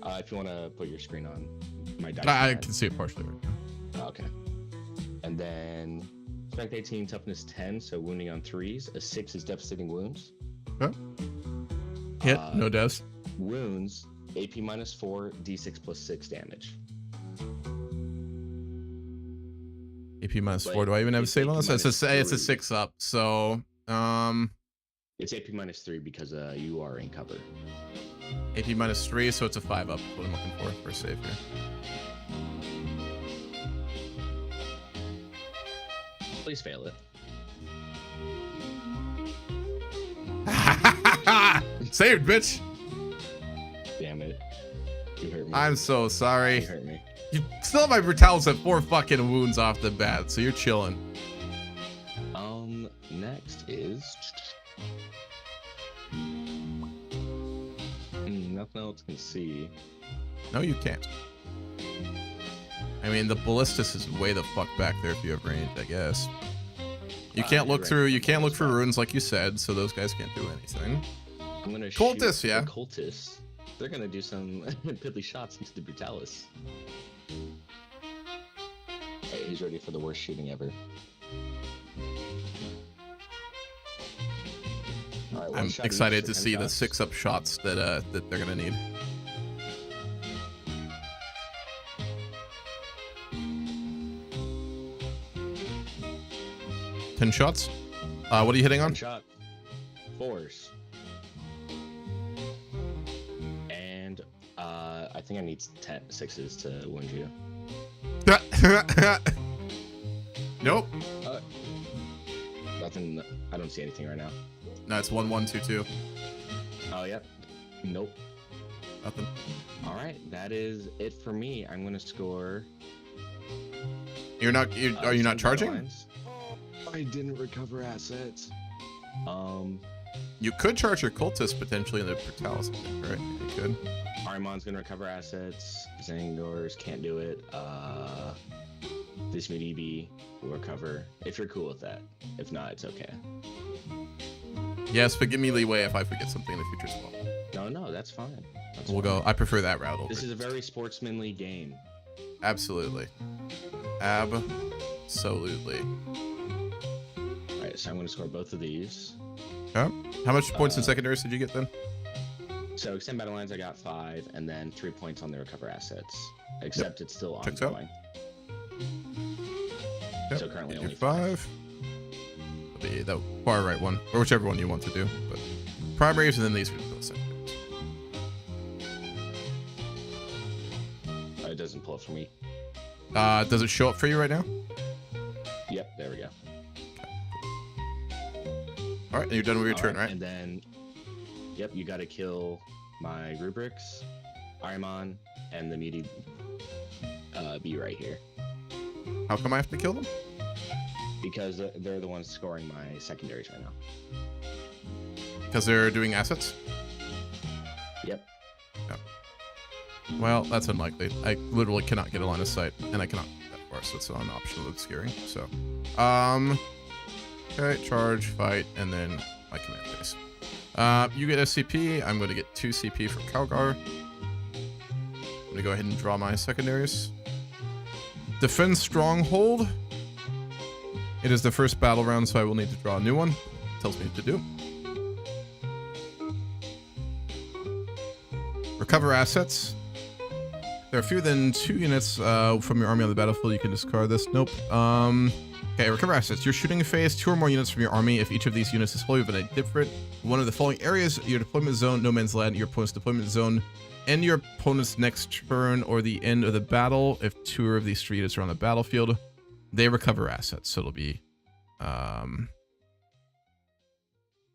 If you want to put your screen on my dice. I pad. can see it partially right now. Okay. And then strength 18, toughness 10, so wounding on 3s. A 6 is devastating wounds. Huh? Hit, no devs. Wounds, AP minus 4, D6 plus 6 damage. AP minus But 4. Do I even have a it's save on AP this? It's a minus 3. 6 up. So, It's AP minus 3 because you are in cover. AP minus 3, so it's a 5 up. What I'm looking for a save here. Please fail it. Saved, bitch. Damn it. You hurt me. I'm so You sorry. hurt me. You still have my Brutalis at 4 fucking wounds off the bat, so you're chilling. Next is nothing else can see. No, you can't. I mean, the ballistus is way the fuck back there if you have range, I guess. You can't you're look right. through. You can't look for runes like you said, so those guys can't do anything. I'm gonna Cultists, shoot yeah. the cultists. They're gonna do some piddly shots into the Brutalis. Alright, he's ready for the worst shooting ever. Alright, one I'm shot excited each to for 10 see the shots. 6-up shots that they're gonna need. Ten shots. What are you hitting on? 10 shot. 4s. And I think I need 6s to wound you. Nope. Nothing. I don't see anything right now. No, it's 1, 1, 2, 2. Oh, yep. Nope. Nothing. All right, that is it for me. I'm gonna score. You're not. Are you not 10 charging? battle lines. I didn't recover assets. You could charge your cultist potentially in the Brutalis, right? You could. Arimon's gonna recover assets. Zangors can't do it. This EB will recover. If you're cool with that. If not, it's okay. Yes, but give me leeway if I forget something in the future as well. No, that's fine. That's We'll fine. go. I prefer that route over. This is a very sportsmanly game. Absolutely. Absolutely. All right, so I'm gonna score both of these. Okay. How much points in secondaries did you get then? So extend battle lines, I got 5, and then 3 points on the recover assets. Except it's still Checks out. ongoing. Yep. So currently Get only your 5. The far right one, or whichever one you want to do. But primaries, and then these are the secondaries. It doesn't pull up for me. Does it show up for you right now? Yep, there we go. All right, and you're done with your All turn, right? And then, yep, you got to kill my rubrics, Arimon, and the meaty bee right here. How come I have to kill them? Because they're the ones scoring my secondaries right now. Because they're doing assets? Well, that's unlikely. I literally cannot get a line of sight, and I cannot get that far, so it's not an option of obscuring. So, okay, charge, fight, and then my command phase. You get a CP. I'm going to get 2 CP for Calgar. I'm going to go ahead and draw my secondaries. Defend Stronghold. It is the first battle round, so I will need to draw a new one. Tells me what to do. Recover assets. There are fewer than 2 units from your army on the battlefield. You can discard this. Nope. Okay, recover assets. Your shooting phase, 2 or more units from your army. If each of these units is wholly within a different one of the following areas: your deployment zone, no man's land, your opponent's deployment zone, and your opponent's next turn or the end of the battle. If 2 of these 3 units are on the battlefield, they recover assets. So it'll be,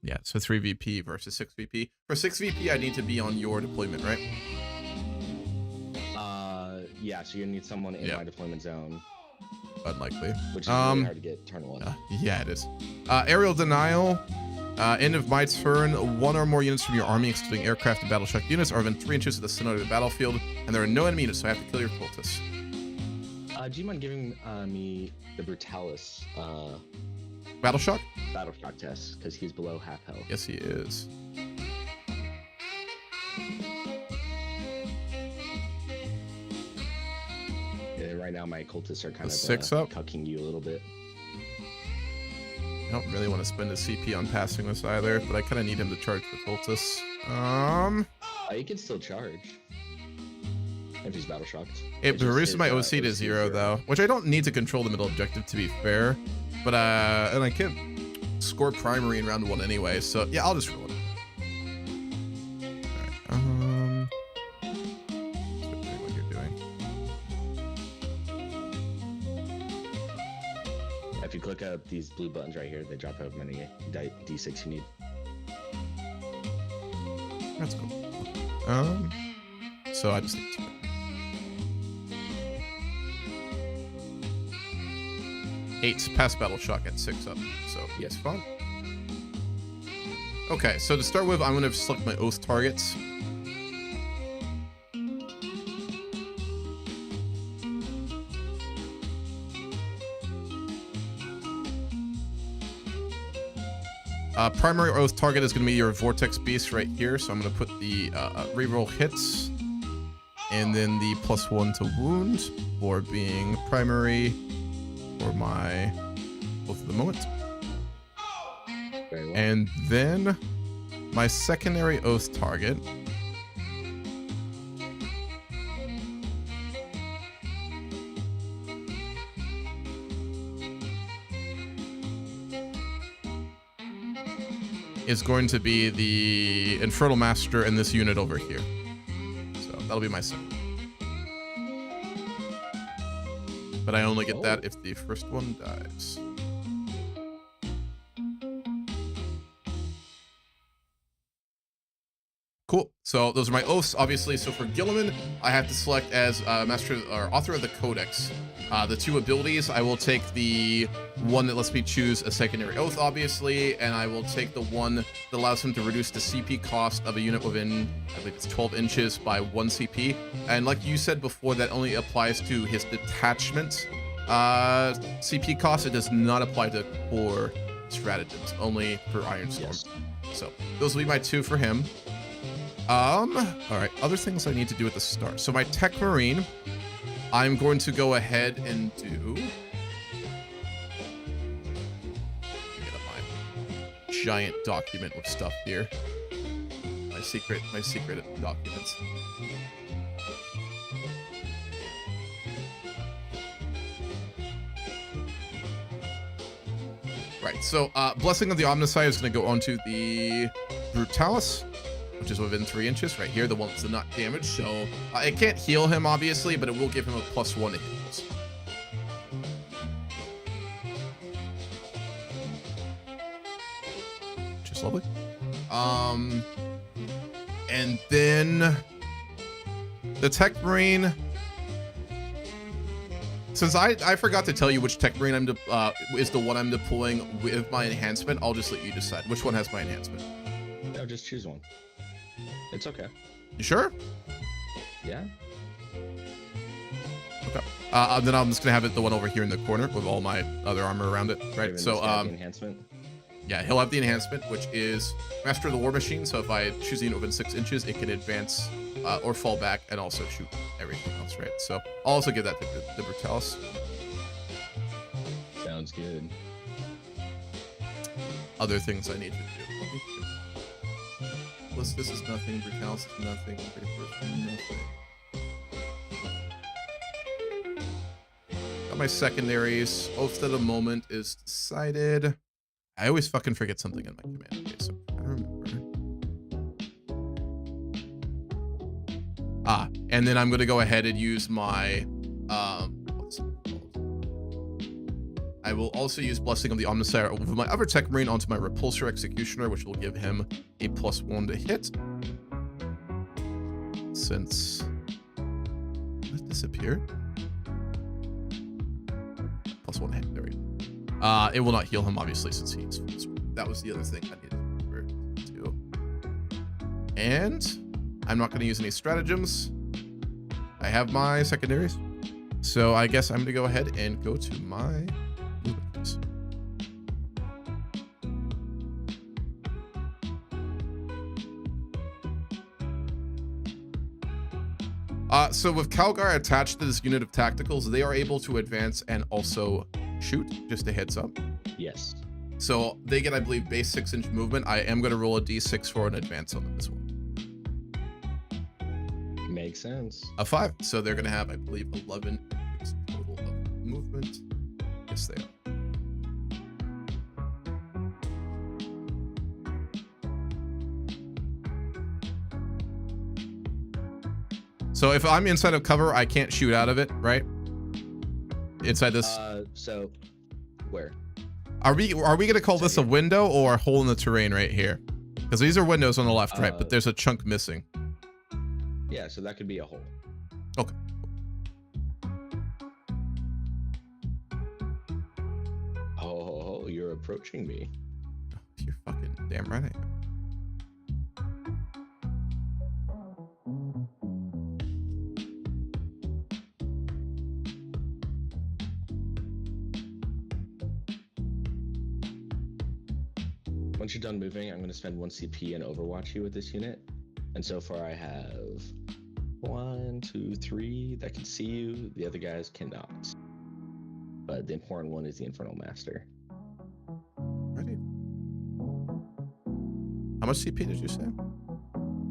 yeah, so 3 VP versus 6 VP. For 6 VP, I need to be on your deployment, right? Yeah, so you're gonna need someone in my deployment zone. Unlikely. Which is really hard to get turn 1. Yeah, it is. Aerial Denial. End of my turn, 1 or more units from your army, excluding aircraft and battle shock units, are within 3 inches of the center of the battlefield, and there are no enemy units, so I have to kill your cultists. Do you mind giving me the Brutalis Battle shock? battle shock test? Because he's below half health. Yes, he is. Yeah, right now my cultists are kind of 6 up. cucking you a little bit. I don't really want to spend a CP on passing this either, but I kind of need him to charge the cultists. He can still charge if he's battle shocked. It reduces my OC to 0 though, which I don't need to control the middle objective to be fair. But and I can't score primary in round 1 anyway, so yeah, I'll just roll it. Alright, what you're doing. If you click up these blue buttons right here, they drop how many D6 you need. That's cool. So I just need to. 8 pass battle shock at 6 up, so yes, fine. Okay, so to start with, I'm going to select my oath targets. Primary oath target is going to be your vortex beast right here, so I'm going to put the reroll hits and then the +1 to wound for being primary for my oath of the moment. Very well. And then my secondary oath target is going to be the Infernal Master in this unit over here. So that'll be my second. But I only get that if the first one dies. Cool. So those are my oaths, obviously. So for Gilliman, I have to select as master or author of the Codex. The 2 abilities, I will take the one that lets me choose a secondary oath, obviously, and I will take the one that allows him to reduce the CP cost of a unit within, I believe it's 12 inches by 1 CP. And like you said before, that only applies to his detachment CP cost. It does not apply to core stratagems, only for Ironstorm. Yes. So those will be my 2 for him. All right, other things I need to do at the start. So my Tech Marine, I'm going to go ahead and do. Get up my giant document with stuff here. My secret documents. Right, so Blessing of the Omnicide is going to go onto the Brutalis, which is within 3 inches right here, the one that's not damaged. So it can't heal him, obviously, but it will give him a +1 to heals. Which is lovely. And then the Tech Marine. Since I forgot to tell you which Tech Marine is the one I'm deploying with my enhancement, I'll just let you decide. Which one has my enhancement? No, just choose one. It's okay. You sure? Yeah. Okay. Then I'm just gonna have it the one over here in the corner with all my other armor around it, right? Giving So this guy the enhancement. yeah, he'll have the enhancement, which is Master of the War Machine. So if I choose a unit within 6 inches, it can advance or fall back and also shoot everything else, right? So I'll also give that to the Brutalis. Sounds good. Other things I need to do. This is nothing. Brutalis is nothing. Nothing. Got my secondaries. Most of the moment is decided. I always fucking forget something in my command. Okay, so I remember. And then I'm going to go ahead and use my, what's it called? I will also use Blessing of the Omnissiah with my other Tech Marine onto my Repulsor Executioner, which will give him a +1 to hit. Since that disappeared. +1 hit, there we go. It will not heal him, obviously, since he's... That was the other thing I needed to remember too. And I'm not going to use any stratagems. I have my secondaries. So I guess I'm going to go ahead and go to my movement phase. So with Calgar attached to this unit of tacticals, they are able to advance and also shoot, just a heads up. Yes. So they get, I believe, base 6-inch movement. I am going to roll a d6 for an advance on them as well. Makes sense. A 5. So they're going to have, I believe, 11 total of movement. Yes, they are. So if I'm inside of cover, I can't shoot out of it, right? Inside this. So where? Are we gonna call this a window or a hole in the terrain right here? Because these are windows on the left, right? But there's a chunk missing. Yeah, so that could be a hole. Okay. Oh, you're approaching me. You're fucking damn right I am. Once you're done moving, I'm going to spend 1 CP and overwatch you with this unit. And so far I have 1, 2, 3 that can see you. The other guys cannot. But the important one is the Infernal Master. Ready. How much CP did you say?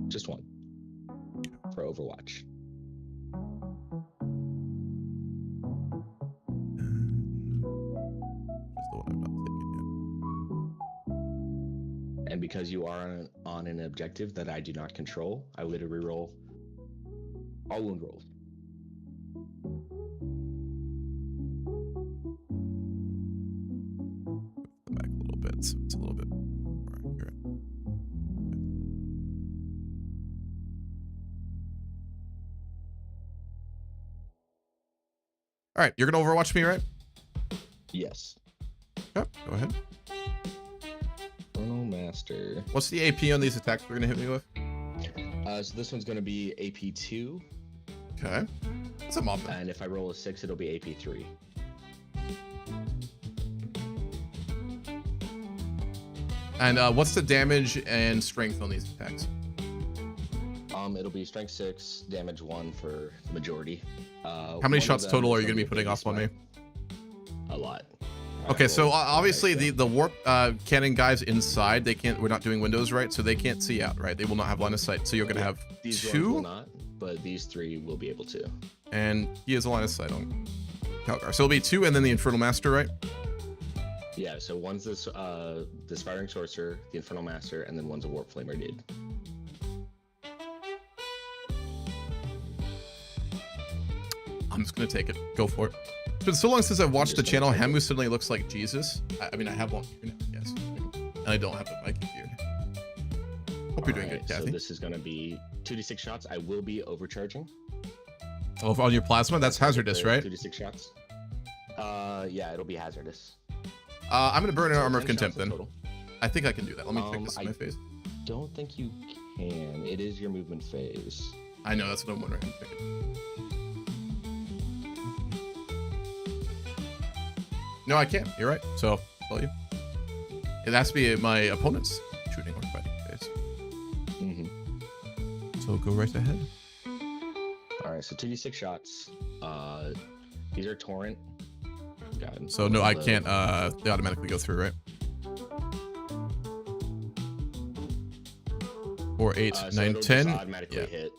Just 1. For overwatch. And because you are on an objective that I do not control, I would reroll all wound rolls. Back a little bit, so it's a little bit more accurate. All right, you're gonna overwatch me, right? Yes. Yep. Go ahead. Infernal Master. What's the AP on these attacks we're gonna hit me with? So this one's gonna be AP 2. Okay. That's a mob. And if I roll a 6, it'll be AP 3. And what's the damage and strength on these attacks? It'll be strength 6, damage 1 for the majority. How many shots total are you gonna be putting off on me? A lot. Okay, so obviously the warp cannon guys inside, they can't. We're not doing windows, right? So they can't see out, right? They will not have line of sight. So you're gonna have these 2. will not, but these 3 will be able to. And he has a line of sight on Calgar. So it'll be 2, and then the Infernal Master, right? Yeah. So one's this the Spiring Sorcerer, the Infernal Master, and then one's a Warp Flamer dude. I'm just gonna take it. Go for it. It's been so long since I've watched the channel. Hamu suddenly looks like Jesus. I mean, I have one here now, yes. And I don't have the Viking beard. Hope you're doing good, Kathy. So this is going to be 2d6 shots. I will be overcharging. Oh, on your plasma? That's hazardous, right? 2d6 shots. Yeah, it'll be hazardous. I'm gonna burn an Armor of 10 Contempt shots in then. total. I think I can do that. Let me take this in I my face. Don't think you can. It is your movement phase. I know, that's what I'm wondering. I'm thinking. No, I can't. You're right. So, I'll tell you. It has to be my opponent's shooting or fighting phase. So go right ahead. All right, so 2d6 shots. These are torrent. God, So no, I can't. They automatically go through, right? 4, 8, so 9, it'll 10. just automatically hit.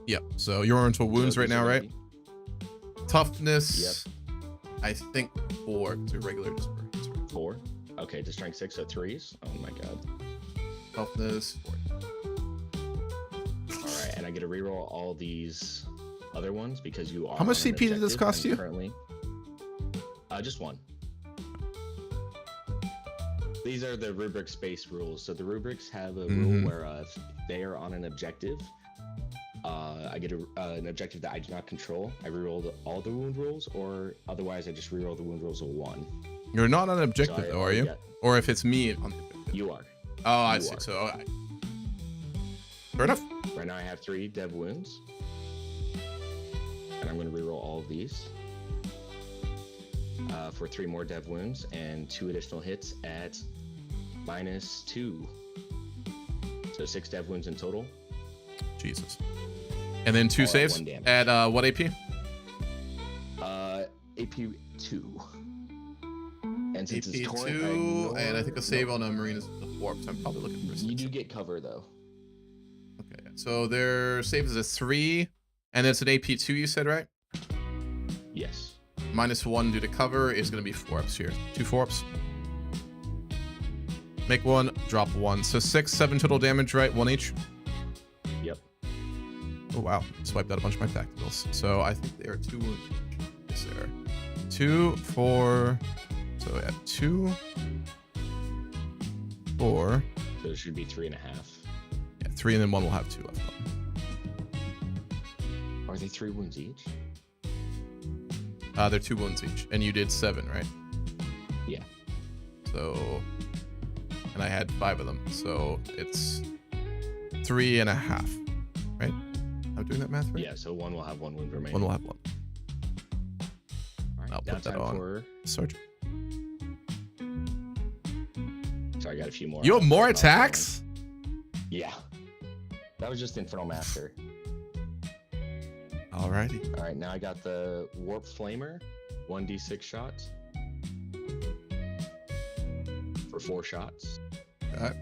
Yep. So you're into wounds So right these now, are right? gonna Toughness. I think 4. It's a regular just for hits, right? 4. Okay, to strength 6, so 3s. Oh my god. Toughness 4. All right, and I get to reroll all these other ones because you are. How much on an CP did this objective, cost and you? Currently, just 1. These are the rubric space rules. So the rubrics have a rule where if they are on an objective, I get an objective that I do not control. I reroll all the wound rolls, or otherwise I just reroll the wound rolls of 1. You're not on an objective, though, are you? Or if it's me on the objective. You are. Oh, I You see. are. So, okay. Fair enough. Right now I have 3 dev wounds, and I'm going to reroll all of these for 3 more dev wounds and 2 additional hits at -2. So 6 dev wounds in total. Jesus. And then 2 All at saves 1 damage. at what AP? AP 2. And since it's AP torrent, 2, and I think a save on a marine is the 4, so I'm probably looking for a 6. You do get cover though. Okay, so their save is a 3, and it's an AP 2, you said, right? Yes. -1 due to cover is going to be 4-ups here. 2 4-ups. Make 1, drop 1. So 6, 7 total damage, right? 1 each? Yep. Oh, wow. Swiped out a bunch of my tacticals. So I think they are 2 wounds. Yes, they are. 2, 4. So yeah, 2, 4. So it should be 3.5. Yeah, 3, and then 1 will have 2 left on. Are they 3 wounds each? They're 2 wounds each. And you did 7, right? Yeah. So, and I had 5 of them. So it's 3.5, right? I'm doing that math right? Yeah, so 1 will have 1 wound remaining. 1 will have 1. All right, I'll now put that time on. for... Sergeant. So I got a few more. You have more attacks? Yeah. That was just Infernal Master. Alrighty. All right, now I got the Warp Flamer, 1d6 shots for 4 shots. Alright.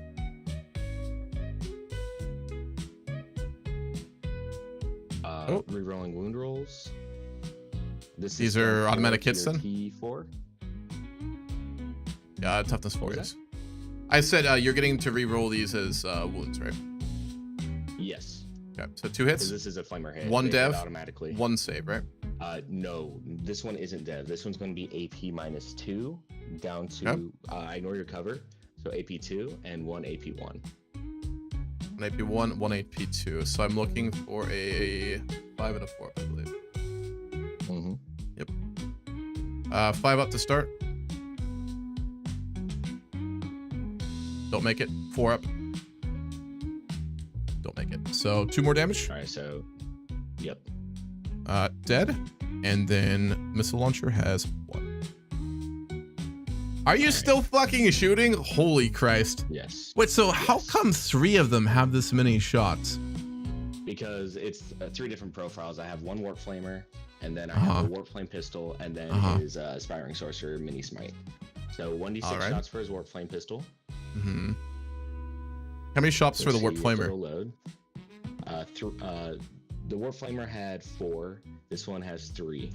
Rerolling wound rolls. These are automatic hits then? T4. Yeah, toughness 4 What was is. I said you're getting to re-roll these as wounds, right? Yes. Okay, so 2 hits, This is a flamer hit. 1 They hit dev, automatically. 1 save, right? No, this one isn't dev. This one's going to be AP -2 down to. Okay. Ignore your cover. So AP 2 and 1 AP 1. 1 AP 1, 1 AP 2. So I'm looking for a 5 and a 4, I believe. Mm-hmm. 5 up to start. Don't make it. 4 up. Don't make it. So 2 more damage. All right. So, yep. Dead. And then missile launcher has 1. Are you still fucking shooting? Holy Christ. Yes. Wait, so how Yes. come 3 of them have this many shots? Because it's 3 different profiles. I have 1 Warp Flamer, and then I have a Warp Flame Pistol, and then his Aspiring Sorcerer Mini Smite. So 1d6 Alright. shots for his Warp Flame Pistol. Mm-hmm. How many shots for the Warp Flamer? Load. The Warp Flamer had 4. This one has 3.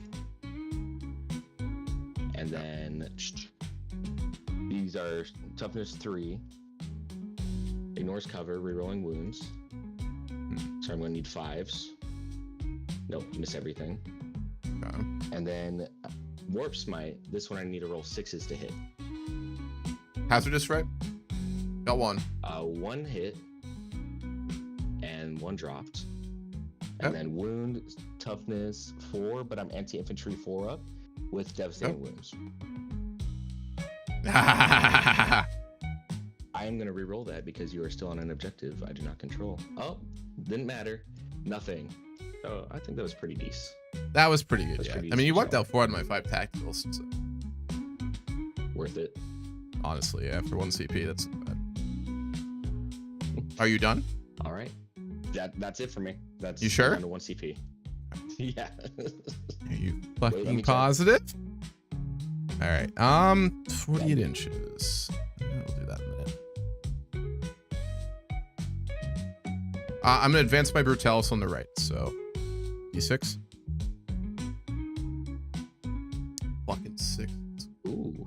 And then these are toughness 3. Ignores cover, rerolling wounds. So I'm going to need 5s. Nope, miss everything. Okay. And then Warp Smite. This one I need to roll 6s to hit. Hazardous, right? Got 1. 1 hit and 1 dropped. Okay. And then wound, toughness 4, but I'm anti-infantry 4 up with devastating wounds. I am going to re-roll that because you are still on an objective I do not control. Oh, didn't matter. Nothing. So I think that was pretty decent. That was pretty good, That's yeah. pretty I mean, you decent wiped out 4 out of my 5 tacticals. So Worth it. honestly, after 1 CP, that's not bad. Are you done? All right. That's it for me. That's You sure? down to 1 CP. Yeah. Are you let me fucking check. positive? All right. 48 inches. I'll do that in a minute. I'm gonna advance my Brutalis on the right. So, D6. Fucking 6. Ooh. Oh,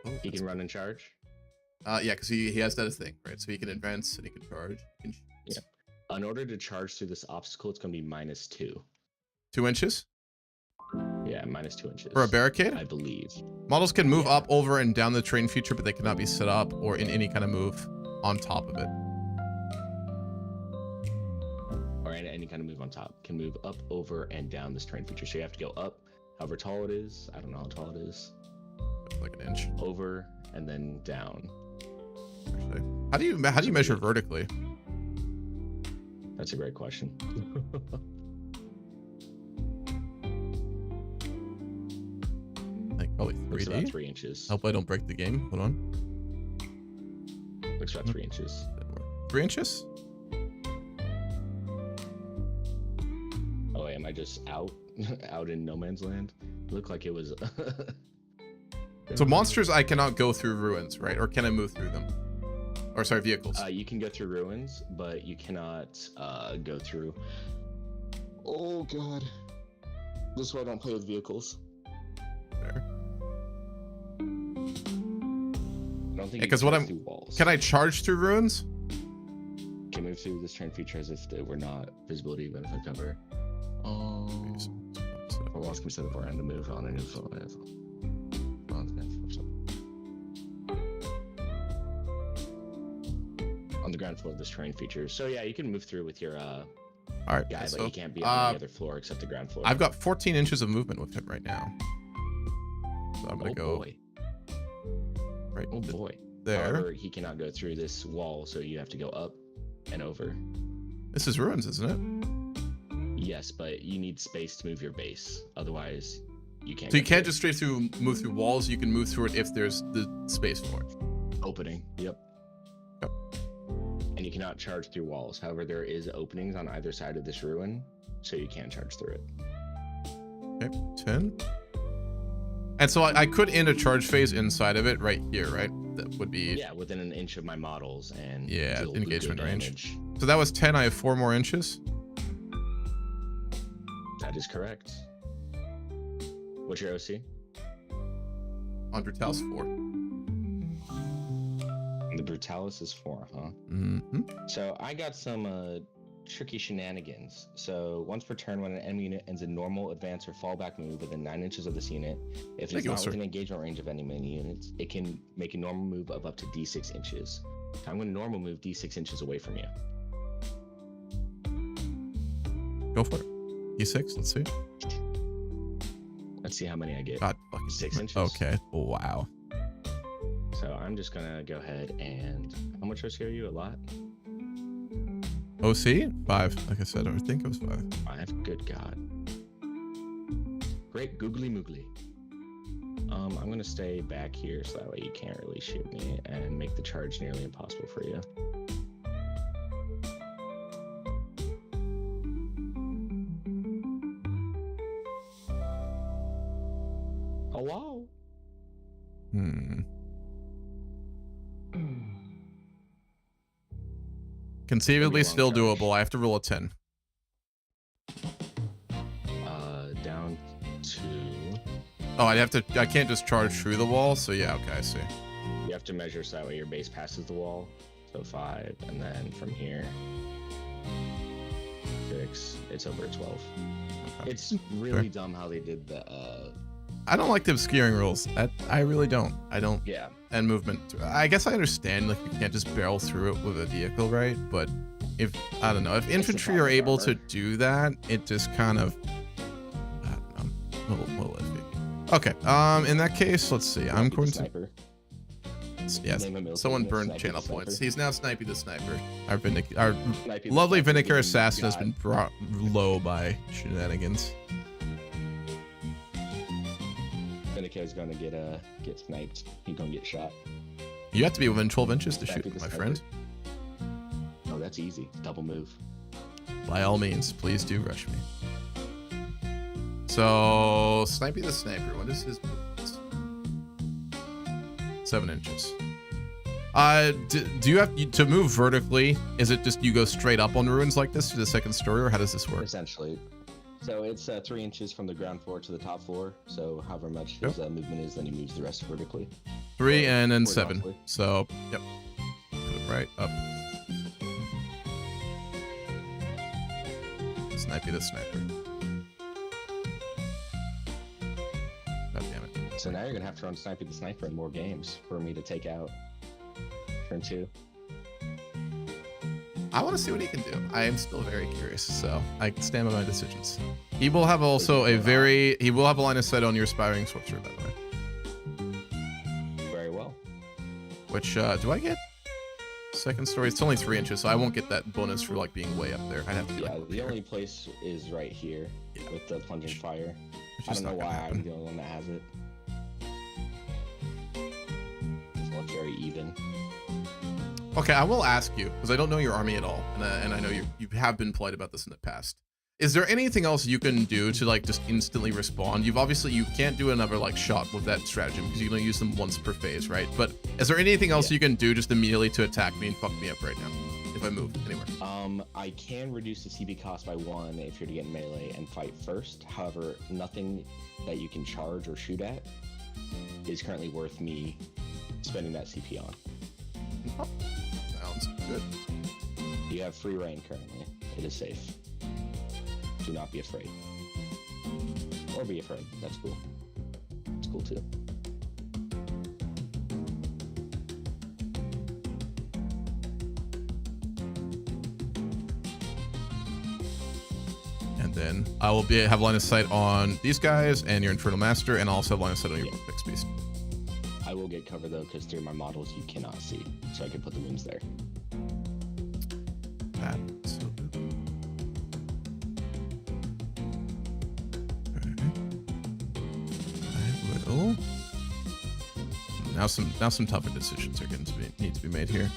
He that's- can run and charge. yeah, because he has that as thing, right? So he can advance and he can charge. He can Yeah. In order to charge through this obstacle, it's going to be -2. 2 inches Yeah, -2 inches. for a barricade. I believe. Models can move Yeah. up, over, and down the terrain feature, but they cannot be set up or in any kind of move on top of it. Or any kind of move on top. Can move up, over, and down this terrain feature. So you have to go up, however tall it is. I don't know how tall it is. Like an inch. Over, and then down. Actually. How do you measure vertically? That's a great question. Like probably Looks about 3D. 3 inches. Hope I don't break the game. Hold on. Looks about 3 inches. 3 inches? Oh, wait, am I just out out in no man's land? Looked like it was. So monsters, I cannot go through ruins, right? Or can I move through them? Or sorry, vehicles. You can go through ruins, but you cannot go through. Oh god, this is why I don't play with vehicles. Fair. I don't think. Because what I'm through walls. can I charge through ruins? Can move through this terrain feature as if they were not visibility benefit cover. Or walls can be set up around to move on a new floor. On the ground floor of this terrain feature. So yeah, you can move through with your All right. guy, so, but you can't be on any other floor except the ground floor. I've got 14 inches of movement with him right now. So I'm gonna go boy. right Oh boy. there. However, he cannot go through this wall, so you have to go up and over. This is ruins, isn't it? Yes, but you need space to move your base. Otherwise, you can't. So you go can't through just straight through move through walls. You can move through it if there's the space for it. it. Opening. Yep. Yep. And you cannot charge through walls. However, there is openings on either side of this ruin, so you can charge through it. Okay, 10. And so I could end a charge phase inside of it right here, right? That would be... Yeah, within an inch of my models and Yeah, deal engagement good range. damage. So that was 10. I have 4 more inches. That is correct. What's your OC? On Brutalis 4. The Brutalis is 4, huh? Mm-hmm. So I got some tricky shenanigans. So once per turn, when an enemy unit ends a normal, advance, or fallback move within 9 inches of this unit, if it's not within engagement range of any mini units, it can make a normal move of up to D6 inches. So I'm going to normal move D6 inches away from you. Go for it. E6, let's see. Let's see how many I get. God fucking 6 inches. Okay. Wow. So I'm just going to go ahead and... How much OC are you? A lot? OC? 5. Like I said, I think it was 5. 5? Good God. Great googly moogly. I'm going to stay back here so that way you can't really shoot me and make the charge nearly impossible for you. Hello? Conceivably It's gonna still be a long doable. I have to roll a 10. Down to... Oh, I can't just charge through the wall. So yeah, okay, I see. You have to measure so that way your base passes the wall. So 5, and then from here, 6. It's over 12. Okay. It's really dumb how they did the I don't like the obscuring rules. I really don't. I don't. yeah. And movement. I guess I understand, like, you can't just barrel through it with a vehicle, right? But if, I don't know, if infantry are able to do that, it just kind of, I don't know, a little iffy. Okay, in that case, let's see. I'm going to... Sniper. Yes. Name a military Someone unit, burned Snipey channel the points. Sniper. He's now Snipey the Sniper. Our Snipey the lovely Sniper Vinegar being Assassin has God. been brought low by shenanigans. Vinegar's gonna get sniped. He's gonna get shot. You have to be within 12 inches to Snipey shoot, the my Sniper. friend. Oh, that's easy. Double move. By all means, please do rush me. So, Snipey the Sniper, what is his movement? 7 inches. Do you have to move vertically? Is it just you go straight up on ruins like this to the second story, or how does this work? Essentially. So it's 3 inches from the ground floor to the top floor. So however much his movement is, then he moves the rest vertically. 3 and then 7. horizontally. So, yep. Put it right up. Snipey the Sniper. God damn it. So now you're gonna have to run Snipey the Sniper in more games for me to take out turn 2. I want to see what he can do. I am still very curious, so I stand by my decisions. He will have also he will have a line of sight on your Aspiring Sorcerer, by the way. Very well. Which, do I get? Second story, it's only 3 inches, so I won't get that bonus for like being way up there. I'd have to be Yeah, like, the only place is right here with the plunging fire. I don't know why I'm the only one that has it. It's not very even. Okay, I will ask you, because I don't know your army at all, and I know you have been polite about this in the past. Is there anything else you can do to like just instantly respond? You can't do another like shot with that stratagem because you can only use them once per phase, right? But is there anything else you can do just immediately to attack me and fuck me up right now if I move anywhere? I can reduce the CP cost by 1 if you're to get melee and fight first. However, nothing that you can charge or shoot at is currently worth me spending that CP on. Sounds good. You have free reign currently. It is safe. Do not be afraid. Or be afraid. That's cool. It's cool too. And then I will have line of sight on these guys and your Infernal Master, and I'll also have line of sight on your Fixed Beast. I will get cover though, because through my models you cannot see, so I can put the wounds there. That is so good. Alright. I will. Now some tougher decisions are going to need to be made here.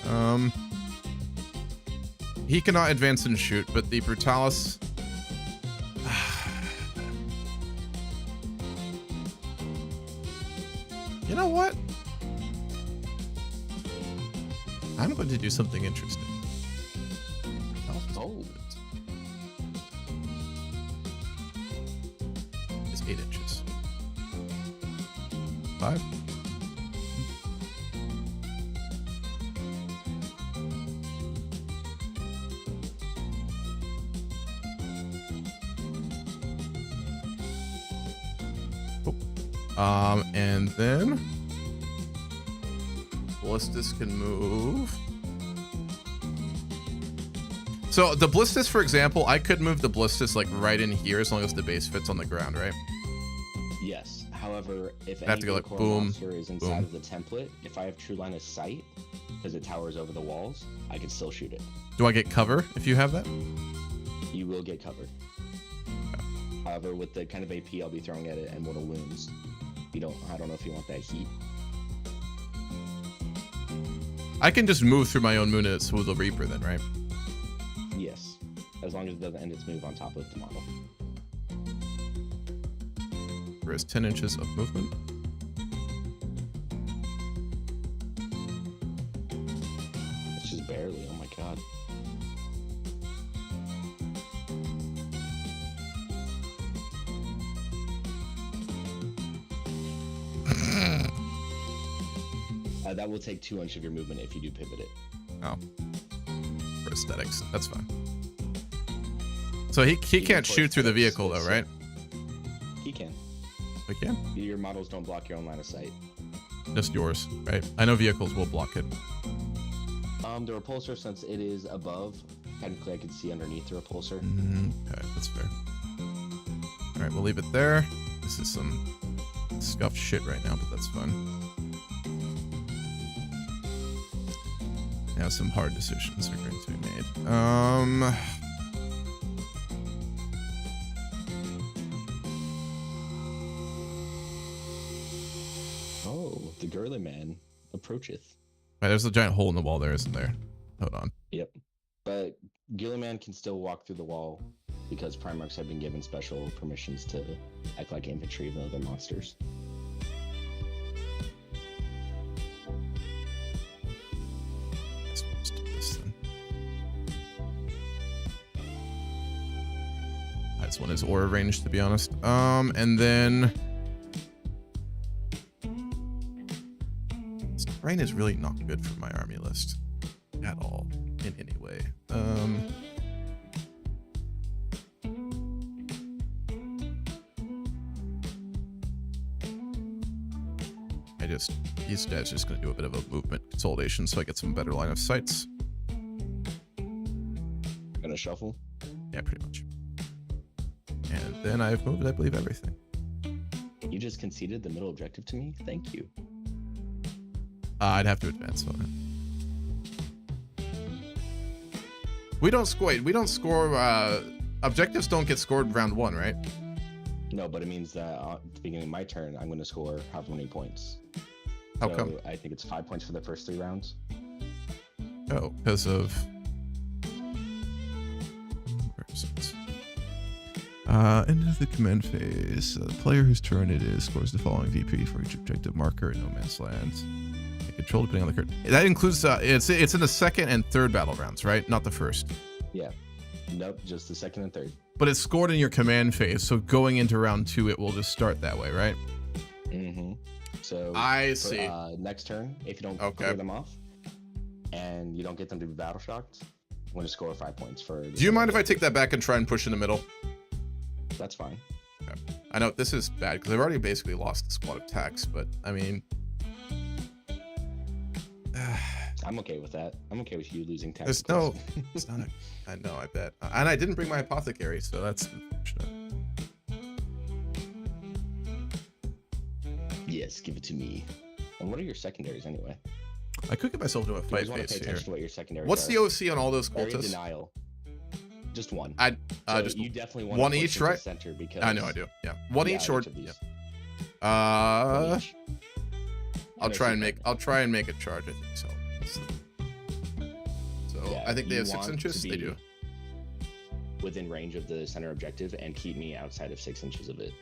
He cannot advance and shoot, but the Brutalis. You know what? I'm going to do something interesting. Oh. It's 8 inches. 5. And then Ballistus can move. So the Ballistus, for example, I could move the Ballistus like right in here as long as the base fits on the ground, right? Yes. However, if I have to go like core boom, monster is inside boom. of the template, if I have true line of sight, because it towers over the walls, I can still shoot it. Do I get cover if you have that? You will get covered. However, with the kind of AP I'll be throwing at it and mortal wounds, I don't know if you want that heat. I can just move through my own moon and with the Reaper then, right? Yes, as long as it doesn't end its move on top of the model. There is 10 inches of movement. It's just barely. Oh my god. That will take 2 inches of your movement if you do pivot it. Oh. For aesthetics. That's fine. So he can't shoot through the vehicle though, right? He can. We can? Your models don't block your own line of sight. Just yours, right? I know vehicles will block it. The repulsor, since it is above, technically I can see underneath the repulsor. Okay, that's fair. Alright, we'll leave it there. This is some scuffed shit right now, but that's fun. Now some hard decisions are going to be made. Oh, the girly man approacheth. Right, there's a giant hole in the wall there, isn't there? Hold on. Yep. But Gilliman can still walk through the wall because Primarchs have been given special permissions to act like infantry of other monsters. Let's do this then. This one is aura range, to be honest. And then this terrain is really not good for my army list at all in any way. These guys are just going to do a bit of a movement consolidation so I get some better line of sights. Gonna shuffle? Yeah, pretty much. And then I've moved, I believe, everything. You just conceded the middle objective to me? Thank you. I'd have to advance on it. We don't score, objectives don't get scored round 1, right? No, but it means that at the beginning of my turn, I'm going to score however many points. How So come? I think it's 5 points for the first 3 rounds. Oh, because of... Where is it? End of the command phase. The player whose turn it is scores the following VP for each objective marker in No Man's Land. Control depending on the card. That includes, it's in the second and third battle rounds, right? Not the first. Yeah. Nope, just the second and third. But it's scored in your command phase, so going into round 2, it will just start that way, right? Mm-hmm. So I see. Next turn, if you don't clear them off and you don't get them to be battle shocked, I'm going to score 5 points for. Do you mind if I take that back and try and push in the middle? That's fine. Okay. I know this is bad because I've already basically lost the squad of tax, but I mean, I'm okay with that. I'm okay with you losing tax. there's no. It's not. I know. I bet. And I didn't bring my apothecary, so that's unfortunate. Yes, give it to me. And what are your secondaries anyway? I could get myself into a You fight guys want to pay phase here. attention to what your secondaries What's are. the OC on all those Very cultists? denial. Just one. I So just you definitely want one to push each, into right? Center because I know I do. Yeah, one Yeah, each or of these. yeah. One each. I'll No, try so and make. that- I'll try and make a charge. I think so. So Yeah, I think they you have 6 want inches. to They be do. within range of the center objective and keep me outside of 6 inches of it.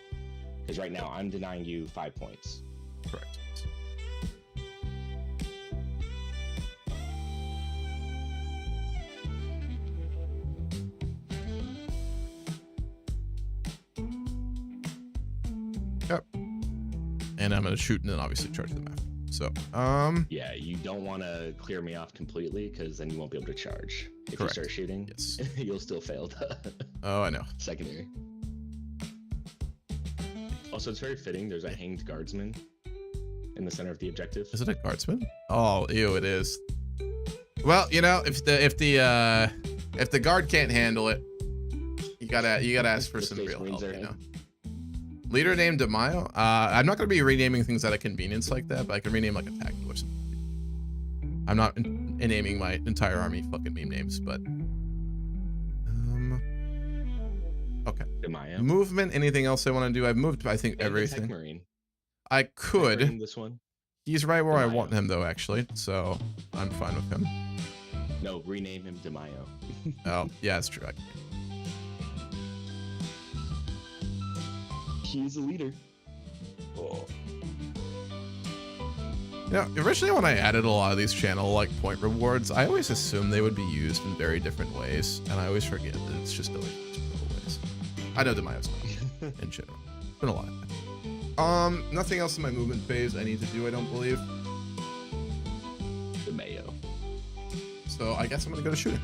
Because right now I'm denying you 5 points. Correct. Yep. And I'm gonna shoot and then obviously charge them after. So, Yeah, you don't want to clear me off completely because then you won't be able to charge. If Correct. you start shooting, yes. you'll still fail the Oh, I know. secondary. Also, it's very fitting. There's a hanged guardsman in the center of the objective. Is it a guardsman? Oh, ew, it is. Well, you know, if the guard can't handle it, you gotta ask for The some Space real Marines help. are You know. in. Leader named DeMaio. I'm not gonna be renaming things out of convenience like that, but I can rename like a tactical or something. I'm not naming my entire army fucking meme names, but okay. DeMaio. Movement. Anything else I want to do? I've moved. I think And the everything. Tech Marine. I Tech could. Marine, this one. He's right where I DeMaio. want him though, actually. So I'm fine with him. No, rename him DeMaio. Oh, yeah, that's true. He's a leader. Oh. Yeah, originally when I added a lot of these channel like point rewards, I always assumed they would be used in very different ways, and I always forget that it's just always different ways. I know DeMaio's not in general. It's been a lot. Nothing else in my movement phase I need to do, I don't believe. DeMaio. So I guess I'm gonna go to shooting.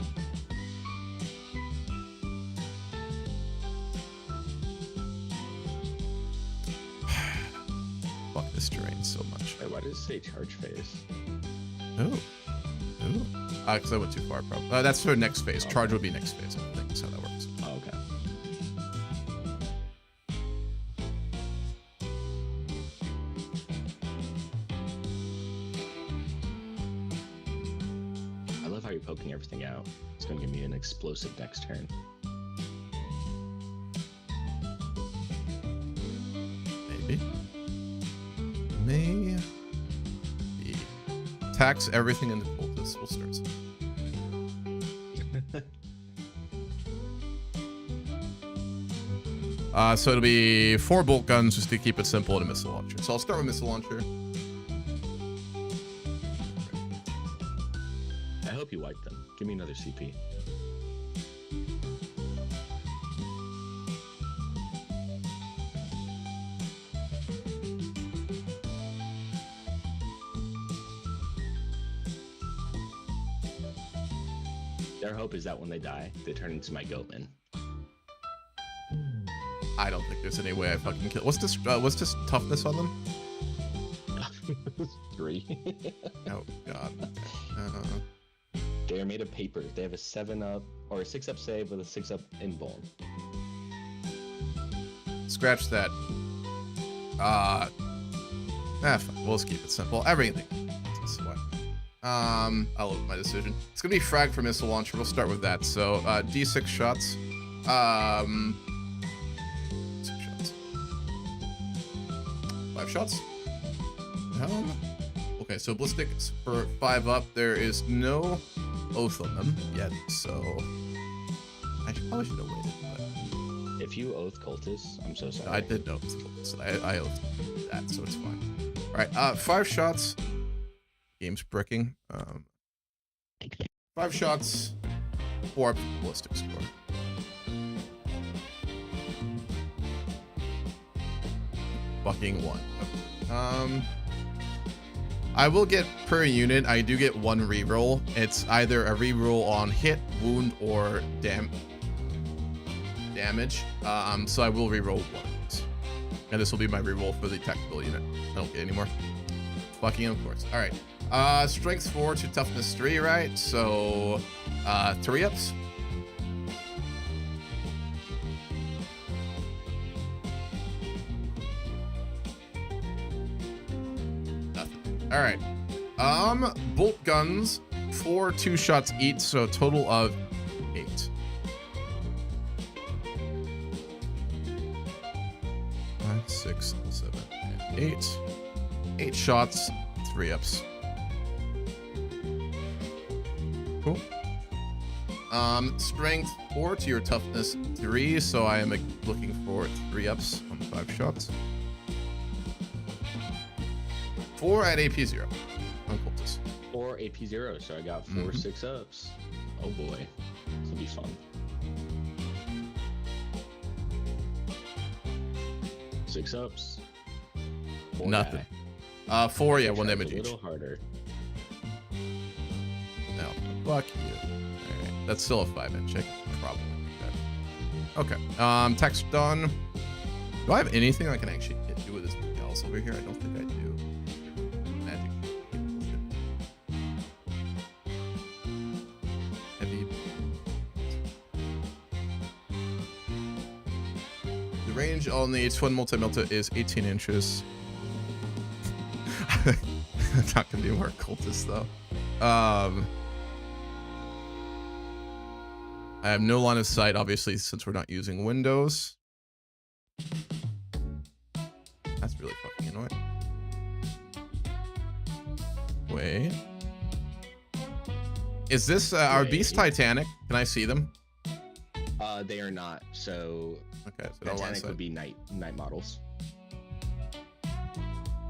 Fuck this terrain so much. Wait, why does it say charge phase? Oh. Oh. Because I went too far, probably. That's for next phase. Charge would be next phase, I think. That's how that works. Oh, okay. how you're poking everything out. It's going to give me an explosive next turn. Maybe. Maybe. Tax everything in the cultist. We'll start. So it'll be 4 bolt guns just to keep it simple and a missile launcher. So I'll start with missile launcher. I hope you wipe them. Give me another CP. Their hope is that when they die, they turn into my goatman. I don't think there's any way I fucking kill. What's this toughness on them? 3. Oh god. They are made of paper. They have a 7-up or a 6-up save with a 6-up invuln. Scratch that. Fuck. We'll just keep it simple. Everything. I love my decision. It's gonna be frag for missile launcher. We'll start with that. So D6 shots. 6 shots. 5 shots. Okay, so ballistics for 5 up. There is no oath on them yet, so I probably should have waited. But if you oath cultists, I'm so sorry. I did know cultists. I oathed that, so it's fine. All right, 5 shots. Game's bricking. 5 shots. 4 up ballistic score. Fucking 1. Okay. I will get per unit. I do get 1 reroll. It's either a reroll on hit, wound, or damage. So I will reroll 1 of these. And this will be my reroll for the tactical unit. I don't get any more. Fucking of course. All right. Strength 4 to toughness 3, right? So 3 ups. All right. Bolt guns, 4 2 shots each, so a total of 8. 5, 6, 7, and 8. 8 shots, 3 ups. Cool. Strength 4 to your toughness 3, so I am looking for 3 ups on 5 shots. 4 at AP 0 on cultists. 4 AP 0, so I got 4 6 ups. Oh boy, this will be fun. 6 ups. 4 Nothing. Die. 4, yeah, 1 damage a each. little harder. No, fuck you. All right, that's still a 5-inch. I can probably make that. Okay. Text done. Do I have anything I can actually do with this else over here? I don't think I do. Magic. Heavy. The range on the Twin Multi-Melta is 18 inches. It's not gonna be more cultists though. I have no line of sight, obviously, since we're not using windows. That's really fucking annoying. Wait. Is this our Beast Titanic? Can I see them? They are not. So Okay, so no line of Titanic sight. would be night models.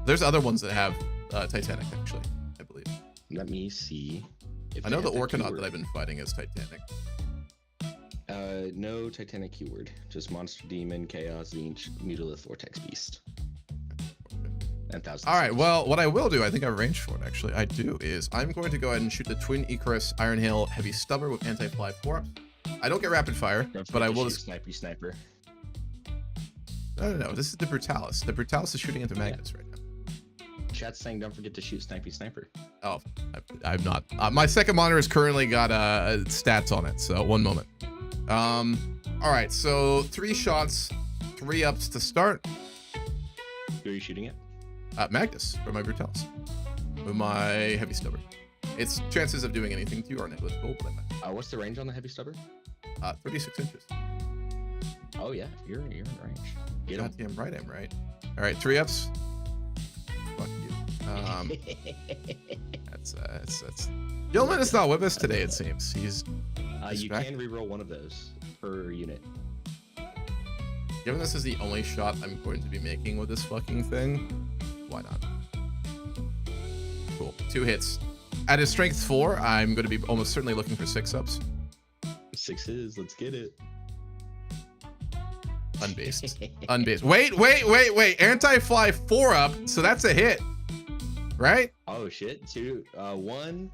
There's other ones that have Titanic, actually, I believe. Let me see. If I know they the have Orkanaut keyword. that I've been fighting is Titanic. No Titanic keyword. Just Monster Demon, Chaos, Zinch, Mutalith, Vortex Beast. And Thousand All right, Suns. well, what I will do, I think I've ranged for it, actually. I do, is I'm going to go ahead and shoot the Twin Icarus Iron Hail Heavy Stubber with Anti-Fly 4-ups. I don't get rapid fire, Don't but I forget to will shoot just... Sniper. No, this is the Brutalis. The Brutalis is shooting into Magnus right now. Chat's saying don't forget to shoot Sniper. Oh, I'm not. My second monitor has currently got stats on it, so 1 moment. All right, so 3 shots, 3 ups to start. Who are you shooting at? Magnus for my Brutalis with my Heavy Stubber. Its chances of doing anything to you are negligible, but I might. What's the range on the heavy stubber? 36 inches. Oh yeah, you're in range. Get 'em. Goddamn right, I'm right. All right, 3Fs. Fuck you. That's. Gilman is not with us today. It seems he's. You can reroll one of those per unit. Given this is the only shot I'm going to be making with this fucking thing, why not? Cool. 2 hits. At his strength 4, I'm going to be almost certainly looking for 6-ups. 6s. Let's get it. Unbased. Unbased. Wait. Anti-fly 4-up, so that's a hit. Right? Oh shit. 2, 1.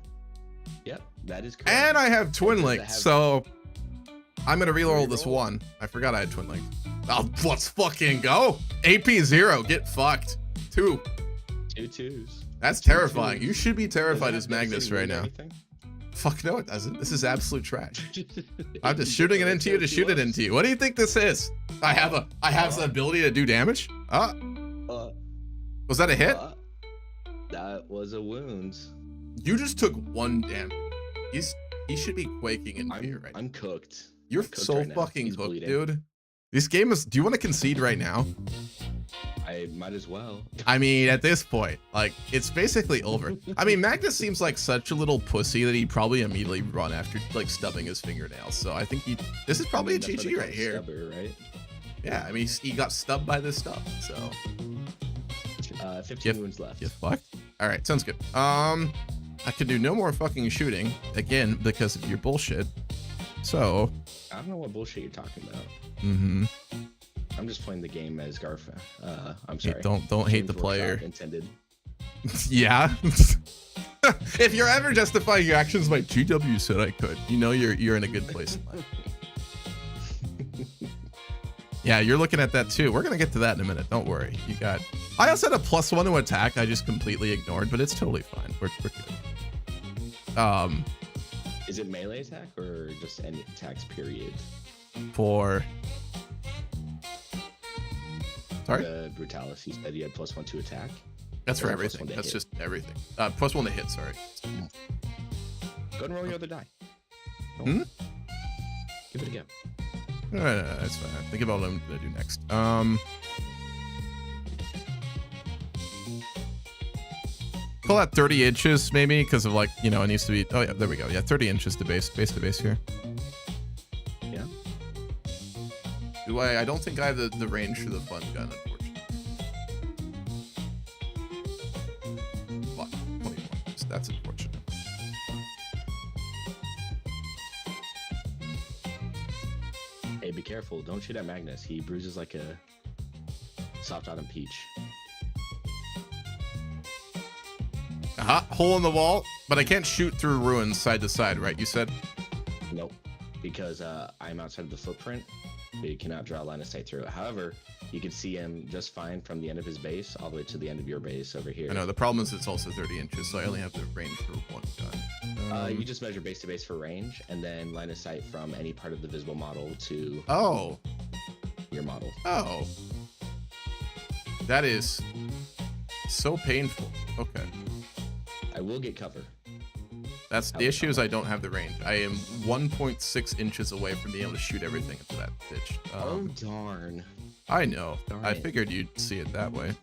Yep, that is correct. And I have Twin Link, so I'm going to reroll this Reroll? 1. I forgot I had Twin Link. Oh, let's fucking go. AP 0. Get fucked. 2. 2 2s. That's Two terrifying. twos. You should be terrified Does as that Magnus wound right now. anything? Fuck no, it doesn't. This is absolute trash. I'm just shooting it into you to shoot it into you. What do you think this is? I have the ability to do damage. Was that a hit? That was a wound. You just took 1 damage. He should be quaking in fear right now. I'm cooked. You're cooked so right now. fucking He's cooked, bleeding. dude. This game is. Do you want to concede right now? I might as well. I mean, at this point, like, it's basically over. I mean, Magnus seems like such a little pussy that he'd probably immediately run after, like, stubbing his fingernails. So I think this is probably a That's what they GG call right here. Stubber, right? Yeah, I mean, he got stubbed by this stuff, so. 15 wounds left. You fucked? All right, sounds good. I could do no more fucking shooting, again, because of your bullshit. So. I don't know what bullshit you're talking about. Mm-hmm. I'm just playing the game as Garfa. I'm sorry. Hey, don't hate the Games player. Workshop intended. Yeah. If you're ever justifying your actions by GW said I could, you know you're in a good place in life. Yeah, you're looking at that too. We're gonna get to that in a minute. Don't worry. You got. I also had a +1 to attack. I just completely ignored, but it's totally fine. We're good. Is it melee attack or just any attacks period? For. Sorry. The Brutalis. You said you had +1 to attack. That's for Or everything. +1 to That's hit? just everything. +1 to hit. Sorry. Go ahead and roll your other die. Hmm? Give it a go. No, that's fine. Think about what I'm gonna do next. Call that 30 inches maybe, because of, like, you know, it needs to be. Oh yeah, there we go. Yeah, 30 inches to base to base here. Yeah. Do I don't think I have the range for the fun gun, unfortunately. Fuck, 21. That's unfortunate. Hey, be careful. Don't shoot at Magnus. He bruises like a soft autumn peach. Aha, hole in the wall, but I can't shoot through ruins side to side, right? You said? Nope. Because I'm outside of the footprint. So you cannot draw a line of sight through it. However, you can see him just fine from the end of his base all the way to the end of your base over here. I know, the problem is it's also 30 inches, so I only have the range for 1 gun. You just measure base to base for range, and then line of sight from any part of the visible model to Oh. your model. Oh. That is so painful. Okay. I will get cover. That's the issue is I don't have the range. I am 1.6 inches away from being able to shoot everything into that bitch. Oh, darn. I know. Darn I it. figured you'd see it that way.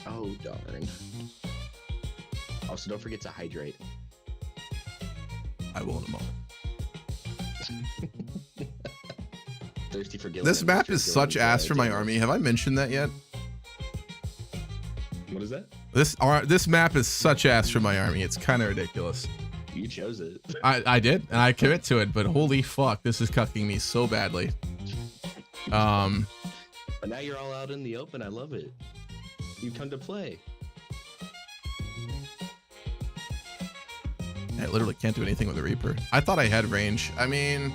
Oh, darn. Also, don't forget to hydrate. I will in a moment. Thirsty for Gillian. This map is Mr. such Gillian's, ass for my damage. army. Have I mentioned that yet? What is that? This map is such ass for my army. It's kind of ridiculous. You chose it. I did, and I commit to it, but holy fuck, this is cucking me so badly. But now you're all out in the open. I love it. You come to play. I literally can't do anything with the Reaper. I thought I had range. I mean,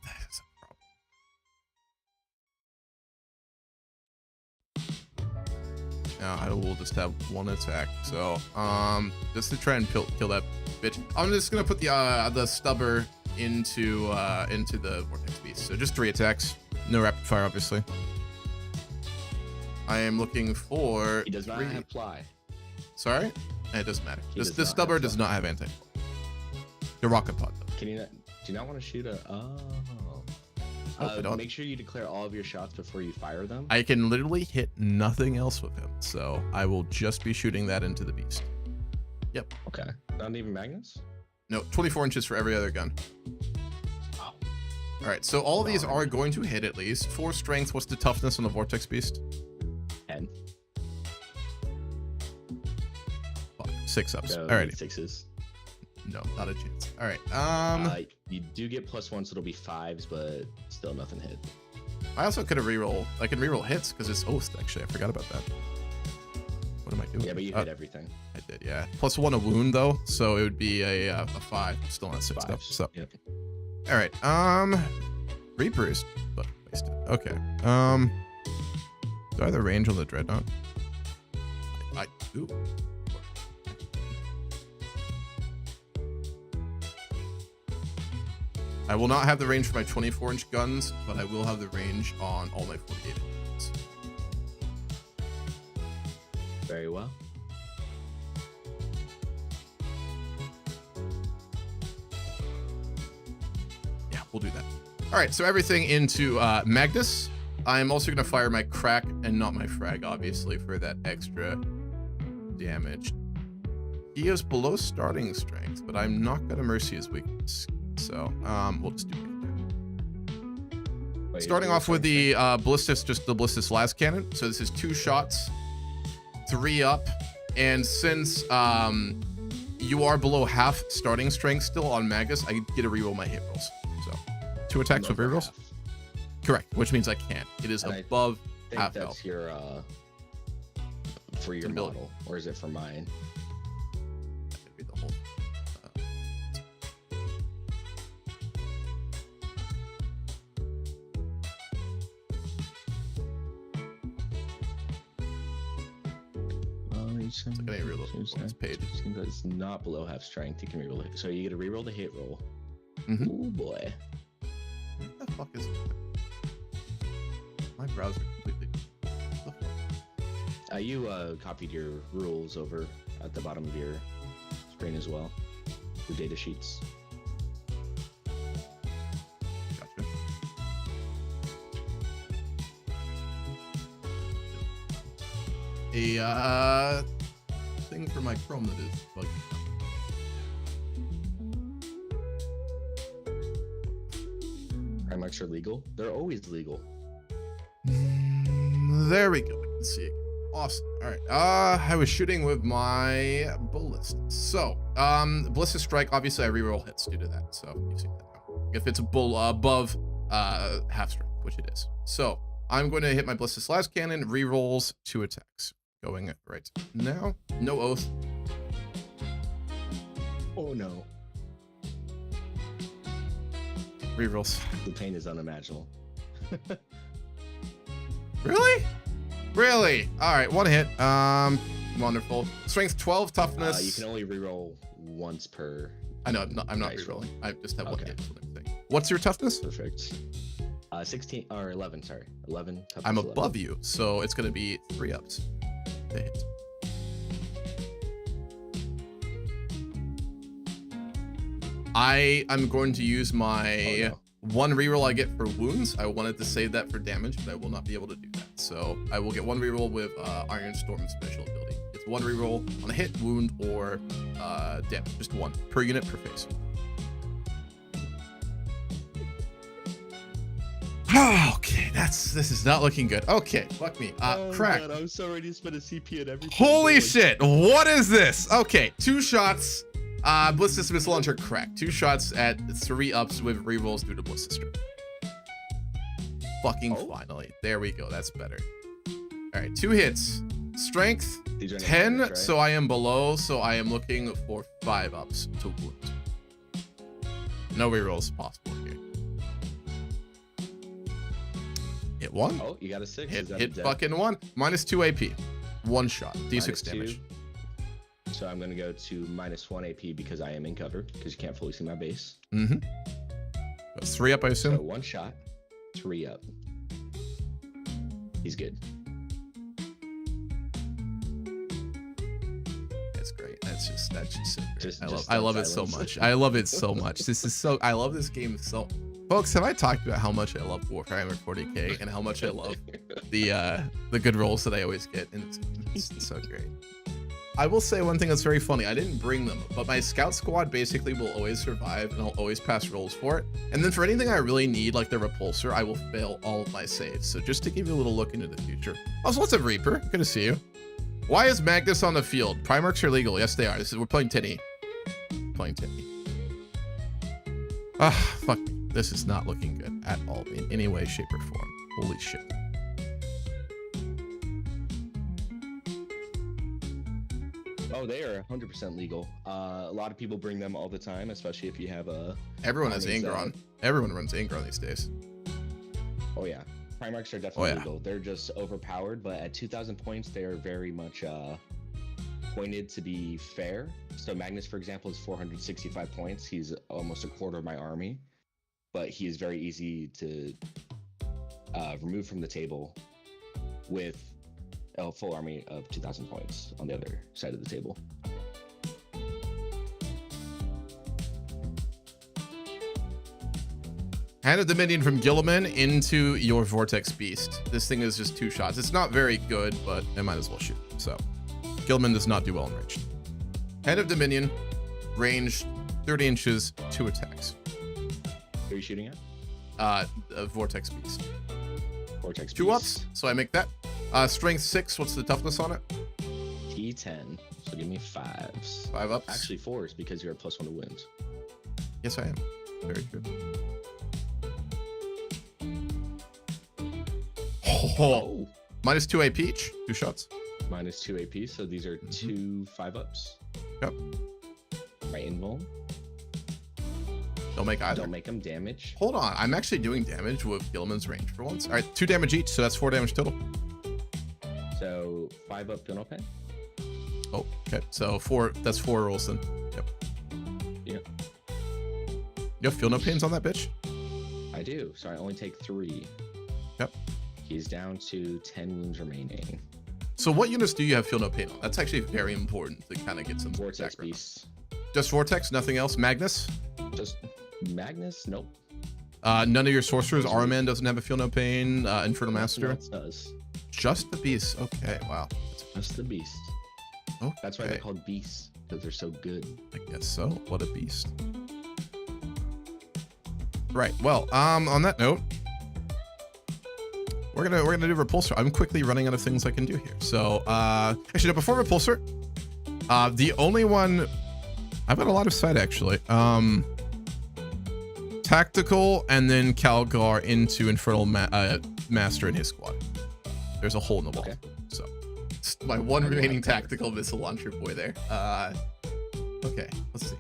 that is a problem. Now I will just have 1 attack. So, just to try and kill that bitch. I'm just gonna put the stubber into the vortex beast. So just 3 attacks. No rapid fire, obviously. I am looking for. He does not 3. have ply. Sorry. It doesn't matter. He This does not stubber have does not have anti. The rocket pod though. Can you not? Do you not want to shoot a? Oh. Nope, I don't. Make sure you declare all of your shots before you fire them. I can literally hit nothing else with him, so I will just be shooting that into the beast. Yep. Okay. Not even Magnus? No, 24 inches for every other gun. Oh. All right, so all of these are going to hit at least. 4 strength. What's the toughness on the vortex beast? 10. Fuck, 6 ups. So All right. 6s. No, not a chance. All right. You do get +1, so it'll be 5s, but still nothing hit. I also could have reroll. I can reroll hits because it's oath. Actually, I forgot about that. What am I doing? Yeah, but you hit everything. I did, yeah. +1 a wound though, so it would be a 5. Still not 6 5. up. So, Yep. all right. Reapers, but wasted. Okay. Do I have the range on the dreadnought? I do. I will not have the range for my 24-inch guns, but I will have the range on all my 48-inch guns. Very well. Yeah, we'll do that. All right, so everything into Magnus. I'm also going to fire my crack and not my frag, obviously, for that extra damage. He is below starting strength, but I'm not going to mercy his weakness. So we'll just do it. Wait, Starting off with the ballistas, just the ballistas las cannon. So this is 2 shots, 3 up, and since you are below half starting strength still on Magus, I get to reroll my hit rolls. So 2 attacks with rerolls. Half. Correct, which means I can't. It is And above I think half that's health. your for your ability. model, or is it for mine? That could be the whole. It's like I didn't reroll on this page. It's not below half strength. You can reroll it. So you get to reroll the hit roll. Mhm. Oh boy. What the fuck is it? My browser completely. What the fuck? You copied your rules over at the bottom of your screen as well. The data sheets. Gotcha. A thing for my Chrome that is bugging. Primarchs are legal. They're always legal. There we go. I can see it. Awesome. All right. I was shooting with my ballista. So, ballista strike. Obviously, I reroll hits due to that. So you see that now. If it's a bull above half strength, which it is. So I'm going to hit my ballista slash cannon. Rerolls 2 attacks. Going right now. No oath. Oh no. Rerolls. The pain is unimaginable. Really? Really? All right. 1 hit. Wonderful. Strength 12. Toughness. You can only reroll once per. I know. I'm not dice roll. rerolling. I just have 1 Okay. hit. Is what I'm saying. What's your toughness? Perfect. 16 or 11. Sorry, 11. Toughness I'm 11. above you, so it's going to be 3 ups. To hit. I'm going to use my Oh, 1 reroll I get for wounds. I wanted to save that for damage, but I will not be able to do that. So I will get 1 reroll with Iron Storm special ability. It's 1 reroll on a hit, wound, or damage. Just 1 per unit per phase. Okay, this is not looking good. Okay, fuck me. Crack. God, I'm so ready to spend a CP and everything. Holy shit, what is this? Okay, 2 shots. Ballistic missile launcher crack. 2 shots at 3 ups with rerolls due to ballistic strike. Fucking finally. There we go. That's better. All right, 2 hits. Strength These are 10. damage, right? So I am below. So I am looking for 5 ups to wound. No rerolls possible here. Hit 1. Oh, you got a 6. Is Hit that a death? fucking 1. -2 AP. 1 shot. D6 -2. damage. So I'm gonna go to -1 AP because I am in cover because you can't fully see my base. Mm-hmm. That's 3 up, I assume. So 1 shot, 3 up. He's good. That's great. that's just so great. Just I love it so much. I love it so much. I love this game so. Folks, have I talked about how much I love Warhammer 40k and how much I love the good rolls that I always get, and it's so great. I will say one thing that's very funny. I didn't bring them, but my scout squad basically will always survive, and I'll always pass rolls for it. And then for anything I really need, like the repulsor, I will fail all of my saves. So just to give you a little look into the future. Also, what's up, Reaper? Good to see you. Why is Magnus on the field? Primarchs are legal. Yes, they are. We're playing Tinny. Playing Tinny. Ah, fuck. This is not looking good at all in any way, shape, or form. Holy shit. Oh, they are 100% legal. A lot of people bring them all the time, especially if you have a... Everyone has Angron. Everyone runs Angron these days. Oh, yeah. Primarchs are definitely legal. They're just overpowered, but at 2,000 points, they are very much pointed to be fair. So Magnus, for example, is 465 points. He's almost a quarter of my army, but he is very easy to remove from the table with a full army of 2,000 points on the other side of the table. Hand of Dominion from Gilliman into your Vortex Beast. This thing is just 2 shots. It's not very good, but I might as well shoot. So, Gilliman does not do well in ranged. Hand of Dominion, ranged 30 inches, 2 attacks. Who are you shooting at? A Vortex Beast. Vortex 2 Beast. ups, so I make that. Strength 6, what's the toughness on it? T10, so give me 5s. 5 ups? Actually 4s, because you're a +1 to wounds. Yes, I am. Very good. Oh. Minus 2 AP each, 2 shots. Minus 2 AP, so these are 2 5-ups. Yep. Right invuln. Don't make either. Don't make them damage. Hold on, I'm actually doing damage with Gilliman's range for once. All right, 2 damage each, so that's 4 damage total. So 5-up Feel No Pain. Oh, okay. So 4, that's 4 rolls then. Yep. Yep. You have Feel No Pains on that bitch? I do, so I only take 3. Yep. He's down to 10 wounds remaining. So what units do you have Feel No Pain on? That's actually very important to kind of get some Vortex background. Beasts. Just Vortex, nothing else? Magnus? Just Magnus? Nope. None of your sorcerers. Araman doesn't have a Feel No Pain. Infernal Master? Nothing else does. Just the beasts. Okay, wow. Just the beast. Okay. That's why they're called beasts, because they're so good. I guess so. What a beast. Right. Well, on that note, we're gonna do repulsor. I'm quickly running out of things I can do here. So actually, no, before repulsor, the only one I've got a lot of sight actually. Tactical and then Calgar into Infernal Master and his squad. There's a hole in the wall. Okay. So it's my one remaining tactical missile launcher boy there. Okay, let's see.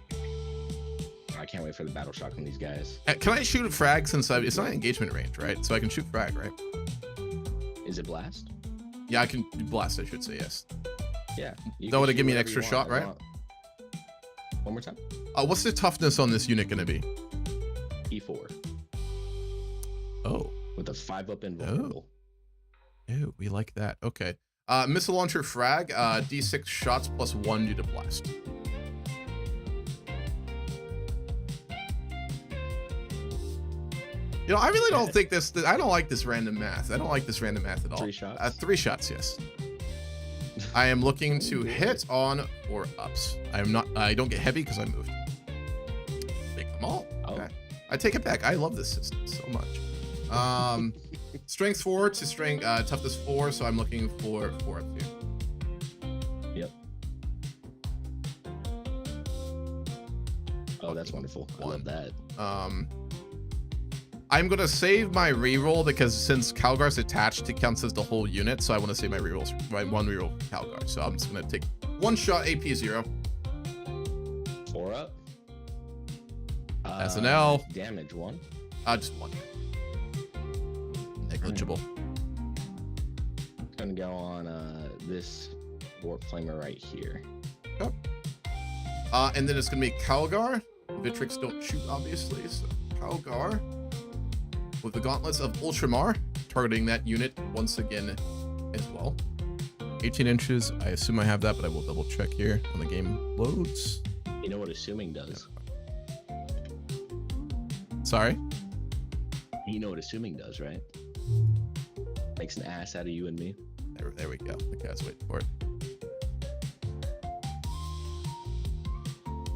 I can't wait for the battle shock from these guys. Can I shoot a frag since it's not engagement range, right? So I can shoot frag, right? Is it blast? Yeah, I can blast, I should say, yes. Yeah. That would give me an extra shot, right? One more time. What's the toughness on this unit gonna be? E4. Oh. With a 5-up invulnerable. Oh, we like that. Okay. Missile launcher frag, D6 shots plus 1 due to blast. You know, I really don't think this. I don't like this random math. I don't like this random math at all. 3 shots? 3 shots, yes. I am looking to hit on 4 ups. I am not. I don't get heavy because I moved. Take them all. Okay. I take it back. I love this system so much. Strength 4 to strength, toughness 4. So I'm looking for 4 up here. Yep. Oh, that's wonderful. I love that. I'm gonna save my reroll because since Calgar's attached, it counts as the whole unit. So I want to save my rerolls, my 1 reroll for Calgar. So I'm just gonna take 1 shot, AP 0. 4 up. That's an L. Damage 1. Just 1. Negligible. Gonna go on this Warp Flamer right here. Yep. And then it's gonna be Calgar. Vitrix don't shoot, obviously. So Calgar with the gauntlets of Ultramar, targeting that unit once again as well. 18 inches. I assume I have that, but I will double check here when the game loads. You know what assuming does? Sorry? You know what assuming does, right? Makes an ass out of you and me. There we go. Okay, I was waiting for it.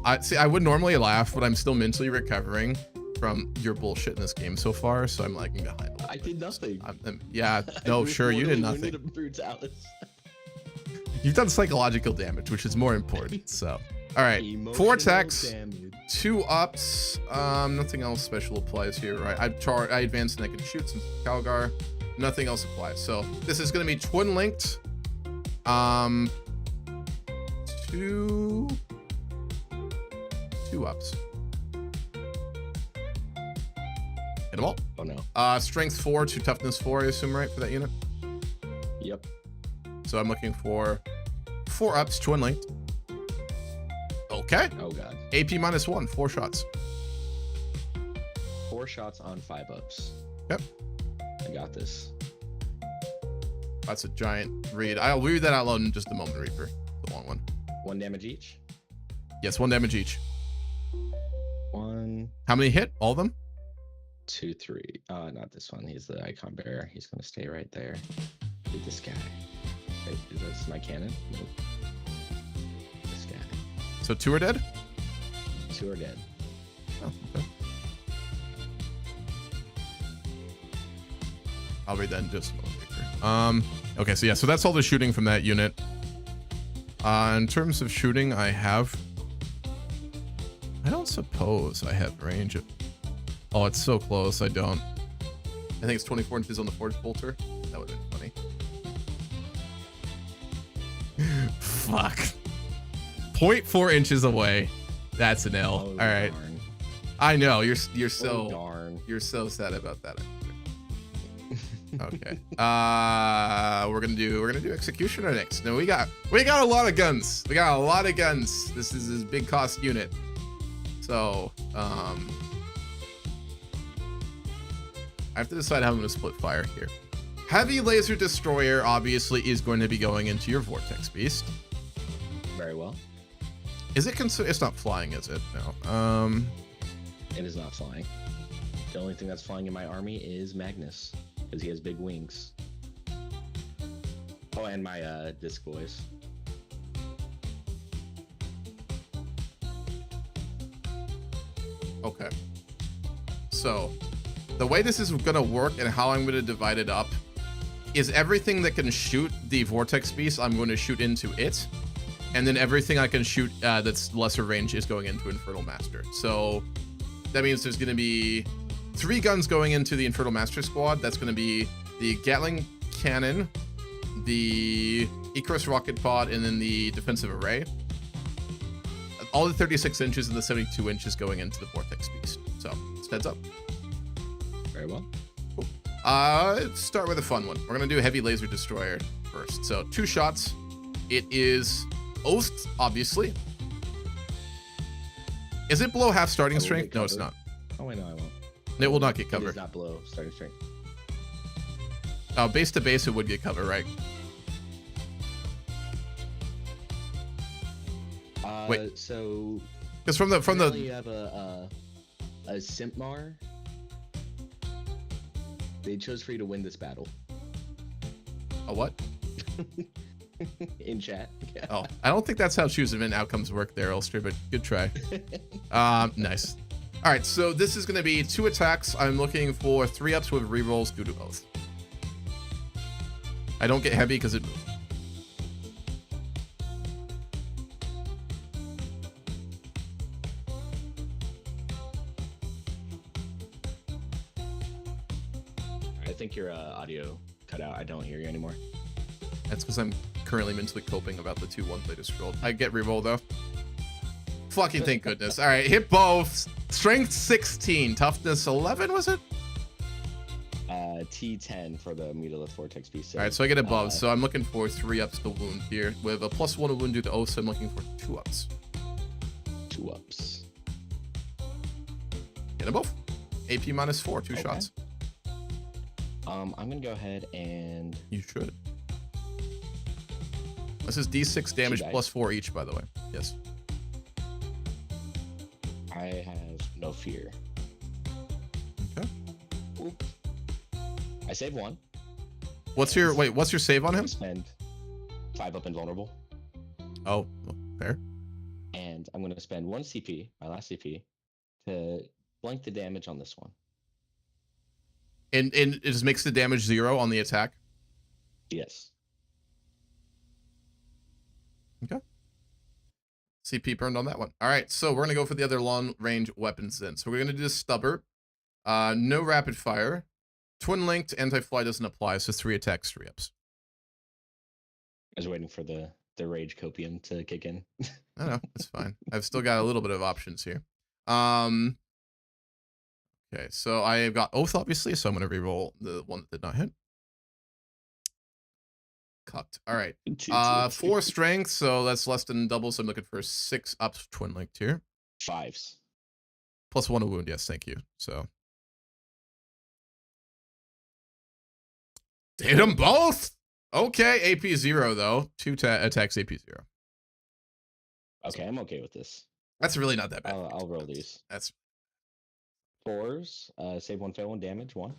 I would normally laugh, but I'm still mentally recovering from your bullshit in this game so far, so I'm lagging behind. I did nothing. Yeah, no, sure, you did nothing. You've done psychological damage, which is more important. So, all right, Emotional 4 attacks, damage. 2 ups. Nothing else special applies here, right? I advance and I can shoot some Calgar. Nothing else applies. So this is going to be twin linked. 2 ups. Hit them all. Oh no. Strength 4 to toughness 4, I assume, right, for that unit? Yep. So I'm looking for 4 ups, twin linked. Okay. Oh god. AP -1, 4 shots. 4 shots on 5 ups. Yep. I got this. That's a giant read. I'll read that out loud in just a moment, Reaper. The long one. 1 damage each. Yes, 1 damage each. 1, How many hit? All of them? 2, 3. Not this one. He's the icon bearer. He's gonna stay right there. Dude, this guy. Wait, is this my cannon? Nope. This guy. So 2 are dead? 2 are dead. Oh, okay. I'll read that in just a moment, Reaper. Okay, so yeah, so that's all the shooting from that unit. In terms of shooting, I don't suppose I have range of... Oh, it's so close. I don't. I think it's 24 inches on the forge bolter. That would have been funny. Fuck. 0.4 inches away. That's an L. Oh, All right. darn. I know you're Oh, so darn. you're so sad about that. Okay. We're gonna do executioner next. No, we got a lot of guns. We got a lot of guns. This is his big cost unit. So I have to decide how I'm gonna split fire here. Heavy laser destroyer obviously is going to be going into your vortex beast. Very well. Is it considered? It's not flying, is it? No. It is not flying. The only thing that's flying in my army is Magnus, because he has big wings. Oh, and my disc boys. Okay. So the way this is gonna work and how I'm gonna divide it up is everything that can shoot the vortex beast, I'm going to shoot into it. And then everything I can shoot that's lesser range is going into Infernal Master. So that means there's going to be 3 guns going into the Infernal Master squad. That's going to be the Gatling Cannon, the Icarus Rocket Pod, and then the Defensive Array. All the 36 inches and the 72 inches going into the Vortex Beast. So, heads up. Very well. Cool. Let's start with a fun one. We're going to do Heavy Laser Destroyer first. So, 2 shots. It is Oath, obviously. Is it below half starting strength? No, it's not. Oh, wait, no, I won't. It will not get It cover. is not below starting strength. Base to base, it would get cover, right? Wait. So Because from you have a Simpmar. They chose for you to win this battle. a what? In chat. Yeah. Oh, I don't think that's how choose event outcomes work there, Ulster, but good try. Nice. All right, so this is going to be 2 attacks. I'm looking for 3 ups with rerolls due to Oath. I don't get heavy because it moved. I think your audio cut out. I don't hear you anymore. That's because I'm currently mentally coping about the 2 ones I just rolled. I get reroll though. Fucking thank goodness. All right, hit both. Strength 16, toughness 11, was it? T10 for the Mutilith Vortex piece. All right, so I get above. So I'm looking for 3 ups to wound here. With a +1 to wound due to Oath, so I'm looking for 2 ups. 2 ups. Get them both. AP -4, 2 Okay. shots. I'm gonna go ahead and You should. This is D6 damage dice. plus 4 each, by the way. Yes. I have no fear. Okay. Oop. I save 1. What's your save on him? Spend 5 up invulnerable. Oh, fair. And I'm gonna spend 1 CP, my last CP, to blank the damage on this one. And it just makes the damage 0 on the attack. Yes. Okay. CP burned on that one. All right, so we're gonna go for the other long range weapons then. So we're gonna do the stubber. No rapid fire. Twin linked anti-fly doesn't apply, so 3 attacks, 3 ups. I was waiting for the rage copium to kick in. I know, it's fine. I've still got a little bit of options here. Okay, so I've got Oath, obviously, so I'm going to reroll the one that did not hit. Cucked. All right. 4 strength, so that's less than double, so I'm looking for 6 ups twin linked here. 5s. Plus 1 a wound, yes, thank you. So. Did them both! Okay, AP 0, though. 2 attacks, AP 0. Okay, I'm okay with this. That's really not that bad. I'll roll these. That's 4s. Save 1, fail 1, damage 1.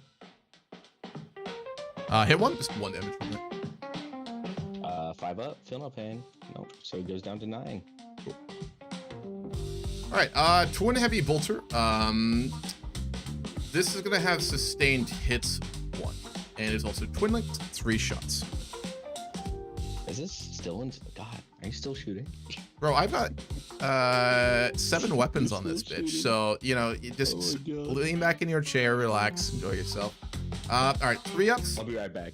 hit 1, just 1 damage from it. 5 up, feel no pain. Nope, so it goes down to 9. Cool. All right, twin heavy bolter. This is gonna have sustained hits 1, and it's also twin linked 3 shots. Is this still in? God, are you still shooting? Bro, I've got 7 weapons on this bitch, so you know, you just lean back in your chair, relax, enjoy yourself. All right, 3 ups. I'll be right back.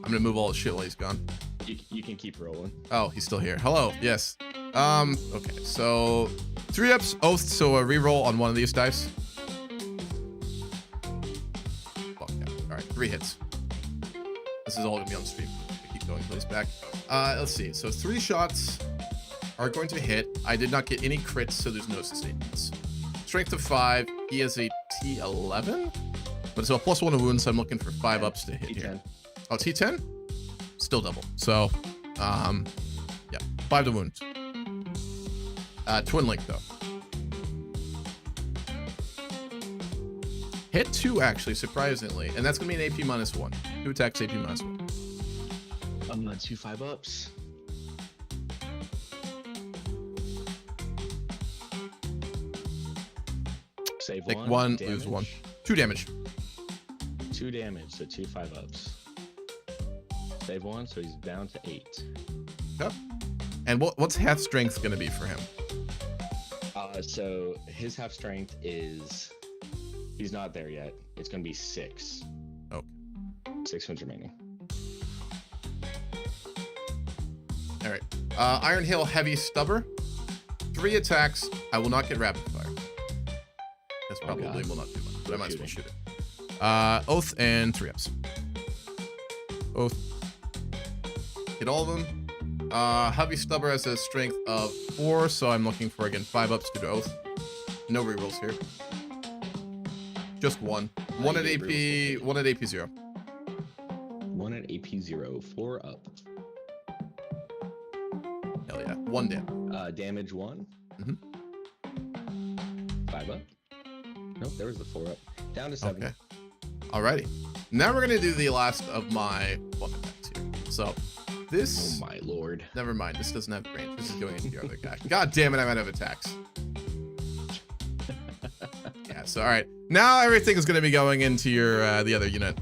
I'm gonna move all his shit while he's gone. You can keep rolling. Oh, he's still here. Hello, yes. Okay, so 3 ups, oath, so a reroll on one of these dice. Fuck yeah. All right, 3 hits. This is all gonna be on stream. Keep going, please. Back. Let's see. So 3 shots are going to hit. I did not get any crits, so there's no sustained hits. Strength of 5. He has a T11, but it's a plus 1 to wounds, so I'm looking for 5 ups to hit T10. here. Oh, T10? Still double. So, yeah, 5 to wounds. Twin link, though. Hit 2, actually, surprisingly. And that's going to be an AP minus 1. 2 attacks, AP minus 1. I'm gonna 2 5 ups. Save Take 1. 1, damage. lose 1. 2 damage. 2 damage, so 2 5 ups. Save 1, so he's down to 8. Yep. And what's half strength going to be for him? So his half strength is, he's not there yet. It's gonna be 6. Oh. 6 wounds remaining. All right. Iron Hail Heavy Stubber. 3 attacks. I will not get rapid fire. That's probably will not do much, but I might as well shoot it. Oath and 3 ups. Oath. Hit all of them. Heavy Stubber has a strength of 4, so I'm looking for, again, 5 ups due to Oath. No rerolls here. Just 1. 1 at AP, 1 at AP 0. 1 at AP 0, 4 up. Hell yeah. 1 damage. Damage 1. Mm-hmm. 5 up. Nope, there was the 4 up. Down to 7. Okay. Alrighty. Now we're gonna do the last of my one attacks here. So this. Oh my lord. Never mind. This doesn't have range. This is going into your other guy. God damn it! I'm out of attacks. Yeah. So all right. Now everything is gonna be going into your the other unit,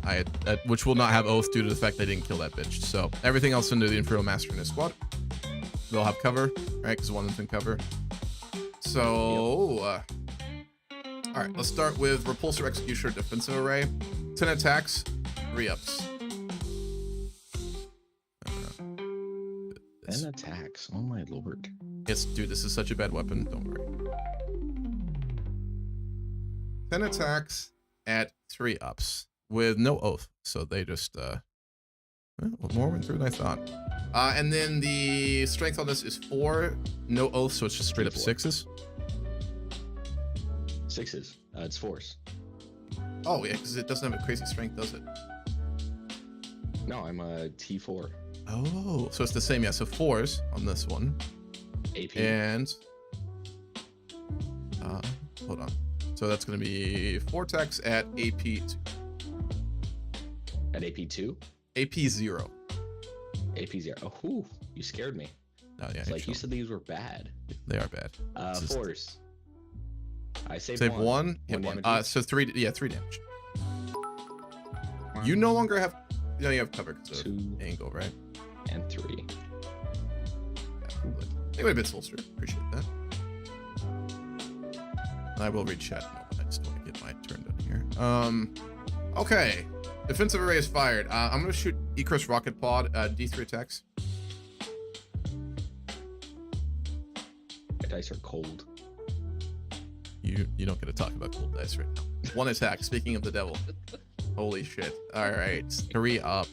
which will not have oath due to the fact I didn't kill that bitch. So everything else into the Infernal Master in his squad. They'll have cover, right? Because one of them's in cover. So. All right, let's start with Repulsor, Executioner, Defensive Array. 10 attacks, 3 ups. 10 attacks, oh my lord. Yes, dude, this is such a bad weapon. Don't worry. 10 attacks at 3 ups with no oath. So they just, more went through than I thought. And then the strength on this is 4, no oath, so it's just straight up 6s. 6s. It's 4s. Oh, yeah, because it doesn't have a crazy strength, does it? No, I'm a T4. Oh, so it's the same. Yeah, so 4s on this one. AP. And hold on. So that's going to be 4 attacks at AP2. At AP2? AP0. AP0. Oh, whew, you scared me. Oh, yeah. It's like you said these were bad. They are bad. 4s. I saved save one. one, hit One one. damage. So 3 damage. You no longer have, you have cover because of 2 angle, right? and 3. Anyway, bit Solster. Appreciate that. I will read chat in a moment. I just want to get my turn done here. Okay. Defensive array is fired. I'm going to shoot Icarus Rocket Pod, D3 attacks. My dice are cold. You don't get to talk about cold dice right now. 1 attack. Speaking of the devil. Holy shit. All right. 3 up.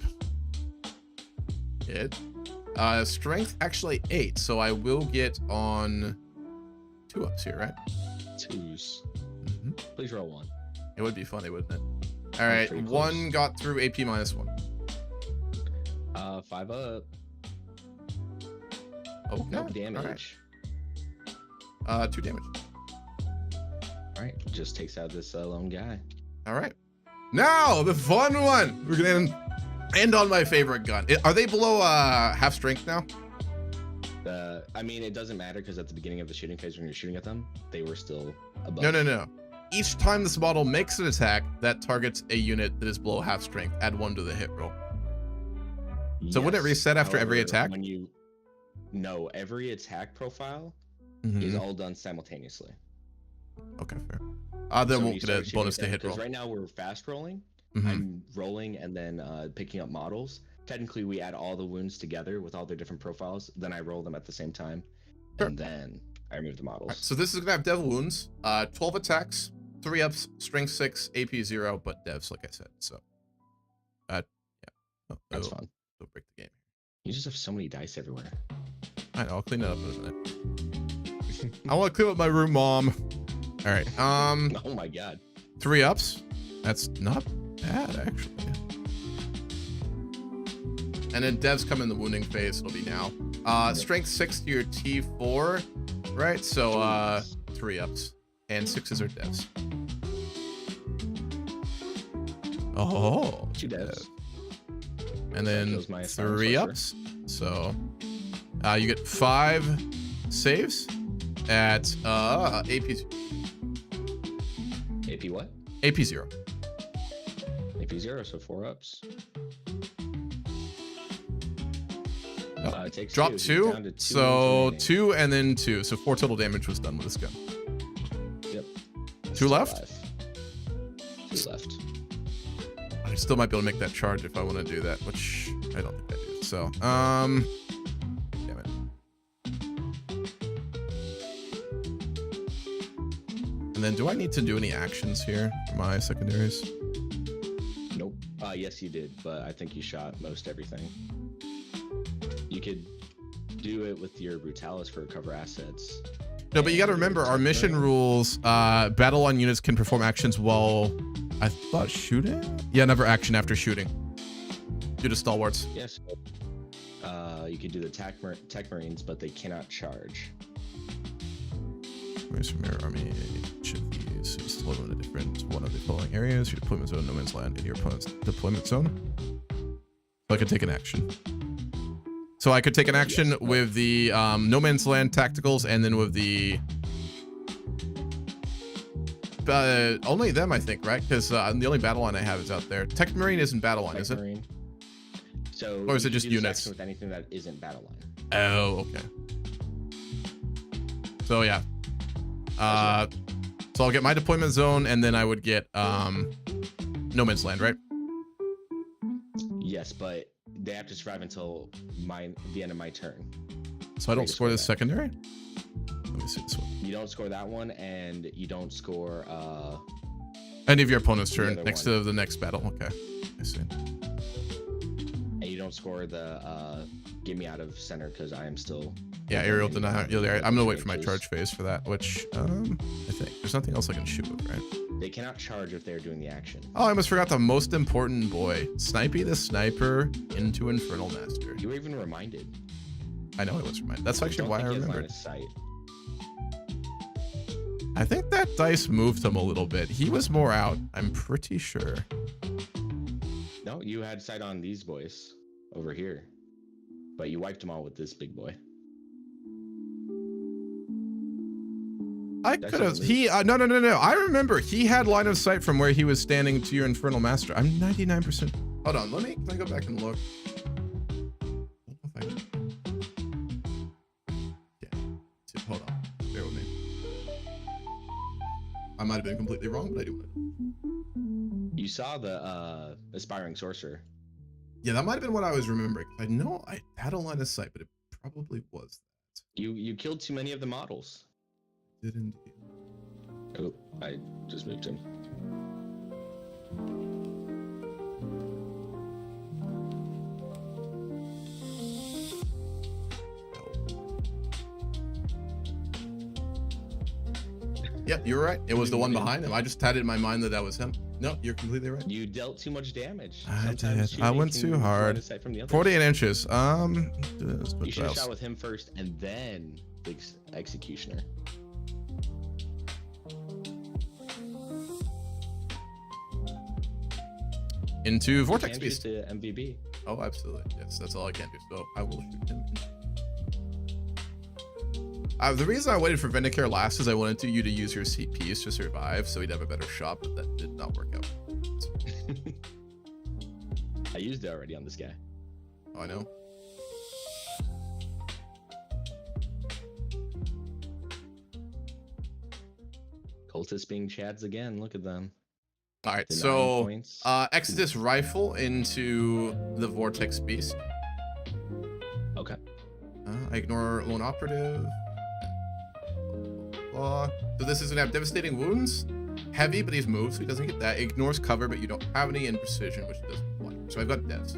Hit. Strength actually 8, so I will get on 2 ups here, right? 2s. Mm-hmm. Please roll 1. It would be funny, wouldn't it? All right. 1 got through AP -1. 5 up. Okay. No damage. All right. 2 damage. All right. Just takes out this lone guy. All right. Now the fun one. We're gonna end on my favorite gun. Are they below half strength now? I mean, it doesn't matter because at the beginning of the shooting phase when you're shooting at them, they were still above. No. Each time this model makes an attack that targets a unit that is below half strength, add 1 to the hit roll. So wouldn't it reset after every attack? No, every attack profile Mm-hmm. is all done simultaneously. Okay, fair. Then we'll get a bonus to hit roll. Right now we're fast rolling. Mm-hmm. I'm rolling and then picking up models. Technically, we add all the wounds together with all their different profiles. Then I roll them at the same time, Sure. and then I remove the models. Right, so this is gonna have devil wounds. 12 attacks, 3 ups, strength 6, AP 0, but devs, like I said. So, yeah, That's fun. Don't break the game. You just have so many dice everywhere. I know. I'll clean it up in a minute. I want to clean up my room, Mom. All right. Oh my god. 3 ups. That's not bad, actually. And then devs come in the wounding phase. It'll be now. Strength 6 to your T4, right? So 3 ups and 6s are devs. Oh, 2 devs. And then 3 ups. So you get 5 saves at AP. AP what? AP 0. AP 0, so 4 ups. Takes Drop 2, down to 2 so remaining. 2 and then 2, so 4 total damage was done with this gun. Yep. 2 left? 2 left. I still might be able to make that charge if I want to do that, which I don't think I do. So, damn it. And then do I need to do any actions here for my secondaries? Nope. Yes, you did, but I think you shot most everything. You could do it with your Brutalis for recover assets. No, but you got to remember our mission rules. Battle on units can perform actions while I thought shooting. Yeah, never action after shooting. Due to stalwarts. Yes. You could do the tech marines, but they cannot charge. Where's from your army? Each of these is deployed in a different one of the following areas. Your deployment zone, no man's land, in your opponent's deployment zone. So I could take an action. So I could take an action with the no man's land tacticals, and then with the only them, I think, right? Because the only battle line I have is out there. Tech Marine isn't battle line, is it? Marine. So or is it you just can do this units? action with anything that isn't battle line. Oh, okay. So yeah. So I'll get my deployment zone, and then I would get no man's land, right? Yes, but they have to survive until the end of my turn. So I don't score this secondary? Let me see this one. You don't score that one, and you don't score Any of your opponent's turn other next one. to the next battle. Okay. I see. and you don't score the get me out of center because I am still. Yeah, aerial denial. I'm gonna wait for my charge phase for that, which I think there's nothing else I can shoot with, right? They cannot charge if they're doing the action. Oh, I almost forgot the most important boy. Snipey the sniper into Infernal Master. You were even reminded. I know it was reminded. That's actually why I remembered. Sight. I think that dice moved him a little bit. He was more out, I'm pretty sure. No, you had sight on these boys over here, but you wiped them all with this big boy. I could have. No. I remember he had line of sight from where he was standing to your Infernal Master. I'm 99%. Hold on, can I go back and look? Yeah. Hold on. Bear with me. I might have been completely wrong, but I do it. You saw the aspiring sorcerer. Yeah, that might have been what I was remembering. I know I had a line of sight, but it probably was that. You killed too many of the models. Did indeed. Oh, I just moved him. Yep, you're right. It was the one behind him. I just had it in my mind that was him. No, you're completely right. You dealt too much damage. I did. I went too hard. 48 inches. You should have shot with him first and then the executioner. Into Vortex Beast. To MVB. Oh, absolutely. Yes, that's all I can do. So I will shoot him. The reason I waited for Vindicare last is I wanted you to use your CPs to survive, so he'd have a better shot, but that did not work out. I used it already on this guy. Oh, I know. Cultists being Chads again. Look at them. All right, so Exodus Rifle into the Vortex Beast. Okay. I ignore Lone Operative. So this is gonna have Devastating Wounds, heavy, but he's moved, so he doesn't get that. Ignores cover, but you don't have any in precision, which doesn't apply. So I've got devs.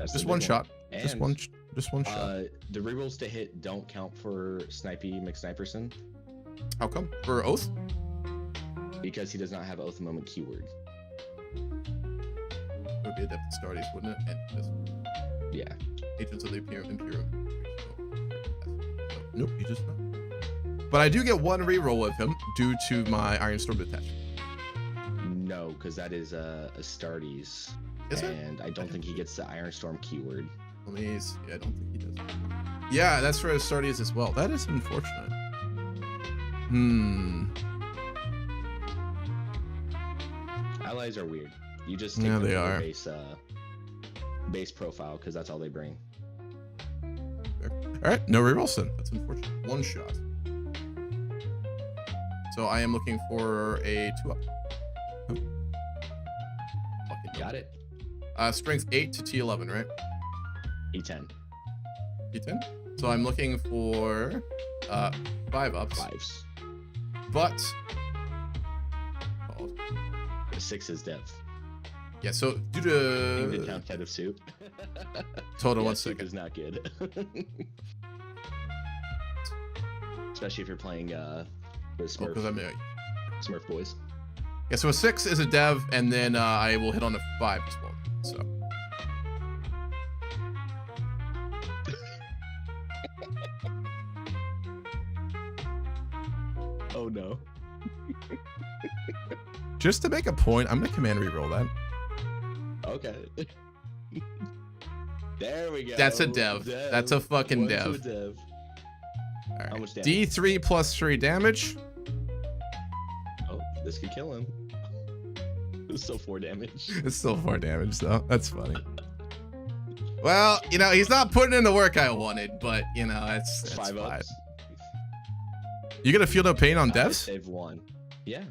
Just one shot. Just one shot. The rerolls to hit don't count for Snipey McSniperson. How come? For Oath? Because he does not have Oath Moment keyword. It would be Adept Astartes, wouldn't it? And just, yeah. Agents of the Imperium. Nope, he just not. But I do get one reroll of him due to my Ironstorm detachment. No, because that is Astartes. Is it? And I don't think he gets the Ironstorm keyword. Let me see. I don't think he does. Yeah, that's for Astartes as well. That is unfortunate. Allies are weird. You just take they are. Base profile because that's all they bring. All right, no rerolls then. That's unfortunate. One shot. So I am looking for a 2-up. Oh. Got it. Strength 8 to T11, right? E10. E10. So I'm looking for 5-ups. 5s. But 6 is dev. Yeah, so due to the count head of soup. Total, yeah, 1 second. Is not good. Especially if you're playing the Smurf. Smurf boys. Yeah, so a 6 is a dev, and then I will hit on a 5 as well. So. Oh no. Just to make a point, I'm gonna command reroll that. Okay. There we go. That's a dev. That's a fucking dev. All right. How much damage? D3 plus 3 damage. Oh, this could kill him. It's still 4 damage. It's still 4 damage though. That's funny. Well, you know, he's not putting in the work I wanted, but you know, it's 5 ups. You get a Field of Pain on devs? They've won. Yeah.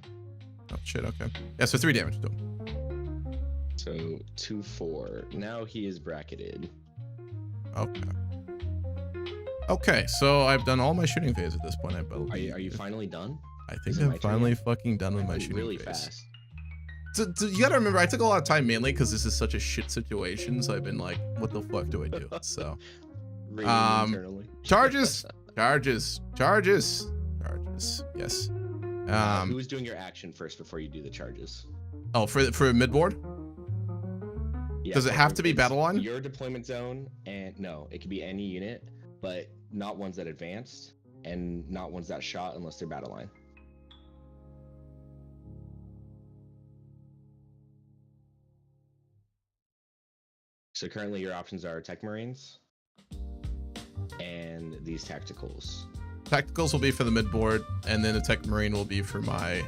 Oh shit, okay. Yeah, so 3 damage to him. So 2-4. Now he is bracketed. Okay. Okay, so I've done all my shooting phase at this point, I believe. Are you finally done? I think I'm finally fucking done with my shooting really phase. Fast. You gotta remember, I took a lot of time mainly because this is such a shit situation. So I've been like, what the fuck do I do? So, Internally. charges. Yes. Who's doing your action first before you do the charges? Oh, for mid board. Yeah, Does it have to be battle line? Your deployment zone, and no, it could be any unit, but not ones that advanced and not ones that shot unless they're battle line. So currently your options are Tech Marines and these tacticals. Tacticals will be for the mid board, and then the Tech Marine will be for my.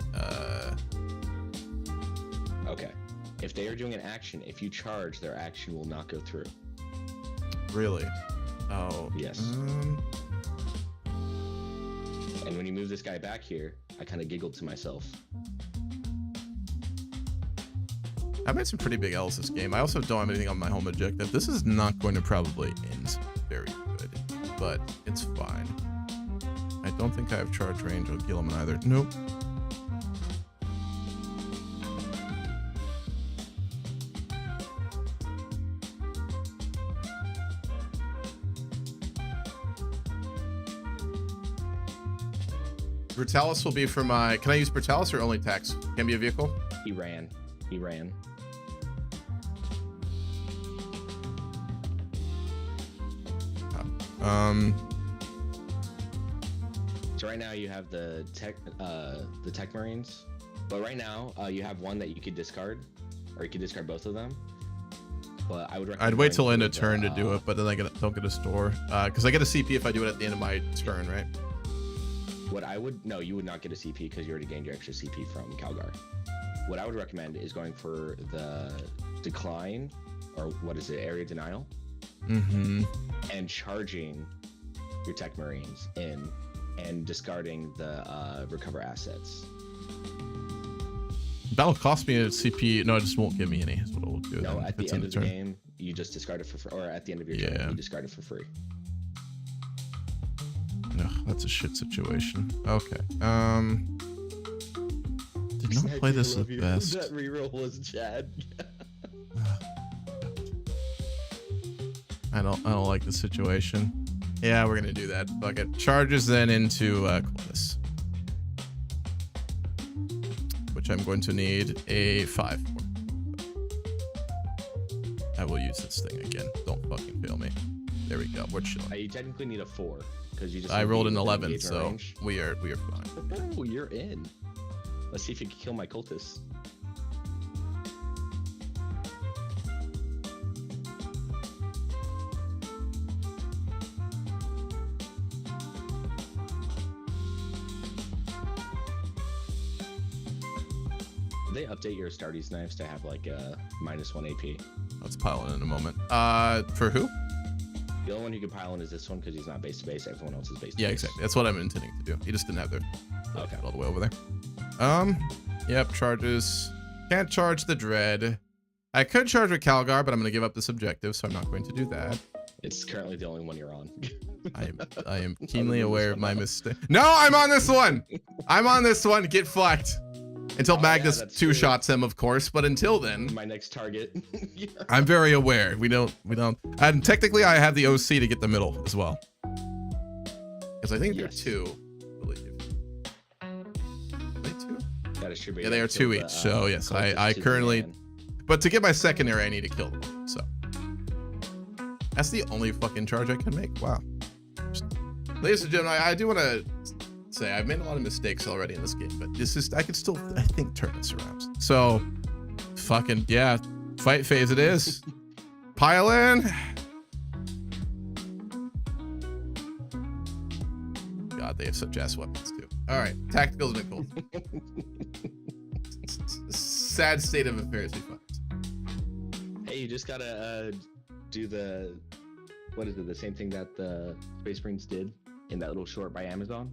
Okay. If they are doing an action, if you charge, their action will not go through. Really? Oh. Yes. And when you move this guy back here, I kind of giggled to myself. I've made some pretty big L's this game. I also don't have anything on my home objective. This is not going to probably end very good, but it's fine. I don't think I have charge range on Gilliman either. Nope. Brutalis will be for my... Can I use Brutalis or only tax? Can be a vehicle? He ran. So right now you have the Tech Marines, but right now you have one that you could discard, or you could discard both of them. But I would recommend... I'd wait till end of turn to do it, but then I don't get a store. Because I get a CP if I do it at the end of my turn, right? No, you would not get a CP because you already gained your extra CP from Calgar. What I would recommend is going for the decline, or what is it, area denial, and charging your Tech Marines in, and discarding the recover assets. That'll cost me a CP. No, it just won't give me any. Is what it will do. No, at the end of the game, you just discard it for free, or at the end of your turn, you discard it for free. No, that's a shit situation. Okay. Did not play this the best. That reroll was Chad. I don't like the situation. Yeah, we're gonna do that. Fuck it. Charges then into Clovis, which I'm going to need a 5 for. I will use this thing again. Don't fucking fail me. There we go. We're chilling. You technically need a 4 because you just. I rolled an 11, so we are fine. Oh, you're in. Let's see if you can kill my cultists. Did they update your Astartes knives to have like a -1 AP? Let's pile in a moment. For who? The only one who can pile in is this one because he's not base to base. Everyone else is base to base. Yeah, exactly. That's what I'm intending to do. He just didn't have their okay all the way over there. Yep, charges. Can't charge the Dread. I could charge with Calgar, but I'm gonna give up this objective, so I'm not going to do that. It's currently the only one you're on. I am keenly aware of my mistake. No, I'm on this one. I'm on this one. Get fucked. Until Magnus two-shots him, of course, but until then, my next target. I'm very aware. We don't, and technically I have the OC to get the middle as well. Because I think there are 2, I believe. Are they 2? That is true. Yeah, they are 2 each, so yes, I currently, but to get my secondary, I need to kill them, so. That's the only fucking charge I can make, wow. Ladies and gentlemen, I do want to say I've made a lot of mistakes already in this game, but this is, I can still, I think, turn this around. So, fucking, yeah, fight phase it is. Pile in. God, they have such ass weapons too. All right, tacticals and cool. Sad state of affairs we find. Hey, you just gotta do the, what is it, the same thing that the Space Marines did in that little short by Amazon?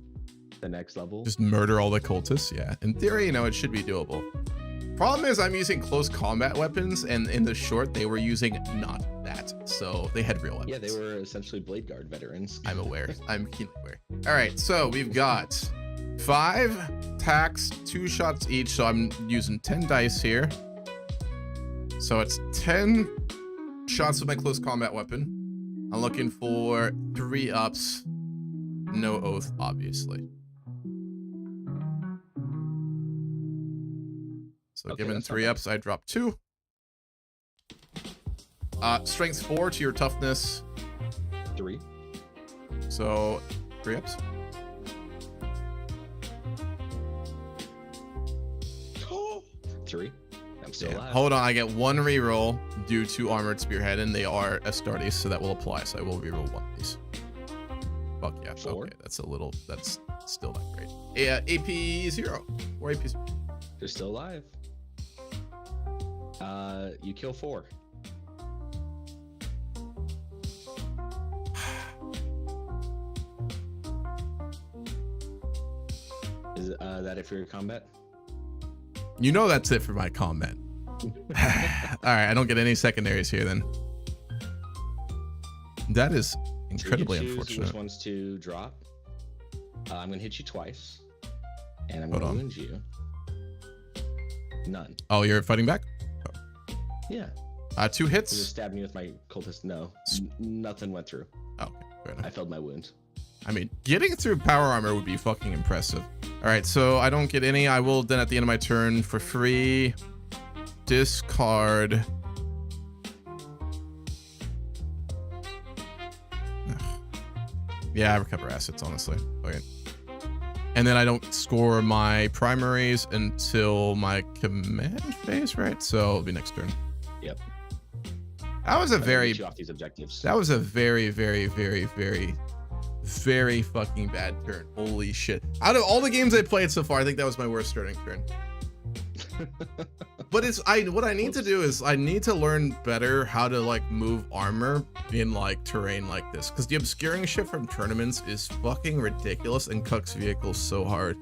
The next level. Just murder all the cultists, yeah. In theory, you know, it should be doable. Problem is I'm using close combat weapons, and in the short, they were using not that. So they had real weapons. Yeah, they were essentially Blade Guard veterans. I'm aware. I'm keenly aware. All right, so we've got 5 attacks, 2 shots each. So I'm using 10 dice here. So it's 10 shots with my close combat weapon. I'm looking for 3 ups. No oath, obviously. So Okay, given that's not 3 bad. ups, I drop 2. Strength 4 to your toughness. 3. So 3 ups. Three. I'm still alive. Hold on, I get 1 reroll due to Armored Spearhead, and they are Astartes, so that will apply. So I will reroll 1 of these. Fuck yeah. 4. Okay, that's still not great. Yeah, AP 0. Or AP 0. They're still alive. You kill 4. Is that it for your combat? You know that's it for my comment. Alright, I don't get any secondaries here then. That is incredibly so you choose unfortunate. Which ones to drop? I'm gonna hit you twice, and I'm Hold gonna on. wound you. None. Oh, you're fighting back? Yeah. 2 You just hits. stabbed me with my cultist. No, nothing went through. Oh, okay, fair enough. I failed my wound. I mean, getting through power armor would be fucking impressive. All right, so I don't get any. I will then at the end of my turn for free discard. Ugh. Yeah, I recover assets, honestly. Okay. And then I don't score my primaries until my command phase, right? So it'll be next turn. Yep. That was a I'm gonna very get you off these objectives. That was a very, very, very, very, very fucking bad turn. Holy shit. Out of all the games I played so far, I think that was my worst starting turn. But what I need to do is I need to learn better how to like move armor in like terrain like this. Because the obscuring shit from tournaments is fucking ridiculous and cucks vehicles so hard.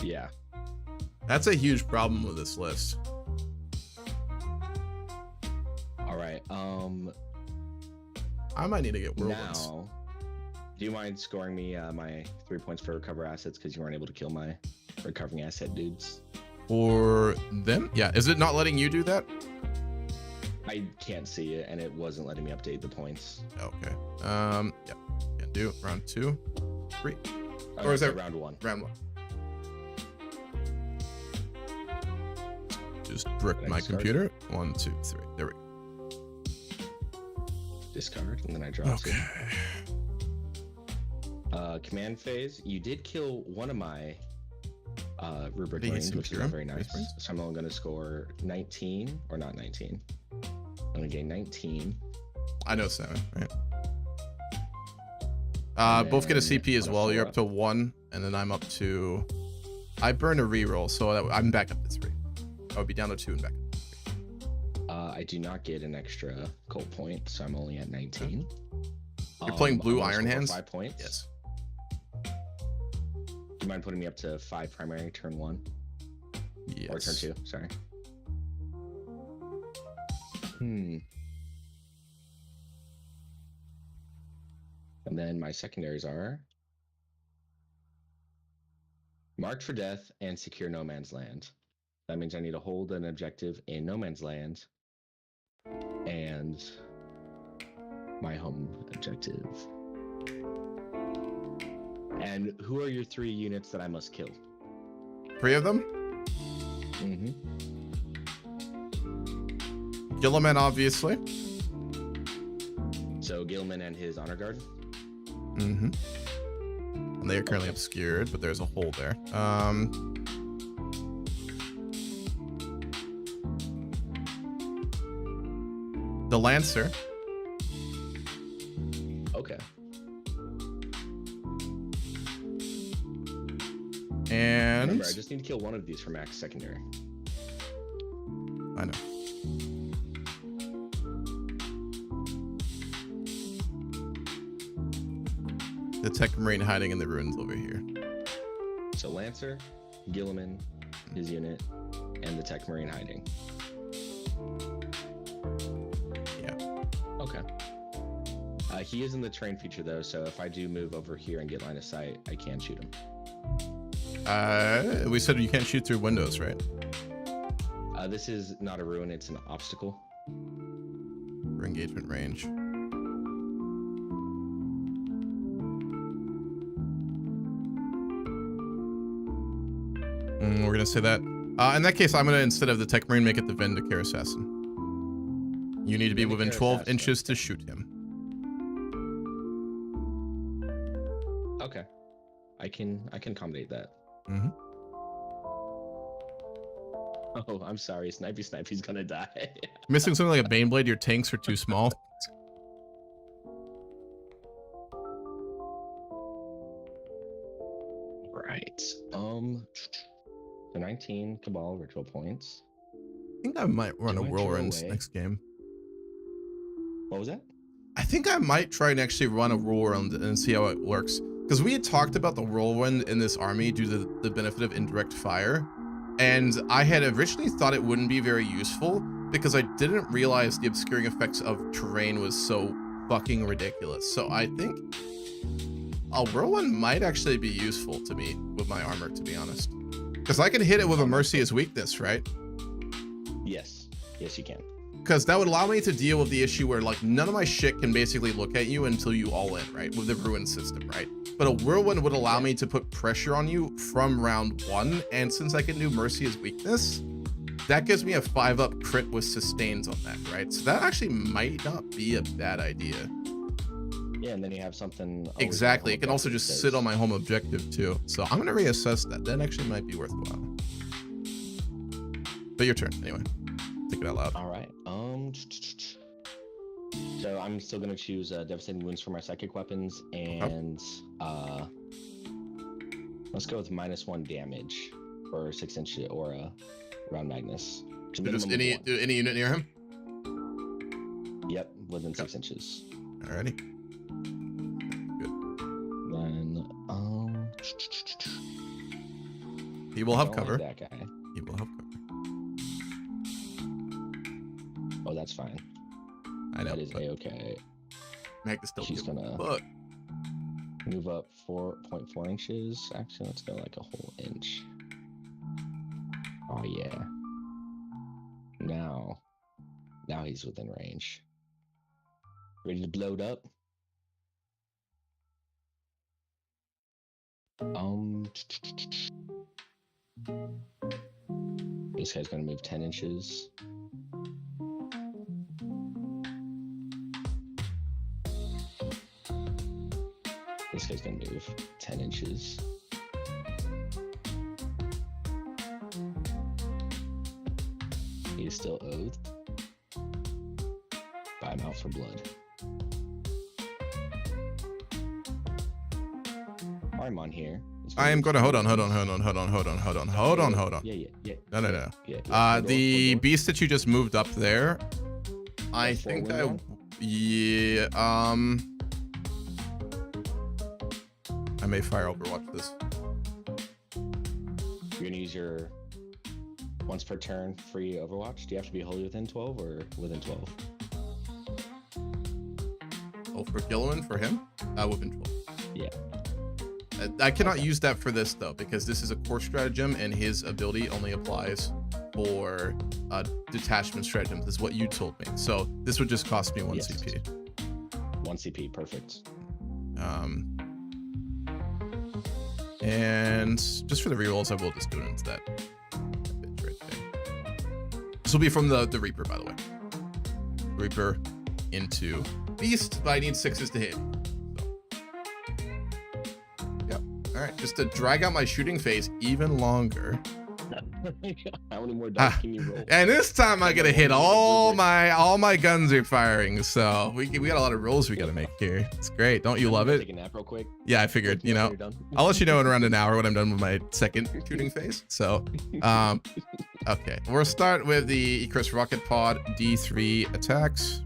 Yeah. That's a huge problem with this list. All right. I might need to get whirlwinds. Now, do you mind scoring me my 3 points for recover assets because you weren't able to kill my recovering asset dudes? For them? Yeah. Is it not letting you do that? I can't see it, and it wasn't letting me update the points. Okay. Yeah. Can do round 2, 3. Okay, Or is so that round 1? Round 1. Just brick Did I my discard computer. 1, 2, 3. There we go. Discard, and then I draw Okay. 2. Command phase. You did kill one of my rubric Did he hit marines, some which is Imperium? very nice. Base Marines? So I'm only going to score 19, or not 19. I'm going to gain 19. I know 7, right? And Both get a then CP as on a well. You're 4 up to 1, and then I'm up to. I burned a reroll, so I'm back up to 3. I would be down to 2 and back up. I do not get an extra cult point, so I'm only at 19. You're playing blue I'm gonna Iron score Hands? 5 points. Yes. Do you mind putting me up to 5 primary turn 1? Yes. Or turn 2, sorry. And then my secondaries are marked for death and secure no man's land. That means I need to hold an objective in no man's land and my home objective. And who are your 3 units that I must kill? 3 of them. Mm-hmm. Gilliman, obviously. So Gilman and his honor guard. Mm-hmm. And they are currently obscured, but there's a hole there. The Lancer. Okay. And Remember, I just need to kill one of these for max secondary. I know. The Tech Marine hiding in the ruins over here. So Lancer, Gilliman, his unit, and the Tech Marine hiding. Yeah. Okay. He is in the terrain feature though, so if I do move over here and get line of sight, I can shoot him. We said you can't shoot through windows, right? This is not a ruin, it's an obstacle. For engagement range. We're gonna say that. In that case, I'm gonna, instead of the Tech Marine, make it the Vindicare Assassin. You need to be within 12 inches to shoot him. Okay. I can accommodate that. Mm-hmm. Oh, I'm sorry, Snipey's gonna die. Missing something like a Baneblade, your tanks are too small. Right. So 19 Cabal ritual points. I think I might run a Whirlwind next game. What was that? I think I might try and actually run a Whirlwind and see how it works. Because we had talked about the Whirlwind in this army due to the benefit of indirect fire. And I had originally thought it wouldn't be very useful because I didn't realize the obscuring effects of terrain was so fucking ridiculous. So I think a Whirlwind might actually be useful to me with my armor, to be honest. Because I can hit it with a Mercy as weakness, right? Yes. Yes, you can. Because that would allow me to deal with the issue where like none of my shit can basically look at you until you all in, right? With the ruin system, right? But a Whirlwind would allow me to put pressure on you from round 1. And since I can do Mercy as weakness, that gives me a 5-up crit with sustains on that, right? So that actually might not be a bad idea. Yeah, and then you have something. Exactly. It can also just sit on my home objective too. So I'm going to reassess that. That actually might be worthwhile. But your turn, anyway. Think it out loud. All right. So I'm still gonna choose devastating wounds for my psychic weapons, and let's go with -1 damage for 6-inch aura around Magnus. Just any unit near him? Yep, within 6 inches. Alrighty. Good. Then he will have cover. Like that guy. He will have cover. Oh, that's fine. I know. That is a-okay. Magnus still. She's gonna move up 4.4 inches. Actually, let's go like a whole inch. Oh yeah. Now he's within range. Ready to blow it up? This guy's gonna move 10 inches. This guy's gonna move 10 inches. He is still oathed. But I'm out for blood. Armon here. I am gonna hold on. Yeah. No. Yeah. The beast that you just moved up there, I think I may fire Overwatch this. You're gonna use your once per turn free Overwatch. Do you have to be wholly within 12 or within 12? Oh, for Gilliman, for him? Within 12. Yeah. I cannot use that for this though, because this is a core stratagem and his ability only applies for detachment stratagems, is what you told me. So this would just cost me 1 CP. 1 CP, perfect. And just for the rerolls, I will just do it into that bitch right there. This will be from the Reaper, by the way. Reaper into Beast, but I need 6s to hit. All right, just to drag out my shooting phase even longer. How many more dice can you roll? And this time I gotta hit all my guns are firing. So we got a lot of rolls we gotta make here. It's great. Don't you love it? Take a nap real quick. Yeah, I figured. You know, I'll let you know in around an hour when I'm done with my second shooting phase. So, okay, we'll start with the Icarus rocket pod. D3 attacks.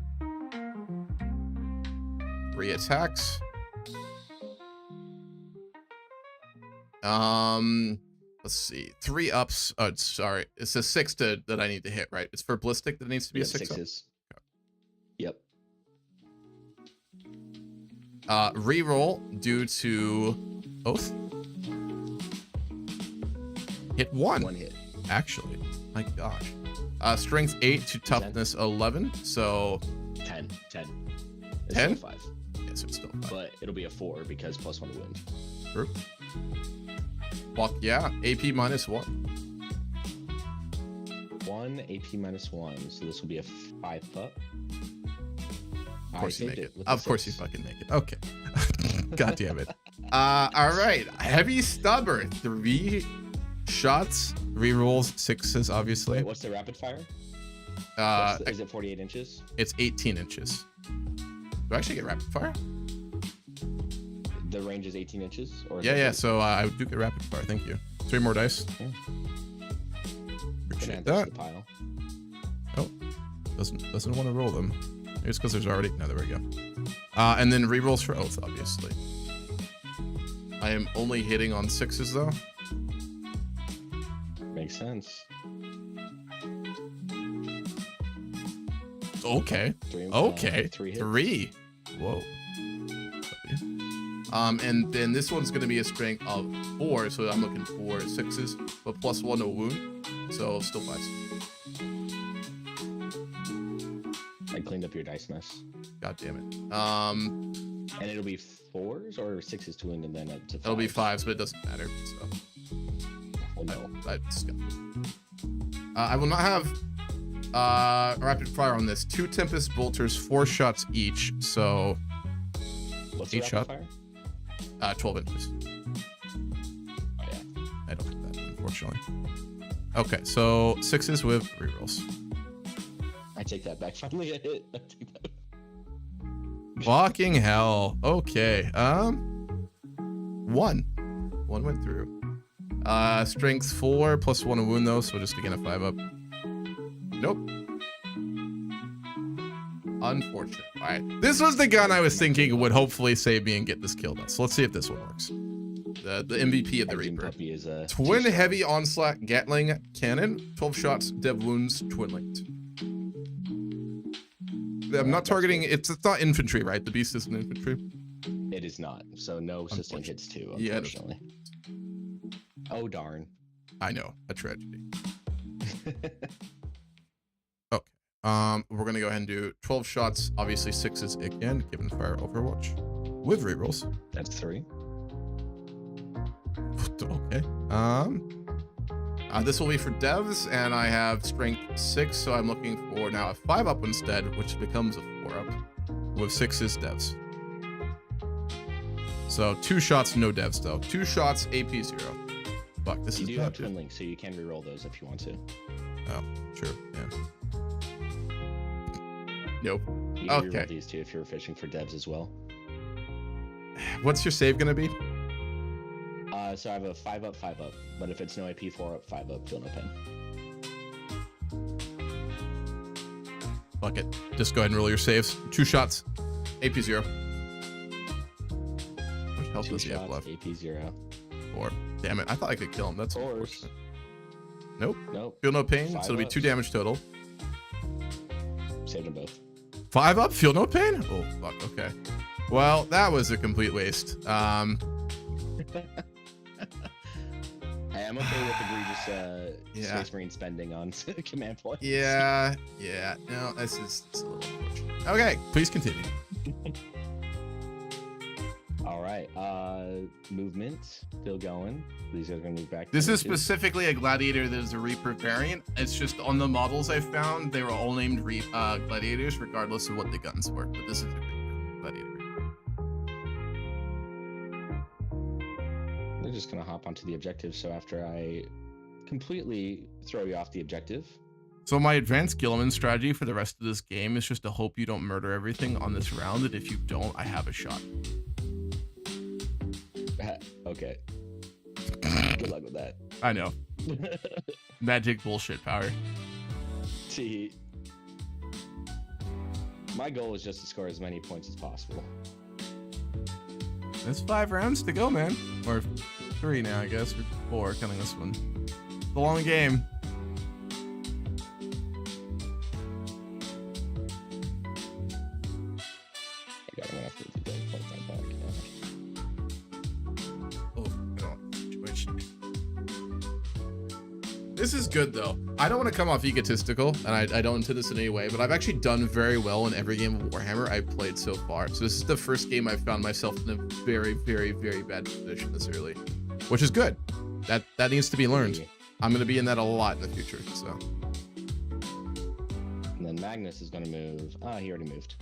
3 attacks. Let's see. 3 ups. Oh, sorry. It's a 6 that I need to hit, right? It's for ballistic that needs to be a 6 up. Yep. Reroll due to Oath. Hit 1. 1 hit. Actually. My gosh. Strength 8 to toughness 11. So 10. 10. It's 10? still 5. yeah, so it's still 5. But it'll be a 4 because +1 to wound. True. Fuck yeah. AP -1. 1 AP -1. So this will be a 5 up. Of course you make it. with a Of course you 6. fucking make it. Okay. God damn it. All right. Heavy Stubber. 3 shots. Rerolls 6s, obviously. Wait, what's the rapid fire? Is it 48 inches? It's 18 inches. Do I actually get rapid fire? The range is 18 inches? Or is Yeah, it yeah. 8? So I do get rapid fire. Thank you. 3 more dice. Gonna Appreciate add this to that. the pile. Oh, doesn't want to roll them. Maybe it's because there's already. No, there we go. And then rerolls for oath, obviously. I am only hitting on 6s though. Makes sense. Okay. 3, Okay. 3 hits. 3. Whoa. And then this one's gonna be a strength of 4, so I'm looking for 6s, but +1 to wound, so still 5s. I cleaned up your dice mess. God damn it. And it'll be 4s or 6s to wound and then up to 5. It'll be 5s, but it doesn't matter. So Oh, no. I will not have rapid fire on this. 2 Tempest Bolters, 4 shots each, so What's the 8 rapid shot. fire? 12 inches. Oh, yeah. I don't have that, unfortunately. Okay, so 6s with rerolls. I take that back. Finally, I hit. I take that. Fucking hell. Okay. 1 went through. Strength 4 +1 to wound though, so just again a 5 up. Nope. Unfortunate. All right. This was the gun I was thinking would hopefully save me and get this kill done. So let's see if this one works. The MVP of the Engine Reaper. Puppy is a Twin 2-star. heavy onslaught Gatling cannon. 12 shots, dev wounds, twin linked. I'm not targeting. It's not infantry, right? The beast isn't infantry. It is not. So no system hits 2, Yeah, unfortunately. Oh, darn. I know, a tragedy. Okay. We're gonna go ahead and do 12 shots. Obviously 6s again, given fire Overwatch with rerolls. That's 3. Okay. This will be for devs, and I have strength 6, so I'm looking for now a 5 up instead, which becomes a 4 up with 6s devs. So 2 shots, no devs though. 2 shots, AP 0. Fuck, this You is do bad, have dude. twin links, so you can reroll those if you want to. Oh, true. Yeah. Nope. You can Okay. reroll these two if you're fishing for devs as well. What's your save gonna be? So I have a 5 up, 5 up. But if it's no AP, 4 up, 5 up, feel no pain. Fuck it. Just go ahead and roll your saves. 2 shots. AP 0. How much health 2 does he have shots, left? AP 0. 4. Damn it. I thought I could kill him. That's Fours. unfortunate. Nope. Nope. Feel no pain. 5 So it'll be ups. 2 damage total. Saved them both. 5 up. Feel no pain? Oh, fuck. Okay. Well, that was a complete waste. I am okay with egregious Yeah. Space Marine spending on command points. Yeah. No, this is a little unfortunate. Okay. Please continue. All right. Movement still going. These are gonna move back. This is 10 inches. specifically a gladiator that is a Reaper variant. It's just on the models I found, they were all named gladiators, regardless of what the guns were. But this is a Reaper gladiator. We're just gonna hop onto the objective. So after I completely throw you off the objective, So my advanced Gilliman strategy for the rest of this game is just to hope you don't murder everything on this round, and if you don't, I have a shot. okay. Good luck with that. I know. Magic bullshit power. See, my goal is just to score as many points as possible. There's 5 rounds to go, man. Or 3 now, I guess, or 4, counting this one. It's a long game. I'm gonna have to do that point that back. Oh, no. Situation. This is good though. I don't want to come off egotistical, and I don't intend this in any way, but I've actually done very well in every game of Warhammer I've played so far. So this is the first game I've found myself in a very, very, very bad position this early, which is good. That needs to be learned. I'm going to be in that a lot in the future, so. And then Magnus is going to move. He already moved.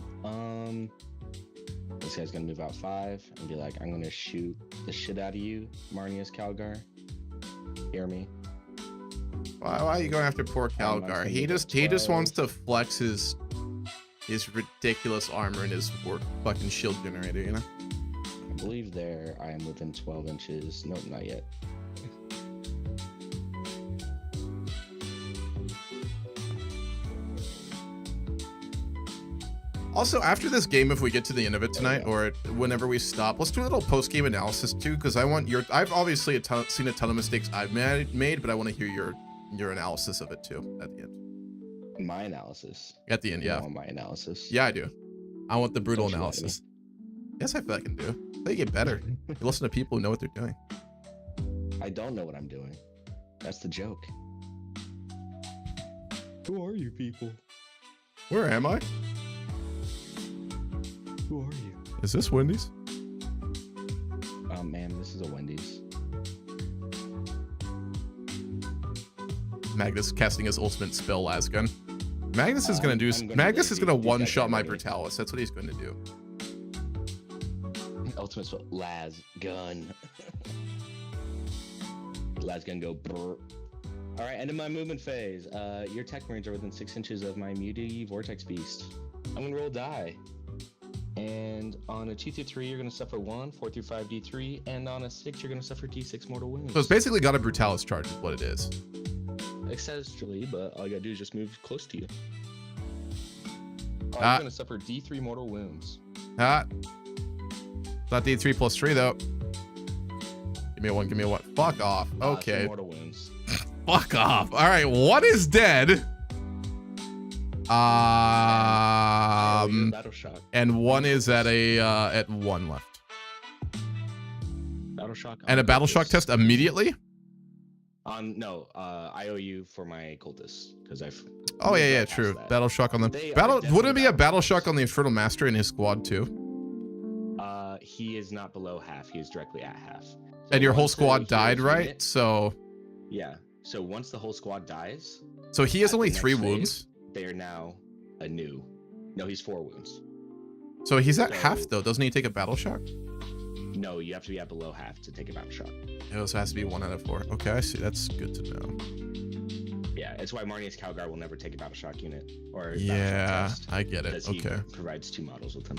This guy's going to move out 5 and be like, I'm going to shoot the shit out of you, Marnius Calgar. Hear me? Why are you going after poor Calgar? He just wants to flex his ridiculous armor and his fucking shield generator, you know? I believe there I am within 12 inches. Nope, not yet. Also, after this game, if we get to the end of it tonight, or whenever we stop, let's do a little post-game analysis too, because I want your. I've obviously seen a ton of mistakes I've made, but I want to hear your analysis of it too at the end. My analysis. At the end, yeah. You want my analysis. Yeah, I do. I want the brutal Don't you analysis. Yes, I feel I can do. They get better. You listen to people who know what they're doing. I don't know what I'm doing. That's the joke. Who are you people? Where am I? Who are you? Is this Wendy's? Man, this is a Wendy's. Magnus casting his ultimate spell, Lasgun. Magnus is gonna do. Magnus is gonna one-shot my Brutalis. That's what he's going to do. Ultimate spell, Lasgun. Lasgun go brr. All right, end of my movement phase. Your tech marines are within 6 inches of my Muty Vortex Beast. I'm gonna roll a die. And on a 2 through 3, you're gonna suffer 1, 4 through 5, D3, and on a 6, you're gonna suffer D6 mortal wounds. So it's basically got a Brutalis charge, is what it is. Essentially, but all you gotta do is just move close to you. You're gonna suffer D3 mortal wounds. It's not D3 plus 3 though. Give me a 1. Give me a 1. Fuck off. Okay. Mortal wounds. Fuck off. All right. 1 is dead. Battle shock. And 1 is at at 1 left. Battle shock. And a battle shock test immediately. No. I owe you for my cultists because I've. Oh yeah, true. That. Battle shock on the battle. Wouldn't it be a battle shock on the Infernal Master and his squad too? He is not below half. He is directly at half. So and your whole squad died, right? So. Yeah. So once the whole squad dies. So he has only 3 wounds. They are now a new. No, he's 4 wounds. So he's at half though. Doesn't he take a battle shock? No, you have to be at below half to take a battle shock. It also has to be 1 out of 4. Okay, I see. That's good to know. Yeah, it's why Marnius Calgar will never take a battle shock unit or. Yeah, test, I get it. Okay. He provides 2 models with him.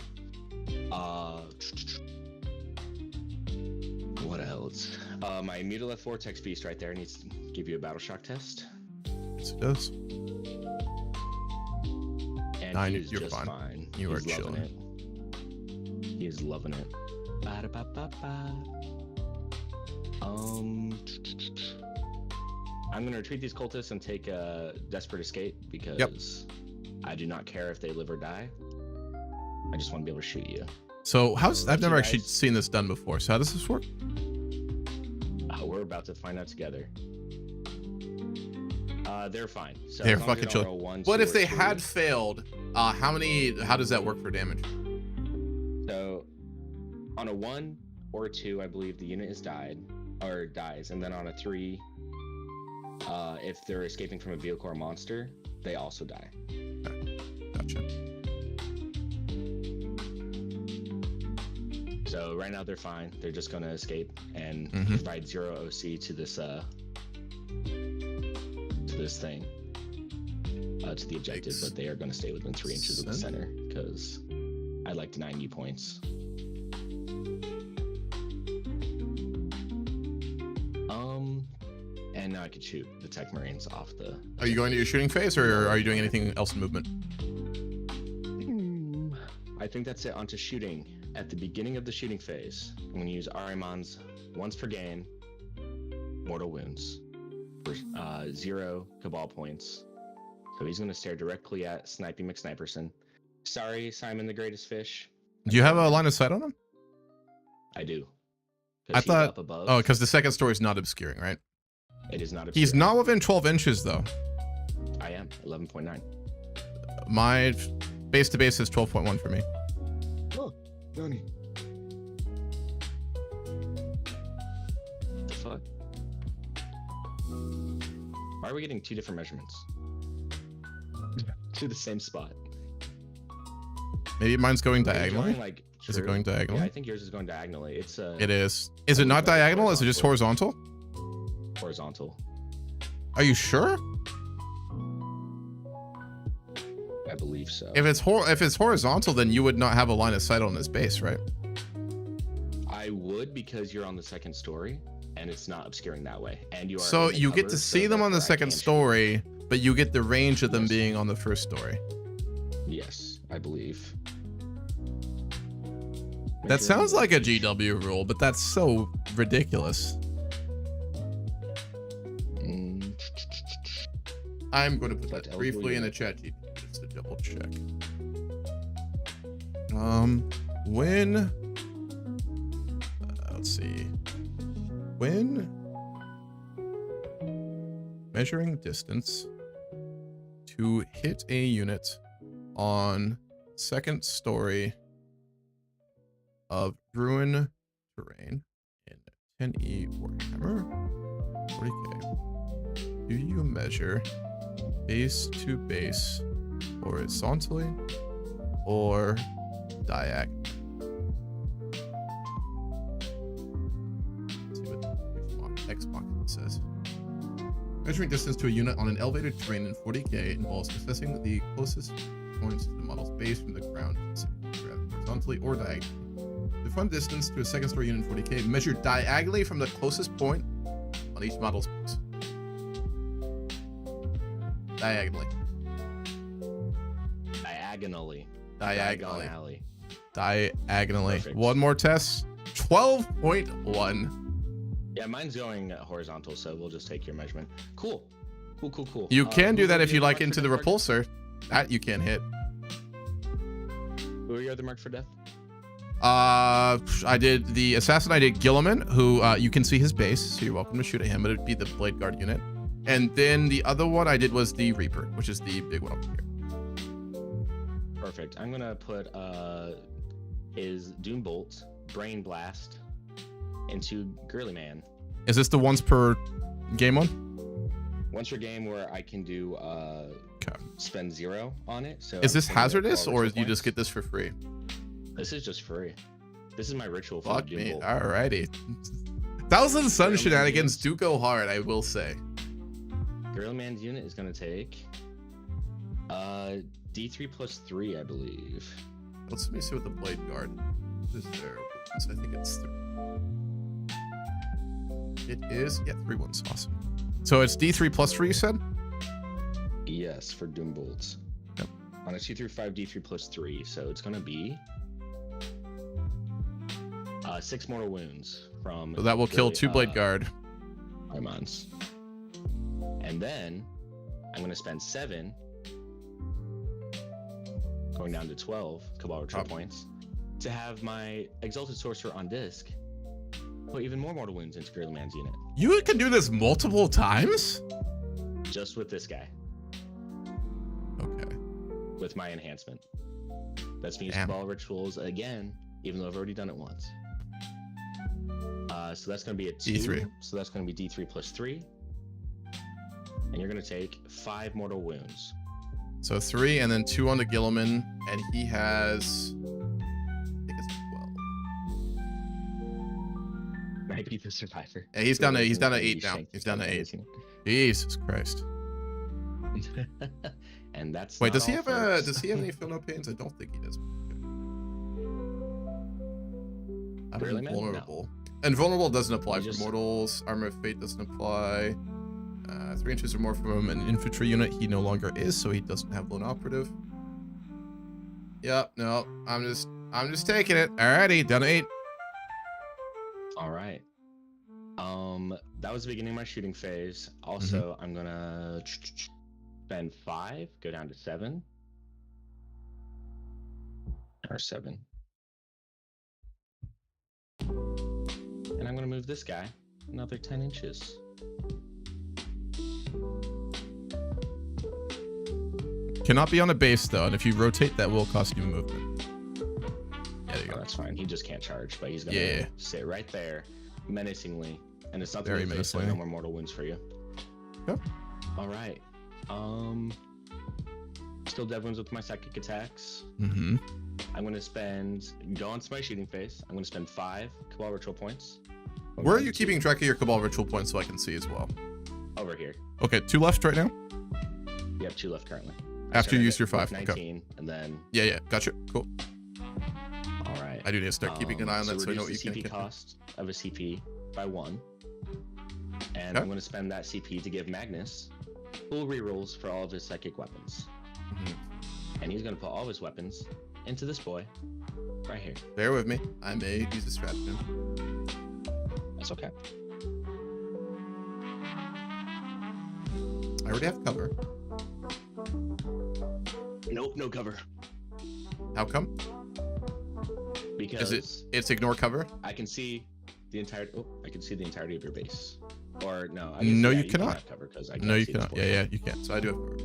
What else? My Mutileth Vortex Beast right there needs to give you a battle shock test. Yes, it does. And he's you're just fine. You are chilling. He is loving it. I'm gonna retreat these cultists and take a desperate escape because I do not care if they live or die. I just want to be able to shoot you. So I've never actually seen this done before. So how does this work? We're about to find out together. They're fine. So they're fucking chill. But if they had failed, how does that work for damage? So on a 1 or a 2, I believe the unit is dies, and then on a 3, if they're escaping from a vehicle or monster, they also die. Okay. Gotcha. So right now they're fine. They're just gonna escape and provide 0 OC to this thing, to the objective, but they are gonna stay within 3 inches of the center because I'd like to 90 points. And now I could shoot the Tech Marines off the. Are you going to your shooting phase, or are you doing anything else in movement? I think that's it. Onto shooting. At the beginning of the shooting phase, I'm going to use Arimon's once per game mortal wounds for 0 Cabal points. So he's going to stare directly at Snipey McSniperson. Sorry, Simon the Greatest Fish. Do you have a line of sight on him? I do. I thought. Up above. Oh, because the second story is not obscuring, right? It is not obscuring. He's not within 12 inches though. I am 11.9. My base to base is 12.1 for me. Oh, Nani. The fuck? Why are we getting 2 different measurements? To the same spot. Maybe mine's going Are you diagonally. drawing, like, Is it true? going diagonally? Yeah, I think yours is going diagonally. It's It is. Is it not diagonal? Is it just horizontal? horizontal. Are you sure? I believe so. If it's horizontal, then you would not have a line of sight on this base, right? I would, because you're on the 2nd story and it's not obscuring that way. And you are So in the you get cover, to so see them on the therefore I 2nd can't shoot. story, but you get the range of them Yes. being on the 1st story. Yes, I believe. That sounds like a GW rule, but that's so ridiculous. Mm, I'm going to put That's that briefly in the eligible, chat GPT just to double check. When let's see. When measuring distance to hit a unit on 2nd story of ruin terrain in 10E Warhammer 40k, do you measure base to base horizontally or diagonally? Let's see what Xbox says. Measuring distance to a unit on an elevated terrain in 40k involves assessing the closest points to the model's base from the ground, horizontally or diagonally. To find distance to a 2nd story unit in 40k, measure diagonally from the closest point on each model's base. Diagonally. diagonally. Diagonally. Diagonally. Diagonally. Perfect. One more test. 12.1. Yeah, mine's going horizontal, so we'll just take your measurement. Cool. Cool. You can do who that are if the you other like marked into for the death, Mark? repulsor. That you can hit. Who are your other marked for death? I did the assassin. I did Gilliman, who you can see his base, so you're welcome to shoot at him, but it'd be the blade guard unit. And then the other one I did was the Reaper, which is the big one up here. Perfect. I'm gonna put is Doombolt, Brain Blast into Girly Man. Is this the once per game one? Once per game where I can do Okay. spend 0 on it. So Is I'm this spending, like, hazardous, 12 or ritual you just points. get this for free? This is just free. This is my ritual for Fuck the me. Doombolt. Alrighty. Thousand Sun Girly shenanigans Man's- do go hard, I will say. Girly Man's unit is gonna take D3 plus 3, I believe. Let me see what the blade guard is there. I think it's 3. It is, yeah, 3 ones. Awesome. So it's D3 plus 3, you said? Yes, for Doombolts. Yep. On a 2 through 5, D3 plus 3, so it's gonna be 6 mortal wounds from. So that will kill 2 blade guard. Armans. And then I'm gonna spend 7, going down to 12 Cabal Ritual points, to have my Exalted Sorcerer on disc put even more mortal wounds into Girly Man's unit, You can do this multiple times? just with this guy, Okay. with my enhancement. That's me Damn. using Cabal Rituals again, even though I've already done it once. So that's going to be a 2. D3. So that's going to be D3 plus 3. And you're going to take 5 mortal wounds. So 3 and then 2 on the Gilliman, and he has, I think it's 12. Might be the survivor. Yeah, he's down to 8 He's now. shanked He's down to by 8. his unit. Jesus Christ. And that's Wait, not does he all, have folks. does he have any fill no pains? I don't think he does. I'm Really, man? invulnerable. Invulnerable doesn't apply You for just- mortals. Armor of Fate doesn't apply. 3 inches or more from an infantry unit he no longer is, so he doesn't have lone operative. Yep, no, I'm just taking it. Alrighty, down to 8. All right. That was the beginning of my shooting phase. Also, Mm-hmm. I'm gonna spend 5, go down to 7. Or 7. And I'm gonna move this guy another 10 inches. Cannot be on a base though, and if you rotate, that will cost you movement. Yeah, there you Oh, go. that's fine. He just can't charge, but he's gonna Yeah. sit right there, menacingly, and it's not Very the face, so no menacingly. more mortal wounds for you. Yep. All right. Still dev wounds with my psychic attacks. Mm-hmm. I'm gonna go onto my shooting phase. I'm gonna spend 5 Cabal Ritual points. Where are 1, you 2, keeping track of your Cabal Ritual points so I can see as well? Over here. Okay, 2 left right now? You have 2 left currently. After you Started use your with 5. 19, Okay. and then. Yeah, gotcha. Cool. All right. I do need to start keeping an eye on that so I know what you reduce the can CP get. cost of a CP by 1. And Okay. I'm going to spend that CP to give Magnus full rerolls for all of his psychic weapons. Mhm. And he's going to put all of his weapons into this boy right here. Bear with me. I may use a stratagem. That's okay. I already have cover. Nope, no cover. How come? Because It's ignore cover? I can see the entirety of your base. Or no, I No, guess, you can cannot. have cover because I No, can't you see this cannot. portion. Yeah, you can. So I do have cover.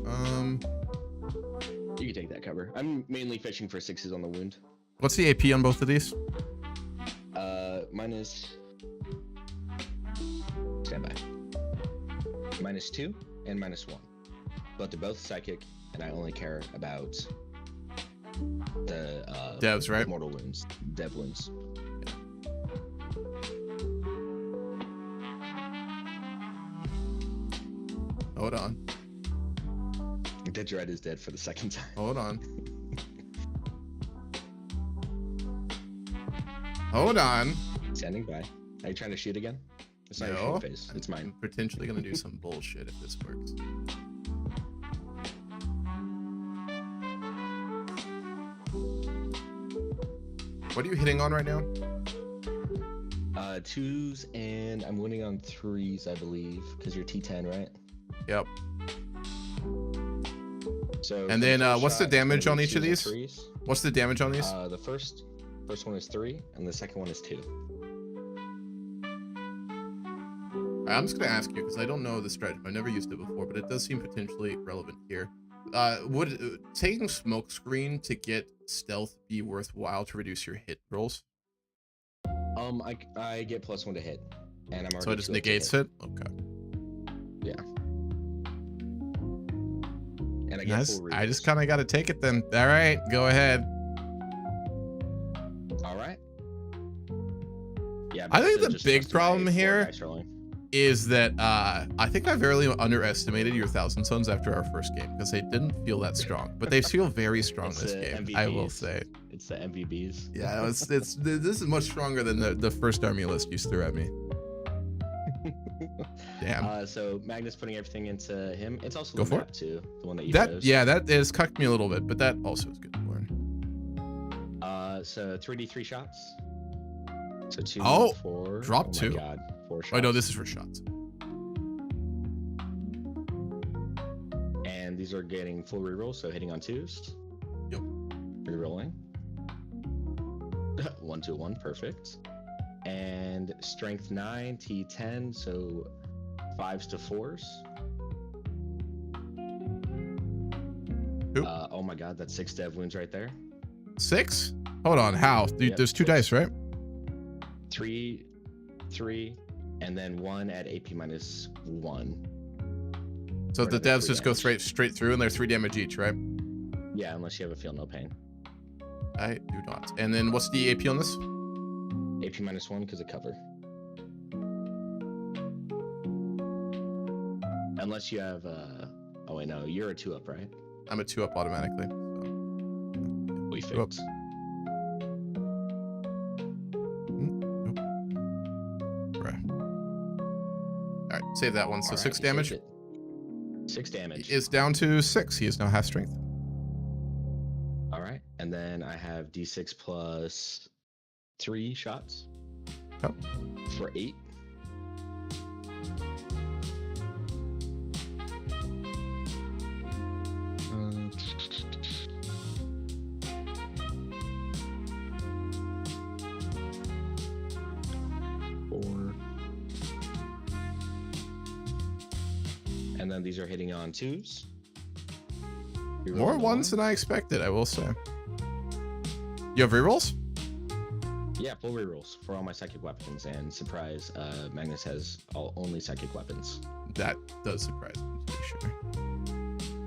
You can take that cover. I'm mainly fishing for 6s on the wound. What's the AP on both of these? Minus. Stand by. -2 and -1. But they're both psychic, and I only care about the Devs, right? mortal wounds, dev wounds. Hold on. Dead Dread is dead for the second time. Hold on. Hold on. Standing by. Are you trying to shoot again? It's not your No, shooting phase. It's mine. I'm potentially gonna do some bullshit if this works. What are you hitting on right now? 2s, and I'm winning on 3s, I believe, because you're T10, right? Yep. So. And then what's the damage on each of these? 3s. What's the damage on these? The first one is 3, and the second one is 2. I'm just gonna ask you because I don't know the stratagem. I've never used it before, but it does seem potentially relevant here. Would taking smoke screen to get stealth be worthwhile to reduce your hit rolls? I get +1 to hit, and I'm already. So it just 2 up to negates hit. it. Okay. Yeah. And I get full I just rerolls. kind of got to take it then. All right, go ahead. All right. Yeah. I think but the just big trusting my problem 4 here dice rolling. Is that I think I very underestimated your Thousand Suns after our first game because they didn't feel that strong, but they feel very strong It's this the game. I will MVPs. say. It's the MVBs. Yeah, this is much stronger than the first army list you threw at me. Damn. So Magnus putting everything into him. It's also Go the for map too, the one that you That chose. yeah, that is cucked me a little bit, but that also is good to learn. So 3d3 shots. So 2, Oh, 4. drop oh 2. My God, 4 shots. Oh no, this is for shots. And these are getting full rerolls, so hitting on 2s. Yep. Rerolling. 1 to 1, perfect. And strength 9, T10, so 5s to 4s. Oop. Oh my God, that's 6 dev wounds right there. 6? Hold on, how? Dude, Yep, there's 2 6. dice, right? 3, and then 1 at AP -1. So Or the another devs 3 just go damage. straight through, and they're 3 damage each, right? Yeah, unless you have a feel no pain. I do not. And then what's the AP on this? AP -1 because of cover. Unless you have oh wait, no, you're a 2 up, right? I'm a 2 up automatically. So. We 2 up. fixed. Right. All right, save that one. So All right, 6 you damage. saved it. 6 damage. Is down to 6. He is now half strength. All right, and then I have D6 plus 3 shots. Oh. For 8. And then these are hitting on 2s. More ones than I expected, I will say. You have rerolls? Yeah, full rerolls for all my psychic weapons, and surprise, Magnus has only psychic weapons. That does surprise me, to be sure.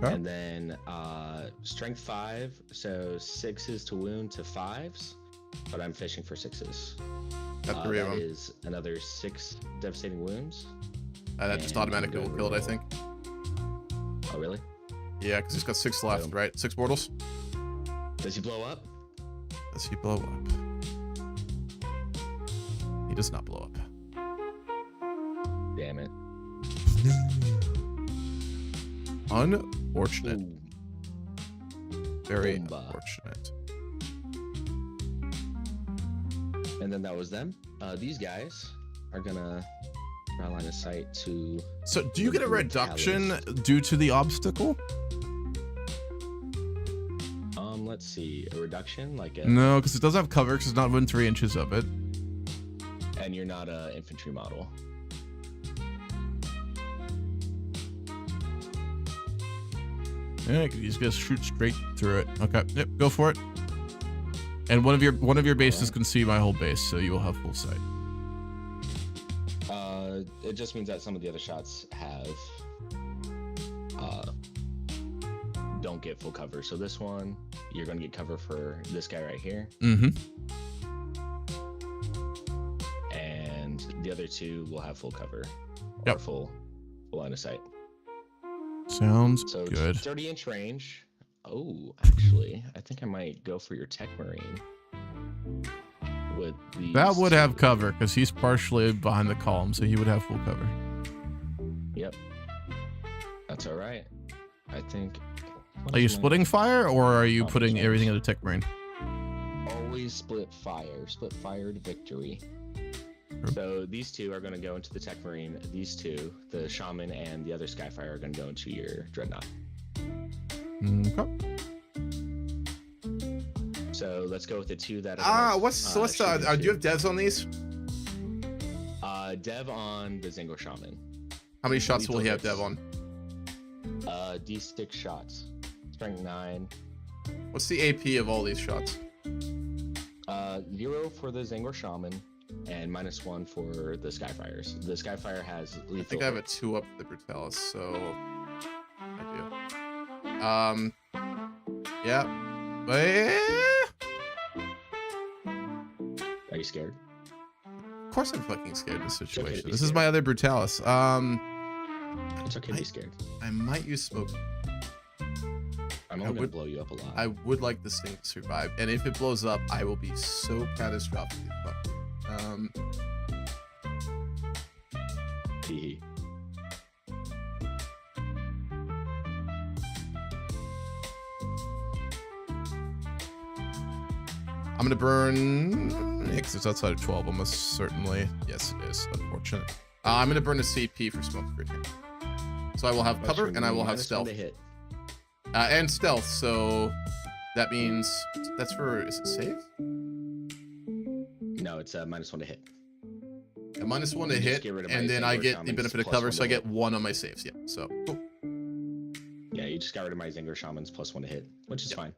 Okay. And then strength 5, so 6s to wound to 5s, but I'm fishing for 6s. Got 3 of them. That is another 6 devastating wounds. That just automatically will kill it, I think. Oh, really? Yeah, because he's got 6 left, right? 6 mortals. Does he blow up? Does he blow up? He does not blow up. Damn it. Unfortunate. Ooh. Very Boomba. unfortunate. And then that was them. These guys are gonna try line of sight to. So, do you get a reduction due to the obstacle? Let's see, a reduction, like a. No, because it does have cover, because it's not within 3 inches of it. And you're not a infantry model. Yeah, you just gotta shoot straight through it. Okay, yep, go for it. And one of your bases can see my whole base, so you will have full sight. It just means that some of the other shots have don't get full cover. So this one, you're gonna get cover for this guy right here. Mm-hmm. And the other 2 will have full cover. Yep. Or full line of sight. Sounds So good. 30-inch range. Oh, actually, I think I might go for your Tech Marine. With these That would 2. have cover, because he's partially behind the column, so he would have full cover. Yep. That's all right. I think. Are you splitting fire, or are you putting everything in the Tech Marine? Always split fire. Split fire to victory. So these 2 are going to go into the Tech Marine. These 2, the Shaman and the other Skyfire, are going to go into your Dreadnought. Okay. So let's go with the 2 that are. What's do you have devs on these? Dev on the Zingo Shaman. How many shots will he have hits. dev on? D6 shots. Strength 9. What's the AP of all these shots? 0 for the Zangor Shaman, and -1 for the Skyfires. The Skyfire has lethal. I think I have a 2 up the Brutalis, so I do. Yeah. Are you scared? Of course I'm fucking scared of this situation. be This is scared. my other Brutalis. It's okay to be scared. I might use smoke. I'm only gonna blow you up a lot. I would like this thing to survive, and if it blows up, I will be so catastrophically fucked. Hee. I'm gonna burn, because it's outside of 12, almost certainly. Yes, it is, unfortunate. I'm gonna burn a CP for smoke grid here. So I will have cover, and I will have stealth. Hit. And stealth, so that means, that's for, is it save? No, it's a -1 to hit. A -1 to You just hit, get rid of my and then I Zangor get the Shaman's benefit of +1 cover, to so I hit. get 1 on my saves, yeah, so, cool. Yeah, you just got rid of my Zangor Shaman's +1 to hit, which is fine.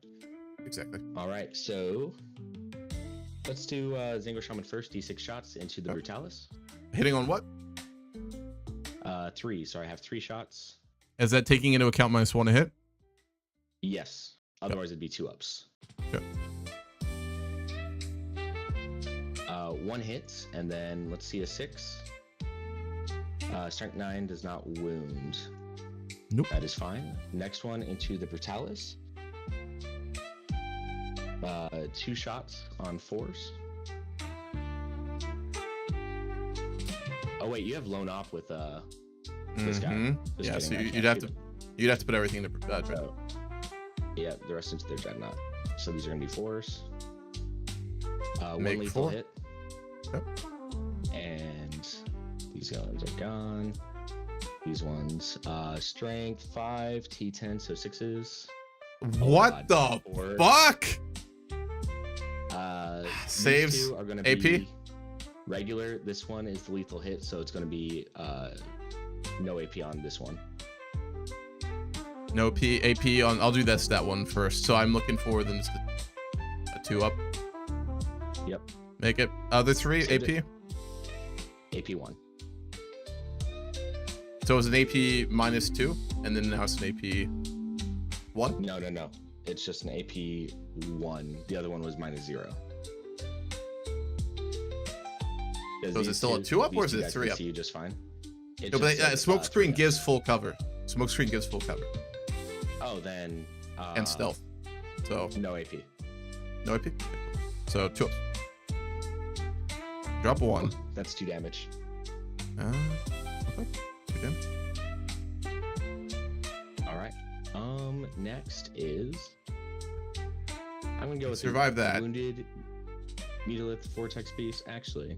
Exactly. All right, so let's do Zangor Shaman first. D6 shots into the Brutalis. Hitting on what? 3. So I have 3 shots. Is that taking into account -1 to hit? Yes. Otherwise, it'd be 2 ups. Yep. 1 hit, and then let's see a 6. Strength 9 does not wound. Nope. That is fine. Next one into the Brutalis. 2 shots on 4s. Oh wait, you have lone off with this guy. Just Yeah, so kidding, I you'd can't have shoot to put everything in the him. Yeah, the rest into their Dreadnought. So these are gonna be 4s. 1 Make lethal 4. hit. Yep. And these ones are gone. These ones, strength 5, T10, so 6s. What the 4. fuck? These Saves, 2 are gonna AP? be regular. This one is the lethal hit, so it's gonna be no AP on this one. No AP on. I'll do that stat one first. So I'm looking for then just a 2 up. Yep. Make it other 3 So AP. AP 1. So it was an AP -2, and then now it's an AP 1. No. It's just an AP 1. The other one was -0. So is it still a 2 up or is it 3 up? See you just fine. No, but smoke screen gives full cover. Smoke screen gives full cover. Oh, then. And stealth. So No AP. no AP. So 2 ups. Drop 1. That's 2 damage. Okay. 2 damage. All right. Next is. I'm gonna go with Survive the that. Wounded Mutilith Vortex Beast. Actually.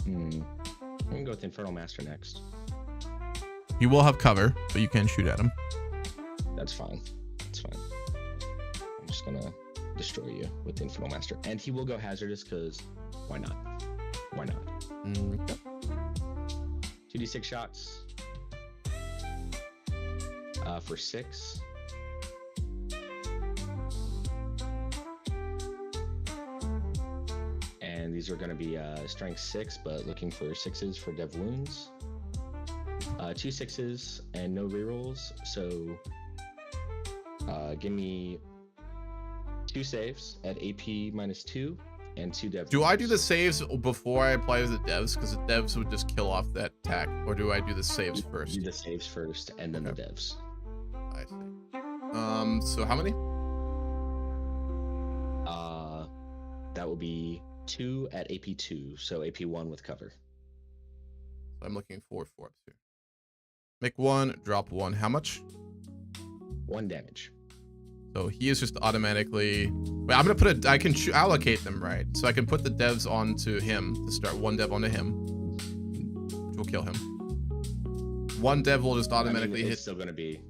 I'm gonna go with Infernal Master next. You will have cover, but you can shoot at him. That's fine. That's fine. I'm just gonna destroy you with the Infernal Master, and he will go hazardous because why not? Why not? Okay. 2d6 shots. For 6. And these are going to be strength 6, but looking for 6s for dev wounds. 2 6s and no rerolls. So give me 2 saves at AP -2 and 2 dev. Do I do the saves before I apply to the devs? Because the devs would just kill off that attack. Or do I do the saves first? Do the saves first and then the devs. I see. So how many? That will be 2 at AP 2, so AP 1 with cover. I'm looking for 4 ups here. Make 1, drop 1. How much? 1 damage. So he is just automatically. Wait, I'm gonna put I can allocate them, right? So I can put the devs onto him to start 1 dev onto him, which will kill him. 1 dev will just automatically it's hit. Still gonna be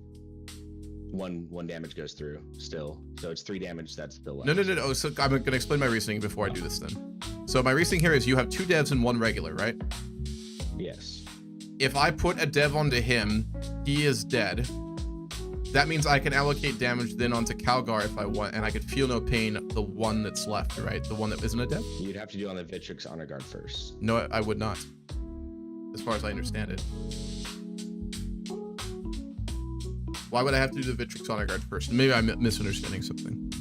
one damage goes through still, so it's 3 damage that's still left. No. So I'm gonna explain my reasoning before I do this then. So my reasoning here is you have 2 devs and 1 regular, right? Yes. If I put a dev onto him, he is dead. That means I can allocate damage then onto Calgar if I want, and I could feel no pain the one that's left, right? The one that isn't a dev? You'd have to do on the Vitrix Honor Guard first. No, I would not. As far as I understand it. Why would I have to do the Vitrix Honor Guard first? Maybe I'm misunderstanding something.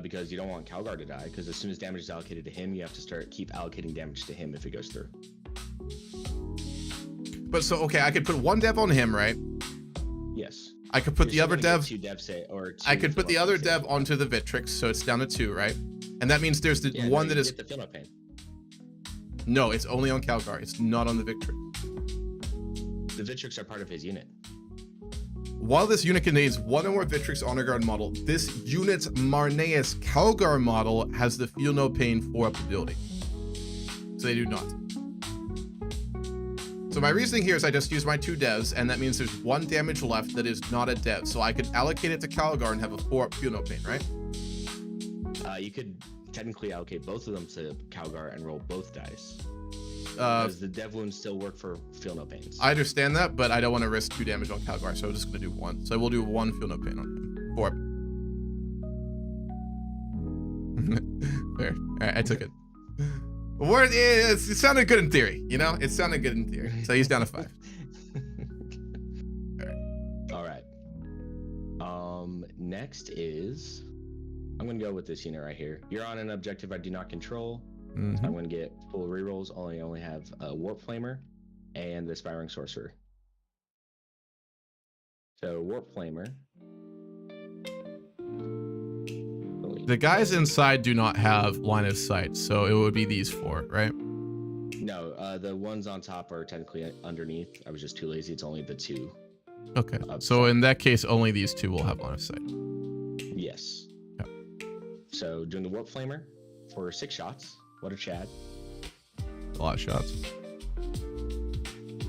Because you don't want Calgar to die, because as soon as damage is allocated to him, you have to keep allocating damage to him if it goes through. But so, okay, I could put 1 dev on him, right? Yes. I could put the other dev. 2 dev say, or 2 I could put the other save. dev onto the Vitrix, so it's down to 2, right? And that means there's the one that is. Get the feel no pain. No, it's only on Calgar. It's not on the Vitrix. The Vitrix are part of his unit. While this unit contains 1 or more Vitrix Honor Guard model, this unit's Marneus Calgar model has the Feel No Pain 4-up ability. So they do not. So my reasoning here is I just use my 2 devs, and that means there's 1 damage left that is not a dev. So I could allocate it to Calgar and have a 4-up Feel No Pain, right? You could technically allocate both of them to Calgar and roll both dice. Does the dev wounds still work for Feel No Pains? I understand that, but I don't want to risk 2 damage on Calgar, so I'm just going to do 1. So we'll do 1 Feel No Pain on him. 4. Fair. Alright, I took it. It sounded good in theory, you know? It sounded good in theory. So he's down to 5. Alright. Next is... I'm going to go with this unit right here. You're on an objective I do not control. Mm-hmm. So I'm going to get full rerolls. I only have a Warp Flamer and the Aspiring Sorcerer. So Warp Flamer. The guys inside do not have line of sight, so it would be these 4, right? No, the ones on top are technically underneath. I was just too lazy. It's only the 2. Okay. So in that case, only these 2 will have line of sight. Yes. Yep. So doing the Warp Flamer for 6 shots. What a Chad. A lot of shots.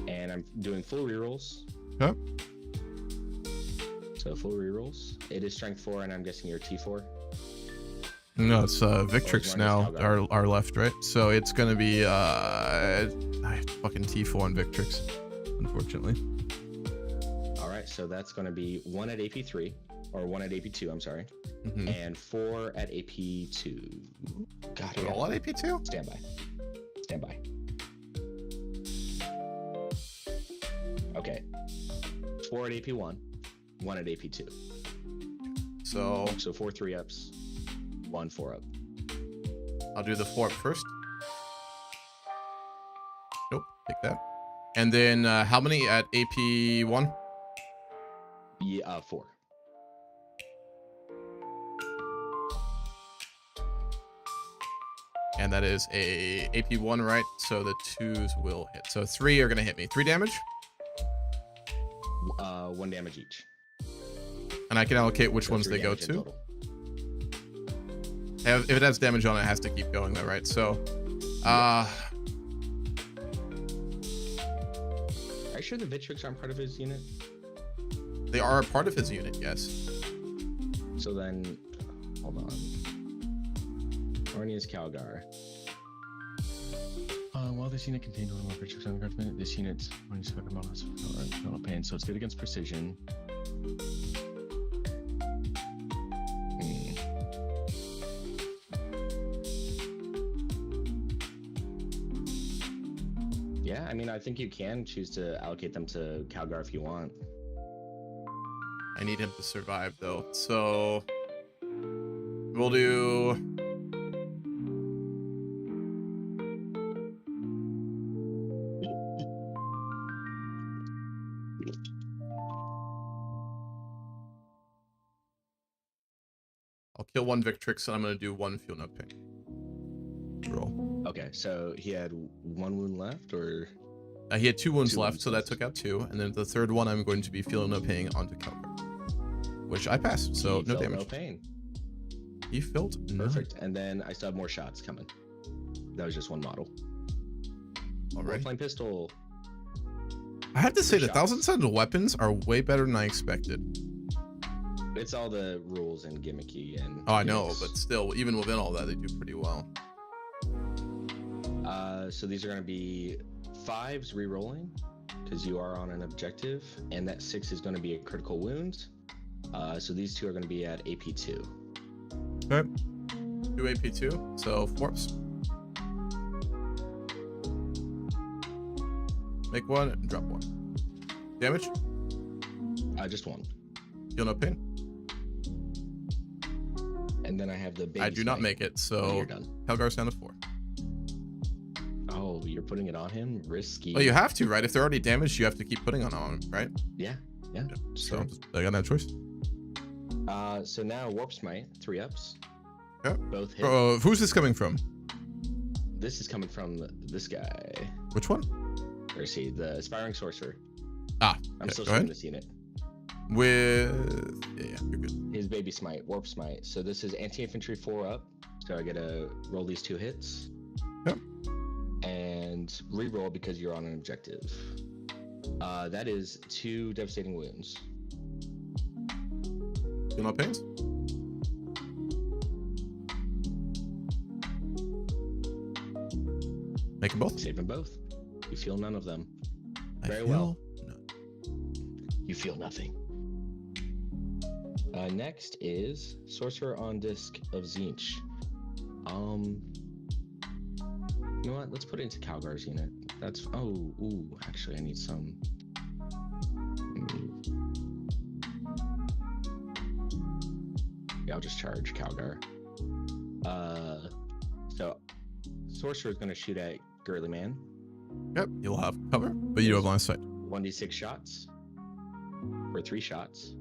And I'm doing full rerolls. Okay. So full rerolls. It is strength 4, and I'm guessing you're T4. No, it's Victrix now, our left, right? So it's gonna be fucking T4 and Victrix. unfortunately. All right, so that's going to be 1 at AP3, or 1 at AP2, I'm sorry, and 4 at AP2. God, They're all at AP2? Stand by. Stand by. Okay. 4 at AP1, 1 at AP2. So 4 3-ups, 1 4-up. I'll do the 4 up first. Nope, take that. And then how many at AP1? Yeah, 4. And that is a AP1, right? So the 2s will hit. So 3 are going to hit me. 3 damage? 1 damage each. And I can allocate which ones they go to. If it has damage on it, it has to keep going though, right? So, Are you sure the Vitrix aren't part of his unit? they are a part of his unit, yes. So then, hold on. Arnia's Calgar. While this unit contained one more Vitrix on the guardsman, this unit's when you spend no pain, so it's good against precision. Yeah, I mean, I think you can choose to allocate them to Calgar if you want. I need him to survive though. So we'll do I'll kill 1 Victrix and I'm gonna do 1 Feel No Pain. Roll. Okay, so he had 1 wound left, or He had 2 wounds 2 left, wounds so that left. took out 2. And then the third one I'm going to be Feel No Pain onto Calgar, which I passed, so he no felt damage. no pain. He felt no. Perfect. And then I still have more shots coming. That was just 1 model. Alright. Flame pistol. I have to say, the shots. 1,000 Suns weapons are way better than I expected. It's all the rules and gimmicky and. Oh, I know, gimmicks. but still, even within all that, they do pretty well. So these are going to be 5s re-rolling because you are on an objective, and that 6 is going to be a critical wound. So these 2 are going to be at AP2. Okay. 2 AP2, so 4ups. Make 1 and drop 1. Damage? Just 1. Feel no pain? And then I have the baby I do not smite. make it, Oh, so you're done. Calgar's down to 4. Oh, you're putting it on him? Risky. Well, you have to, right? If they're already damaged, you have to keep putting on him, right? Yeah. So Sure. I got no choice. So now Warp Smite, 3-ups. Yep. Both hit. Who's this coming from? This is coming from this guy. Which one? Where is he? The Aspiring Sorcerer. Ah, I'm okay, still go showing ahead. this unit. With yeah, you're good. His Baby Smite, Warp Smite. So this is Anti-Infantry 4-up. So I gotta roll these 2 hits. Yep. And re-roll because you're on an objective. That is 2 devastating wounds. Feel no pains? Make them both. Save them both. You feel none of them. I Very feel well. none. You feel nothing. Next is Sorcerer on Disc of Zinch. You know what? Let's put it into Calgar's unit. That's actually I need some. Yeah, I'll just charge Calgar. So Sorcerer is going to shoot at Girly Man. Yep, you'll have cover, but you don't have line of sight. 1d6 shots for 3 shots.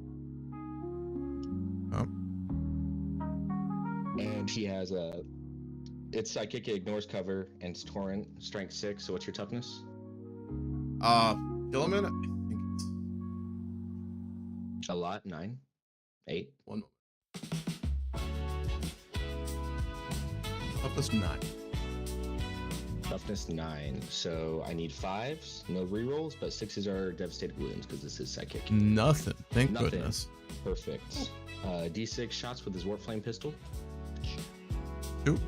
Oh. And he has it's psychic, it ignores cover, and it's torrent, strength 6. So what's your toughness? Gilliman, I think it's A lot, 9, 8. 1 moment. Toughness 9. Toughness 9. So I need 5s, no rerolls, but 6s are devastated wounds because this is psychic. Nothing. Thank Nothing. goodness. Perfect. D6 shots with his Warp Flame pistol. 2.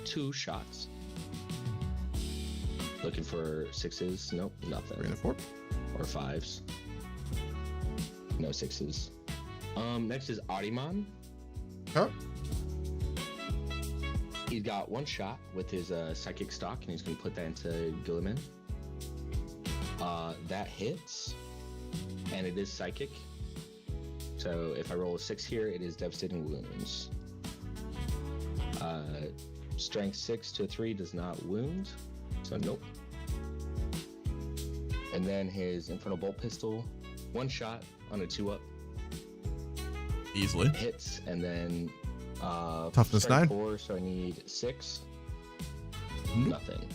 2 shots. Looking for 6s? Nope, nothing. 3 and a 4. Or 5s. No 6s. Next is Audimon. Huh? He's got 1 shot with his psychic stock, and he's going to put that into Guilliman. That hits, and it is psychic. So if I roll a 6 here, it is devastating wounds. Strength 6 to 3 does not wound, so nope. And then his Infernal Bolt Pistol, 1 shot on a 2-up. Easily. Hits, and then Toughness 9. 4, so I need 6. Nothing.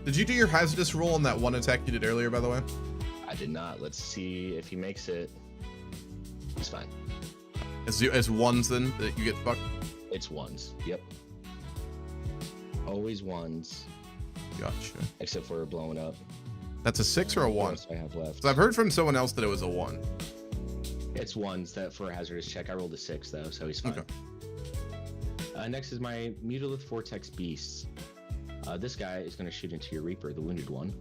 Did you do your hazardous roll on that one attack you did earlier, by the way? I did not. Let's see if he makes it. He's fine. As ones then that you get fucked? It's 1s. Yep. Always 1s. Gotcha. Except for blowing up. That's a 6 or a 1? What else do I have left? So I've heard from someone else that it was a 1. It's 1s that for a hazardous check. I rolled a 6 though, so he's fine. Okay. Next is my Mutalith Vortex Beasts. This guy is going to shoot into your Reaper, the wounded one.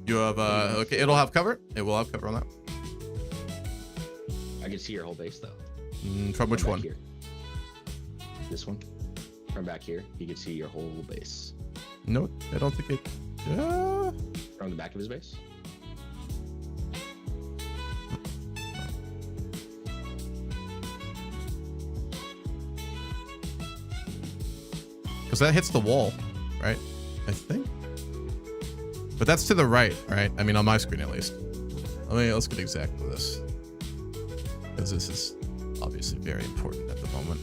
You have okay. It'll have cover. It will have cover on that. I can see your whole base though. From which one? Here. This one. From back here, you can see your whole base. No, I don't think it. From the back of his base. Because that hits the wall, right? I think. But that's to the right, right? I mean, on my screen at least. Let's get exact with this. Because this is obviously very important at the moment.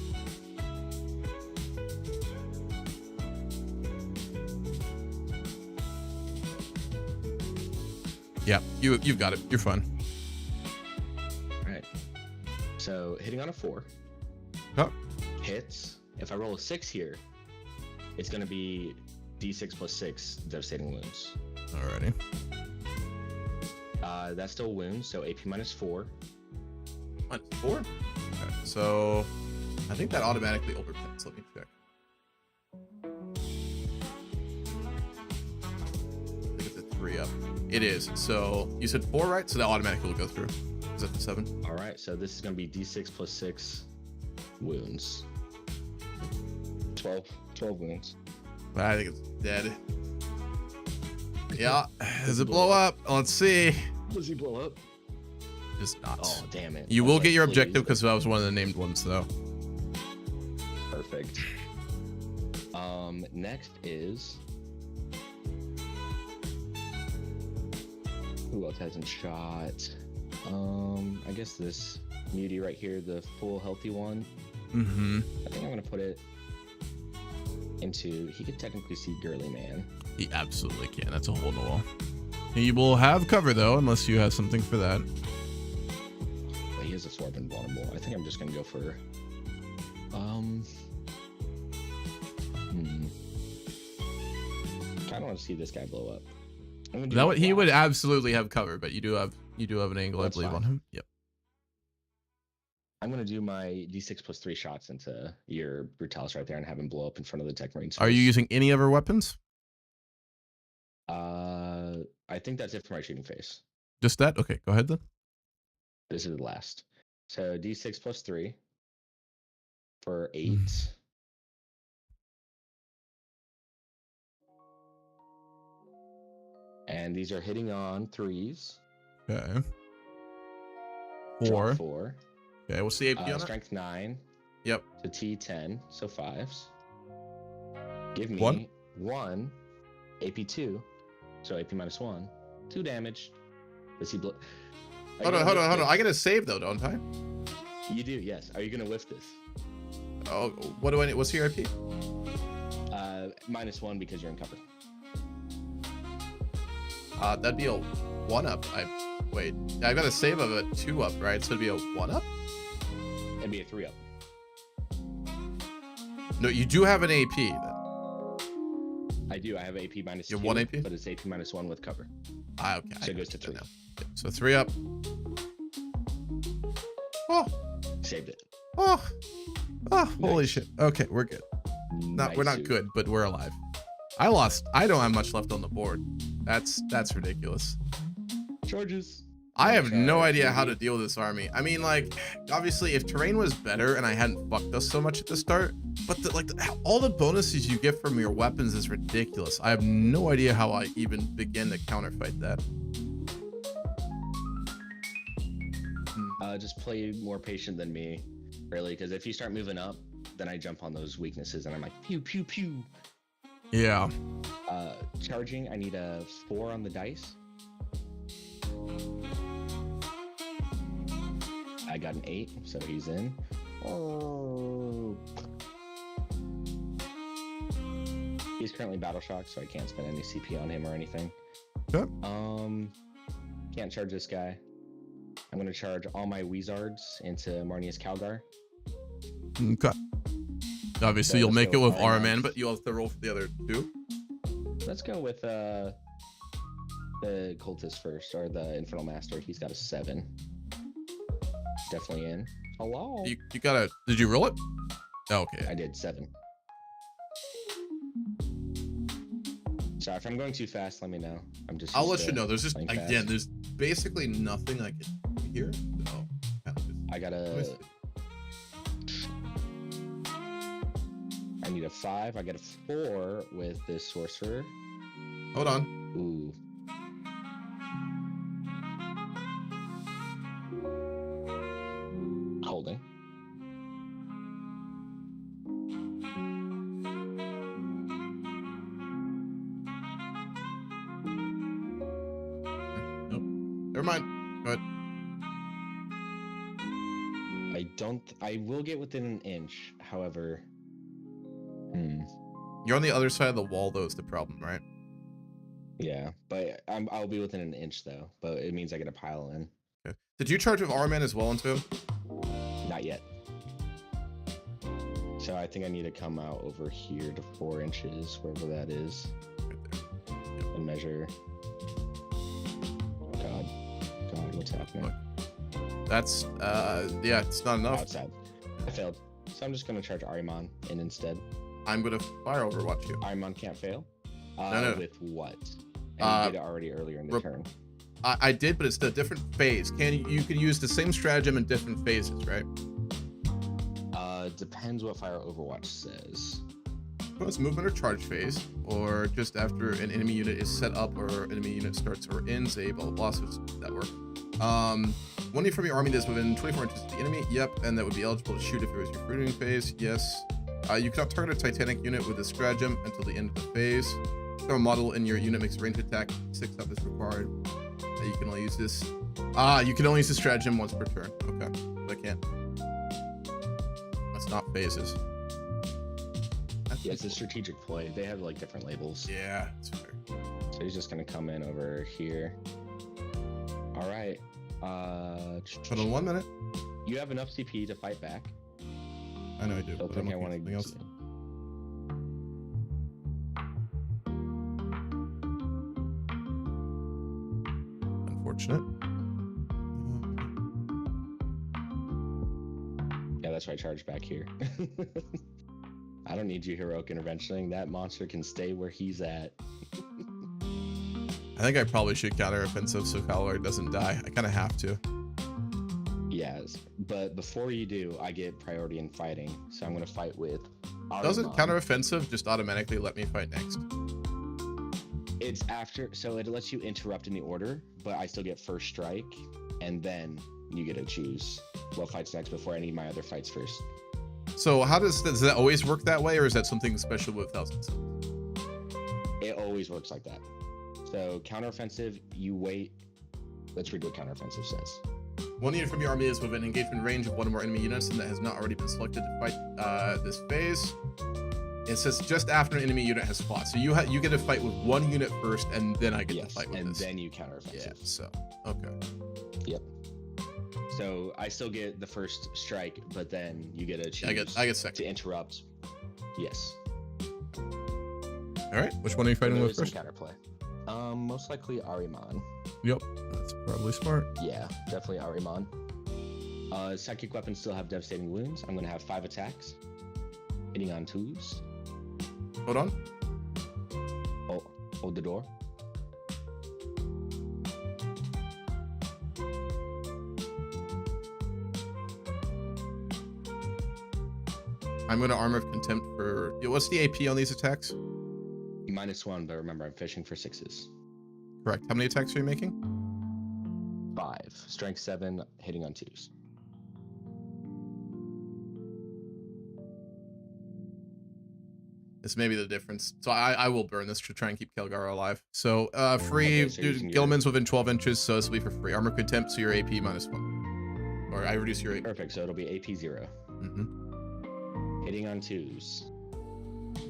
Yeah, you've got it. You're fine. All right. So hitting on a 4. Oh. Hits. If I roll a 6 here, it's going to be D6 plus 6 devastating wounds. Alrighty. That still wounds, so AP minus 4. Minus 4? Okay, so I think that automatically overpins. Let me check. I think it's a 3 up. It is. So you said 4, right? So that automatically will go through. Is that the 7? All right, so this is going to be D6 plus 6 wounds. 12 wounds. I think it's dead. Yeah. Does it blow up? Let's see. Does he blow up? Just not. Oh, damn it. You I will was get like, your please. objective because that was one of the named ones, though. Perfect. Next is... Who else hasn't shot? I guess this Muty right here, the full healthy one. Mm-hmm. I think I'm gonna put it into... He could technically see Girly Man. He absolutely can. That's a hole in the wall. He will have cover, though, unless you have something for that. But he is a Swarp invulnerable. I think I'm just gonna go for... I don't want to see this guy blow up. He would absolutely have cover, but you do have an angle, That's I believe, fine. on him. Yep. I'm gonna do my D6 plus 3 shots into your Brutalis right there and have him blow up in front of the Tech Marines. Are you using any other weapons? I think that's it for my shooting phase. Just that? Okay, go ahead then. This is the last. So D6 plus 3 for 8. And these are hitting on 3s. Okay. Draw 4. 4. Okay, we'll see AP on it. Strength 9. Yep. To T10, so 5s. Give me 1 AP 2, so AP minus 1. 2 damage. Does he blow? Hold on. I get a save though, don't I? You do, yes. Are you gonna whiff this? Oh, what do I need? What's your AP? Minus 1 because you're in cover. That'd be a 1-up. Wait. I got a save of a 2-up, right? So it'd be a 1-up? It'd be a 3-up. No, you do have an AP then. I do. I have AP minus 2. You have 1 AP? But it's AP minus 1 with cover. Okay. So it goes to 3. Now. Yep, so 3-up. Oh. Saved it. Oh. Oh, holy Nice. shit. Okay, we're good. We're not Nice. good, but we're alive. I lost. I don't have much left on the board. That's ridiculous. Charges. I have no Charge, idea how to maybe. deal with this army. I mean, like, obviously, if terrain was better and I hadn't fucked us so much at the start, but all the bonuses you get from your weapons is ridiculous. I have no idea how I even begin to counterfight that. Just play more patient than me, really, because if you start moving up, then I jump on those weaknesses and I'm like, pew, pew, pew. Yeah. Charging, I need a 4 on the dice. I got an 8, so he's in. Oh. He's currently battle shocked, so I can't spend any CP on him or anything. Okay. Can't charge this guy. I'm gonna charge all my Wizards into Marnia's Calgar. Okay. Obviously, So you'll let's make it go with with Arman. Arman, but you'll have to roll for the other two. Let's go with the Cultist first, or the Infernal Master. He's got a 7. Definitely in. Hello. You gotta. Did you roll it? Oh, okay. I did 7. Sorry if I'm going too fast. Let me know. I'm just. I'll used let to you know. There's just playing again. fast. There's basically nothing I can hear. So I gotta. I need a 5. I got a 4 with this sorcerer. Hold on. Ooh. Holding. Nope. Never mind. Go ahead. I will get within an inch. However. You're on the other side of the wall, though, is the problem, right? Yeah, but I'll be within an inch though. But it means I get a pile in. Okay. Did you charge with Arman as well into him? Not yet. So I think I need to come out over here to 4 inches, wherever that is, Right there. and measure. God, what's happening? That's yeah, it's not enough. Outside. I failed. So I'm just gonna charge Ariman in instead. I'm gonna fire overwatch you. Ariman can't fail. No. With what? And you did it already earlier in the turn. I did, but it's a different phase. You can use the same stratagem in different phases, right? Depends what Fire Overwatch says. Well, it's movement or charge phase, or just after an enemy unit is set up or enemy unit starts or ends a blah blah blah. So it's that work. One unit from your army that's within 24 inches of the enemy. Yep, and that would be eligible to shoot if it was your recruiting phase. Yes. You cannot target a Titanic unit with a stratagem until the end of the phase. Throw a model in your unit makes a ranged attack. 6 up is required. You can only use this. You can only use the stratagem once per turn. Okay, I can't. That's not phases. Yeah, it's a strategic play. They have like different labels. Yeah, it's fair. So he's just gonna come in over here. All right. Hold on 1 minute. You have enough CP to fight back. I know I do. Don't But I'm think I looking want at to. something else. Unfortunate. Yeah, that's why I charged back here. I don't need you heroic interventioning. That monster can stay where he's at. I think I probably should counter offensive so Calor doesn't die. I kind of have to. Yes, but before you do, I get priority in fighting. So I'm gonna fight with. Doesn't Ariman. counter offensive just automatically let me fight next? It's after, so it lets you interrupt in the order, but I still get first strike, and then you get to choose what fights next before any of my other fights first. So how does that always work that way, or is that something special with Thousands? It always works like that. So counteroffensive, you wait. Let's read what counteroffensive says. One unit from your army is within engagement range of one or more enemy units and that has not already been selected to fight this phase. It says just after an enemy unit has fought. So you get to fight with one unit first, and then I get to fight with and this. then you counteroffensive. Yeah. So okay. Yep. So I still get the first strike, but then you get to choose. I get second to interrupt. Yes. All right. Which one are you fighting with first? Counterplay. Most likely Ariman. Yep. That's probably smart. Yeah, definitely Ariman. Psychic weapons still have devastating wounds. I'm gonna have 5 attacks, hitting on 2s. Hold on. Hold the door. I'm going to Armor of Contempt for... What's the AP on these attacks? -1, but remember, I'm fishing for 6s. Correct. How many attacks are you making? 5. Strength 7, hitting on 2s. This may be the difference. So I will burn this to try and keep Kelgar alive. So free, Okay, so using your- Gilman's within 12 inches, so this will be for free. Armor of Contempt, so your AP -1. Or I reduce your AP. Perfect, so it'll be AP 0. Mm-hmm. Hitting on 2s.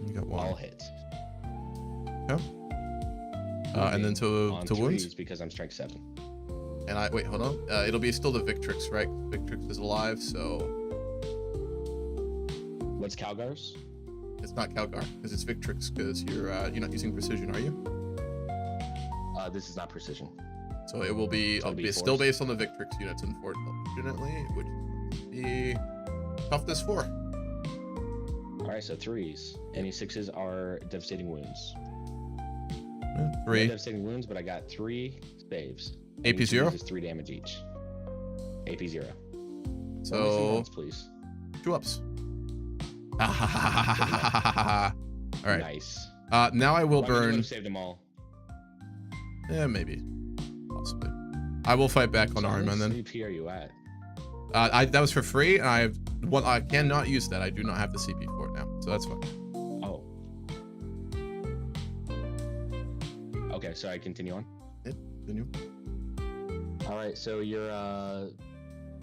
You got one. All hit. Okay. And then on to wounds. 3s because I'm strength 7. And wait, hold on. It'll be still the Victrix, right? Victrix is alive, so What's Calgar's? it's not Calgar because it's Victrix because you're not using precision, are you? This is not precision. So it will be, So it'll be be still force. based on the Victrix units, unfortunately, which would be toughness 4. All right, so 3s. Any 6s are devastating wounds. 3. No devastating wounds, but I got 3 saves. AP And each of 0? these is 3 damage each. AP 0. So Once, please. 2 ups. All right. Nice. Now I will Why would you burn. have saved them all. Yeah, maybe, possibly. I will fight back on So how Arma much then. CP are you at? That was for free, and I cannot use that. I do not have the CP for it now, so that's fine. Oh. Okay, so I continue on. Yeah, continue. All right, so your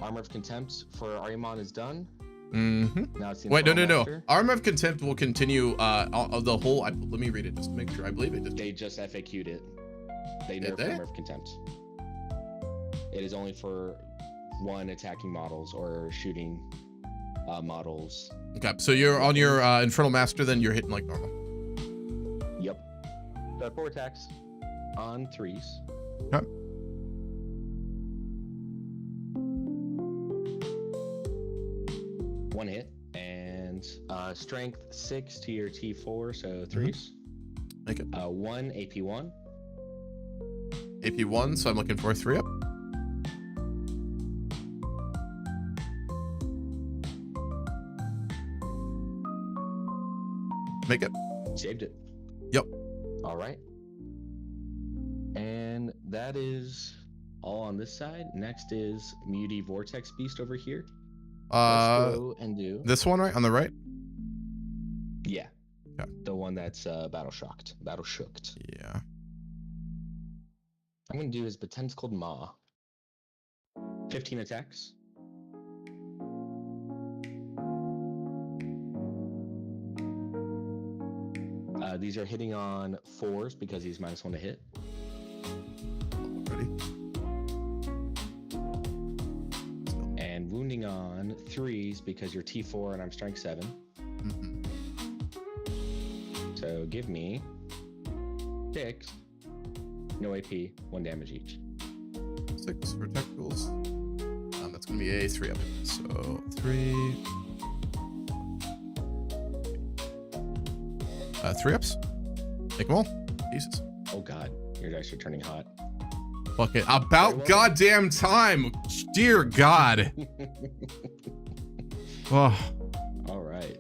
Armor of Contempt for Aryamon is done. Mm-hmm. Now it's the Wait, no. Infernal Master. Armor of Contempt will continue. The whole. Let me read it just to make sure. I believe it. They just FAQ'd it. They Did nerfed they? Armor of Contempt. It is only for 1 attacking models or shooting models. Okay, so you're on your Infernal Master, then you're hitting like normal. Yep. So 4 attacks on 3s. Okay. One hit and strength 6 to your T4, so 3s. Make it. 1 AP1. AP1, so I'm looking for a 3 up. Make it. Saved it. Yep. All right. And that is all on this side. Next is Muty Vortex Beast over here. Let's go and do. This one right on the right. Yeah. Okay. The one that's battle shocked. Battle shooked. Yeah. I'm gonna do his Betentacled Maw. 15 attacks. These are hitting on 4s because he's -1 to hit. Ready? And wounding on 3s because you're T4 and I'm strength 7. Mm-hmm. So give me 6. No AP, 1 damage each. 6 for technicals. That's gonna be a 3 up. So 3. 3 ups. Take them all. Jesus. Oh god, your dice are turning hot. Fuck it. About well. goddamn time. Dear God. Oh. All right.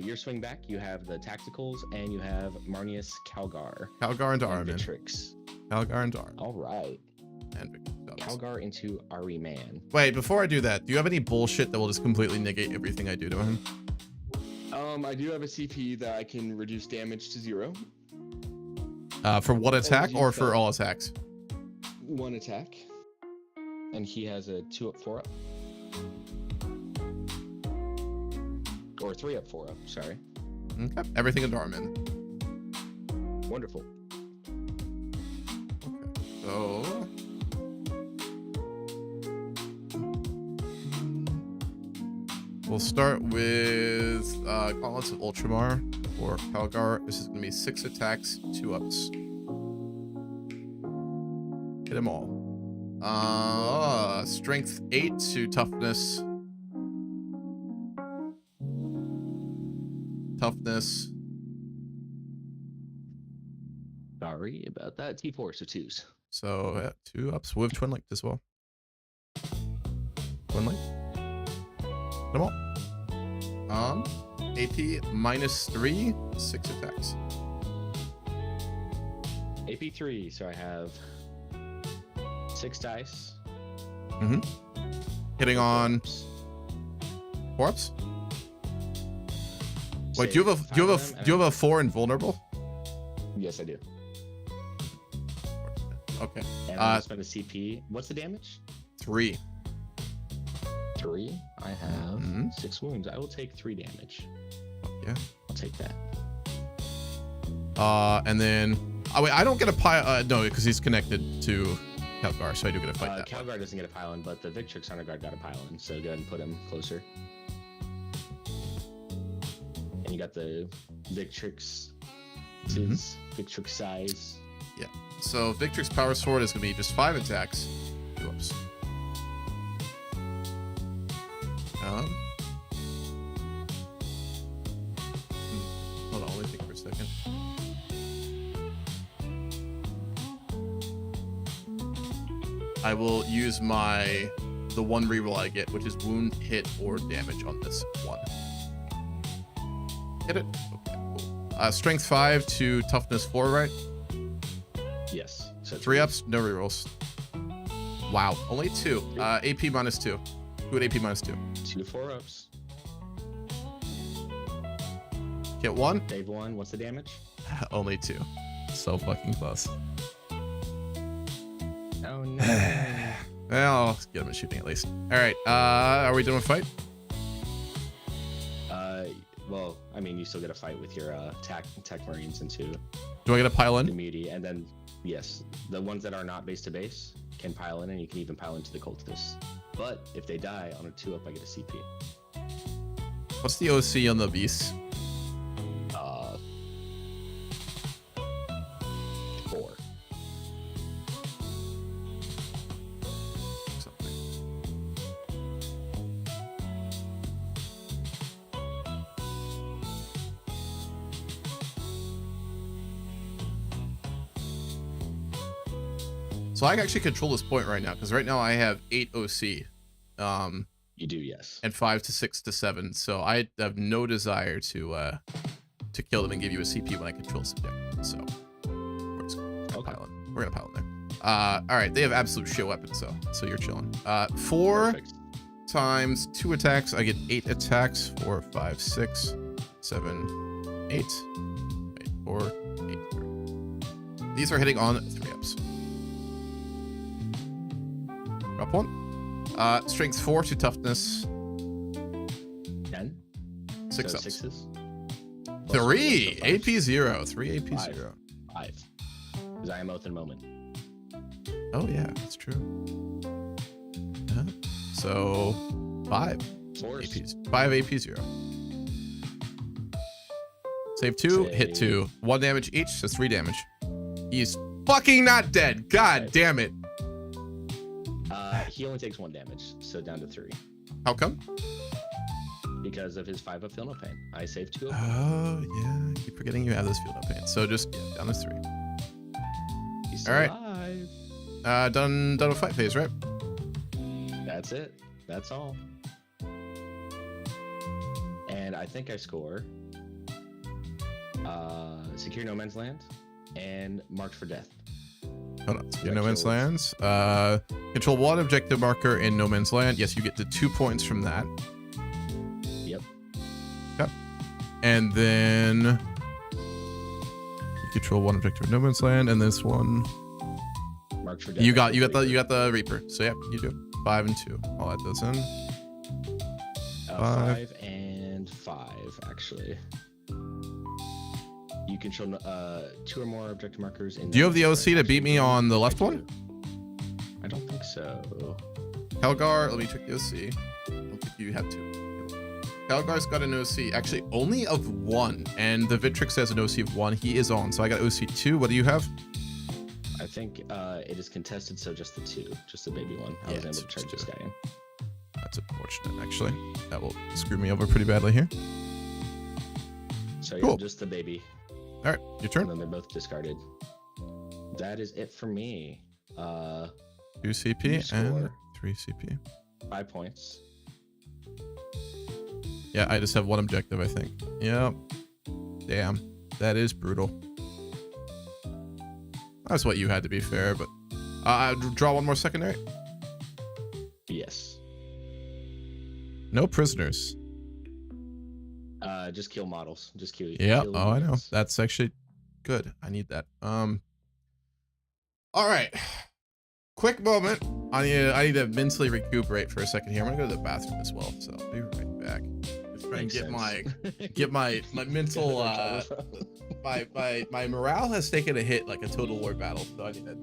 Your swing back, you have the tacticals and you have Marnius Calgar. Calgar into and Armin. Vitrix. Calgar into Armin. All right. And Victor. Calgar into Ariman. Wait, before I do that, do you have any bullshit that will just completely negate everything I do to him? I do have a CP that I can reduce damage to 0. For one attack you or for felt- all attacks? 1 attack. And he has a 2 up, 4 up. Or 3 up, 4 up, sorry. Okay. Everything into Armin. Wonderful. Okay. So. We'll start with Gauntlets of Ultramar for Calgar. This is going to be 6 attacks, 2 ups. Hit them all. Strength 8 to toughness. Sorry about that. T4, so 2s. So yeah, 2 ups with twin linked as well. Twin linked. Come on. AP -3, 6 attacks. AP3, so I have 6 dice. Hitting on 4 ups. Wait, do you have a 4 invulnerable? Yes, I do. Okay. And I spend a CP. What's the damage? 3. 3. I have 6 wounds. I will take 3 damage. Yeah. I'll take that. And then wait, I don't get a pile. No, because he's connected to Calgar, so I do get a fight that. Calgar doesn't get a pile-in, but the Victrix Honor Guard got a pile-in, so go ahead and put him closer. And you got the Victrix. Victrix size. Yeah. So Victrix Power Sword is gonna be just 5 attacks. 2 ups. Hold on, let me think for a second. I will use the 1 reroll I get, which is wound, hit, or damage on this one. Hit it. Okay, cool. Strength 5 to toughness 4, right? Yes. So 3 ups, no rerolls. Wow, only 2. AP -2. Who at AP -2? 2 4-ups. Get 1. Save 1. What's the damage? Only 2. So fucking close. Oh no. Well, let's get him a shooting at least. All right. Are we done with fight? Well, I mean, you still get a fight with your tech marines into Do I get a pile the in? meaty, and then yes, the ones that are not base to base can pile in, and you can even pile into the cultists. But if they die on a 2-up, I get a CP. What's the OC on the beast? 4. Something. So I actually control this point right now because right now I have 8 OC. You do, yes. And 5 to 6 to 7. So I have no desire to kill them and give you a CP when I control subject. So we're just gonna pile in. We're gonna pile in there. All right, they have absolute shit weapons though, so you're chilling. 4 Perfect. times 2 attacks. I get 8 attacks. 4, 5, 6, 7, 8. 8, 4, 8. These are hitting on 3 ups. Drop 1. Strength 4 to toughness 10. 6 So ups. 6s. 3 AP 0. 3 AP 0. 5. Because I am Oath and Moment. Oh yeah, that's true. So 5 Force. APs. 5 AP 0. Save 2, hit 2. 1 damage each, so 3 damage. He's fucking not dead. God damn it. He only takes 1 damage, so down to 3. How come? Because of his 5 up Feel No Pain. I saved 2 of them. Oh yeah, I keep forgetting you have this Feel No Pain. So just down to 3. He's All right. alive. Done with fight phase, right? That's it. That's all. And I think I score Secure No Man's Land and Marked for Death. Hold on. No Man's Lands. Control 1 objective marker in No Man's Land. Yes, you get to 2 points from that. Yep. Okay. And then you control 1 objective in No Man's Land, and this one. Marked for Death. You got the Reaper. So yeah, you do 5 and 2. All that does in. 5 and 5 actually. You control 2 or more objective markers in. Do you have the OC to beat me on the left one? I don't think so. Calgar, let me check the OC. I don't think you have to. Calgar's got an OC, actually only of 1, and the Victrix has an OC of 1. He is on, so I got OC 2. What do you have? I think it is contested, so just the 2, just the baby one. I was able to charge this guy in. That's unfortunate, actually. That will screw me over pretty badly here. So yeah, Cool. just the baby. All right, your turn. And then they're both discarded. That is it for me. 2 CP You and score. 3 CP. 5 points. Yeah, I just have one objective, I think. Yep. Damn. That is brutal. That's what you had, to be fair, but... draw one more secondary. Yes. No prisoners. Just kill models. Just kill. Yeah. Kill Oh, I know. units. That's actually good. I need that. All right. Quick moment. I need to mentally recuperate for a second here. I'm gonna go to the bathroom as well, so I'll be right back. Just try and get my mental my morale has taken a hit like a Total War battle, so I need that.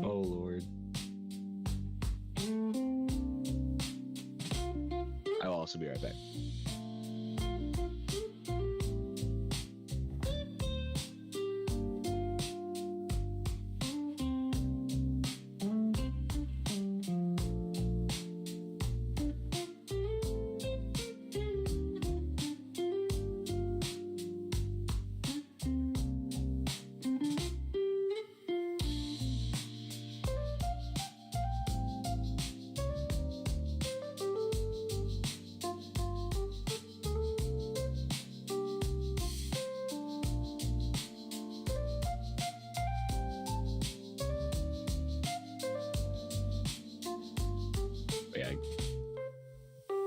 Oh Lord. I will also be right back.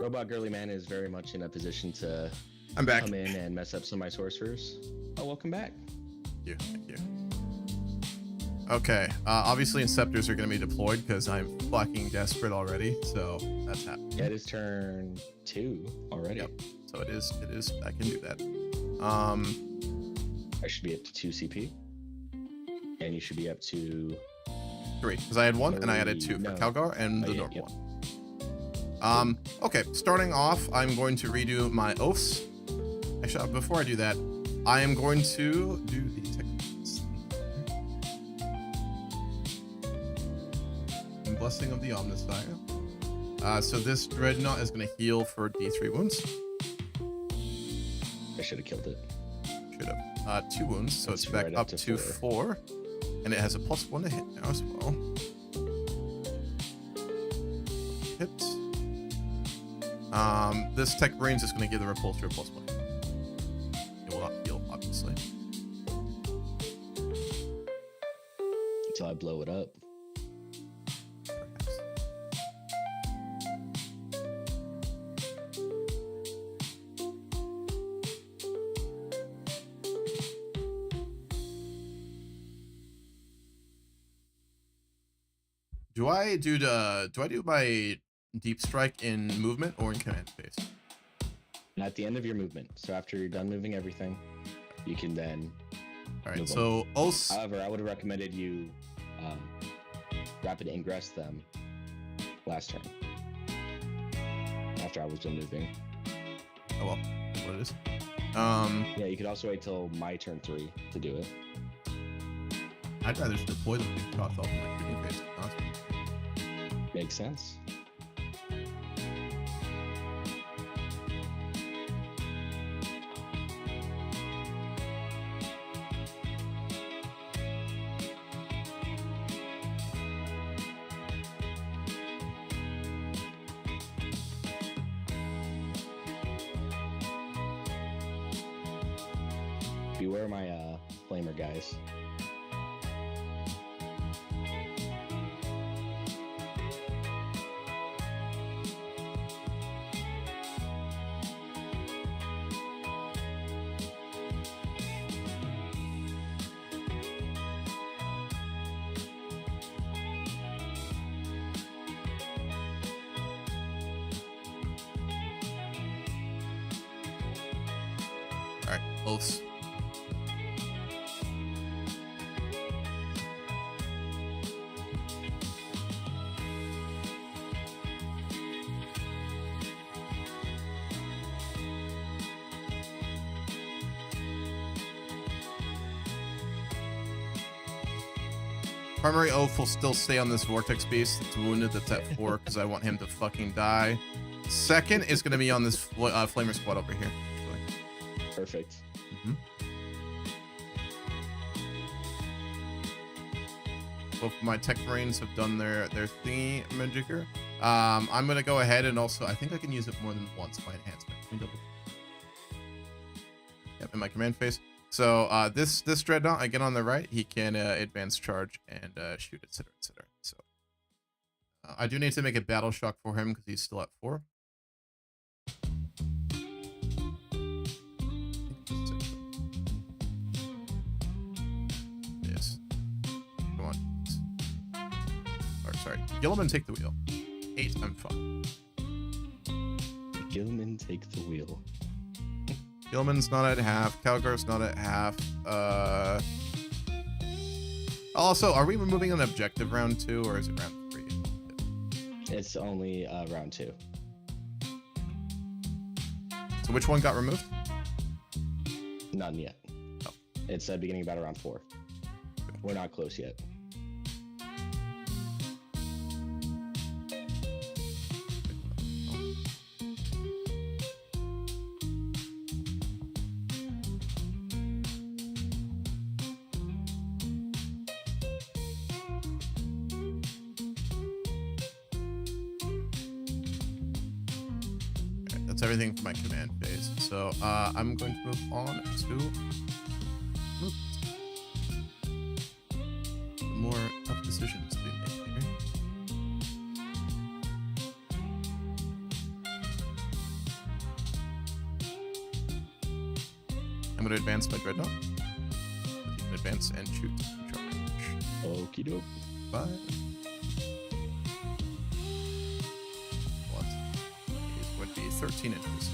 Robot Girly Man is very much in a position to I'm back. come in and mess up some of my sorcerers. Oh, welcome back. Thank you. Okay. Obviously, Inceptors are going to be deployed because I'm fucking desperate already. So that's happening. Yeah, it is turn 2 already. Yep. So it is. I can do that. I should be up to 2 CP. And you should be up to 3 because I had 1 and I added 2 for No. Calgar and the yeah, normal yep. one. Okay, starting off, I'm going to redo my oaths. Actually, before I do that, I am going to do the techniques. Blessing of the Omnissiah. So this Dreadnought is going to heal for D3 wounds. I should have killed it. Should have. 2 wounds, so That's it's back right up to 4. And it has a +1 to hit now as well. Hit. This Tech Brains is going to give the repulsor a +1. It will not heal, obviously. Until I blow it up. Perhaps. Do I do my deep strike in movement or in command phase? And at the end of your movement. So after you're done moving everything, you can then. All right. Move So Oaths. However, I would have recommended you rapid ingress them last turn. After I was done moving. Oh well, that's what it is. Yeah, you could also wait till my turn 3 to do it. I'd rather just deploy them to cross off my shooting phase. Honestly. Makes sense. Beware my flamer guys. All right, Oaths. Primary Oath will still stay on this Vortex Beast. It's wounded. That's at 4 because I want him to fucking die. Second is going to be on this Flamer Squad over here. Actually. Perfect. both of my tech marines have done their thingy majigger. I'm gonna go ahead and also I think I can use it more than once by enhancement. Let me double. Yep, in my command phase. So this dreadnought again on the right, he can advance charge and shoot, etc., etc. So I do need to make a battle shock for him because he's still at 4. Yes. Come on. Or sorry, Gilliman, take the wheel. 8. I'm fine. Gilman, take the wheel. Gilman's not at half. Calgar's not at half. Also, are we removing an objective round 2 or is it round 3? It's only round 2. So which one got removed? None yet. Oh. It's beginning about around 4. We're not close yet. That's everything for my command phase. So I'm going to move on to more tough decisions to be made here. I'm going to advance my dreadnought. You can advance and shoot. Okie doke. 5. What? It would be 13 inches.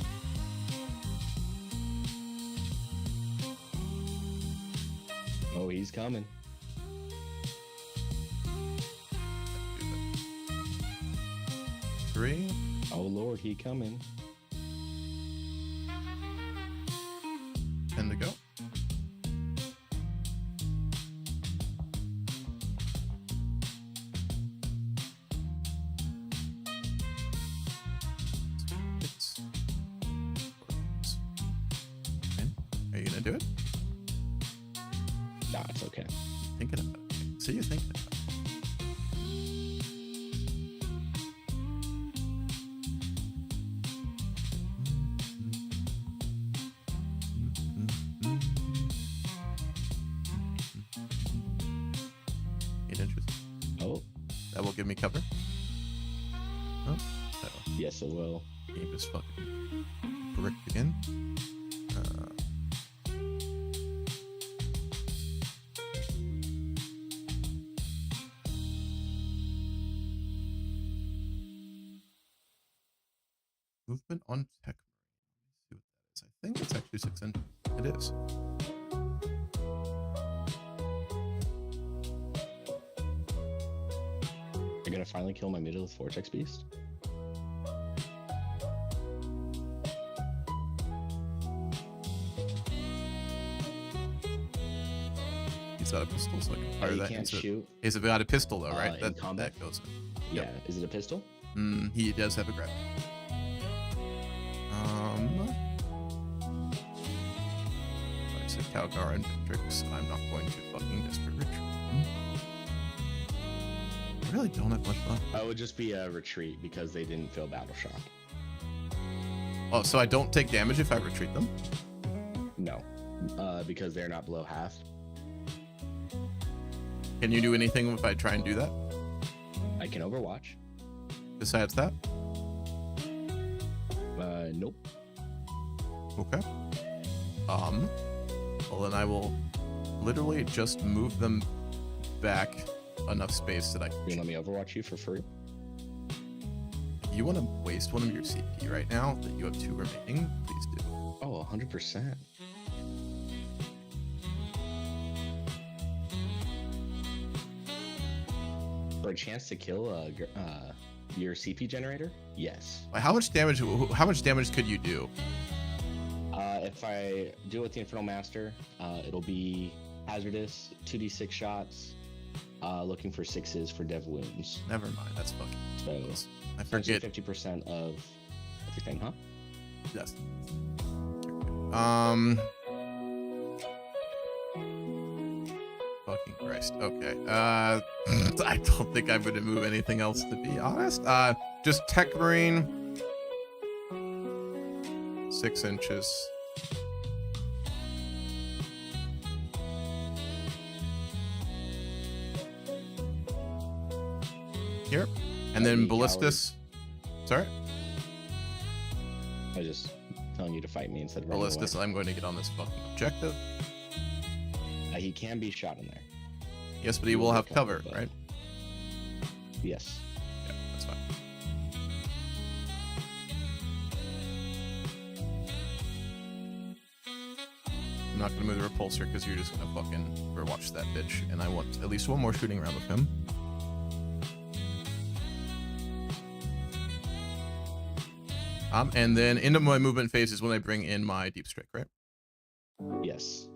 Oh, he's coming. 3. Oh Lord, he coming. 10 to go. Are you gonna do it? Nah, it's okay. Thinking about it. So you're thinking about it. Oh, that will give me cover. Oh, so yes, it will. game just fucking bricked again. Movement on tech. Let's see what that is. I think it's actually 6 inches. It is. You're gonna finally kill my middle vortex beast? He's got a pistol, so I can fire He that can't into shoot. He's got a pistol though, right? In combat? That goes in. Yeah. Yep. Is it a pistol? He does have a grab. I said Calgar and Victrix. I'm not going to fucking desperate retreat. I really don't have much left. It would just be a retreat because they didn't feel battle shock. Oh, so I don't take damage if I retreat them? No, because they're not below half. Can you do anything if I try and do that? I can overwatch. Besides that? Nope. Okay. Well then I will literally just move them back enough space that I can. You let me overwatch you for free? You want to waste one of your CP right now that you have 2 remaining? Please do. Oh, 100%. For a chance to kill your CP generator? Yes. How much damage? How much damage could you do? If I do it with the Infernal Master, it'll be hazardous, 2d6 shots, looking for 6s for dev wounds. Never mind. That's fucking. So I forget. 50% of everything, huh? Yes. Fuck fucking Christ. Okay. I don't think I'm gonna move anything else, to be honest. Just Tech Marine. 6 inches. Here. And then Ballistus. Sorry? I was just telling you to fight me instead of running away. Ballistus, I'm going to get on this fucking objective. He can be shot in there. Yes, but he will have cover, right? Yes. Yeah, that's fine. I'm not gonna move the repulsor because you're just gonna fucking overwatch that bitch, and I want at least one more shooting round with him. And then into my movement phase is when I bring in my deep strike, right? Yes.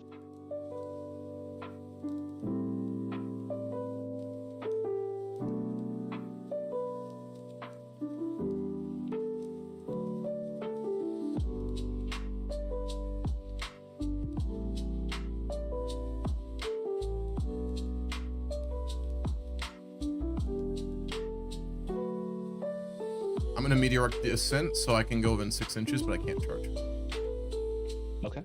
I'm gonna meteoric descent so I can go within 6 inches, but I can't charge. Okay.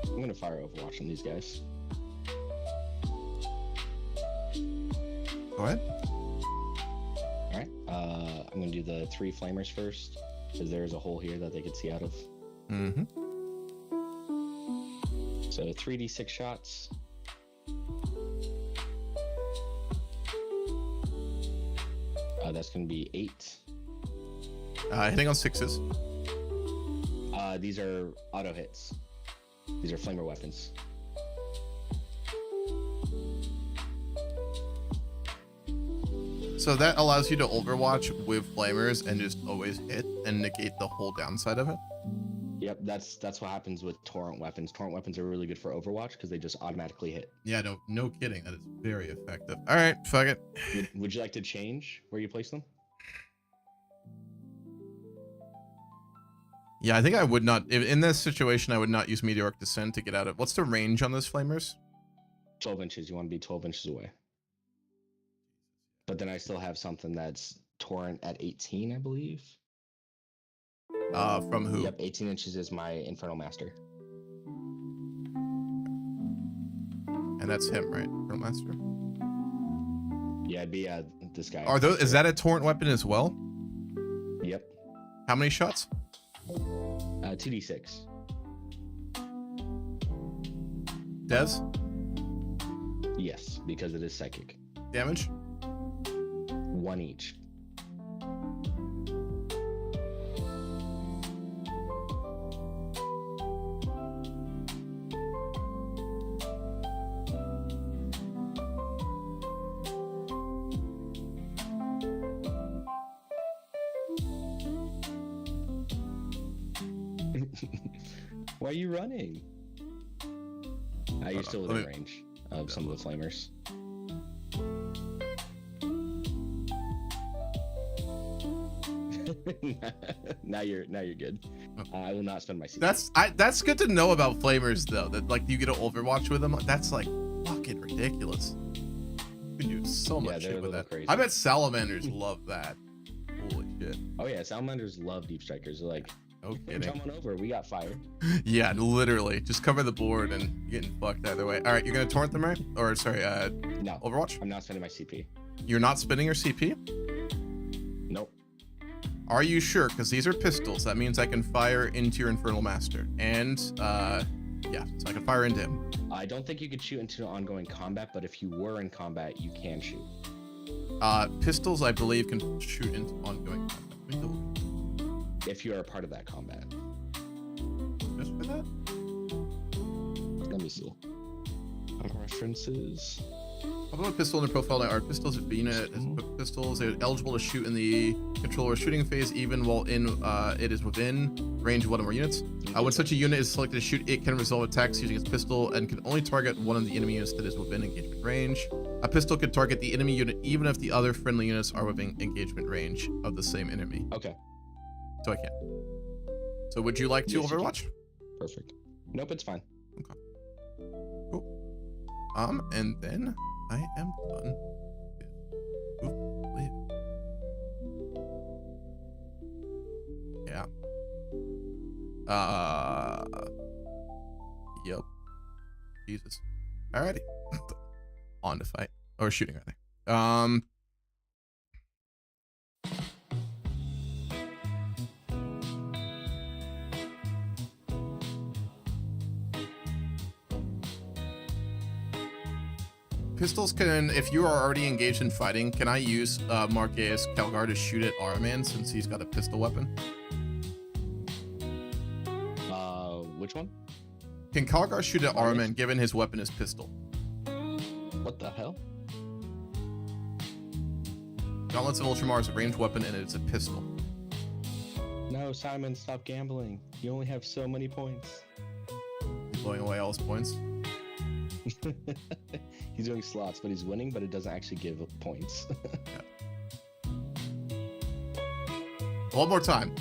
I'm gonna fire Overwatch on these guys. Go ahead. Alright, I'm gonna do the 3 flamers first, because there's a hole here that they could see out of. Mm-hmm. So 3d6 shots. That's gonna be 8. Hitting on 6s. These are auto hits. These are flamer weapons. So that allows you to overwatch with flamers and just always hit and negate the whole downside of it. Yep, that's what happens with torrent weapons. Torrent weapons are really good for Overwatch because they just automatically hit. Yeah, no kidding. That is very effective. All right, fuck it. Would you like to change where you place them? Yeah, I think I would not. In this situation, I would not use meteoric descent to get out of. What's the range on those flamers? 12 inches. You want to be 12 inches away. But then I still have something that's torrent at 18, I believe. From who? Yep, 18 inches is my Infernal Master. And that's him, right? Infernal Master. Yeah, it'd be this guy. Are those? Is that a torrent weapon as well? Yep. How many shots? 2d6. Des? Yes, because it is psychic. Damage? 1 each. Why are you running? You're still within range of some of the flamers. now you're good. I will not spend my CP. That's good to know about flamers though. That like you get an overwatch with them. That's like fucking ridiculous. You can do so much shit with that. Crazy. I bet salamanders love that. Holy shit. Oh yeah, salamanders love deep strikers. They're like, no kidding. Come on over, we got fire. Yeah, literally. Just cover the board and you're getting fucked either way. All right, you're gonna torrent them, right? Or sorry, no. Overwatch? I'm not spending my CP. You're not spending your CP? Nope. Are you sure? Because these are pistols. That means I can fire into your Infernal Master. And, yeah, so I can fire into him. I don't think you could shoot into ongoing combat, but if you were in combat, you can shoot. Pistols, I believe, can shoot into ongoing combat. Let me double- If you are a part of that combat. Just for that? Let me see. References. How about a pistol in the profile that are pistols if the unit has equipped pistols? They're eligible to shoot in the controller shooting phase even while it is within range of one or more units. When such a unit is selected to shoot, it can resolve attacks using its pistol and can only target one of the enemy units that is within engagement range. A pistol can target the enemy unit even if the other friendly units are within engagement range of the same enemy. Okay. So I can't. So would you like to Yes, you can. Overwatch? Perfect. Nope, it's fine. Okay. Cool. And then I am done with Wave. Yeah. Yep. Jesus. Alrighty. On to fight. Or shooting, rather. Pistols can, if you are already engaged in fighting, can I use Marquez Calgar to shoot at Arman since he's got a pistol weapon? Which one? Can Calgar shoot at Arman given his weapon is pistol? What the hell? Gauntlets of Ultramar is a ranged weapon and it's a pistol. No, Simon, stop gambling. You only have so many points. He's blowing away all his points. He's doing slots, but he's winning, but it doesn't actually give points. One more time.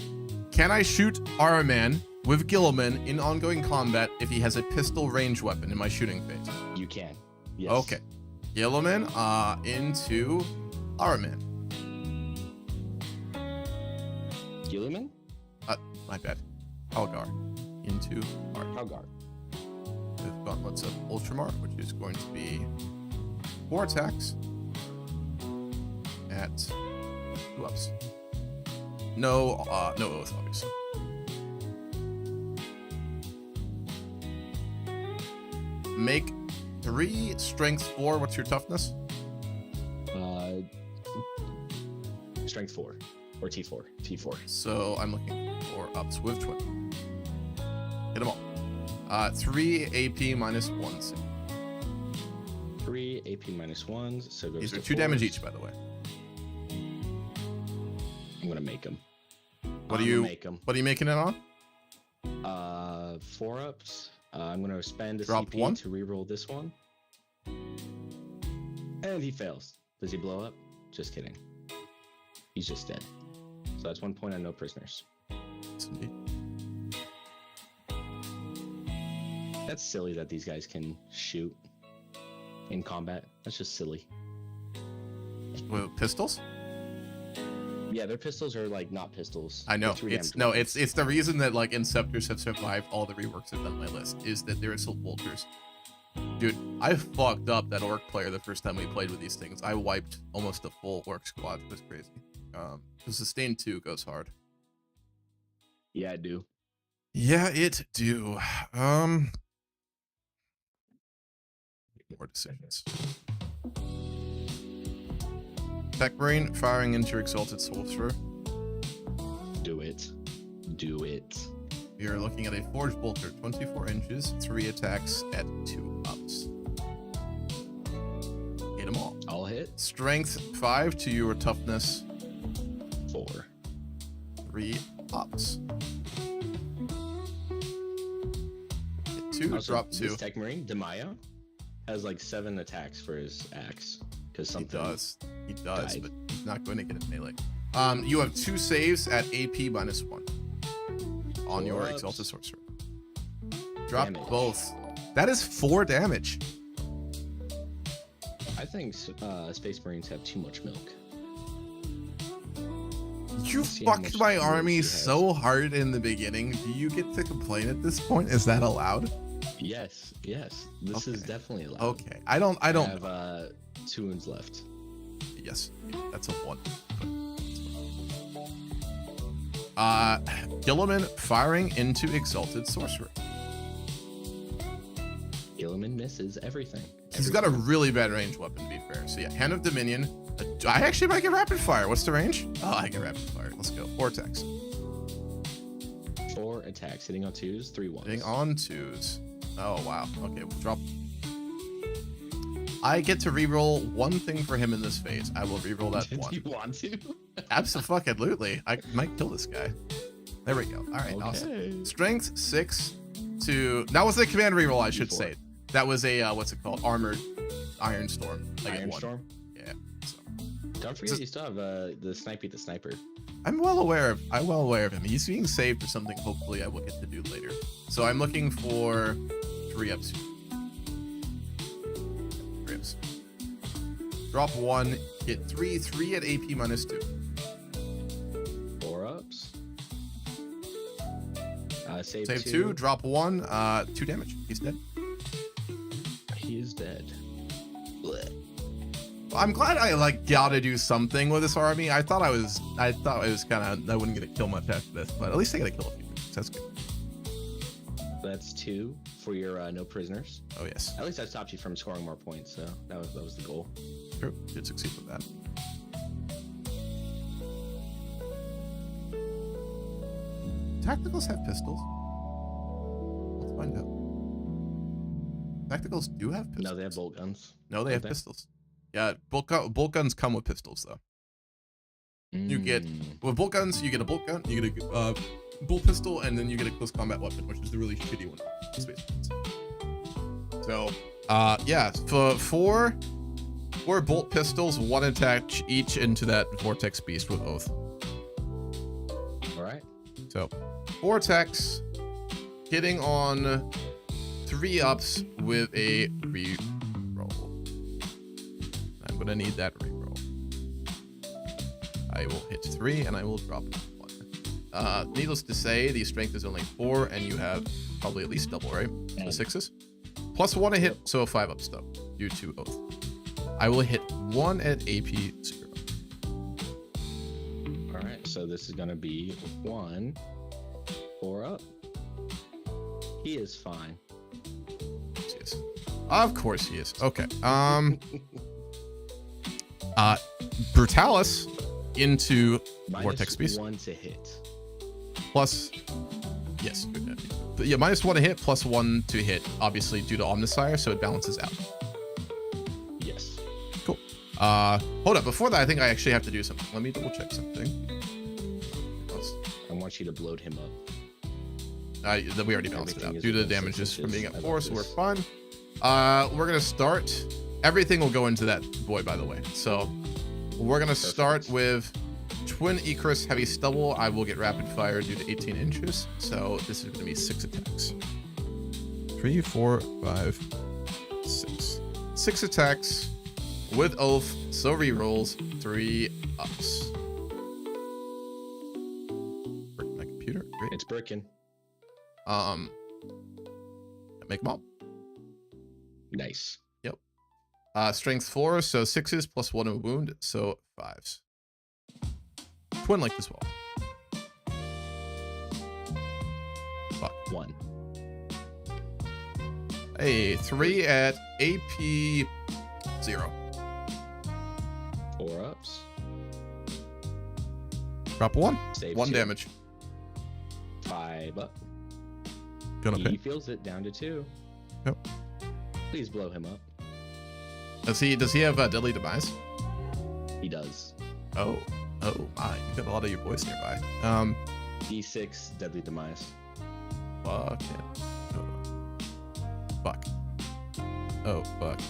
Can I shoot Araman with Gilliman in ongoing combat if he has a pistol range weapon in my shooting phase? You can. Yes. Okay. Gilliman into Araman. Gilliman? My bad. Calgar into Art. Calgar. With Gauntlets of Ultramar, which is going to be 4 attacks at 2 ups. No oath, obviously. Make 3 strength 4. What's your toughness? Strength 4 or T4. T4. So I'm looking for ups with 20. Hit them all. 3 AP minus 1. 3 AP minus 1s. So it goes These are to 2 damage 4s. each, by the way. I'm gonna make them. What are you make 'em. What are you making it on? 4 ups. I'm gonna spend a Drop CP 1? to reroll this one. And he fails. Does he blow up? Just kidding. He's just dead. So that's 1 point on no prisoners. Yes, indeed. That's silly that these guys can shoot in combat. That's just silly. With pistols? Yeah, their pistols are like not pistols. I know. They're 3 It's damage weapons. it's the reason that like Inceptors have survived all the reworks I've done on my list is that they're assault bolters. Dude, I fucked up that orc player the first time we played with these things. I wiped almost a full orc squad. It was crazy. The sustain 2 goes hard. Yeah, I do. Yeah, it do. More decisions. Tech Brain firing into your Exalted Sorcerer. Do it. Do it. We are looking at a Forge Bolter, 24 inches, 3 attacks at 2 ups. Hit them all. All hit. Strength 5 to your toughness 4. 3 ups. Hit 2, Also, drop 2. This Tech Marine, Demaya, has like 7 attacks for his axe. Because He something. does, died. but he's not going to get a melee. You have 2 saves at AP minus 1 on your Ups. Exalted Sorcerer. Drop Damage. both. That is 4 damage. I think Space Marines have too much milk. You See how fucked much my milk army he has. so hard in the beginning. Do you get to complain at this point? Is that allowed? Yes, yes. This is Okay. definitely allowed. Okay. I don't I have 2 wounds left. Yes, that's a 1. Gilliman firing into Exalted Sorcerer. Gilliman misses everything. He's got a really bad range weapon, to be fair. So yeah, Hand of Dominion. I actually might get Rapid Fire. What's the range? Oh, I get Rapid Fire. Let's go. 4 attacks. 4 attacks, hitting on 2s, 3 1s. Hitting on 2s. Oh, wow. Okay, we'll drop. I get to reroll one thing for him in this phase. I will reroll that Do one. you want to? Absolutely. I might kill this guy. There we go. All right, awesome. Strength 6 to... That was a command reroll, I should say. That was a, what's it called? Armored Iron Storm. Iron Storm? Yeah. So. Don't forget you still have the Snipey the Sniper. I'm well aware of him. He's being saved for something hopefully I will get to do later. So I'm looking for 3-ups. 3-ups. Drop 1, hit 3 at AP -2. 4-ups. Save 2, drop 1, 2 damage. He's dead. He is dead. Blech. I'm glad I gotta do something with this army. I thought it was kind of, I wouldn't get a kill much after this, but at least I got to kill a few things. That's good. That's 2 for your no prisoners. Oh yes. At least I stopped you from scoring more points, so that was the goal. True. Did succeed with that. Tacticals have pistols. Let's find out. Tacticals do have pistols. No, they have bolt guns. No, they have pistols. Yeah, bolt guns come with pistols though. You get with bolt guns, you get a bolt gun, you get a bolt pistol, and then you get a close combat weapon, which is the really shitty one. So, yeah, for four bolt pistols, 1 attach each into that vortex beast with oath. All right. So, vortex, hitting on 3-ups with a reroll. I'm gonna need that reroll. I will hit 3 and I will drop 1. Needless to say, the strength is only 4 and you have probably at least double, right? So 6s. Plus 1 a hit, so a 5-up stuff due to oath. I will hit 1 at AP 0. All right, so this is gonna be 1 4-up. He is fine. He is. Of course he is. Okay. Brutalis into Vortex Beast. -1 to hit. Plus, yes. But yeah, -1 to hit, plus 1 to hit, obviously due to Omnisire, so it balances out. Yes. Cool. Hold up. Before that, I think I actually have to do something. Let me double check something. I want you to bloat him up. We already balanced it out due to the damages from being at 4, so we're fine. We're gonna start. Everything will go into that boy, by the way. So we're gonna start with Twin Icarus Heavy Stubble. I will get rapid fire due to 18 inches. So this is gonna be 6 attacks. 3, 4, 5, 6. 6 attacks with oath. So rerolls 3 ups. Break my computer. Great. It's breaking. Make them all. Nice. Yep. Strength 4, so 6s plus 1 in wound, so 5s. Twin Link as well. Fuck. 1. Hey, 3 at AP 0. 4 ups. Drop 1. Save 1 2. damage. 5 up. Gonna He pay. feels it down to 2. Yep. Please blow him up. Does he have Deadly Demise? He does. Oh my, you got a lot of your boys nearby. D6 Deadly Demise. Fuck it. Oh. Fuck. Oh fuck.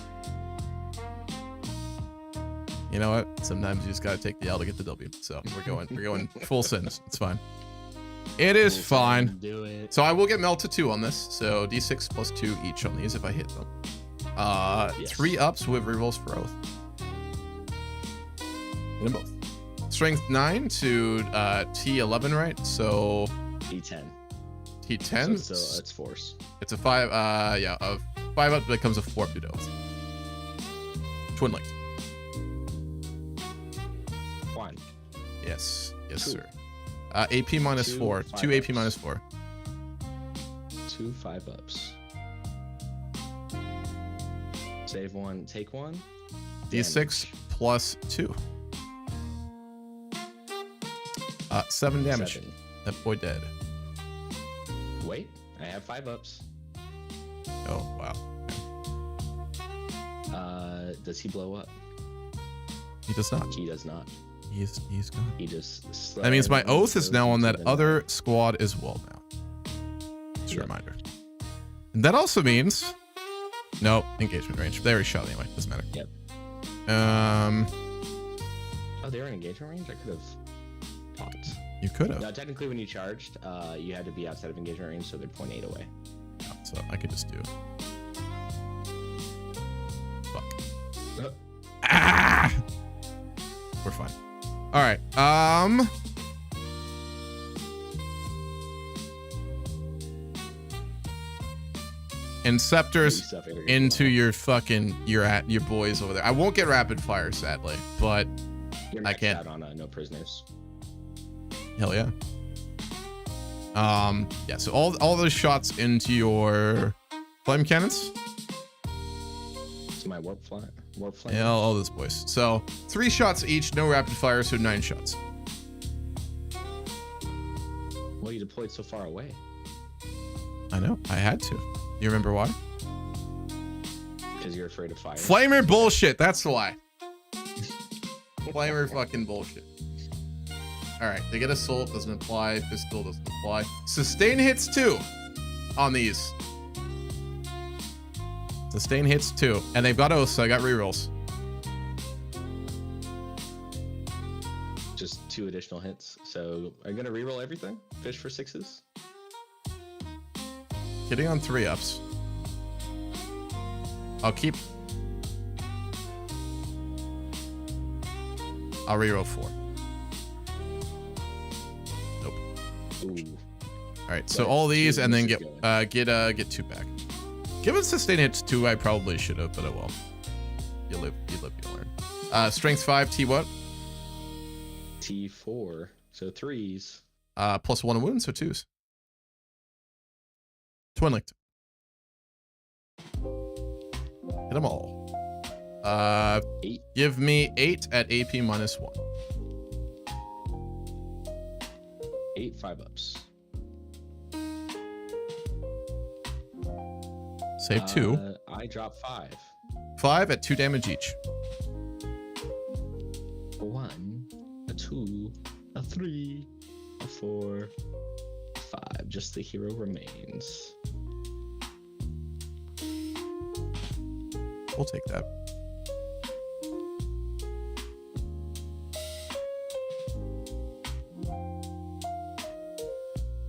You know what? Sometimes you just gotta take the L to get the W. So we're going full sins. It's fine. It is fine. Do it. So I will get melted 2 on this. So D6 plus 2 each on these if I hit them. Yes. 3 ups with rerolls for oath. Hit them both. Strength 9 to T11, right? So D10. T10. So it's force. It's a 5. Yeah, a 5 up becomes a 4 due to oath. Twin linked. 1. Yes, 2. sir. AP minus 2 4. 2 AP minus 4. 2 5 ups. Save 1, take 1. D6 plus 2. 7 damage. 7. That boy dead. Wait, I have 5 ups. Oh wow. Does he blow up? He does not. He does not. He's gone. He just. That means my oath is now on that into the other night. squad as well now. Just a Yep. reminder. And that also means no engagement range. They already shot anyway. Doesn't matter. Yep. Oh, they were in engagement range. I could have popped. You could have. No, technically, when you charged, you had to be outside of engagement range, so they're 0.8 away. So I could just do. Fuck. Ah! We're fine. All right. Inceptors Stuff area. into your fucking your boys over there. I won't get rapid fire, sadly, but You're I maxed can't. out on no prisoners. hell yeah. Yeah. So all those shots into your flame cannons. It's my warp flame. Yeah, all those boys. So 3 shots each, no rapid fire, so 9 shots. Well, you deployed so far away. I know. I had to. You remember why? Because you're afraid of fire. Flamer bullshit. That's why. Flamer fucking bullshit. All right. They get assault. Doesn't apply. Pistol doesn't apply. Sustain hits 2 on these. Sustain hits 2. And they've got oaths, so I got rerolls. Just 2 additional hits. So are you gonna reroll everything? Fish for 6s? Hitting on 3-ups. I'll keep. I'll reroll 4. Nope. Ooh. All right, so Right, all these, two and then misses get 2 back. Given sustain hits 2, I probably should have, but oh well. You live, you learn. Strength 5, T what? T4. So 3s. Plus 1 wound, so 2s. Twin linked. Hit them all. 8. Give me 8 at AP minus 1. 8 5-ups. Save 2. I drop 5. 5 at 2 damage each. 1, a 2, a 3, a 4, 5. Just the hero remains. We'll take that.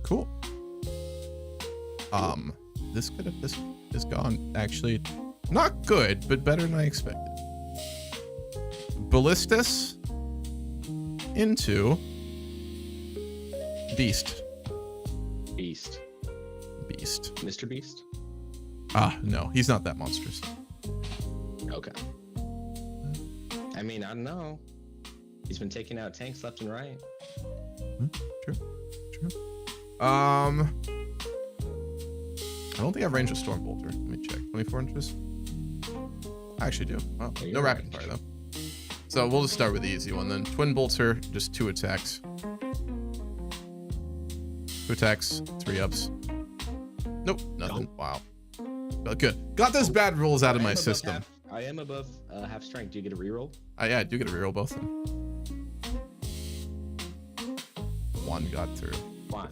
Cool. This could have, this has gone actually not good, but better than I expected. Ballistus into Beast. Beast. Beast. Mr. Beast? Ah, no, he's not that monstrous. Okay. I mean, I don't know. He's been taking out tanks left and right. True. I don't think I have range of Storm Bolter. Let me check. 24 inches? I actually do. Oh, Yeah, no you're rapid right. fire though. So we'll just start with the easy one then. Twin Bolter, just 2 attacks. 2 attacks, 3-ups. Nope, nothing. Wow. But good. Got those bad rolls out of my system. I am above half strength. Do you get a reroll? Yeah, I do get a reroll both of them. 1 got through. Fine.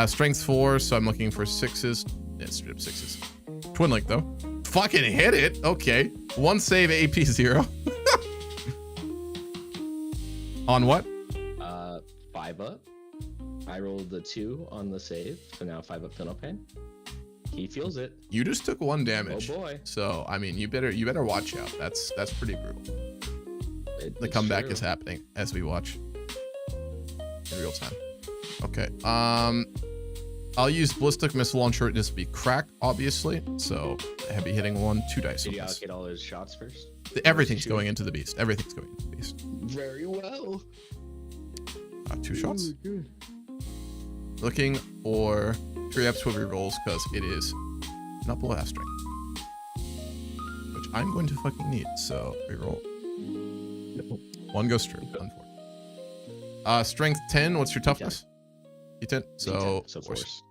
Strength 4, so I'm looking for 6s. Yeah, straight up 6s. Twin Link though. Fucking hit it. Okay. 1 save, AP 0. On what? 5-up. I rolled the 2 on the save, so now 5-up penal pain. He feels it. You just took 1 damage. Oh boy. So I mean, you better watch out. That's pretty brutal. The It's comeback true. is happening as we watch in real time. Okay. I'll use ballistic missile launcher. It needs to be cracked, obviously. So heavy hitting 1, 2 dice. Did on he this. allocate all his shots first? Everything's Shoot. going into the beast. Everything's going into the beast. Very well. 2 shots. Ooh, good. Looking for 3-ups with rerolls because it is not below half strength, which I'm going to fucking need. So reroll. 1 goes through. Unfortunately. Strength 10. What's your toughness? D10. So D10, so force. force.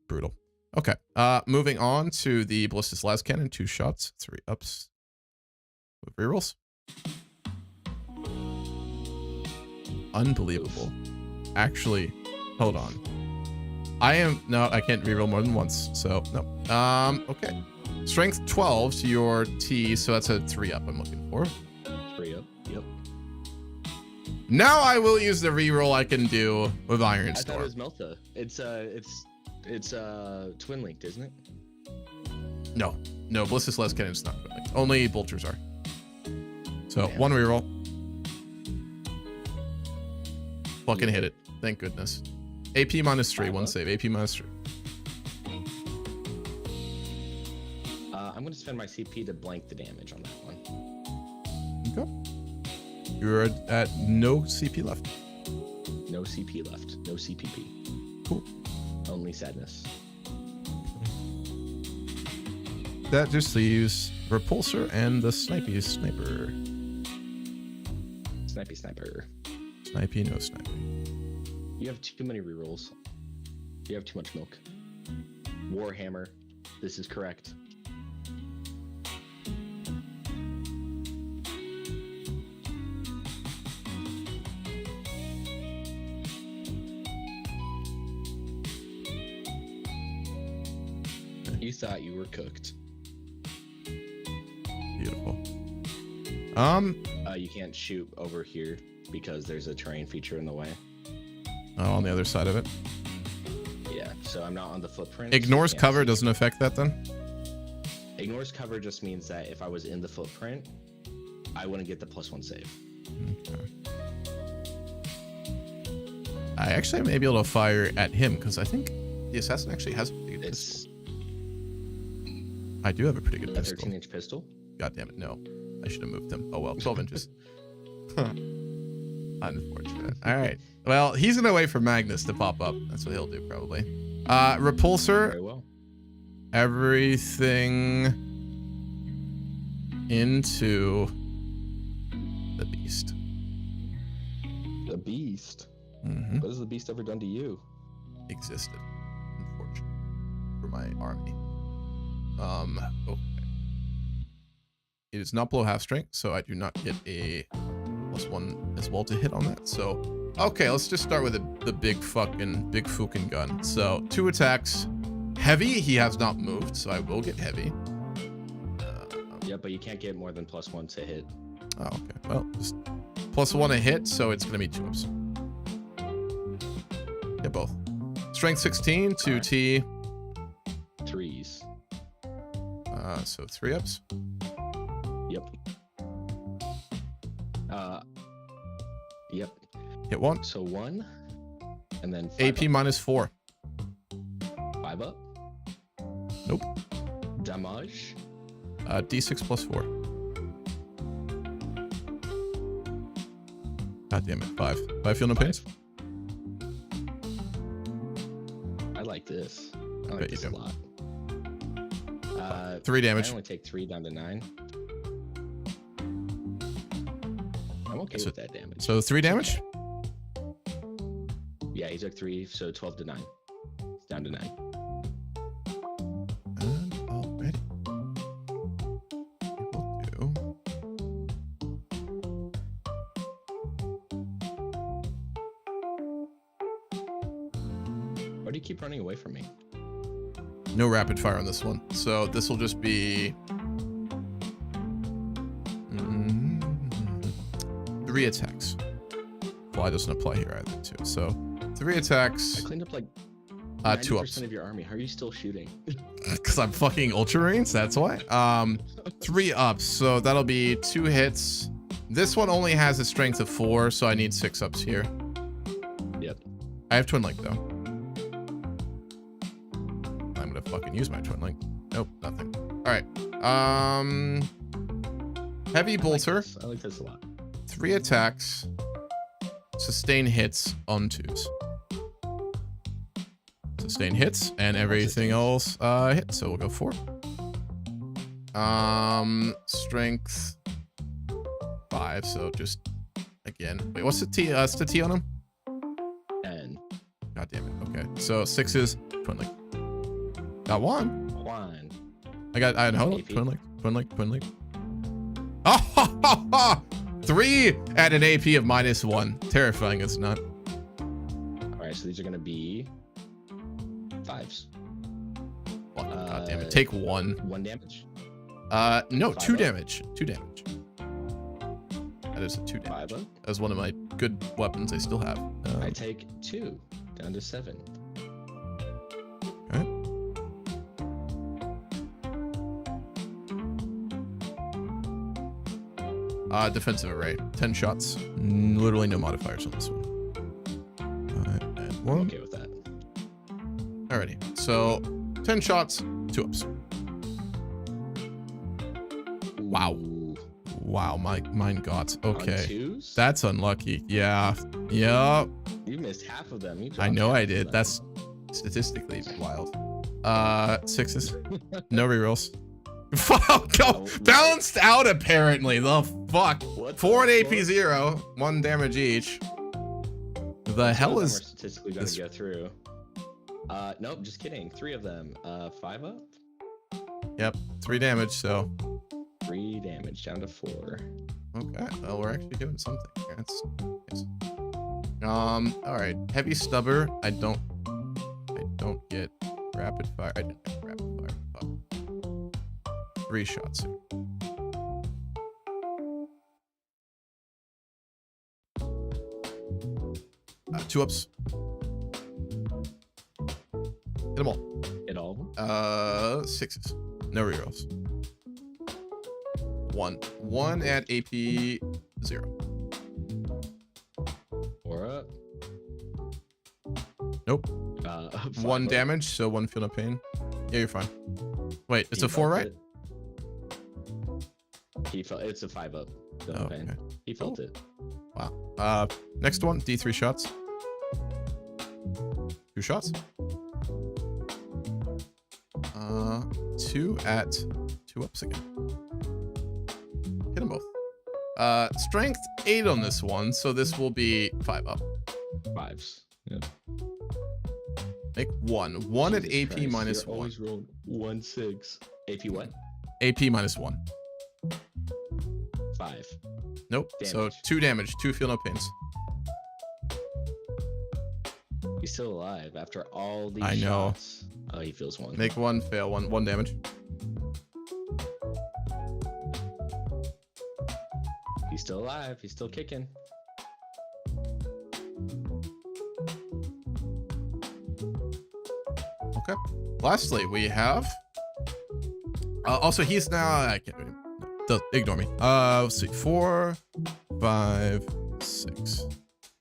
Brutal. Okay. Moving on to the Ballista's Las Cannon. 2 shots, 3 ups. With rerolls. Unbelievable. Actually, hold on. No, I can't reroll more than once. So, no. Okay. Strength 12 to your T, so that's a 3 up I'm looking for. 3 up, yep. Now I will use the reroll I can do with Iron I Storm. thought it was Melta. It's twin linked, isn't it? No, Ballista's Las Cannon is not twin linked. Only bolters are. So, Damn. 1 reroll. Fucking hit it. Thank goodness. AP -3, 1 save. AP -3. I'm gonna spend my CP to blank the damage on that one. Okay. You're at no CP left. No CP left. No CPP. Cool. Only sadness. That just leaves Repulsor and the Snipey Sniper. Snipey Sniper. Snipey, no Snipey. You have too many rerolls. You have too much milk. Warhammer. This is correct. You thought you were cooked. Beautiful. You can't shoot over here because there's a terrain feature in the way. Oh, on the other side of it. Yeah, so I'm not on the footprint. Ignores so cover doesn't affect that then? Ignores cover just means that if I was in the footprint, I wouldn't get the +1 save. Okay. I actually may be able to fire at him because I think the assassin actually has a pretty good pistol. I do have a pretty good A pistol. 13-inch pistol? God damn it, no. I should have moved him. Oh well, 12 inches. Unfortunate. All right. Well, he's gonna wait for Magnus to pop up. That's what he'll do probably. Repulsor. Very well. Everything into the beast. The beast? Mm-hmm. What has the beast ever done to you? Existed, unfortunately, for my army. Okay. It does not blow half strength, so I do not get a +1 as well to hit on that. So, okay, let's just start with the big fucking gun. So, 2 attacks. Heavy, he has not moved, so I will get heavy. Yeah, but you can't get more than +1 to hit. Oh, okay. Well, just +1 a hit, so it's gonna be 2 ups. Yeah, both. Strength 16, 2T. 3s. So 3 ups. Yep. Yep. Hit 1. So 1, and then 5 AP -4. 5 up. Nope. Damage. D6 +4. God damn it. 5. 5 feel no pains? I like this. I bet like you this a do. lot. 3 damage. I only take 3 down to 9. I'm okay So- with that damage. So 3 damage? Yeah, he took 3, so 12 to 9. It's down to 9. And already. It will do. Why do you keep running away from me? No rapid fire on this one. So this will just be 3 attacks. Fly doesn't apply here either too. So 3 I attacks. cleaned up like 2 ups. 90% of your army. How are you still shooting? Because I'm fucking Ultramarines, that's why. 3 ups, so that'll be 2 hits. This one only has a strength of 4, so I need 6 ups here. Yep. I have Twin Link though. I'm gonna fucking use my Twin Link. Nope, nothing. Alright. Heavy Bolter. I like this a lot. 3 attacks. Sustain hits on 2s. Sustain hits, and everything else hits, so we'll go 4. Strength 5, so just again. Wait, what's the T? What's the T on him? 10. God damn it. Okay, so 6 is Twin Link. Got one. Juan. I know. AP. Twin link. Oh, ha, ha, ha. 3 at an AP of -1. Terrifying, it's not. All right, so these are gonna be 5s. Fucking God damn it. Take 1. 1 damage. No, 5 2 up. damage. 2 damage. That is a 2 damage. 5 up. That was one of my good weapons I still have. I take 2 down to 7. Okay. Defensive array. 10 shots. Literally no modifiers on this one. 5 and I'm 1. okay with that. Alrighty. So 10 shots, 2 ups. Wow. Ooh. Wow, mine got okay. On 2s? That's unlucky. Yeah. Yup. You missed half of them. You I dropped know half I of did. them. That's statistically wild. 6s. No rerolls. Fuck. Oh, Balanced out apparently. The fuck. What 4 the at AP 0. 1 damage each. The hell Some of them is are statistically gonna this- go through. Nope, just kidding. 3 of them. 5 up. Yep. 3 damage, so 3 damage down to 4. okay. Well, we're actually doing something here. That's nice. Alright. Heavy stubber. I don't get rapid fire. I didn't get rapid fire. Fuck. 3 shots here. Two ups. Hit them all. Hit all of them. 6s. No rerolls. 1 at AP 0. 4 up. Nope. 5 1 up. damage, so 1 feel no pain. Yeah, you're fine. Wait, it's He a 4, felt right? it. He felt it's a 5 up. Feel Oh, no pain. okay. He felt it. Wow. Next one, D3 shots. 2 shots. 2 at 2 ups again. Hit them both. Strength 8 on this one, so this will be 5 up. 5s. Yeah. Make 1. 1 at Jesus AP Christ, minus you're 1. always rolled 1 6. AP what? AP minus 1. 5. Nope. So Damage. 2 damage, 2 feel no pains. He's still alive after all these I know. shots. Oh, he feels 1. Make 1, fail 1. 1 damage. He's still alive. He's still kicking. Okay. Lastly, we have. Also, he's now. I can't do it. No, ignore me. Let's see. 4, 5, 6,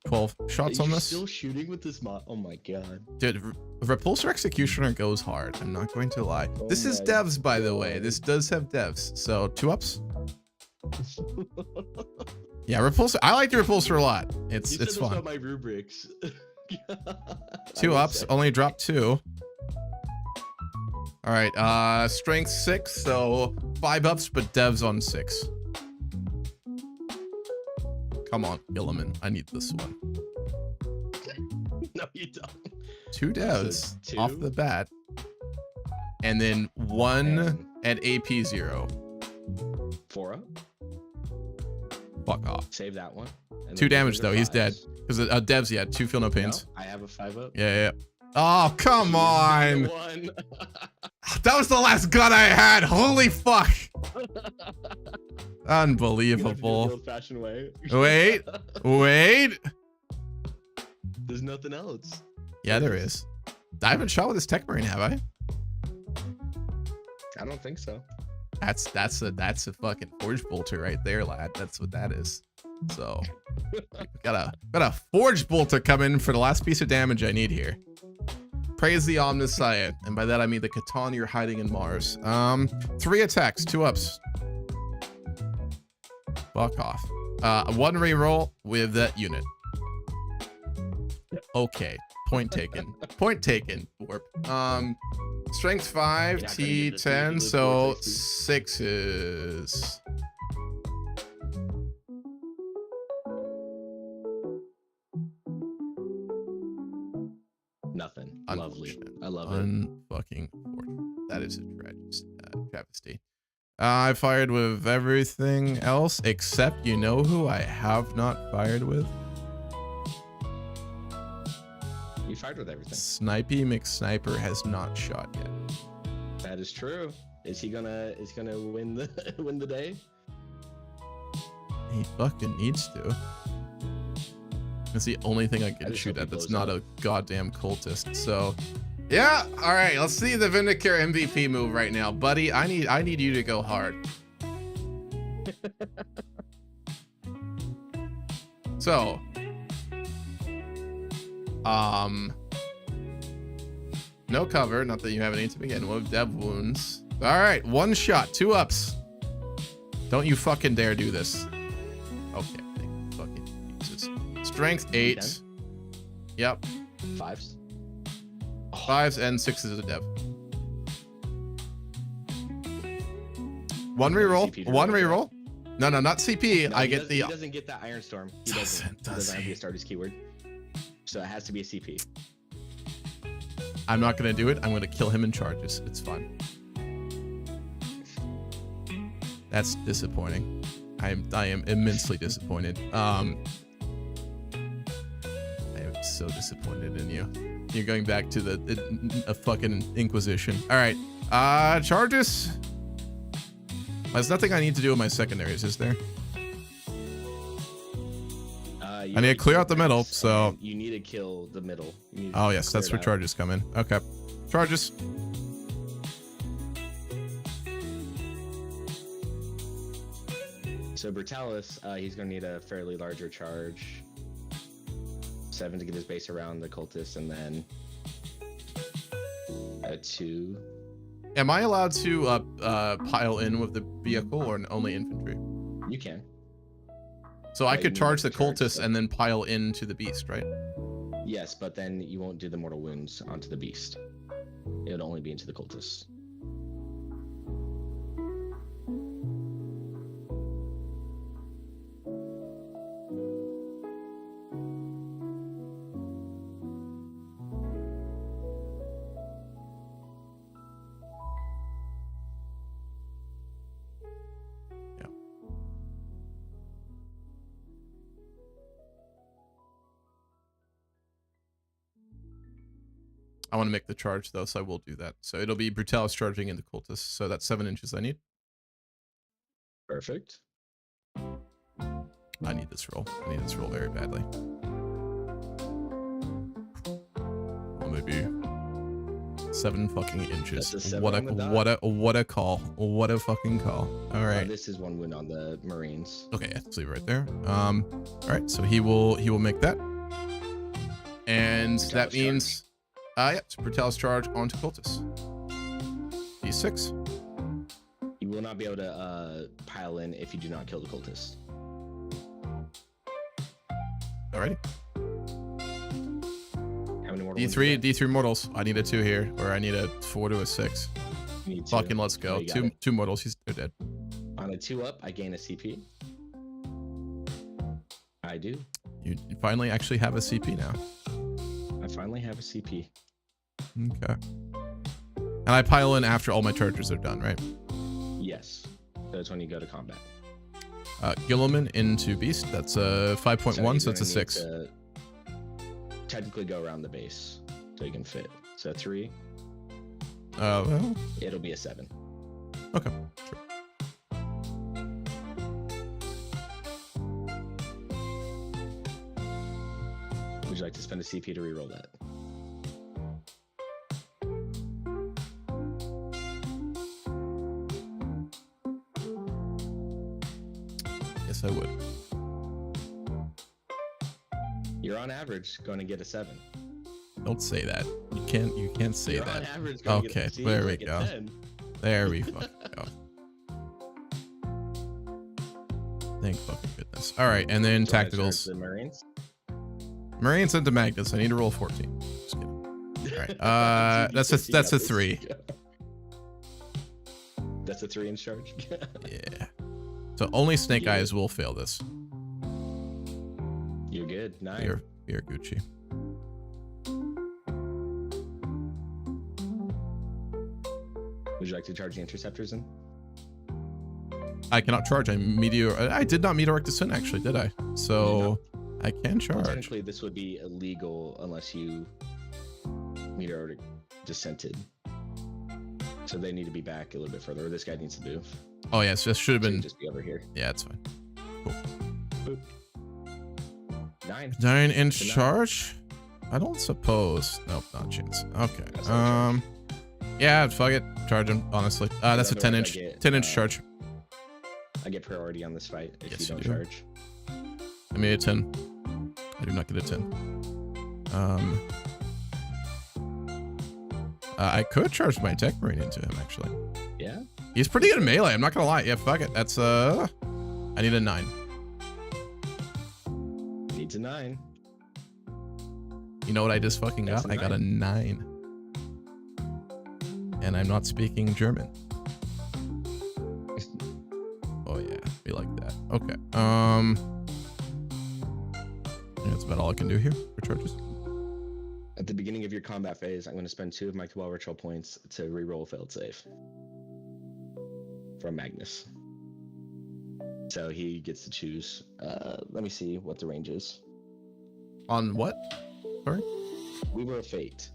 12 shots on You're this. still shooting with this mod. Oh my god. Dude, Repulsor Executioner goes hard. I'm not going to lie. Oh This is my devs, by the way. God. This does have devs. So 2 ups. Yeah, Repulsor. I like the Repulsor a lot. It's Not fun. my rubrics. 2 ups. Only drop 2. All right. Strength 6. So 5 ups, but devs on 6. Come on, Gilliman. I need this one. No, you don't. 2 devs So 2? off the bat. And then 1 And- at AP 0. 4 up. Fuck off. Save that one. And 2 then damage, those are though. He's dead. 5s. Because devs, yeah, 2 feel no pains. No, I have a 5 up. Yeah. Oh, come on. 1. That was the last gun I had. Holy fuck. The Unbelievable. old-fashioned way. Wait. There's nothing else. Yeah, there is. I haven't shot with this Tech Marine, have I? I don't think so. That's a fucking Forge Bolter right there, lad. That's what that is. So got a Forge Bolter coming for the last piece of damage I need here. Praise the Omniscient, and by that I mean the Catan you're hiding in Mars. 3 attacks, 2 ups. Fuck off. 1 reroll with that unit. Okay, point taken. Point taken. Warp. Strength 5, You're not gonna get this, you T10, live so 460. 6s. Nothing. Lovely. Unfortunate. I love Unfucking fortunate. That is a travesty. I fired with everything else except, you know who I have not fired with? You fired with everything. Snipey McSniper has not shot yet. That is true. Is he gonna win the win the day? He fucking needs to. It's the only thing I I can just shoot hope at he that's blows not up. a goddamn cultist. So, yeah. All right. Let's see the Vindicare MVP move right now, buddy. I need you to go hard. So, no cover. Not that you have any to begin with. Dev wounds. All right. One shot. 2 ups. Don't you fucking dare do this. Okay. Fucking Jesus. Strength 8. 10? Yep. 5s. 5s and 6s a dev. 1 reroll. CP to 1 reroll. reroll. No, not CP. No, I he get does, the. He doesn't get that Iron Storm. He doesn't. He Does doesn't have he? the Astartes keyword. So it has to be a CP. I'm not gonna do it. I'm gonna kill him in charges. It's fine. That's disappointing. I am immensely disappointed. I am so disappointed in you. You're going back to a fucking Inquisition. All right. Charges. There's nothing I need to do with my secondaries, is there? You I need to clear out the middle, ranks, so. and you need to kill the middle. You need to Oh yes, clear that's it where out. charges come in. Okay. Charges. So Brutalis, he's going to need a fairly larger charge. 7 to get his base around the cultist, and then a 2. Am I allowed to pile in with the vehicle or only infantry? You can. So I But you could need charge to the charge cultists the- and then pile into the beast, right? Yes, but then you won't do the mortal wounds onto the beast. It would only be into the cultists. Yeah. I want to make the charge though, so I will do that. So it'll be Brutalis charging into cultists. So that's 7 inches I need. Perfect. I need this roll. I need this roll very badly. Well, maybe 7 fucking inches. That's a 7 What a on the dot. what a call. What a fucking call. All right. This is 1 wound on the Marines. Okay, yeah, let's leave it right there. All right, so he will make that. And Brutalis that charge. means yeah, it's Brutalis charge onto cultists. D6. You will not be able to pile in if you do not kill the cultist. Alrighty. How many mortal wounds D3 you got? D3 mortals. I need a 2 here, or I need a 4 to a 6. You need 2. Fucking let's go. You got it. Two mortals. They're dead. On a 2 up, I gain a CP. I do. You finally actually have a CP now. I finally have a CP. Okay. And I pile in after all my charges are done, right? Yes. That's when you go to combat. Gilliman into beast. That's a 5.1, you're so it's a gonna need 6. to technically go around the base so you can fit. So 3, Well, it'll be a 7. okay. Sure. Would you like to spend a CP to reroll that? Yes, I would. You're on average going to get a 7. Don't say that. You can't say You're that. on average going to Okay, get a, there we like a go. 10. There we fucking go. Thank fucking goodness. All right, and then Do you wanna charge tacticals. The Marines. Marines into Magnus. I need to roll 14. Just kidding. All right. That's a 3. That's a 3 in charge. Yeah. So only Snake Yeah. Eyes will fail this. You're good. 9. You're Gucci. Would you like to charge the interceptors in? I cannot charge. I did not meteoric descent actually, did I? So I can charge. Technically, this would be illegal unless you meteoric descented. So they need to be back a little bit further. Or this guy needs to move. Oh yes, this should have been. Just be over here. Yeah, it's fine. Cool. Boop. 9. 9-inch charge? I don't suppose. Nope, not a chance. Okay. Yeah, fuck it. Charge him. Honestly, that's a 10-inch. 10-inch charge. I get priority on this fight if Yes, you don't you do. charge. I made a 10. I do not get a 10. I could charge my tech marine into him actually. Yeah. He's pretty good at melee. I'm not gonna lie. Yeah, fuck it. That's I need a 9. Needs a 9. You know what I just fucking That's got? a I got a 9. And I'm not speaking German. Oh yeah, we like that. Okay. That's about all I can do here for charges. At the beginning of your combat phase, I'm going to spend 2 of my Cabal Ritual points to reroll a failed save from Magnus. So he gets to choose. Let me see what the range is. On what? Sorry? We were a fate.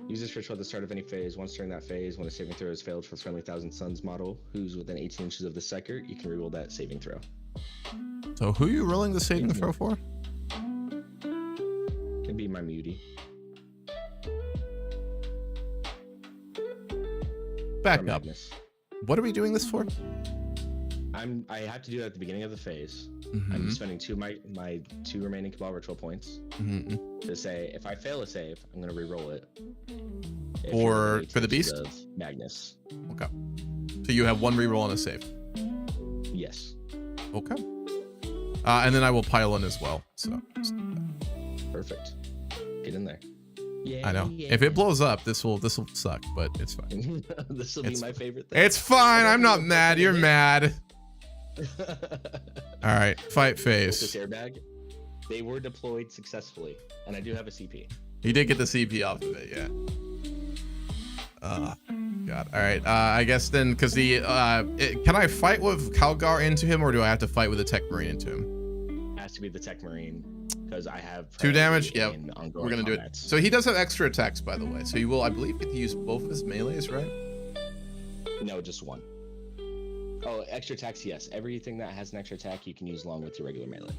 Use this ritual at the start of any phase. Once during that phase, when a saving throw has failed for friendly Thousand Suns model who's within 18 inches of the sector, you can reroll that saving throw. So who are you rolling the saving throw for? It'd be my mutie. Back From up. Magnus. What are we doing this for? I have to do that at the beginning of the phase. Mm-hmm. I'm spending 2 of my 2 remaining Cabal Ritual points Mm-hmm. to say if I fail a save, I'm gonna re-roll it. If For you're within the 18 beast? inches of Magnus. Okay. So you have 1 reroll and a save. Yes. Okay. And then I will pile in as well. So Perfect. Get in there. Yeah. I know. If it blows up, this will suck, but it's fine. This will be It's- my favorite thing. It's fine. I'm not mad. You're mad. All right. Fight This phase. airbag. They were deployed successfully, and I do have a CP. You did get the CP off of it, yeah. God. All right. I guess then, because can I fight with Calgar into him, or do I have to fight with the Tech Marine into him? Has to be the Tech Marine because I have 2 damage. priority Yeah. in ongoing We're gonna do it. combats. So he does have extra attacks, by the way. So you will, I believe, get to use both of his melees, right? No, just 1. Oh, extra attacks, yes. Everything that has an extra attack, you can use along with your regular melee.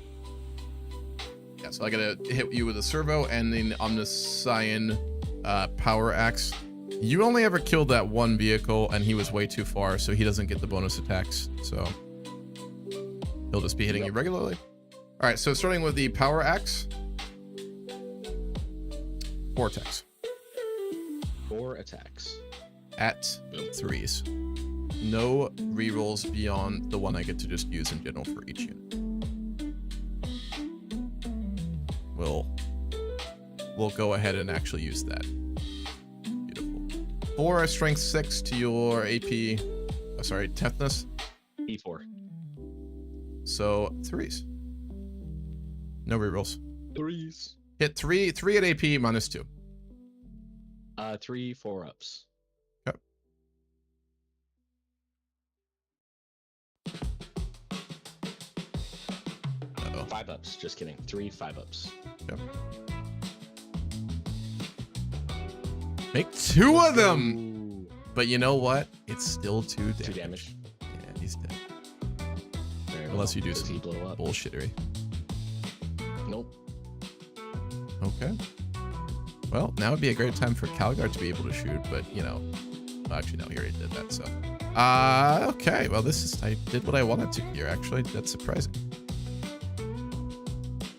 Yeah. So I gotta hit you with a servo and then Omniscion power axe. You only ever killed that 1 vehicle, and he was way too far, so he doesn't get the bonus attacks. So he'll just be hitting you regularly. All right. So starting with the power axe, 4 attacks 4 attacks. at 3s. No rerolls beyond the one I get to just use in general for each unit. We'll go ahead and actually use that. Beautiful. 4 strength 6 to your AP. Oh, sorry, toughness. E4. So 3s. No rerolls. 3s. Hit 3 at AP minus 2. 3 4-ups. Yep. Uh-oh. 5-ups. Just kidding. 3 5-ups. Yep. Make 2 of them. Ooh. But you know what? It's still 2 damage. 2 damage. Yeah, he's dead. Very Unless you do Does some he blow up? bullshittery. Nope. Okay. Well, now would be a great time for Calgar to be able to shoot, but you know, well, actually no, he already did that. So, okay. Well, I did what I wanted to here. Actually, that's surprising.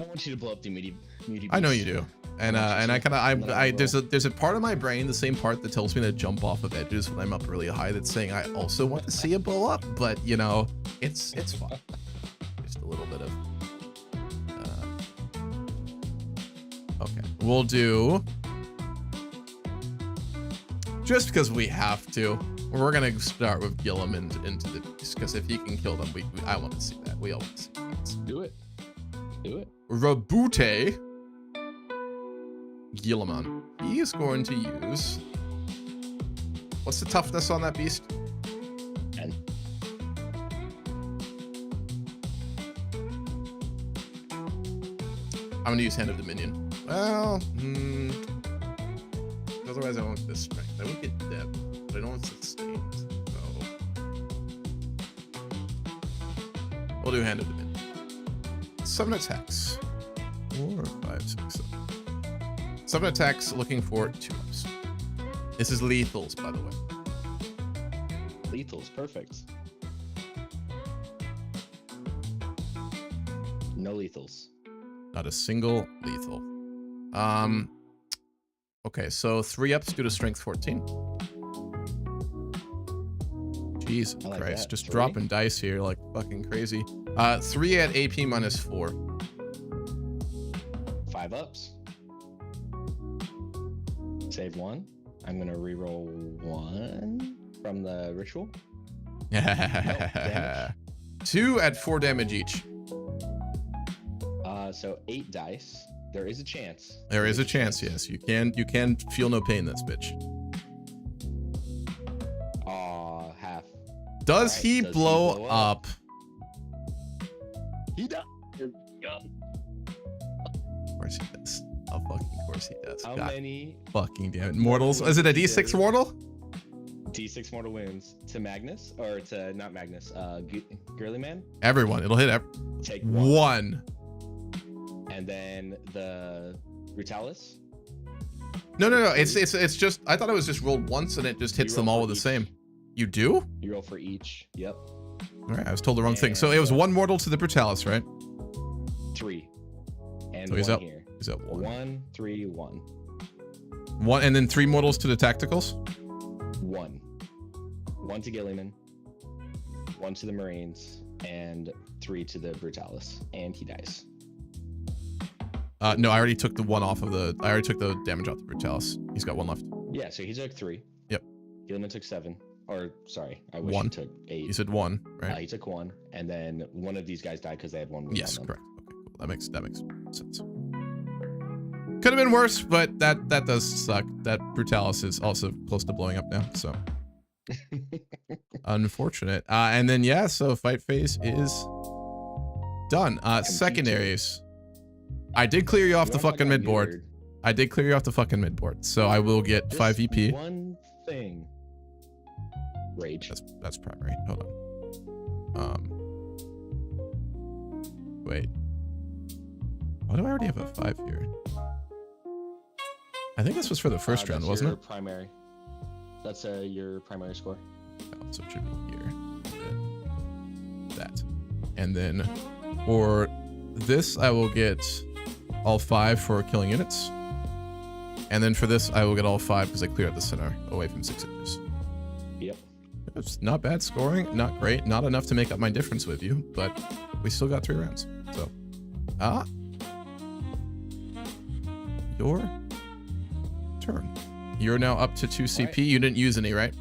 I want you to blow up the mutie I know beast. you do, and I kind of there's a part of my brain, the same part that tells me to jump off of edges when I'm up really high, that's saying I also want to see a blow up, but you know, it's fun. Just a little bit of. Okay, we'll do. Just because we have to, we're gonna start with Gillum into the beast, because if you can kill them, I want to see that. We all want to see that. Do it. Do it. Rabute Gilliman. He is going to use What's the toughness on that beast? 10. I'm gonna use Hand of Dominion. Well, otherwise I won't get this strength. I won't get depth, but I don't want sustained. So we'll do Hand of Dominion. 7 attacks. 4, 5, 6, 7. 7 attacks, looking for 2 ups. This is lethals, by the way. Lethals, perfect. No lethals. Not a single lethal. Okay, so 3 ups due to strength 14. Jesus I like Christ, that. just 3. dropping dice here like fucking crazy. 3 at AP minus 4. 5 ups. Save 1. I'm gonna reroll 1 from the ritual. Yeah. 2 at 4 damage each. So 8 dice. There is a chance. There is a chance, yes. You can feel no pain, this bitch. Aw, half. Does Alright, he does he blow blow up? He does. Of course he does. Oh, fucking course he does. How God many fucking damn it. Mortals. Is it a D6 mortal? D6 mortal wounds to Magnus or to not Magnus? Girly Man. Everyone. It'll hit Take 1. And then the Brutalis. No. It's just. I thought it was just rolled once and it just hits You them roll all for with the each. same. You do? You roll for each. Yep. All right. I was told the wrong thing. So it was 1 mortal to the Brutalis, right? 3. And So he's 1 up. here. Is that 1? 1, 3, 1. 1 and then 3 mortals to the tacticals. 1. 1 to Gilliman. 1 to the Marines. And 3 to the Brutalis. And he dies. No, I already took the 1 off of the. I already took the damage off the Brutalis. He's got 1 left. Yeah, so he took 3. Yep. Gilliman took 7. Or, sorry, I wish 1. he took 8. You said 1, right? He took 1. And then one of these guys died because they had 1 wound Yes, on them. correct. Okay, cool. That makes sense. Could have been worse, but that does suck. That Brutalis is also close to blowing up now, so unfortunate. And then yeah, so fight phase is done. Secondaries. I did clear you off the fucking mid board. I did clear you off the fucking mid board, so I will get 5 EP. One thing. Rage. That's primary. Hold on. Wait. Why do I already have a 5 here? I think this was for the first round, wasn't it? Primary. That's your primary score. Oh, so it should be here. That. And then for this, I will get all 5 for killing units. And then for this, I will get all 5 because I clear out the center away from 6 inches. Yep. It's not bad scoring. Not great. Not enough to make up my difference with you, but we still got 3 rounds. So, your turn. You're now up to 2 CP. Right. You didn't use any, right?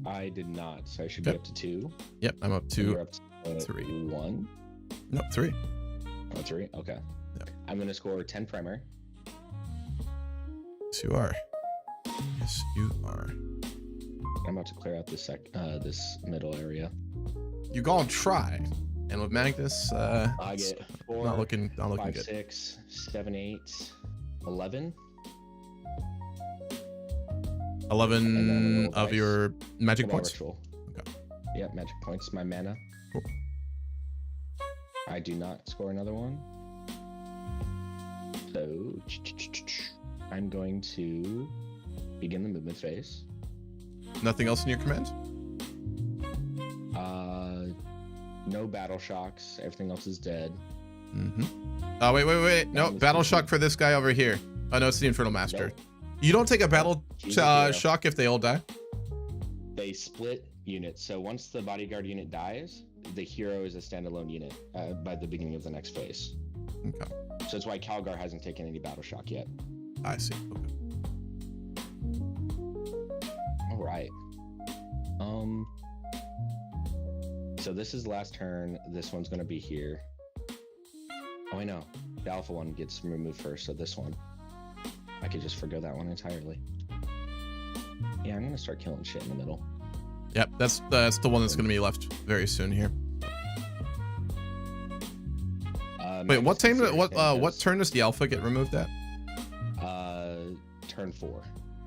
I did not, so I should be up to 2. Yep, I'm up You're to up to 3. 1. No, 3. Oh, 3? Okay. Yep. I'm going to score 10 primary. Yes, you are. Yes, you are. I'm about to clear out this this middle area. You gonna try. And with Magnus, I it's get 4, not looking 5, good. 6, 7, 8, 11. 11 of dice. your magic For my points. ritual. Okay. Yep, magic points. My mana. Cool. I do not score another one. So I'm going to begin the movement phase. Nothing else in your command? No battle shocks. Everything else is dead. Mm-hmm. Oh, wait. No, battle shock for this guy over here. Oh, no, it's the Infernal Master. Nope. You don't take a battle He's a hero. shock if they all die? They split units. So once the bodyguard unit dies, the hero is a standalone unit by the beginning of the next phase. Okay. So that's why Calgar hasn't taken any battle shock yet. I see. Okay. All right. So this is last turn. This one's gonna be here. Oh, I know. The alpha one gets removed first, so this one. I could just forgo that one entirely. Yeah, I'm gonna start killing shit in the middle. Yep, that's the one that's gonna be left very soon here. Wait, what time? What turn does the alpha get removed at? Turn 4.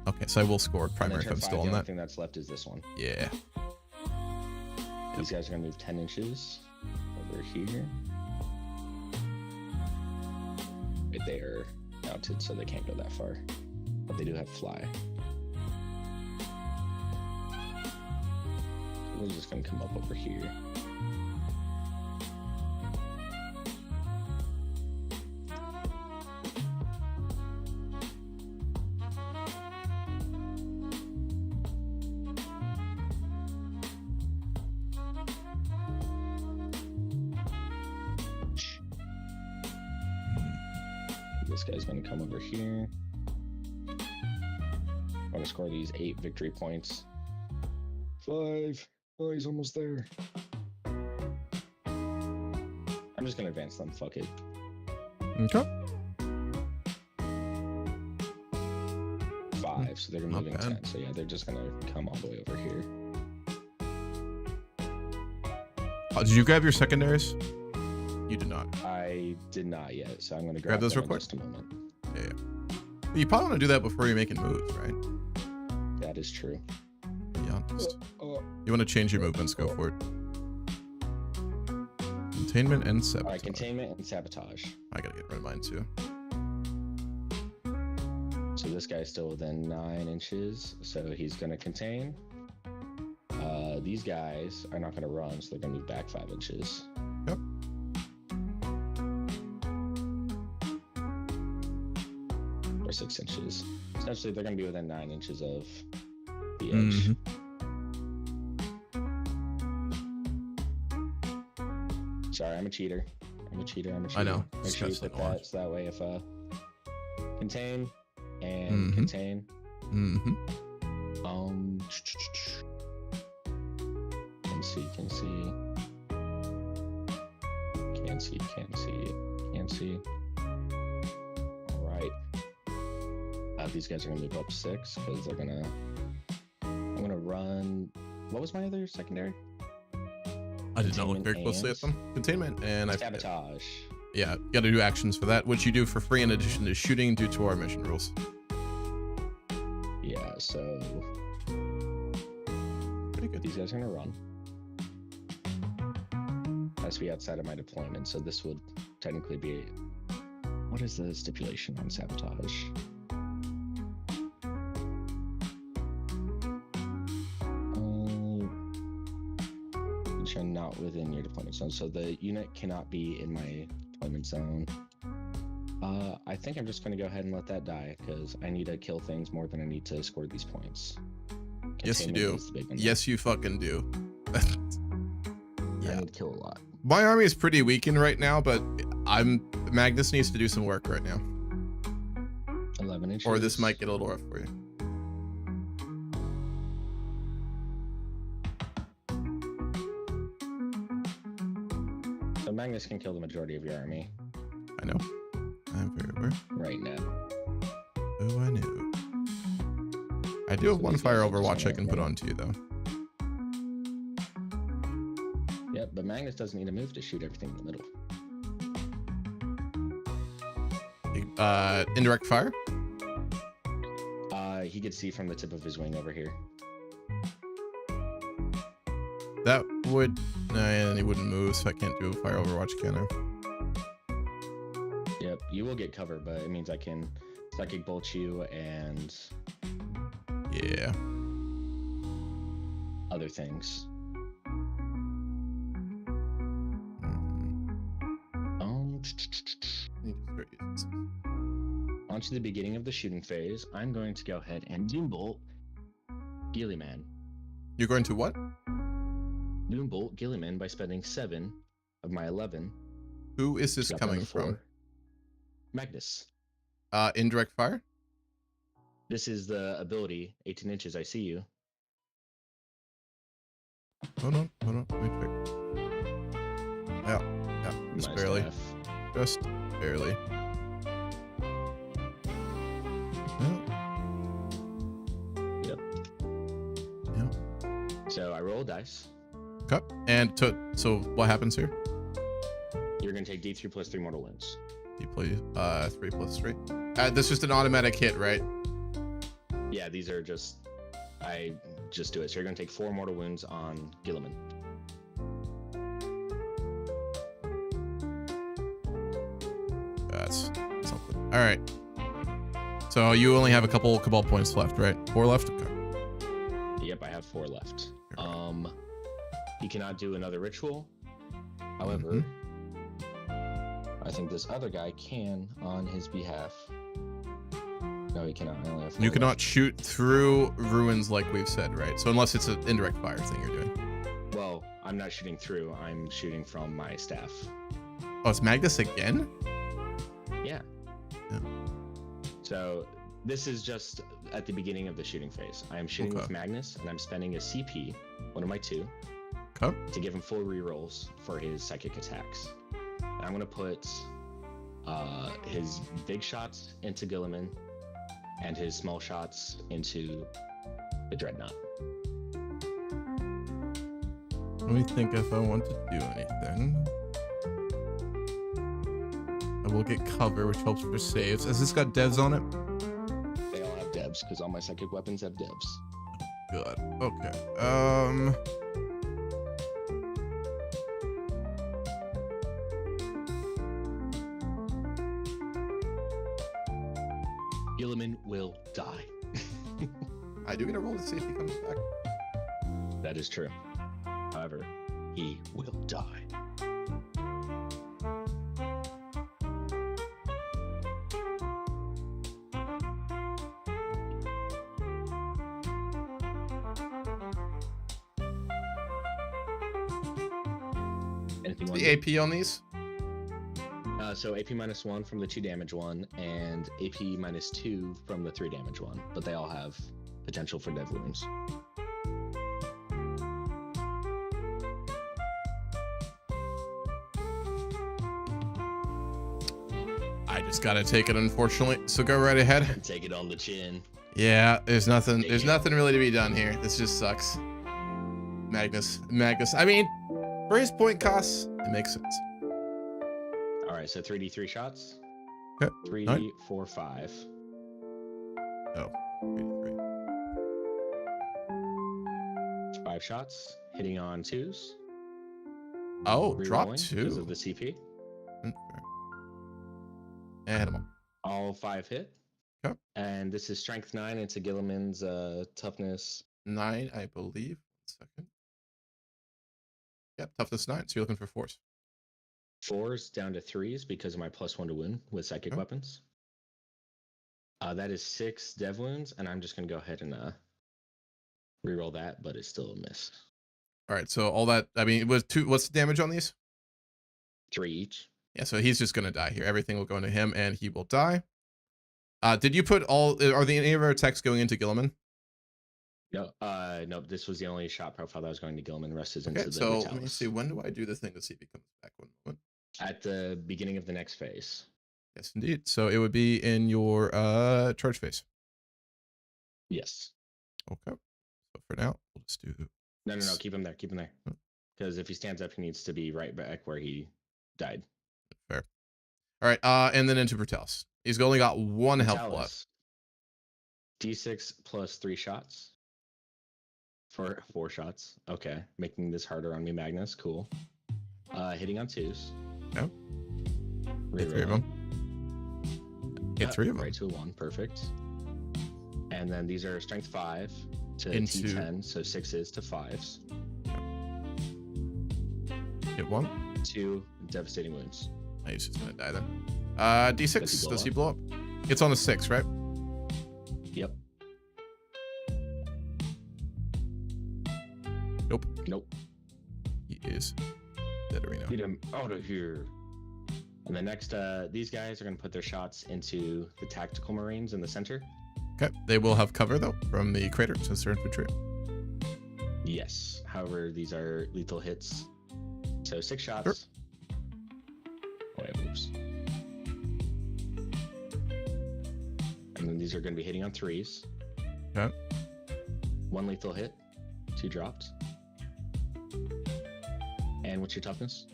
Okay, so I will score primary if I'm still on that. The only thing that's left is this one. Yeah. These guys are gonna move 10 inches over here. They are mounted, so they can't go that far, but they do have fly. We're just gonna come up over here. This guy's gonna come over here. I'm gonna score these 8 victory points. 5. Oh, he's almost there. I'm just gonna advance them. Fuck it. Okay. 5, so they're moving 10. So yeah, they're just gonna come all the way over here. Did you grab your secondaries? You did not. I did not yet, so I'm gonna grab those real quick. Just a moment. Yeah. You probably want to do that before you're making moves, right? That is true. Be honest. You want to change your movements? Go for it. Containment and sabotage. All right, containment and sabotage. I gotta get rid of mine too. So this guy's still within 9 inches, so he's gonna contain. These guys are not gonna run, so they're gonna move back 5 inches. Yep. Or 6 inches. Essentially, they're gonna be within 9 inches of the edge. Sorry, I'm a cheater. I know. Make sure you put that so that way if contain and contain. Can see. All right. These guys are gonna move up 6 because they're gonna. I'm gonna run. What was my other secondary? I did not look very closely at them. Containment and sabotage. Yeah, you got to do actions for that, which you do for free in addition to shooting due to our mission rules. Yeah, so pretty good. These guys are gonna run. Has to be outside of my deployment, so this would technically be. What is the stipulation on sabotage? You're not within your deployment zone, so the unit cannot be in my deployment zone. I think I'm just going to go ahead and let that die because I need to kill things more than I need to score these points. Yes, you do. Yes, you fucking do. Yeah. I need to kill a lot. My army is pretty weakened right now, but Magnus needs to do some work right now. 11 inches. Or this might get a little rough for you. So Magnus can kill the majority of your army. I know. I'm very aware. Right now. Oh, I knew. I do have one fire overwatch I can put onto you, though. Yep, but Magnus doesn't need to move to shoot everything in the middle. Indirect fire? He could see from the tip of his wing over here. That would... and he wouldn't move, so I can't do a fire overwatch, can I? Yep, you will get cover, but it means I can psychic bolt you and... Yeah. Other things. On to the beginning of the shooting phase. I'm going to go ahead and Doom Bolt Gilliman. You're going to what? Doom Bolt Gilliman by spending 7 of my 11. Who is this coming from? Magnus. Indirect fire? This is the ability, 18 inches, I see you. Hold on, wait quick. Yeah, just Nice barely. enough. Just barely. Yeah. Yep. So I roll a dice. Okay. And so what happens here? You're gonna take D3 plus 3 mortal wounds. You play 3 plus 3. That's just an automatic hit, right? Yeah, these are just I just do it. So you're gonna take 4 mortal wounds on Gilliman. That's something. All right. So you only have a couple Cabal points left, right? 4 left? Okay. Yep, I have 4 left. He cannot do another ritual. However, I think this other guy can on his behalf. No, he cannot. I only have 4 You cannot left. shoot through ruins like we've said, right? So unless it's an indirect fire thing you're doing. Well, I'm not shooting through. I'm shooting from my staff. Oh, it's Magnus again? Yeah. Yeah. So this is just at the beginning of the shooting phase. I am shooting with Magnus, and I'm spending a CP, one of my 2, to give him full rerolls for his psychic attacks. And I'm going to put his big shots into Gilliman and his small shots into the Dreadnought. Let me think if I want to do anything. I will get cover, which helps for saves. Has this got devs on it? They all have devs, because all my psychic weapons have devs. Good. Okay. Gilliman will die. I do get a roll to see if he comes back. That is true. However, he will die. Anything on The AP on these? So AP -1 from the 2 damage one, and AP -2 from the 3 damage one, but they all have potential for dev wounds. I just gotta take it, unfortunately. So go right ahead. Take it on the chin. Yeah, there's nothing really to be done here. This just sucks. Magnus. I mean, for his point costs, it makes sense. All right, so 3d3 shots. Okay. 3, Nine. 4, 5. Oh, 3. 5 shots, hitting on 2s. Oh, drop Rerolling 2. because of the CP. And hit him up. All 5 hit. Okay. And this is strength 9 into Gilliman's toughness. 9, I believe. 1 second. Yep, toughness 9. So you're looking for 4s. 4s down to 3s because of my +1 to wound with psychic Okay. weapons. That is 6 dev wounds, and I'm just going to go ahead and reroll that, but it's still a miss. All right, so all that, I mean, it was 2. What's the damage on these? 3 each. Yeah, so he's just gonna die here. Everything will go into him, and he will die. Did you put all? Are any of our attacks going into Gilliman? No, no. This was the only shot profile that was going to Gilliman. The rest is into Okay, the so let me Brutalis. see. When do I do the thing to see if he comes back? 1 moment. At the beginning of the next phase. Yes, indeed. So it would be in your charge phase. Yes. Okay. So for now, we'll just do. No. Keep him there. Keep him there. Because if he stands up, he needs to be right back where he died. Fair. All right. And then into Brutalis. He's only got 1 health Brutalis, left. D6 plus 3 shots. For 4 shots. Okay. Making this harder on me, Magnus. Cool. Hitting on 2s. Okay. Hit 3 of them. Hit 3 of them. Right to a 1. Perfect. And then these are strength 5 to Into... T10. So 6s to 5s. Hit 1. 2 devastating wounds. Oh, he's just gonna die then. D6. Does he blow up? It's on a 6, right? Yep. Nope. He is dead arena. Get him out of here. And the next, these guys are going to put their shots into the tactical marines in the center. Okay. They will have cover though from the crater since they're infantry. Yes. However, these are lethal hits. So 6 shots. Sure. Oh, yeah, oops. And then these are going to be hitting on 3s. Okay. 1 lethal hit. 2 dropped. And what's your toughness?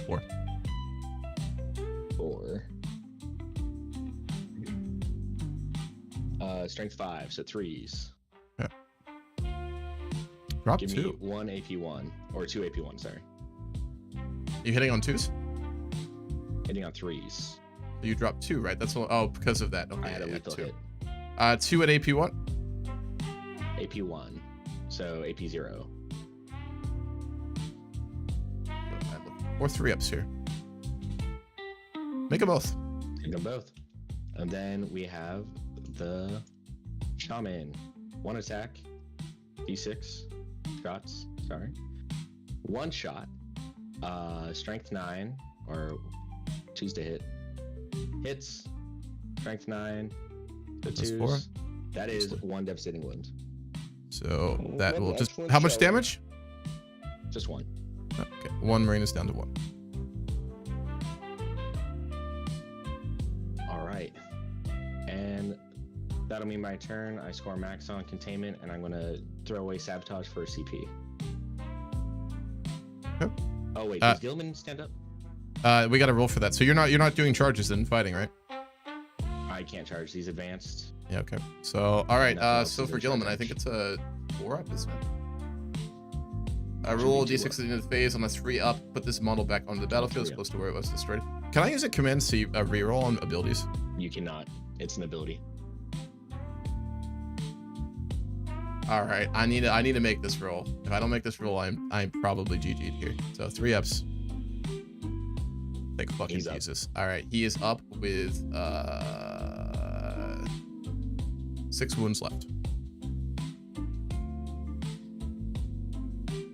4. 4. Strength 5, so 3s. Okay. Drop Give 2. me 1 AP1 or 2 AP1. Sorry, You hitting on 2s? hitting on 3s. You dropped 2, right? That's all. Oh, because of that. Okay, I had a lethal 2. hit. 2 at AP1. AP1, so AP0. Or 3 ups here. Make them both. Take them both. And then we have the shaman. 1 attack, D6 shots. Sorry, 1 shot. Strength 9 or choose to hit. Hits. Strength 9. The Plus 2s. 4. That is 1 devastating wound. So that One will last just. one How much shot. damage? Just 1. Okay, 1 marine is down to 1. All right. And that'll be my turn. I score max on containment, and I'm going to throw away sabotage for a CP. Okay. Oh wait, does Gilman stand up? We got to roll for that. So you're not doing charges in fighting, right? I can't charge. He's advanced. Yeah. Okay. So all right. Nothing else So is for in Gilliman, I charge. think it's a 4 up, isn't it? Should Roll be 2 d6 up. at the end of the phase on a 3 up. Put this model back on the battlefield, as 3 up. close to where it was destroyed. Can I use a command C reroll on abilities? You cannot. It's an ability. All right. I need to make this roll. If I don't make this roll, I'm probably GG'd here. So 3 ups. Thank fucking He's up. Jesus. All right. He is up with 6 wounds left.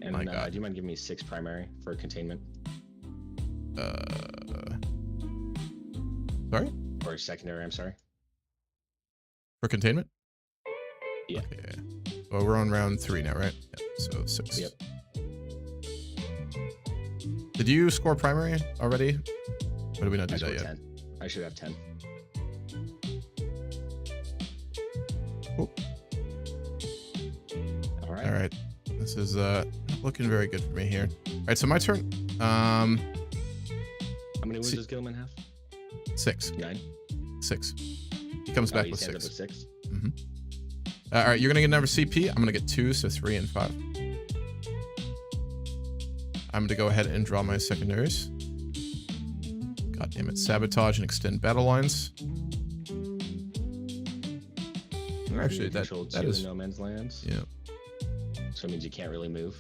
And My God. do you mind giving me 6 primary for containment Sorry? or secondary? I'm sorry. For containment? Yeah. Okay. Well, we're on round 3 now, right? Yeah. So 6. Yep. Did you score primary already? Or did we not do I that scored yet? 10. I should have 10. Cool. All right. All right. This is looking very good for me here. All right, so my turn. How many wounds See- does Gilman have? 6. 9. 6. He comes back He with stands 6. up with 6. All right, you're gonna get another CP. I'm gonna get 2, so 3 and 5. I'm gonna go ahead and draw my secondaries. God damn it! Sabotage and extend battle lines. Actually, that is no man's lands. yeah. So it means you can't really move.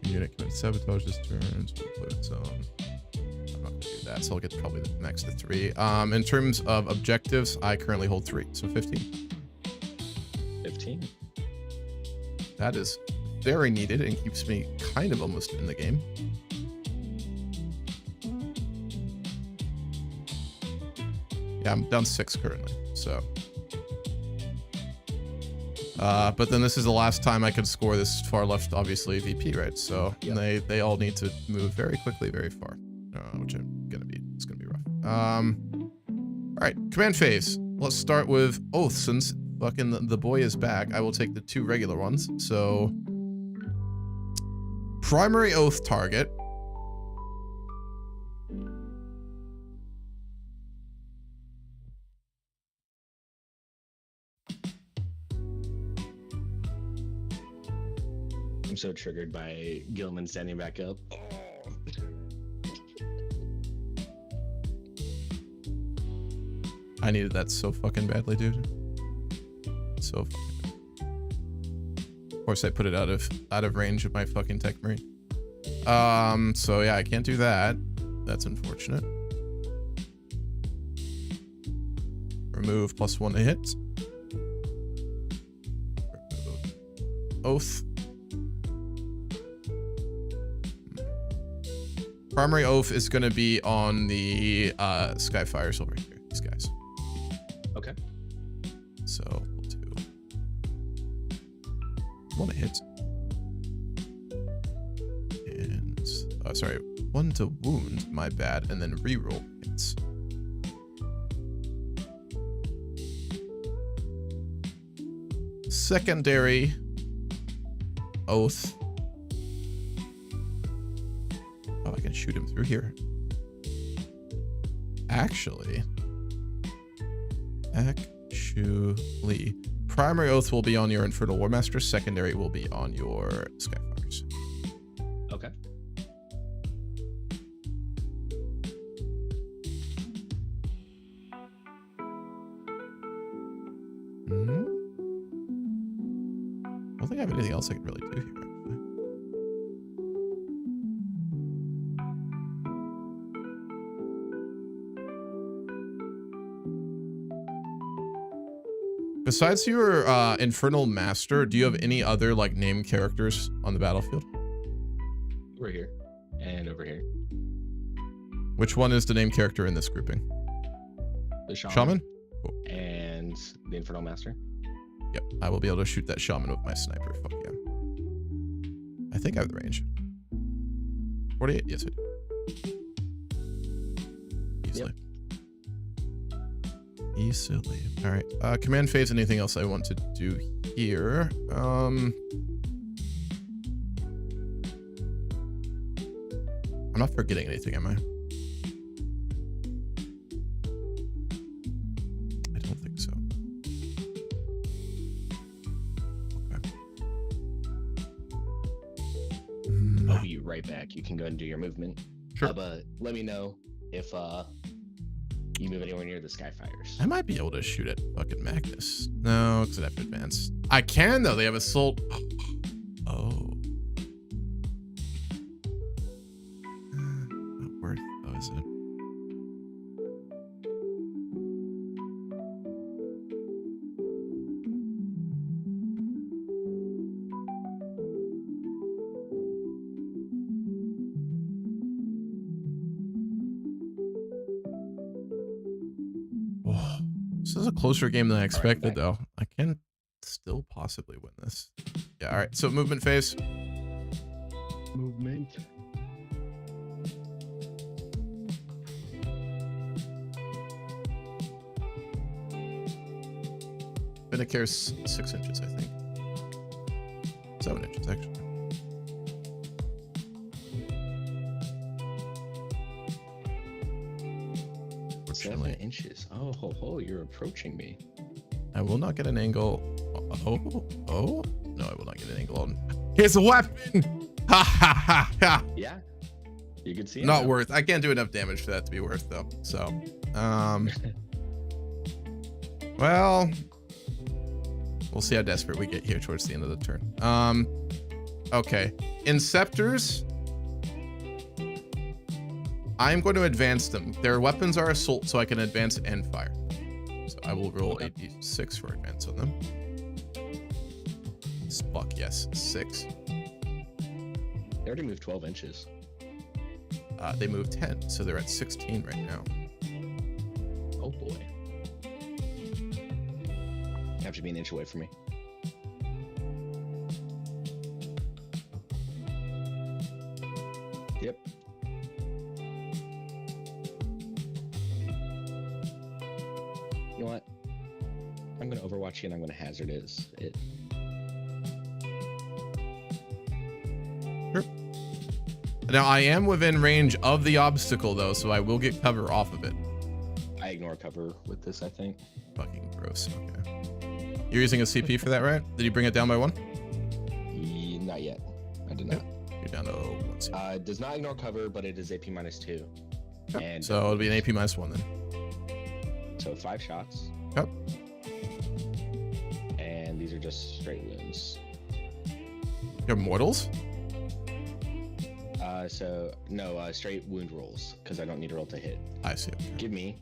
Unit commit sabotage this turn. So we'll put its own. I'm not gonna do that, so I'll get probably the max to 3. In terms of objectives, I currently hold 3, so 15. 15. That is very needed and keeps me kind of almost in the game. Yeah, I'm down 6 currently, so. But then this is the last time I could score this far left, obviously, VP, right? So Yep. they all need to move very quickly, very far, which it's gonna be rough. All right, command phase. Let's start with Oath, since fucking the boy is back. I will take the 2 regular ones. So, primary Oath target. I'm so triggered by Gilman standing back up. Oh. I needed that so fucking badly, dude. So fucking bad. Of course, I put it out of range of my fucking tech marine. So yeah, I can't do that. That's unfortunate. Remove +1 to hit. Remove Oath. Primary Oath is going to be on the Skyfires over here. These guys. Okay. So we'll do 1 to hit. And sorry, 1 to wound, my bad, and then reroll hits. secondary oath. Oh, I can shoot him through here. Actually, primary oath will be on your Infernal Warmaster. Secondary will be on your Skyfires. Okay. I don't think I have anything else I can really do here, actually. Besides your Infernal Master, do you have any other like named characters on the battlefield? Over here and over here. Which one is the named character in this grouping? The Shaman. Shaman? Cool. And the Infernal Master. Yep, I will be able to shoot that Shaman with my sniper. Fuck yeah. I think I have the range. 48? Yes, I do. Easily. Yep. Easily. All right. Command phase. Anything else I want to do here? I'm not forgetting anything, am I? I don't think so. Okay. I'll be right back. You can go and do your movement. Sure. But let me know if you move anywhere near the Skyfires. I might be able to shoot at fucking Magnus. No, because I'd have to advance. I can, though. They have assault. Oh. Not worth, though, is it? Oh, this is a closer game than I expected, though. I can still possibly win this. Yeah, all right. So movement phase. Movement. Vinicare's 6 inches, I think. 7 inches, actually. Fortunately, 7 inches. Oh, you're approaching me. I will not get an angle. Oh, no, I will not get an angle on. Here's a weapon. Ha ha ha ha. Yeah, you can see it Not now. worth. I can't do enough damage for that to be worth, though. So, well, we'll see how desperate we get here towards the end of the turn. Okay, Inceptors. I'm going to advance them. Their weapons are assault, so I can advance and fire. So I will roll a d6 for advance on them. Fuck yes, 6. They already moved 12 inches. They moved 10, so they're at 16 right now. Oh boy. You have to be an inch away from me. Yep. You know what? I'm gonna Overwatch you and I'm gonna hazard it. Now I am within range of the obstacle though, so I will get cover off of it. I ignore cover with this, I think. Fucking gross. Okay. You're using a CP for that, right? Did you bring it down by 1? Not yet. I did not. You're down to 1 CP. Does not ignore cover, but it is AP -2. Yep. And So it'll be an AP -1 then. so 5 shots. Yep. And these are just straight wounds. You're mortals? Straight wound rolls, because I don't need a roll to hit. I see. Okay. Give me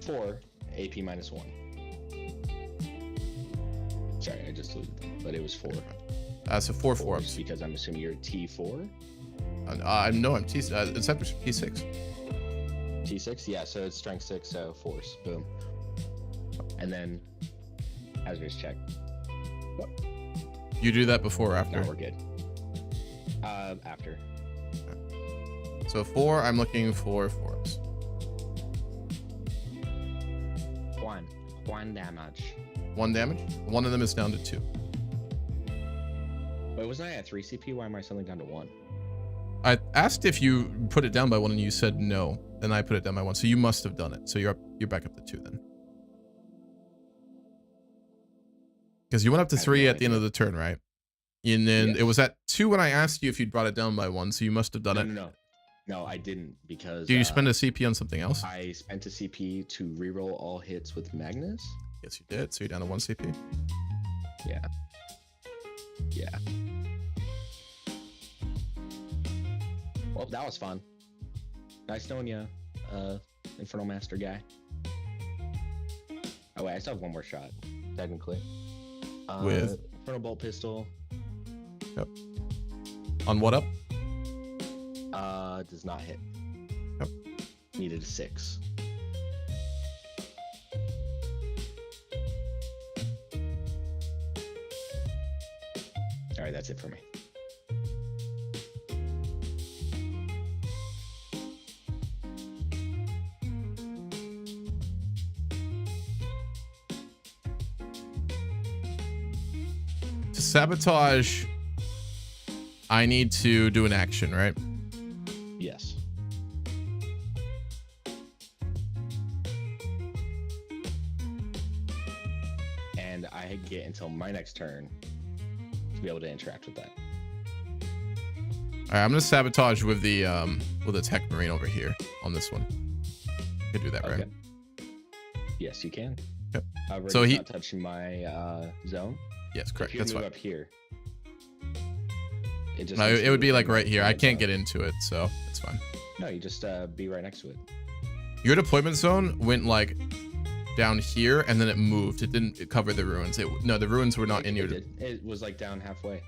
4 AP -1. Sorry, I just deleted them, but it was 4. So 4 Fours, fours. because I'm assuming you're T4. No, I'm T. Inceptor's T6. T6, yeah, so it's strength 6, so force. Boom. And then hazardous check. You do that before or after? No, we're good. After. So 4, I'm looking for fours. 1. 1 damage. 1 damage. One of them is down to 2. Wait, wasn't I at 3 CP? Why am I suddenly down to 1? I asked if you put it down by 1 and you said no. Then I put it down by 1. So you must have done it. So you're back up to 2 then. Because you went up to 3 at the end of the turn, right? And then it was at 2 when I asked you if you'd brought it down by 1, so you must have done it. No, I didn't, because... Did you spend a CP on something else? I spent a CP to reroll all hits with Magnus. Yes, you did. So you're down to 1 CP. Yeah. Yeah. Well, that was fun. Nice knowing you, Infernal Master guy. Oh, wait, I still have one more shot, technically. With? Infernal Bolt Pistol. Yep. On what up? Does not hit. Yep. Needed a 6. All right, that's it for me. To sabotage, I need to do an action, right? Yes. And I get until my next turn to be able to interact with that. All right, I'm gonna sabotage with the Tech Marine over here on this one. You can do that, right? Yes, you can. Yep. However, So it's he not touching my zone. Yes, correct. If you That's move fine. up here, it just No, makes it would be you like right in here. I the can't zone. get into it, so it's fine. No, you just be right next to it. Your deployment zone went like down here, and then it moved. It didn't cover the ruins. No, the ruins were not in your. It was like down halfway.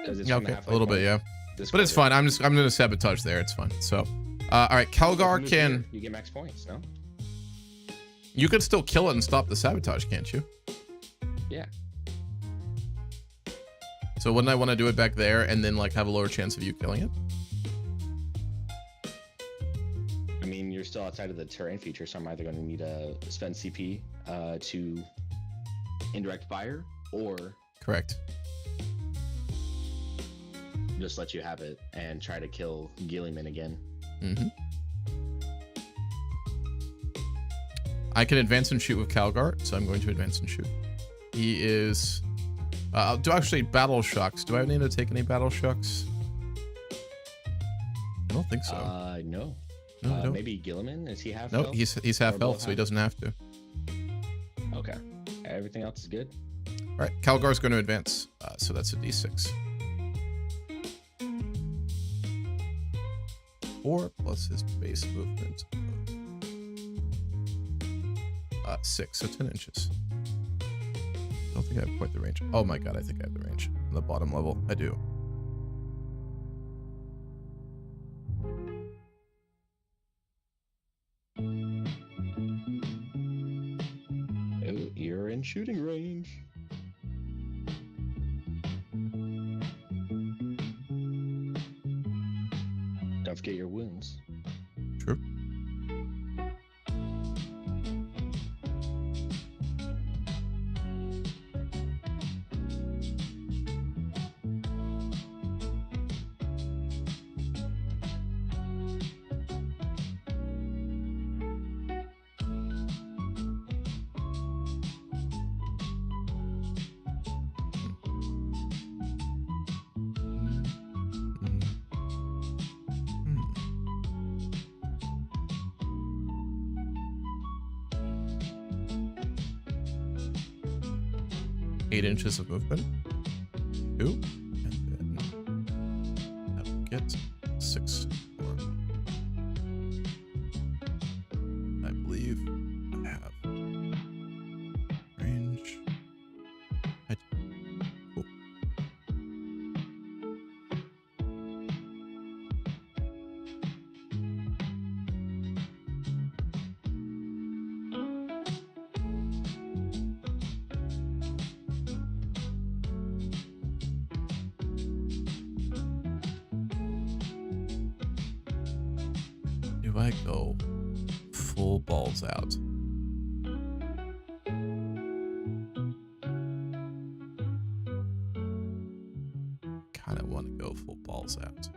Yeah, okay, a little bit, yeah. But it's quarter. fine. I'm gonna sabotage there. It's fine. So, all right, Calgar Move can. here, you get max points, no? You could still kill it and stop the sabotage, can't you? Yeah. So wouldn't I want to do it back there and then like have a lower chance of you killing it? I mean, you're still outside of the terrain feature, so I'm either going to need to spend CP to indirect fire, or Correct. just let you have it and try to kill Gilliman again. Mm-hmm. I can advance and shoot with Calgar, so I'm going to advance and shoot. He is... I'll do actually battle shocks. Do I need to take any battle shocks? I don't think so. No. No, I don't. Maybe Gilliman? Is he half No, health? he's half Or below health, so he half? doesn't have to. Okay. Everything else is good? All right, Calgar's going to advance, so that's a d6. 4 plus his base movement. 6, so 10 inches. I don't think I have quite the range. Oh my god, I think I have the range. On the bottom level, I do. Oh, you're in shooting range. Don't forget your wounds. True. Eight inches of movement. 2. And then that will get 6 more. I believe I have range. I do. Cool. Do I go full balls out. Kind of want to go full balls out.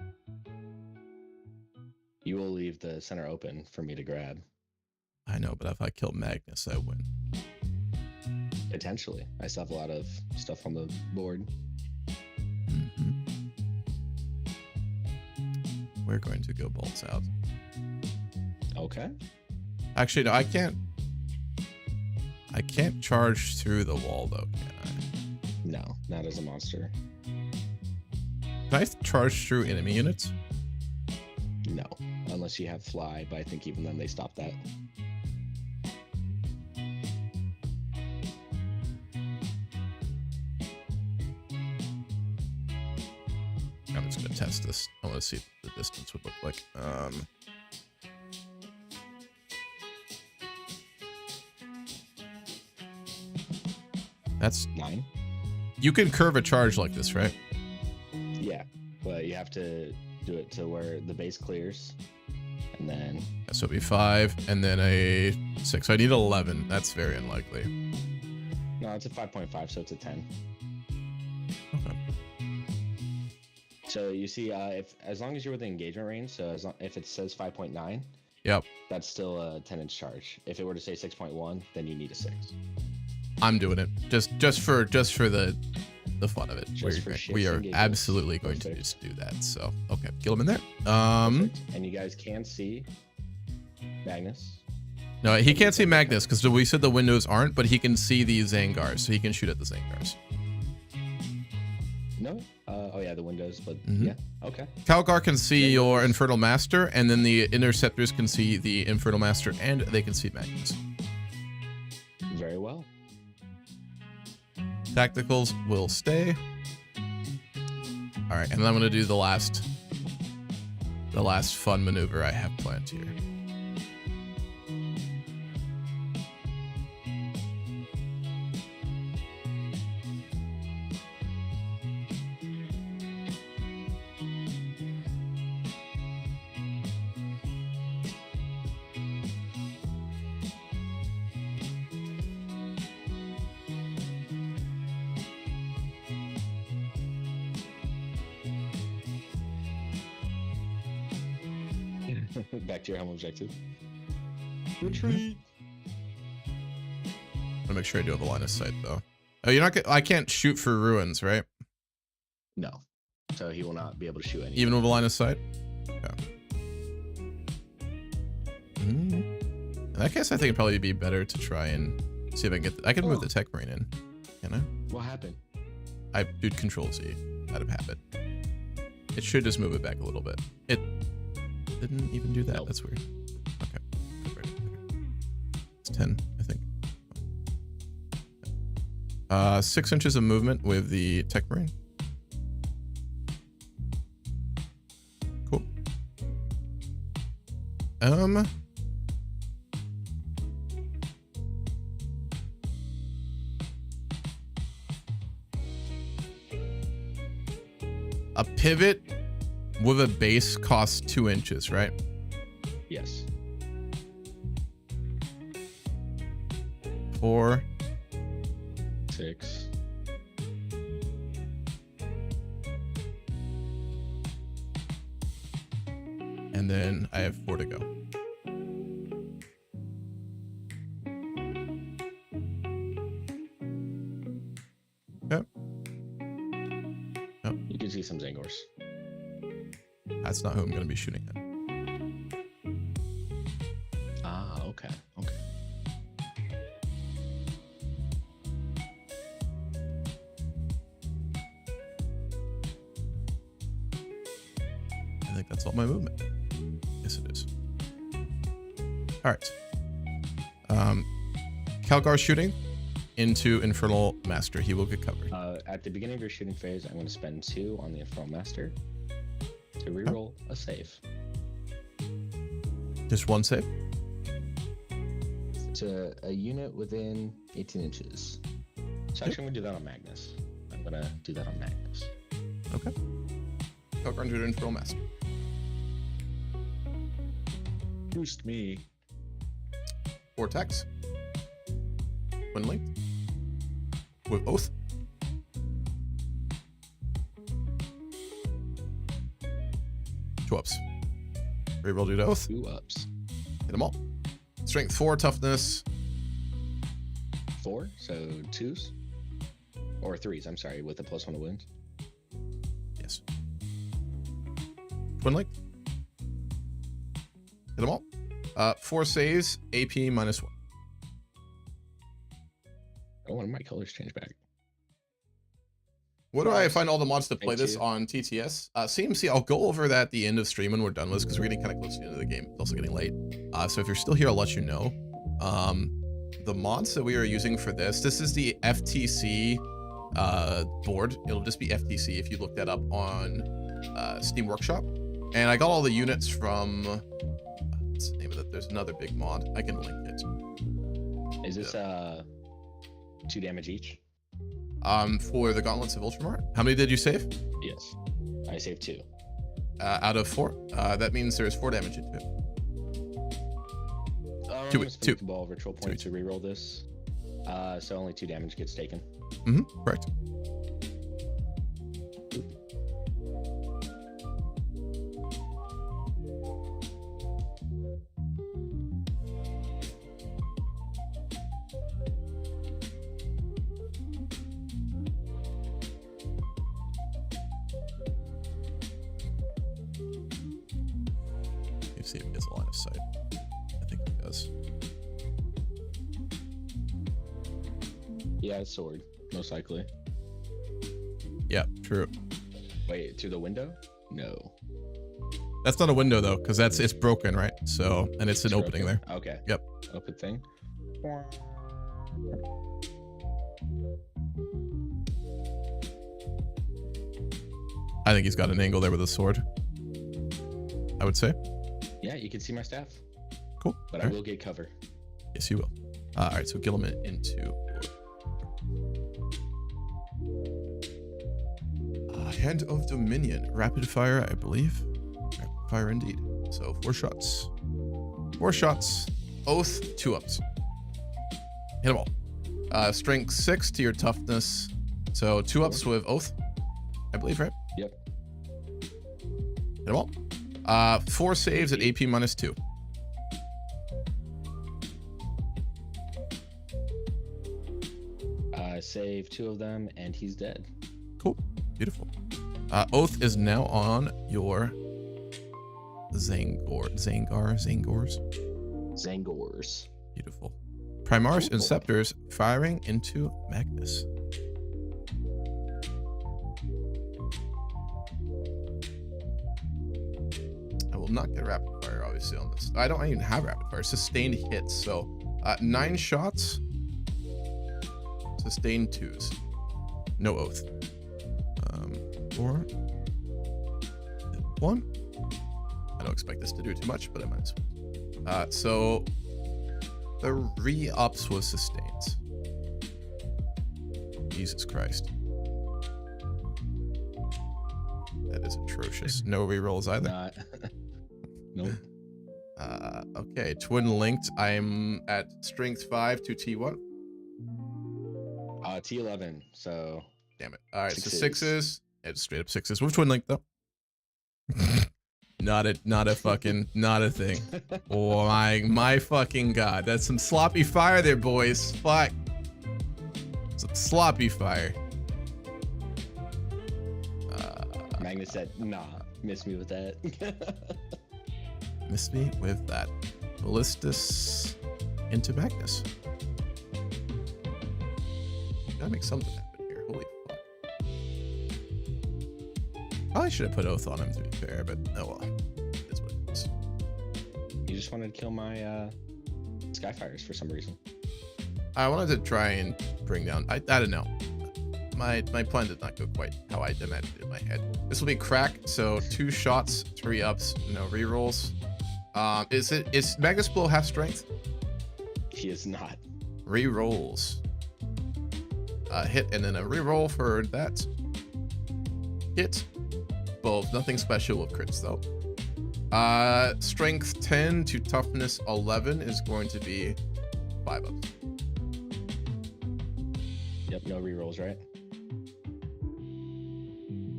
You will leave the center open for me to grab. I know, but if I kill Magnus, I win. Potentially. I still have a lot of stuff on the board. We're going to go balls out. Okay. Actually, no, I can't. I can't charge through the wall, though, can I? No, not as a monster. Can I charge through enemy units? No, unless you have fly, but I think even then they stop that. I'm just going to test this. I want to see what the distance would look like. That's 9. You can curve a charge like this, right? Yeah, but you have to do it to where the base clears, and then. So it'd be 5, and then a 6. So I need 11. That's very unlikely. No, it's a 5.5, so it's a 10. Okay. So you see, if as long as you're within engagement range, so if it says 5.9, Yep. that's still a 10-inch charge. If it were to say 6.1, then you need a 6. I'm doing it just for the fun of it. We are engagements. absolutely going to Perfect. just do that. So okay, kill him in there. And you guys can see Magnus. No, he can't see Magnus because we said the windows aren't, but he can see the Zangars, so he can shoot at the Zangars. No? Oh yeah, the windows, but Mhm. yeah, okay. Calgar can see your Infernal Master, and then the Interceptors can see the Infernal Master, and they can see Magnus. Very well. Tacticals will stay. All right, and then I'm gonna do the last fun maneuver I have planned here. Back to your home objective. Retreat. I want to make sure I do have a line of sight though. Oh, you're not. I can't shoot for ruins, right? No. So he will not be able to shoot any. Even with a line of sight. Yeah. In that case, I think it'd probably be better to try and see if I can get. I can move the Tech Marine in. Can I? What happened? I did Control Z out of habit. It should just move it back a little bit. It didn't even do that. Nope. That's weird. Okay. It's 10, I think. 6 inches of movement with the Tech Marine. Cool. A pivot with a base costs 2 inches, right? Yes. 4. 6. And then I have 4 to go. Yep. Yep. You can see some Zangors. That's not who I'm going to be shooting at. Ah, okay. Okay. I think that's all my movement. Yes, it is. All right. Calgar shooting into Infernal Master. He will get covered. At the beginning of your shooting phase, I'm going to spend 2 on the Infernal Master to reroll a save. Just 1 save. To a unit within 18 inches. So actually, I'm going to do that on Magnus. I'm going to do that on Magnus. Okay. Calgar into Infernal Master. Boost me. Vortex. Twin linked. With Oath. Two ups. Reroll due to Oath. 2 ups. Hit them all. Strength 4, toughness. 4, so 2s. Or 3s, I'm sorry, with the +1 to wounds. Yes. Twin linked. Hit them all. 4 saves, AP -1. Oh, one of my colors changed back. Where do I find all the mods to play Thank this you. on TTS? CMC, I'll go over that at the end of stream when we're done with this, because we're getting kind of close to the end of the game. It's also getting late. So if you're still here, I'll let you know. The mods that we are using for this is the FTC board. It'll just be FTC if you look that up on Steam Workshop. And I got all the units from, what's the name of it? There's another big mod. I can link it. Is this 2 damage each? For the Gauntlets of Ultramar. How many did you save? Yes. I saved 2. Out of 4. That means there's 4 damage into it. I'm Two- gonna spend two. the ball virtual point to reroll this. So only 2 damage gets taken. Correct. Let's see if it gets a line of sight. I think it does. Yeah, it's sword, most likely. Yeah, true. Wait, through the window? No. That's not a window though, because it's broken, right? So, and it's an opening there. Okay. Yep. Open thing. I think he's got an angle there with a sword. I would say. Yeah, you can see my staff. Cool. But All I right. will get cover. Yes, you will. All right, so Gilliman into Hand of Dominion. Rapid fire, I believe. Rapid fire indeed. So 4 shots. 4 shots. Oath, 2 ups. Hit them all. Strength 6 to your toughness. So 2 ups with Oath, I believe, right? Yep. Hit them all. 4 saves at AP -2. I saved 2 of them, and he's dead. Cool. Beautiful. Oath is now on your Zangors. Zangors. Beautiful. Primaris Cool. Inceptors firing into Magnus. I will not get rapid fire, obviously, on this. I don't even have rapid fire. Sustained hits. So 9 shots. Sustained 2s. No Oath. 4. 1. I don't expect this to do too much, but I might as well. So the re-ups was sustained. Jesus Christ. That is atrocious. No re-rolls either. Not. Nope. Okay, twin linked. I'm at strength 5 to T1. T11. So Damn it. All right, so Sixes. 6s. It's straight up 6s. With twin linked though. not a thing. Oh my fucking god. That's some sloppy fire there, boys. Fuck. Some sloppy fire. Magnus said, "Nah, miss me with that." Miss me with that. Ballistus into Magnus. Gotta make something happen here. Holy fuck. Probably should have put Oath on him, to be fair, but oh well. It's what it is. You just wanted to kill my Skyfires for some reason. I wanted to try and bring down. I don't know. My plan did not go quite how I imagined it in my head. This will be crack, so 2 shots, 3 ups, no rerolls. Is Magnus below half strength? He is not. Rerolls. Hit and then a reroll for that. Hit. Both. Nothing special with crits though. Strength 10 to toughness 11 is going to be 5 ups. Yep, no rerolls, right?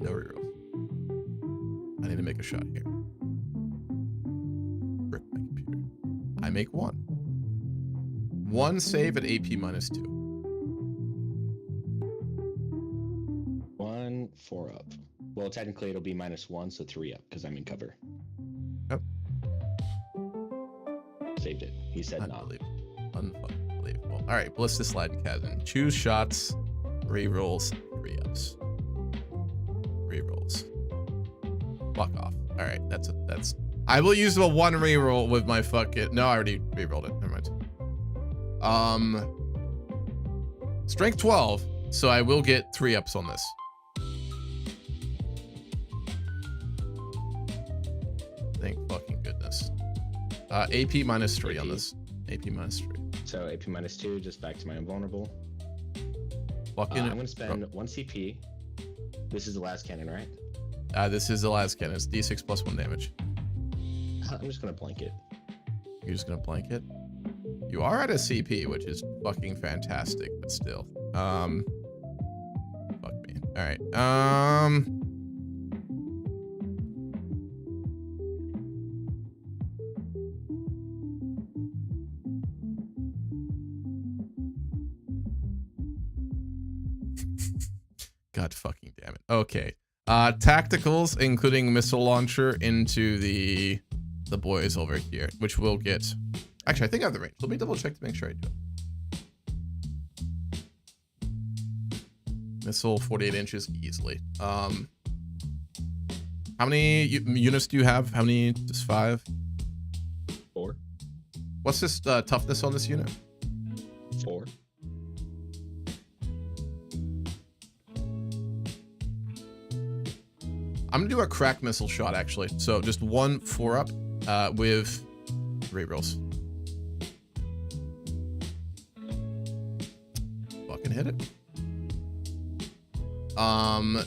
No reroll. I need to make a shot here. Rip my computer. I make 1. 1 save at AP -2. 1 4 up. Well, technically it'll be -1, so 3 up because I'm in cover. Yep. Saved it. He said not. Unbelievable. All right, Ballista Slide and Chasm. Choose shots, rerolls, 3 ups. Rerolls. Fuck off. All right, that's. I will use the 1 reroll with my fucking. No, I already rerolled it. Never mind. Strength 12, so I will get 3 ups on this. Thank fucking goodness. AP -3 on this. AP -3. So AP -2, just back to my invulnerable. Fucking. I'm gonna spend 1 CP. This is the last cannon, right? This is the last cannon. It's D6 plus 1 damage. I'm just gonna blank it. You're just gonna blank it. You are at a CP, which is fucking fantastic, but still. Fuck me. All right. God fucking damn it. Okay. Tacticals, including missile launcher into the boys over here, which will get. Actually, I think I have the range. Let me double check to make sure I do it. Missile 48 inches easily. How many units do you have? How many? Just 5? 4. What's this toughness on this unit? 4. I'm gonna do a crack missile shot actually. So just 1 4 up with rerolls. Fucking hit it.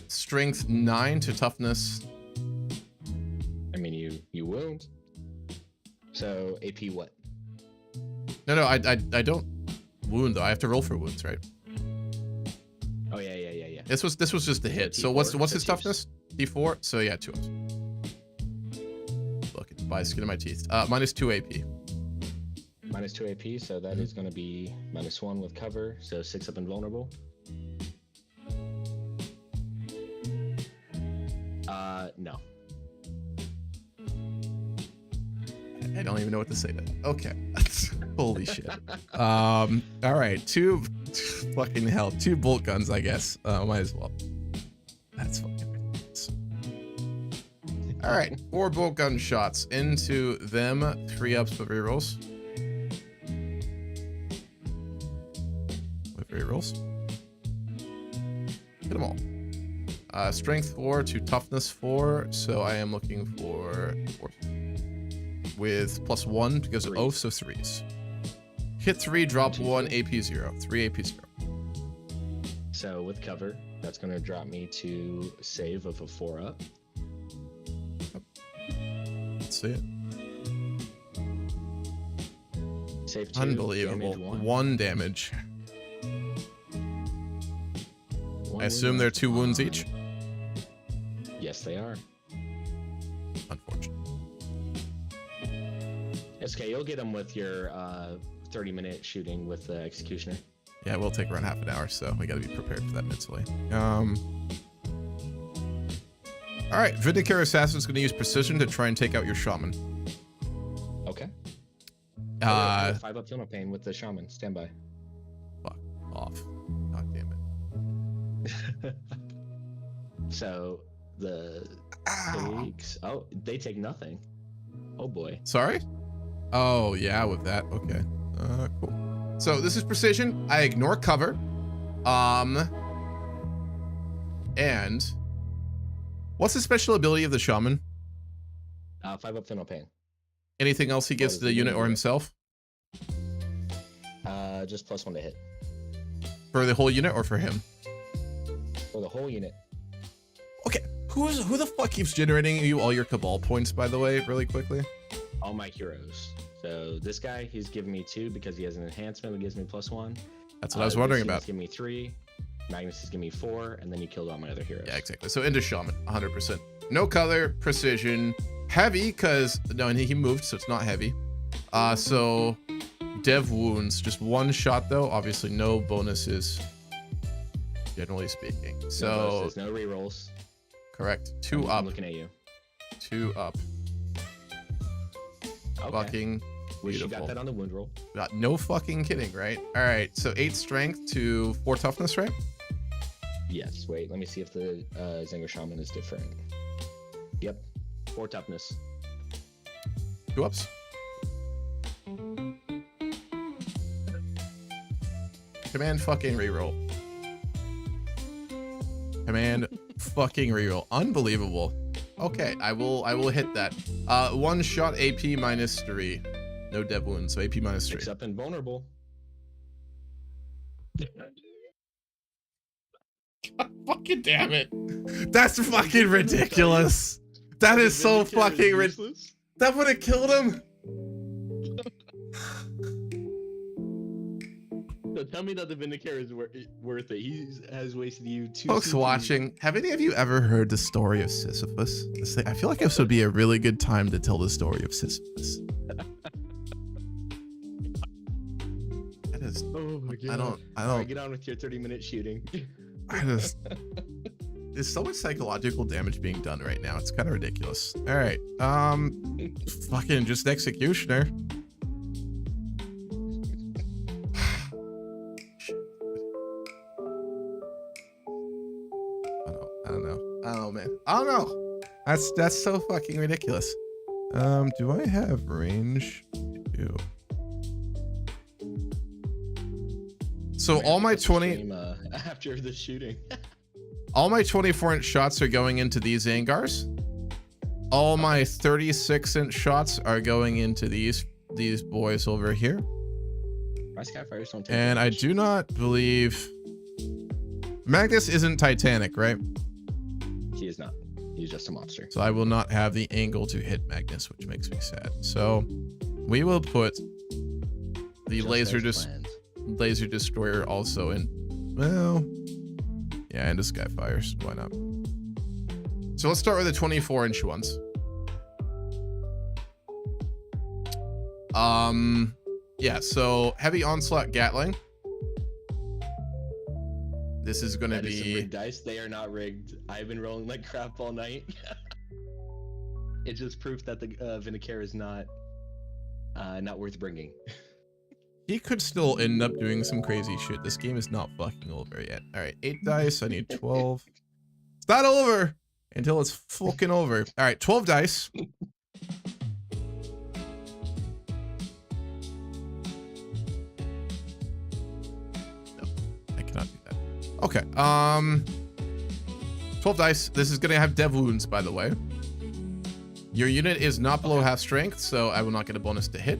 Strength 9 to toughness. I mean, you wound. So AP what? No, I don't wound though. I have to roll for wounds, right? Oh yeah. This was just a hit. So what's his toughness? D4. So yeah, 2 ups. Look, it's by skin of my teeth. -2 AP. -2 AP. So that is going to be -1 with cover. So 6 up invulnerable. No. I don't even know what to say then. Okay. Holy shit. All right. 2 fucking hell. 2 bolt guns, I guess. Might as well. That's fucking ridiculous. All right. 4 bolt gun shots into them. 3 ups with rerolls. With rerolls. Hit them all. Strength 4 to toughness 4. So I am looking for 4. With +1 because of oath, so 3s. Hit 3, drop 1, AP 0. 3 AP 0. So with cover, that's going to drop me to save of a 4 up. Let's see it. Save 2. Unbelievable. Damage 1 damage. 1 I assume they're 2 wounds each. Yes, they are. Unfortunate. It's okay. You'll get them with your 30-minute shooting with the executioner. Yeah, it will take around half an hour, so we got to be prepared for that mentally. All right, Vindicare Assassin's going to use precision to try and take out your shaman. Okay. 5 up Thermal Pain with the shaman. Stand by. Fuck off. God damn it. So the takes. Oh, they take nothing. Oh boy. Sorry? Oh, yeah, with that. Okay. Cool. So this is precision. I ignore cover. And what's the special ability of the shaman? 5 up Thermal Pain. Anything else he gives to the unit or himself? Just +1 to hit. For the whole unit or for him? For the whole unit. Okay. Who the fuck keeps generating you all your Cabal points, by the way, really quickly? All my heroes. So this guy, he's giving me 2 because he has an enhancement that gives me +1. That's what I was wondering This about. is giving me 3. Magnus is giving me 4, and then you killed all my other heroes. Yeah, exactly. So into Shaman, 100%. No color, precision, heavy, because no, and he moved, so it's not heavy. So dev wounds, just 1 shot though. Obviously, no bonuses, generally speaking. So no bonuses, no rerolls. Correct. 2 I'm up. looking at you. 2 up. Okay. Fucking Wish beautiful. you got that on the wound roll. No fucking kidding, right? All right. So 8 strength to 4 toughness, right? Yes. Wait, let me see if the Zinger Shaman is different. Yep. 4 toughness. 2 ups. Command fucking reroll. Command fucking reroll. Unbelievable. Okay, I will hit that. 1 shot AP -3. No dev wounds, so AP -3. Picks up invulnerable. God fucking damn it. That's fucking ridiculous. That is so fucking ridiculous. That would have killed him. So tell me that the Vindicare is worth it. He has wasted you 2 Folks CP. watching, have any of you ever heard the story of Sisyphus? I feel like this would be a really good time to tell the story of Sisyphus. That is, Oh my god. I don't. Alright, get on with your 30-minute shooting. There's so much psychological damage being done right now. It's kind of ridiculous. All right. Fucking just executioner. I don't know, man. I don't know. That's so fucking ridiculous. Do I have range? I do. So all my 20 after the shooting. all my 24-inch shots are going into these Angars. All my 36-inch shots are going into these boys over here. My Skyfires don't take And I damage. do not believe Magnus isn't Titanic, right? He is not. He's just a monster. So I will not have the angle to hit Magnus, which makes me sad. So we will put the Just laser destroyer also in. Well, yeah, and the Skyfires. Why not? So let's start with the 24-inch ones. Yeah, so heavy onslaught Gatling. This is gonna That is some be rigged dice. They are not rigged. I've been rolling like crap all night. It's just proof that the Vindicare is not worth bringing. he could still end up doing some crazy shit. This game is not fucking over yet. All right, 8 dice. I need 12. It's not over until it's fucking over. All right, 12 dice. No, I cannot do that. Okay. 12 dice. This is gonna have dev wounds, by the way. Your unit is not below half strength, so I will not get a bonus to hit.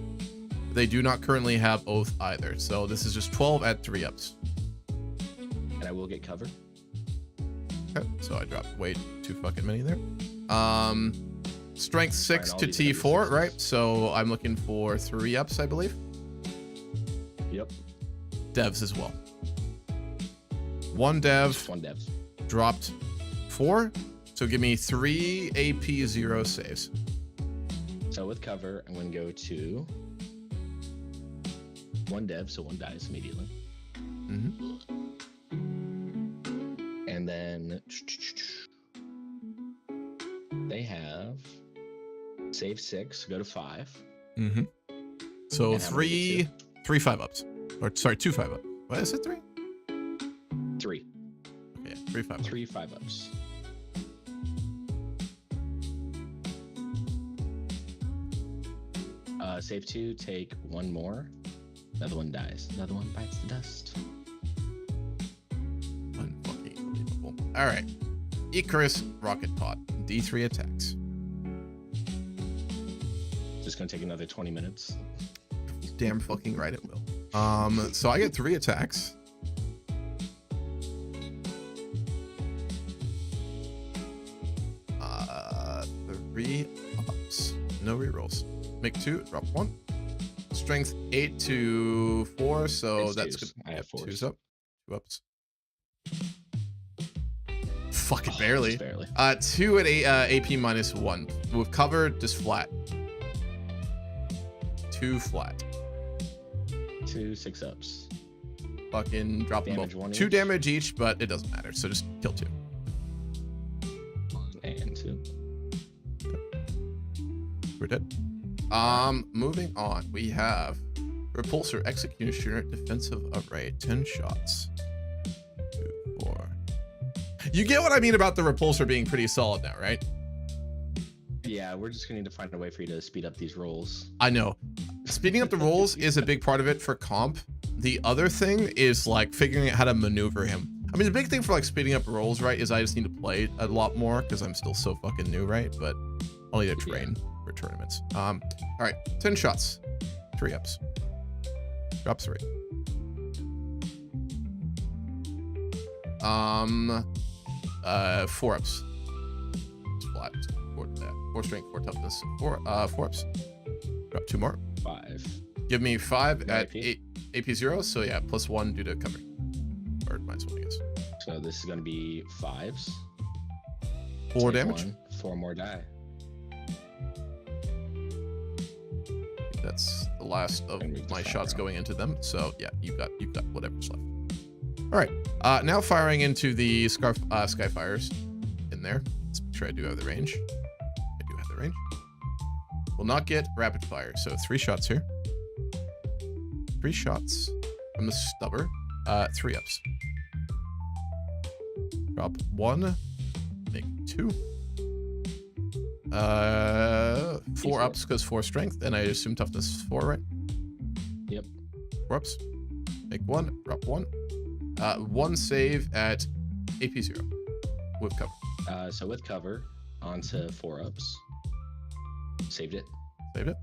They do not currently have oath either, so this is just 12 at 3 ups. And I will get cover. Okay, so I dropped way too fucking many there. Strength 6 I'll to leave T4, it. right? So I'm looking for 3 ups, I believe. Yep. Devs as well. 1 dev, Just 1 dev. dropped 4. So give me 3 AP 0 saves. So with cover, I'm going to go to 1 dev, so 1 dies immediately. Mm-hmm. And then they have save 6, go to 5. Mm-hmm. So And how many 3 5 ups. Or sorry, 2 5 ups. What is it? 3? 3. Okay, 3 5 ups. 3 5 ups. Save 2, take 1 more. Another one dies. Another one bites the dust. Unfucking unbelievable. All right. Icarus Rocket Pod. D3 attacks. Just gonna take another 20 minutes. Damn fucking right it will. So I get 3 attacks. Three ups. No rerolls. Make 2, drop 1. strength 8 to 4, so It's that's twos. good. I have fours. 2's up. 2 ups. Fucking Oh, barely. just barely. 2 at AP minus 1. With cover, just flat. 2 flat. 2 6-ups. Fucking drop them Damage both. 1 2 each. damage each, but it doesn't matter. So just kill 2. 1 and 2. We're dead. Moving on. We have Repulsor, Executioner, Defensive Array, 10 shots. 2, 4. You get what I mean about the Repulsor being pretty solid now, right? Yeah, we're just gonna need to find a way for you to speed up these rolls. I know. Speeding up the rolls is a big part of it for comp. The other thing is like figuring out how to maneuver him. I mean, the big thing for like speeding up rolls, right, is I just need to play a lot more because I'm still so fucking new, right? But I'll need to train for tournaments. All right, 10 shots, 3 ups. Drop 3. 4 ups. It's flat. 4 strength, 4 toughness, 4 ups. Drop 2 more. 5. Give me 5 No at AP? AP 0, so yeah, +1 due to cover. Or minus 1, I guess. So this is gonna be 5s. 4 Take damage. 1, 4 more die. That's the last of And move the my fire shots out. going into them. So yeah, you've got whatever's left. All right, now firing into the Skyfires in there. Let's make sure I do have the range. I do have the range. Will not get rapid fire, so 3 shots here. 3 shots from the stubber. 3 ups. Drop 1. Make 2. 4 ups because 4 strength, and I assume toughness 4, right? Yep. 4 ups. Make 1. Drop 1. 1 save at AP 0 with cover. So with cover, onto 4-ups. Saved it. Saved it.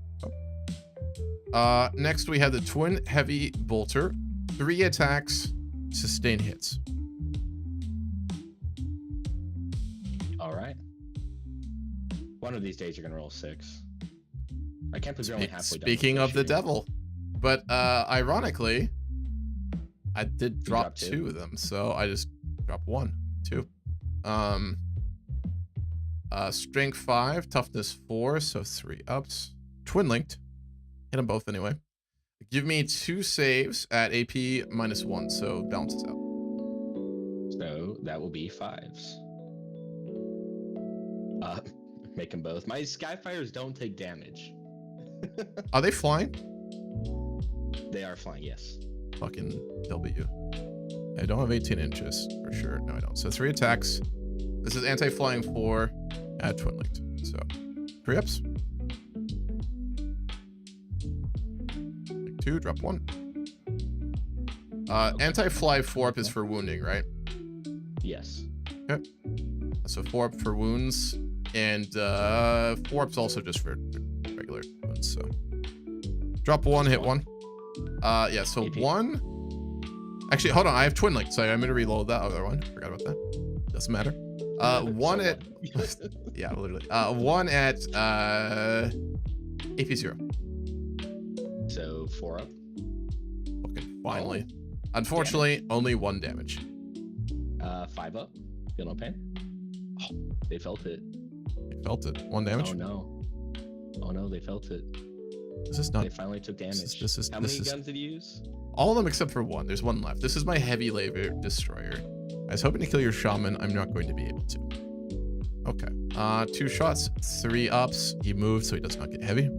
Oh. Next we have the Twin Heavy Bolter. 3 attacks, sustain hits. All right. One of these days you're gonna roll 6. I can't believe you're only halfway done. Speaking with of the shooting. devil, but ironically, I did drop dropped 2. 2 of them, so I just dropped 1, 2. Strength 5, toughness 4, so 3 ups. Twin linked. Hit them both anyway. Give me 2 saves at AP minus 1, so balances out. So that will be 5s. Make them both. My Skyfires don't take damage. Are they flying? They are flying, yes. Fucking W. I don't have 18 inches for sure. No, I don't. So 3 attacks. This is anti-flying 4 at twin linked. So 3 ups. Make 2, drop 1. Anti-fly 4 up is for wounding, right? Yes. Okay. So 4 up for wounds, and 4 up's also just for regular wounds. So drop 1, hit 1. Yeah. So AP. 1. Actually, hold on. I have twin link, so I'm gonna reload that other one. Forgot about that. Doesn't matter. 1 at yeah, literally. 1 at AP 0. So 4 up. Okay, finally. Unfortunately, only 1 damage. 5 up. Feel no pain. Oh, they felt it. I felt it. 1 damage. Oh no. Oh no, they felt it. This is not. They finally took damage. This is How many guns did you use? all of them except for 1. There's 1 left. This is my heavy laser destroyer. I was hoping to kill your shaman. I'm not going to be able to. Okay. 2 shots, 3 ups. He moved, so he does not get heavy.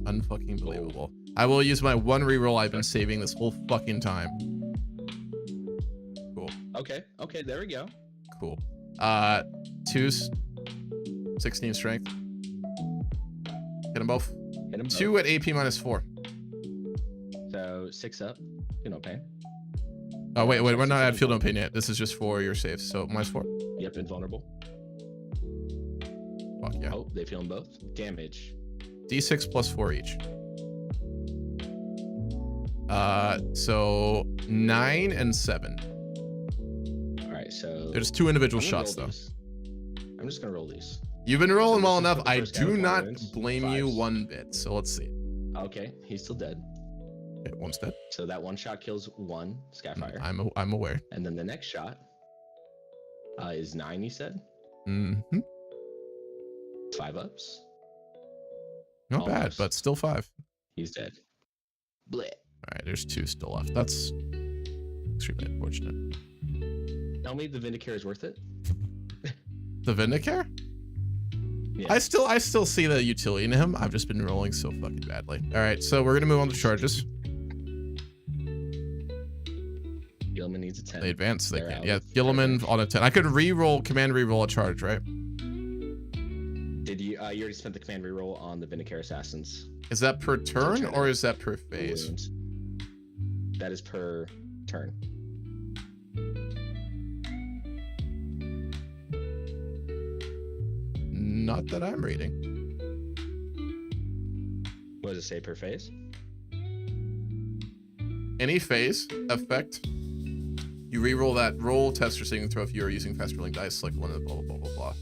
Unfucking believable. I will use my 1 reroll I've been saving this whole fucking time. Cool. Okay. Okay. There we go. Cool. 2s, 16 strength. Hit them both. Hit him. 2 at AP minus 4. So 6 up. Feel no pain. Oh wait, we're not at field no pain yet. This is just for your saves. So minus 4. Yep, invulnerable. Fuck yeah. Oh, they feel them both. Damage. D6 plus 4 each. So 9 and 7. All right. So There's 2 individual I'm gonna shots roll though. these. I'm just gonna roll these. You've been rolling well This is enough. for the I first do count of not wounds. blame you 5s. 1 bit. So let's see. Okay, he's still dead. Okay, one's dead. So that one shot kills one Skyfire. I'm aware. And then the next shot is 9, you said? Mm-hmm. 5 ups. Not bad, Almost. but still 5. He's dead. Bleh. All right, there's 2 still left. That's extremely unfortunate. Tell me the Vindicare is worth it? The Vindicare? Yeah. I still see the utility in him. I've just been rolling so fucking badly. All right, so we're gonna move on to charges. Gilliman needs a 10. They advance. They They're can. out Yeah, of Gilliman on a 10. I could command reroll a charge, right? Did you? You already spent the command reroll on the Vindicare Assassins. Is that per turn or is that per phase? Wounds. That is per turn. Not that I'm reading. What does it say per phase? Any phase effect, you reroll that roll, test your saving throw if you are using fast rolling dice, like one of the blah blah blah blah blah.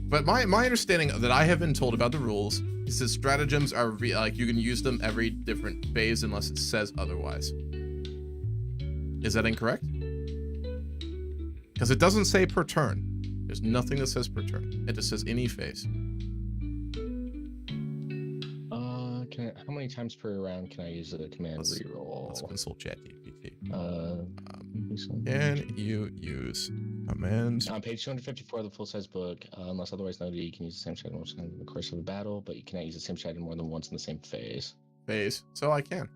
But my understanding that I have been told about the rules is that stratagems are like you can use them every different phase unless it says otherwise. Is that incorrect? Because it doesn't say per turn. There's nothing that says per turn. It just says any phase. How many times per round can I use a command reroll? Let's consult ChatGPT. Can you use commands? On page 254 of the full-size book, unless otherwise noted, you can use the same strategy in the course of a battle, but you cannot use the same strategy more than once in the same phase. Phase. So I can.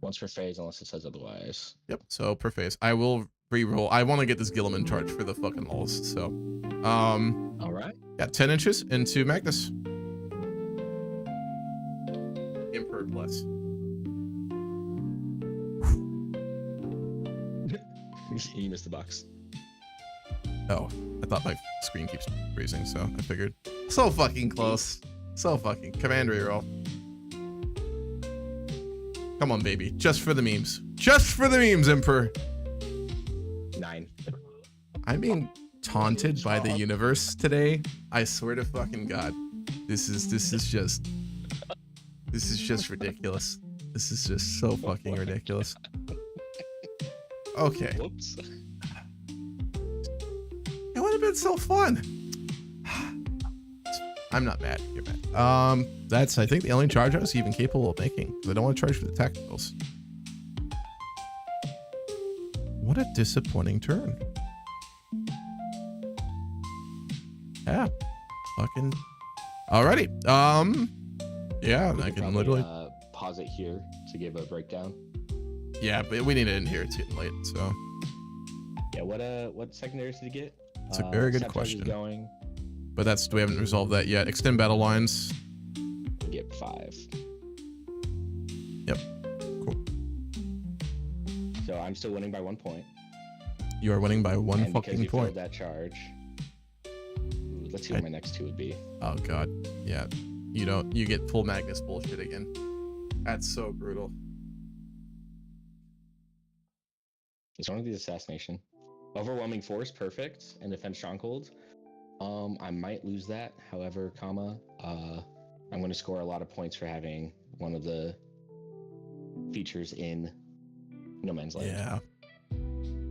Once per phase, unless it says otherwise. Yep. So per phase, I will reroll. I want to get this Gilliman charge for the fucking lulz. So, all right. Yeah, 10 inches into Magnus. Emperor bless. You missed the box. Oh, I thought my screen keeps freezing, so I figured. So fucking close. So fucking. Command reroll. Come on, baby. Just for the memes. Just for the memes, Emperor. 9. I'm being taunted by the universe today. I swear to fucking God. This is just ridiculous. This is just so fucking ridiculous. Okay. Whoops. It would have been so fun. I'm not mad. You're mad. That's I think the only charge I was even capable of making. Because I don't want to charge for the tacticals. What a disappointing turn. Yeah. Fucking. Alrighty. Yeah, I can literally pause it here to give a breakdown. Yeah, but we need it in here. It's getting late, so. Yeah, what secondaries did you get? It's a very good question. Going. But we haven't resolved that yet. Extend battle lines. You get 5. Yep. Cool. So I'm still winning by 1 point. You are winning by one and fucking you point. Failed that charge. Ooh, let's see what my next 2 would be. Oh God. Yeah. You get full Magnus bullshit again. That's so brutal. It's one of these assassination. Overwhelming force, perfect, and defense stronghold. I might lose that. However, I'm going to score a lot of points for having one of the features in No Man's Land. Yeah.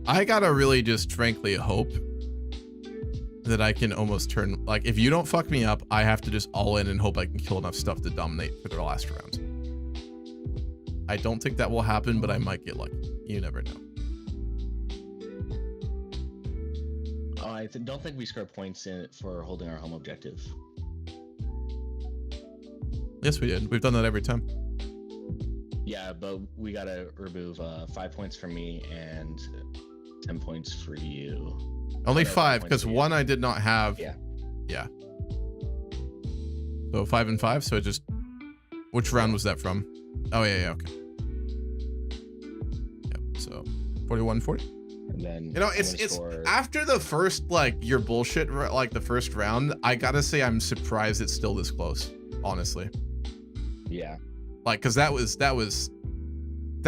I gotta really just frankly hope that I can almost turn, like, if you don't fuck me up, I have to just all in and hope I can kill enough stuff to dominate for the last round. I don't think that will happen, but I might get lucky. You never know. I don't think we score points in it for holding our home objective. Yes, we did. We've done that every time. Yeah, but we gotta remove 5 points from me and 10 points for you. Only 5, because 1 I did not have. Yeah. Yeah. So 5 and 5. So it just. Which round was that from? Oh yeah, okay. Yep. So 41-40. And then it's after the first your bullshit the first round. I gotta say I'm surprised it's still this close. Honestly. Yeah. Because that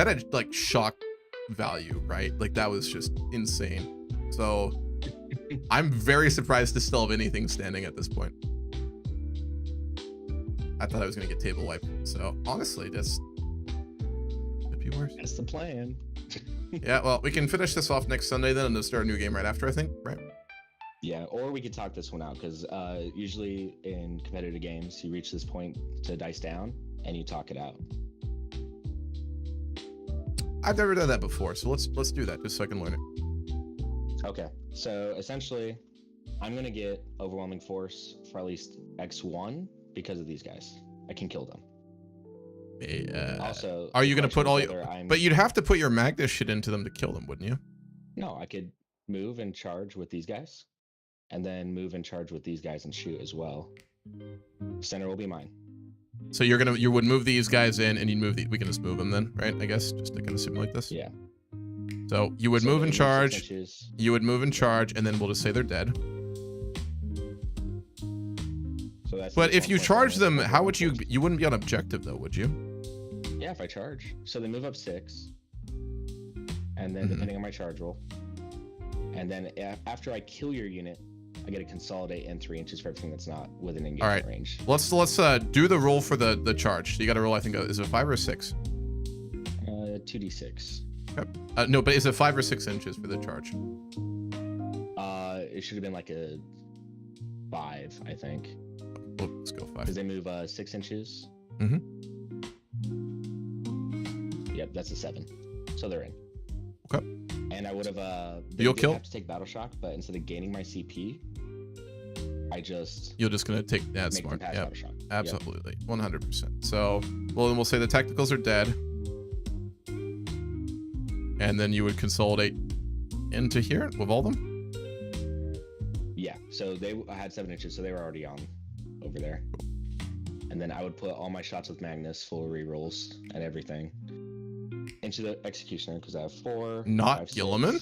had shock value, right? That was just insane. So I'm very surprised to still have anything standing at this point. I thought I was gonna get table wiped. So honestly, this could be worse. That's the plan. Yeah, well, we can finish this off next Sunday then, and then start a new game right after, I think, right? Yeah, or we could talk this one out because usually in competitive games, you reach this point to dice down and you talk it out. I've never done that before, so let's do that just so I can learn it. Okay, so essentially, I'm gonna get overwhelming force for at least X1 because of these guys. I can kill them. Also, are you gonna put all your? But you'd have to put your Magnus shit into them to kill them, wouldn't you? No, I could move and charge with these guys, and then move and charge with these guys and shoot as well. Center will be mine. So you would move these guys in, and you'd move we can just move them then, right? I guess just to kind of simulate this. Yeah. So you would move and charge. You would move and charge, and then we'll just say they're dead. So that's. But if you charge them, how would you? You wouldn't be on objective though, would you? Yeah, if I charge. So they move up 6, and then depending on my charge roll, and then after I kill your unit, I get to consolidate in 3 inches for everything that's not within engagement range. Let's do the roll for the charge. So you got to roll. I think is it 5 or 6? 2d6. Okay. No, but is it 5 or 6 inches for the charge? It should have been like a 5, I think. Well, let's go 5. Because they move 6 inches. Yep, that's a 7. So they're in. Okay. And I would have you'll kill. Have to take battle shock, but instead of gaining my CP, you're just gonna take that's smart. Yeah, absolutely, 100%. So, well, then we'll say the tacticals are dead, and then you would consolidate into here with all of them. Yeah. So I had 7 inches, so they were already on over there. And then I would put all my shots with Magnus, full rerolls and everything, into the Executioner because I have 4. Not Gilliman.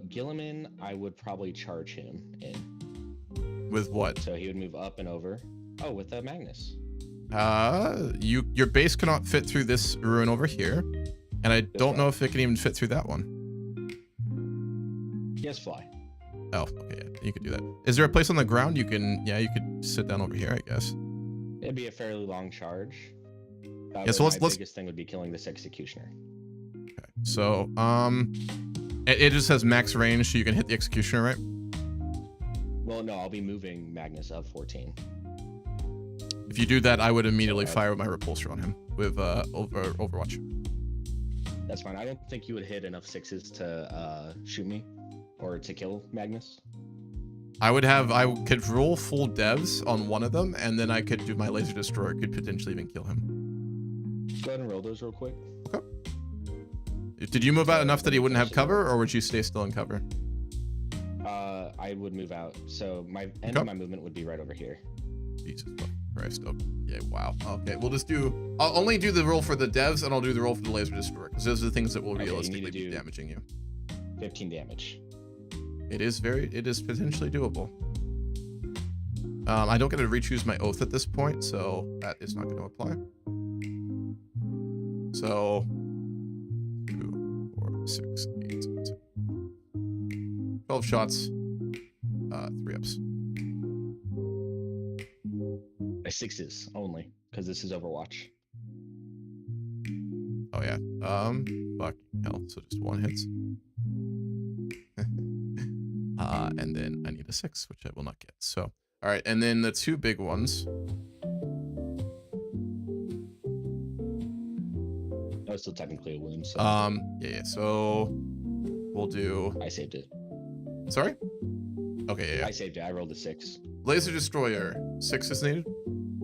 Gilliman, I would probably charge him in. With what? So he would move up and over. Oh, with Magnus. Your base cannot fit through this ruin over here, and I don't know if it can even fit through that one. Yes, fly. Oh, okay, yeah, you could do that. Is there a place on the ground you can? Yeah, you could sit down over here, I guess. It'd be a fairly long charge. Yeah, so let's. Biggest thing would be killing this Executioner. Okay, so it just has max range, so you can hit the Executioner, right? Well, no, I'll be moving Magnus up 14. If you do that, I would immediately fire my repulsor on him with Overwatch. That's fine. I don't think you would hit enough 6s to shoot me or to kill Magnus. I could roll full devs on one of them, and then I could do my laser destroyer. Could potentially even kill him. Go ahead and roll those real quick. Okay. Did you move out enough that he wouldn't have cover, or would you stay still in cover? I would move out. So my end of my movement would be right over here. Jesus Christ. Okay. Yeah, wow. Okay, I'll only do the roll for the devs, and I'll do the roll for the laser destroyer, because those are the things that will realistically be damaging you. 15 damage. It is potentially doable. I don't get to re-choose my oath at this point, so that is not going to apply. So 2, 4, 6, 8, 10. 12 shots, 3 ups. By 6s only, because this is Overwatch. Oh yeah. Fuck hell. So just 1 hits. And then I need a 6, which I will not get. So, all right, and then the 2 big ones. Oh, it's still technically a wound. So. Yeah. So we'll do. I saved it. Sorry. Okay. Yeah. I saved it. I rolled a 6. Laser destroyer. 6 is needed.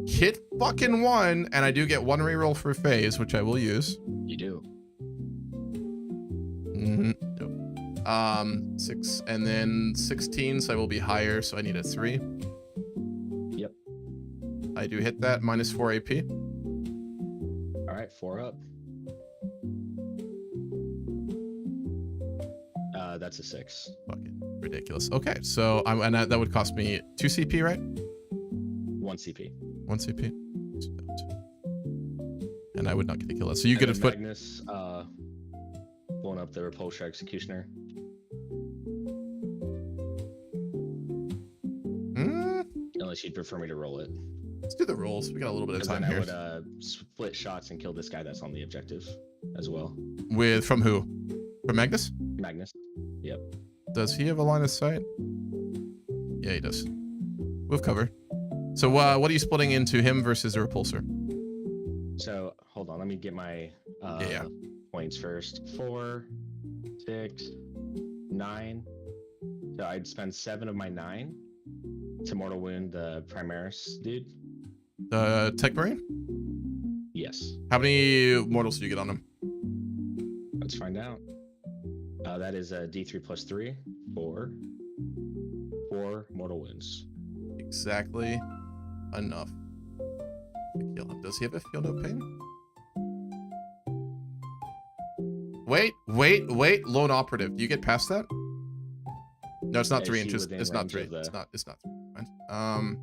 Hit fucking 1, and I do get 1 reroll for phase, which I will use. You do. 6, and then 16, so I will be higher, so I need a 3. Yep. I do hit that, minus 4 AP. All right, 4 up. That's a 6. Fucking ridiculous. Okay, so that would cost me 2 CP, right? 1 CP. 1 CP. And I would not get to kill that. So you get to put Magnus blowing up the Repulsor Executioner. Only unless you'd prefer me to roll it. Let's do the rolls. We got a little bit of 'Cause time then here. I would split shots and kill this guy that's on the objective as well. From who? From Magnus? Magnus. Yep. Does he have a line of sight? Yeah, he does. We've covered. So what are you splitting into, him versus a repulsor? So hold on, let me get my points first. 4, 6, 9. So I'd spend 7 of my 9 to mortal wound the Primaris dude. The Tech Marine? Yes. How many mortals do you get on him? Let's find out. That is a D3 plus 3, 4 mortal wounds. Exactly enough to kill him. Does he have a feel no pain? Wait. Lone operative. Do you get past that? No, it's not 3 inches. It's not 3. It's not 3. Fine.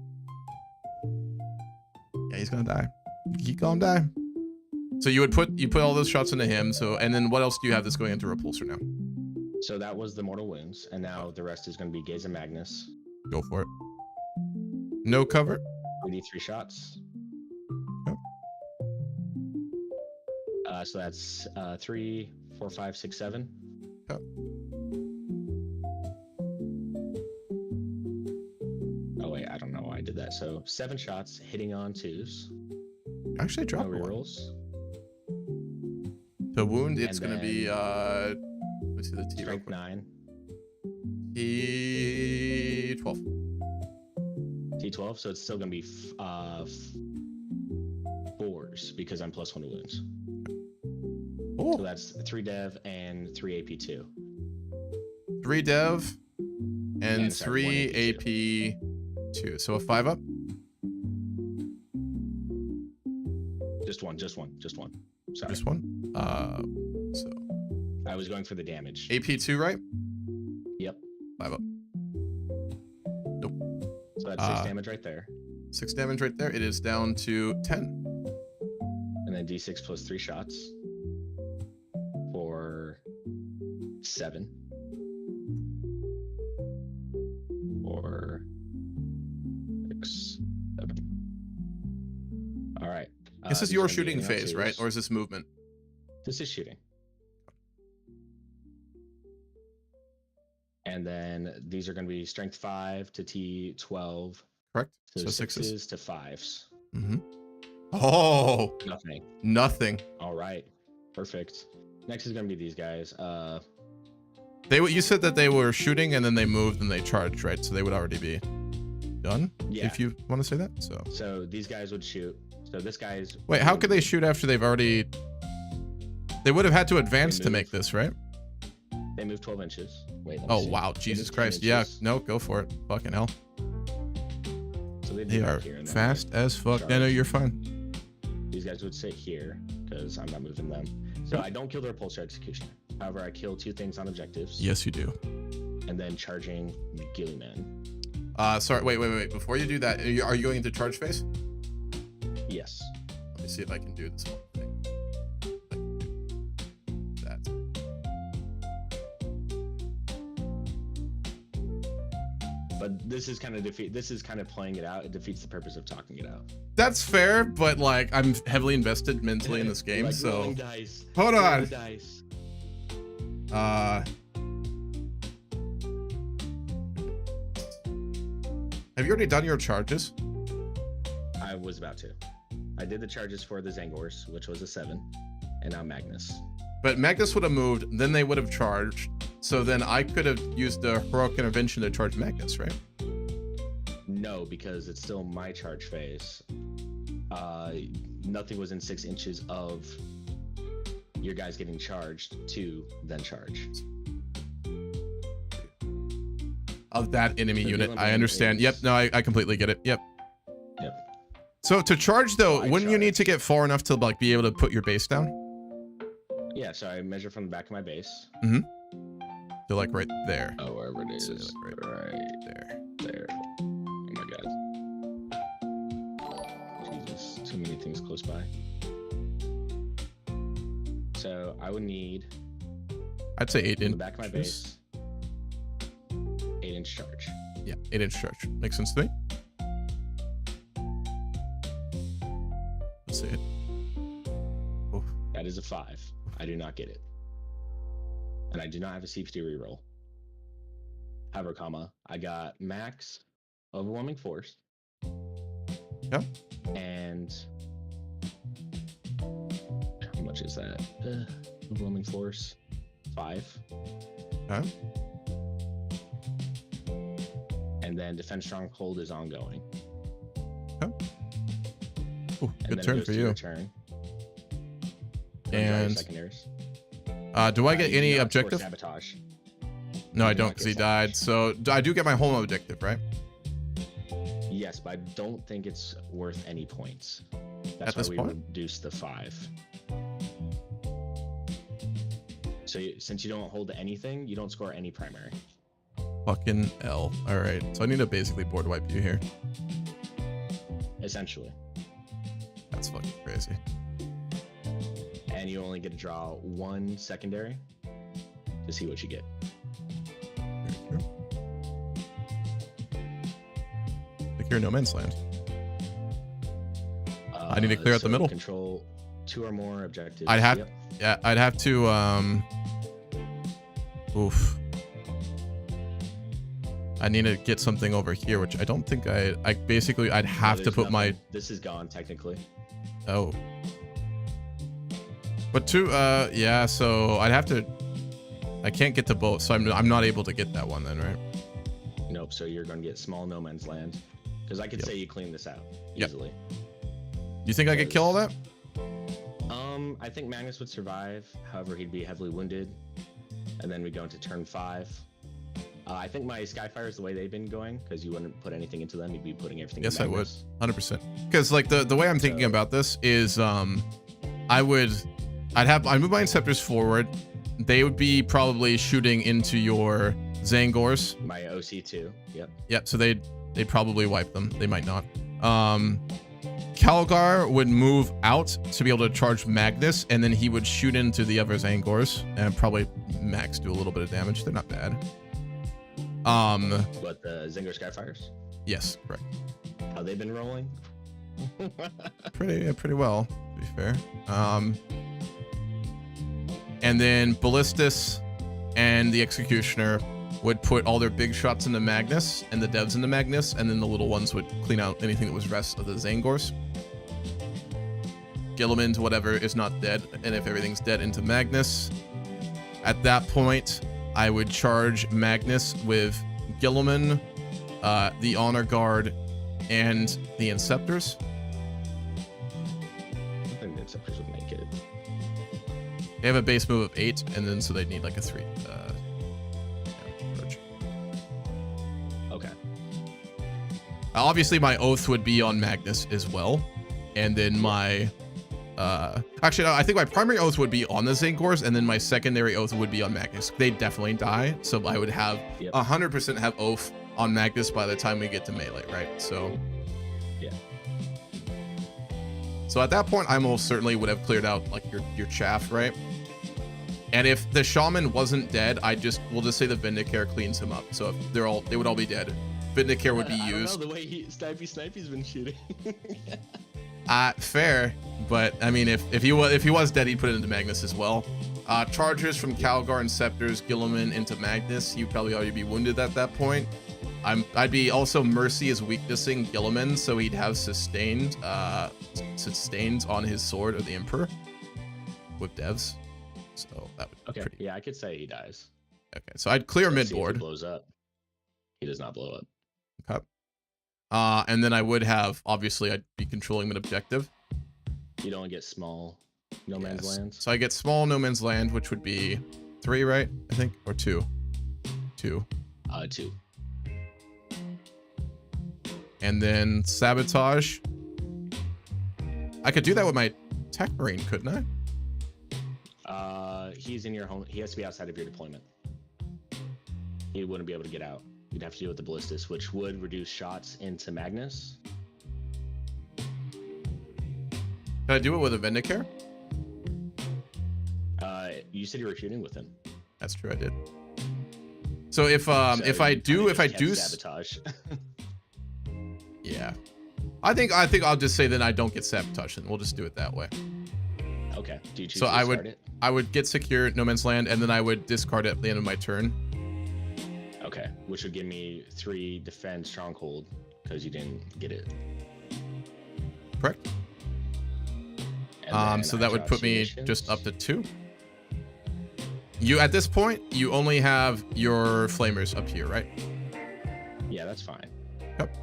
Yeah, he's gonna die. He's gonna die. So you put all those shots into him. So, and then what else do you have that's going into repulsor now? So that was the mortal wounds, and now the rest is going to be Gaze and Magnus. Go for it. No cover. 3d3 shots. Yep. So that's 3, 4, 5, 6, 7. Yep. Oh wait, I don't know why I did that. So 7 shots hitting on 2s. Actually, drop No one. rerolls. The wound, it's gonna be let's see the T. Strength 9. T12. T12, so it's still gonna be 4s because I'm +1 to wounds. Oh. So that's 3 dev and 3 AP2. 3 dev and sorry, 3 1 AP2. So a 5 up. Just one. Sorry. Just one. So I was going for the damage. AP2, right? Yep. 5 up. Nope. So that's 6 damage right there. 6 damage right there. It is down to 10. And then D6 plus 3 shots for 7. Or 6, 7. All right. This is these your are gonna be shooting hitting on phase, right? 2s. Or is this movement? This is shooting. And then these are going to be strength 5 to T12. Correct. So So 6s. to 5s. Mm-hmm. Oh, Nothing. nothing. All right. Perfect. Next is going to be these guys. You said that they were shooting and then they moved and they charged, right? So they would already be done. Yeah. If you want to say that. So these guys would shoot. So this guy's. Wait, how could they shoot after they've already? They would have had to advance to make this, right? They move 12 inches. Wait. let me Oh see. wow, They Jesus move 10 Christ! Yeah, inches. no, go for it. Fucking hell. So they'd They be are back here and then fast as fuck. charge. I know you're fine. These guys would sit here because I'm not moving them. So I don't kill the repulsor executioner. However, I kill 2 things on objectives. Yes, you do. And then charging Gillyman. Sorry. Wait. Before you do that, are you going into charge phase? Yes. Let me see if I can do this one thing. I can do that. But this is kind of This is kind of playing it out. It defeats the purpose of talking it out. That's fair, but like I'm heavily invested mentally in this game, Like so rolling dice. hold Roll on. the dice. Have you already done your charges? I was about to. I did the charges for the Zangors, which was a 7, and now Magnus. But Magnus would have moved, then they would have charged. So then I could have used the heroic intervention to charge Magnus, right? No, because it's still my charge phase. Nothing was in 6 inches of your guys getting charged to then charge. Of that enemy So unit. dealing I with understand. is- Yep, no, I completely get it. Yep. Yep. So to charge though, I wouldn't you need charge. to get far enough to like be able to put your base down? Yeah, so I measure from the back of my base. So like right there. Oh, wherever it So, is. like, Right There. there. Oh my god. Jesus, too many things close by. So I would need I'd say 8 from the inch. back of my base 8-inch charge. Yeah, 8-inch charge. Makes sense to me. see it. Oof. That is a 5. I do not get it. And I do not have a CPT reroll. However, comma, I got max overwhelming force. Yep. And how much is that? Overwhelming force 5. Okay. And then defense stronghold is ongoing. Okay. Ooh, And good then turn it goes for to you. your turn. And secondaries. do I get You any do not score objective? Sabotage. No, I do don't, not because get he died. So I do get my home objective, right? Yes, but I don't think it's worth any points. That's At why this we point? reduced the 5. So since you don't hold anything, you don't score any primary. Fucking L. All right. So I need to basically board wipe you here. Essentially. That's fucking crazy. And you only get to draw 1 secondary to see what you get. Very true. Secure no man's land. I need to clear out the middle. Control 2 or more objectives. I'd have, Yep. yeah, I'd have to, oof. I need to get something over here, which I don't think I'd have to There's put my, nothing. This is gone technically. oh. But yeah, so I'd have to, I can't get to both, so I'm not able to get that one then, right? Nope. So you're going to get small no man's land, because I could Yep. say you clean this out Yep. easily. You think I could kill all that? I think Magnus would survive. However, he'd be heavily wounded, and then we go into turn 5. I think my Skyfire is the way they've been going, because you wouldn't put anything into them. You'd be putting everything. Yes, in I would. Magnus. 100%. Because like the way I'm thinking about this is, I'd move my Inceptors forward. They would be probably shooting into your Zangors. My OC2. Yep. Yep. So they'd probably wipe them. They might not. Calgar would move out to be able to charge Magnus, and then he would shoot into the other Zangors and probably max do a little bit of damage. They're not bad. But the Zinger Skyfires, Yes, correct. how they've been rolling? Pretty well, to be fair. And then Ballistus and the Executioner would put all their big shots into Magnus and the devs into Magnus, and then the little ones would clean out anything that was rest of the Zangors. Gilliman's whatever is not dead, and if everything's dead, into Magnus. At that point, I would charge Magnus with Gilliman, the Honor Guard, and the Inceptors. I think the Inceptors would make it. They have a base move of 8, and then so they'd need like a 3. Approach. Okay. Obviously, my Oath would be on Magnus as well, and then my actually, no, I think my primary Oath would be on the Zangors, and then my secondary Oath would be on Magnus. They definitely die, so I would have 100% have Oath on Magnus by the time we get to melee, right? So yeah. So at that point, I most certainly would have cleared out like your chaff, right? And if the Shaman wasn't dead, we'll just say the Vindicare cleans him up. So if they would all be dead. Vindicare would be I used. don't know, the way Snipey's been shooting. Fair, but I mean, if he was dead, he'd put it into Magnus as well. Chargers from Calgar and Scepters, Gilliman into Magnus. He'd probably already be wounded at that point. I'd be also Mercy is weaknessing Gilliman, so he'd have sustained on his sword of the Emperor with devs. So that would be pretty. Yeah, I could say he dies. Okay, so I'd clear Let's mid see if he board. blows up. He does not blow up. Okay. And then I would have, obviously, I'd be controlling mid objective. You don't get small no man's lands. So I get small no man's land, which would be 3, right? I think, or 2. 2. 2. And then sabotage. I could do that with my Tech Marine, couldn't I? He's in your home. He has to be outside of your deployment. He wouldn't be able to get out. You'd have to deal with the Ballistus, which would reduce shots into Magnus. Can I do it with a Vindicare? You said you were shooting with him. That's true, I did. So if I do sabotage. yeah, I think I'll just say then I don't get sabotaged, and we'll just do it that way. Okay. Do you choose So to discard it? I would get secure no man's land, and then I would discard it at the end of my turn. Okay, which would give me 3 defend stronghold because you didn't get it. Correct. So that would put me just up to 2. You at this point you only have your flamers up here, right? Yeah, that's fine. Yep.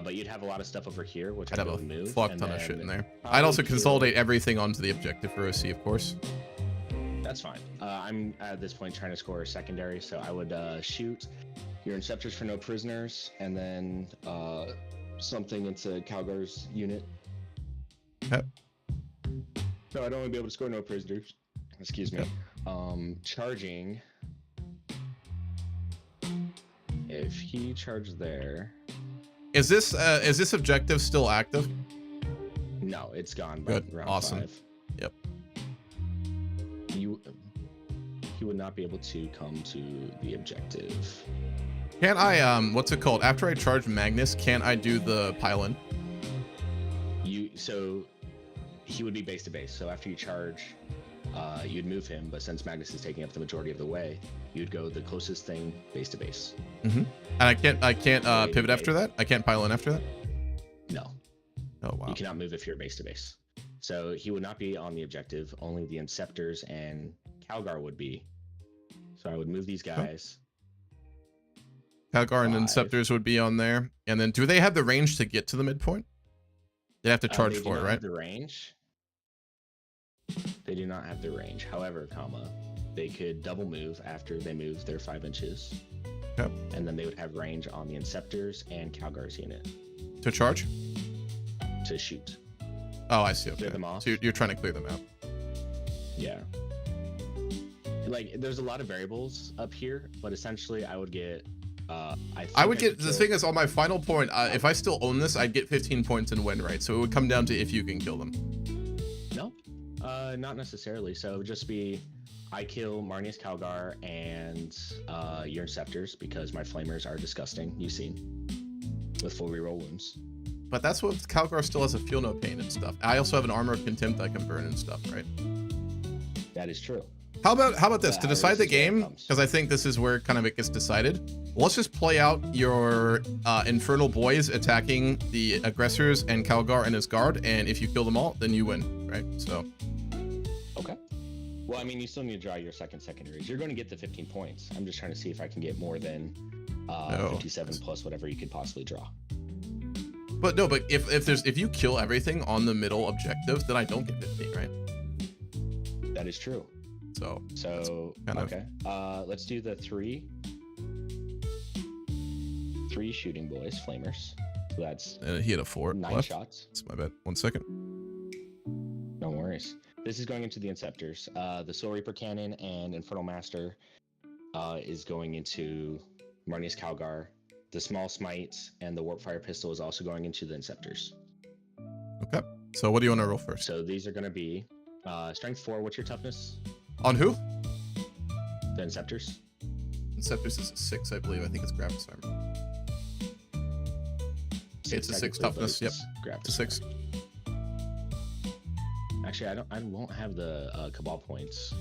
But you'd have a lot of stuff over here, which I'd I'd have a move. fuck ton of shit in there. I'd also consolidate everything onto the objective for OC, of course. That's fine. I'm at this point trying to score a secondary, so I would shoot your Inceptors for no prisoners, and then something into Calgar's unit. Yep. So I'd only be able to score no prisoners. Excuse me. Yep. Charging. If he charged there. Is this objective still active? No, it's gone by Good. round Awesome. 5. Yep. He would not be able to come to the objective. Can't I what's it called? After I charge Magnus, can't I do the pylon? So he would be base to base. So after you charge, you'd move him, but since Magnus is taking up the majority of the way, you'd go the closest thing base to base. Mm-hmm. And I can't pivot after that? I can't pylon after that? No. Oh wow. You cannot move if you're base to base. So he would not be on the objective. Only the Inceptors and Calgar would be. So I would move these guys. Calgar and 5. Inceptors would be on there. And then do they have the range to get to the midpoint? They have to charge They for do it, not right? have the range. They do not have the range. However, they could double move after they move their 5 inches. Yep. And then they would have range on the Inceptors and Calgar's unit To charge? to shoot. Oh, I see. Okay. Clear them off. So you're trying to clear them out. Yeah. Like, there's a lot of variables up here, but essentially I would get I would get, the thing is, on my final point, if I still own this, I'd get 15 points and win, right? So it would come down to if you can kill them. No, not necessarily. So it would just be, I kill Marnius Calgar and your Inceptors because my Flamers are disgusting, you've seen, with full reroll wounds. But that's what Calgar still has a feel no pain and stuff. I also have an armor of contempt I can burn and stuff, right? That is true. How about this? To decide the game, comes. because I think this is where kind of it gets decided. Let's just play out your infernal boys attacking the aggressors and Calgar and his guard, and if you kill them all, then you win, right? So. Okay. Well, I mean, you still need to draw your secondaries. You're going to get the 15 points. I'm just trying to see if I can get more than 57 plus whatever you could possibly draw. But no, but if you kill everything on the middle objective, then I don't get 15, right? That is true. So okay. Let's do the 3 shooting boys, flamers. So that's he had a 4 9 left. shots. That's my bad. 1 second. No worries. This is going into the Inceptors. The Soul Reaper Cannon and Infernal Master is going into Marnius Calgar. The Small Smite and the Warp Fire Pistol is also going into the Inceptors. Okay. So what do you want to roll first? So these are going to be Strength 4. What's your toughness? On who? The Inceptors. Inceptors is a 6, I believe. I think it's Gravis armor. It's a 6 toughness. Yep. It's a 6. Actually, I won't have the Cabal points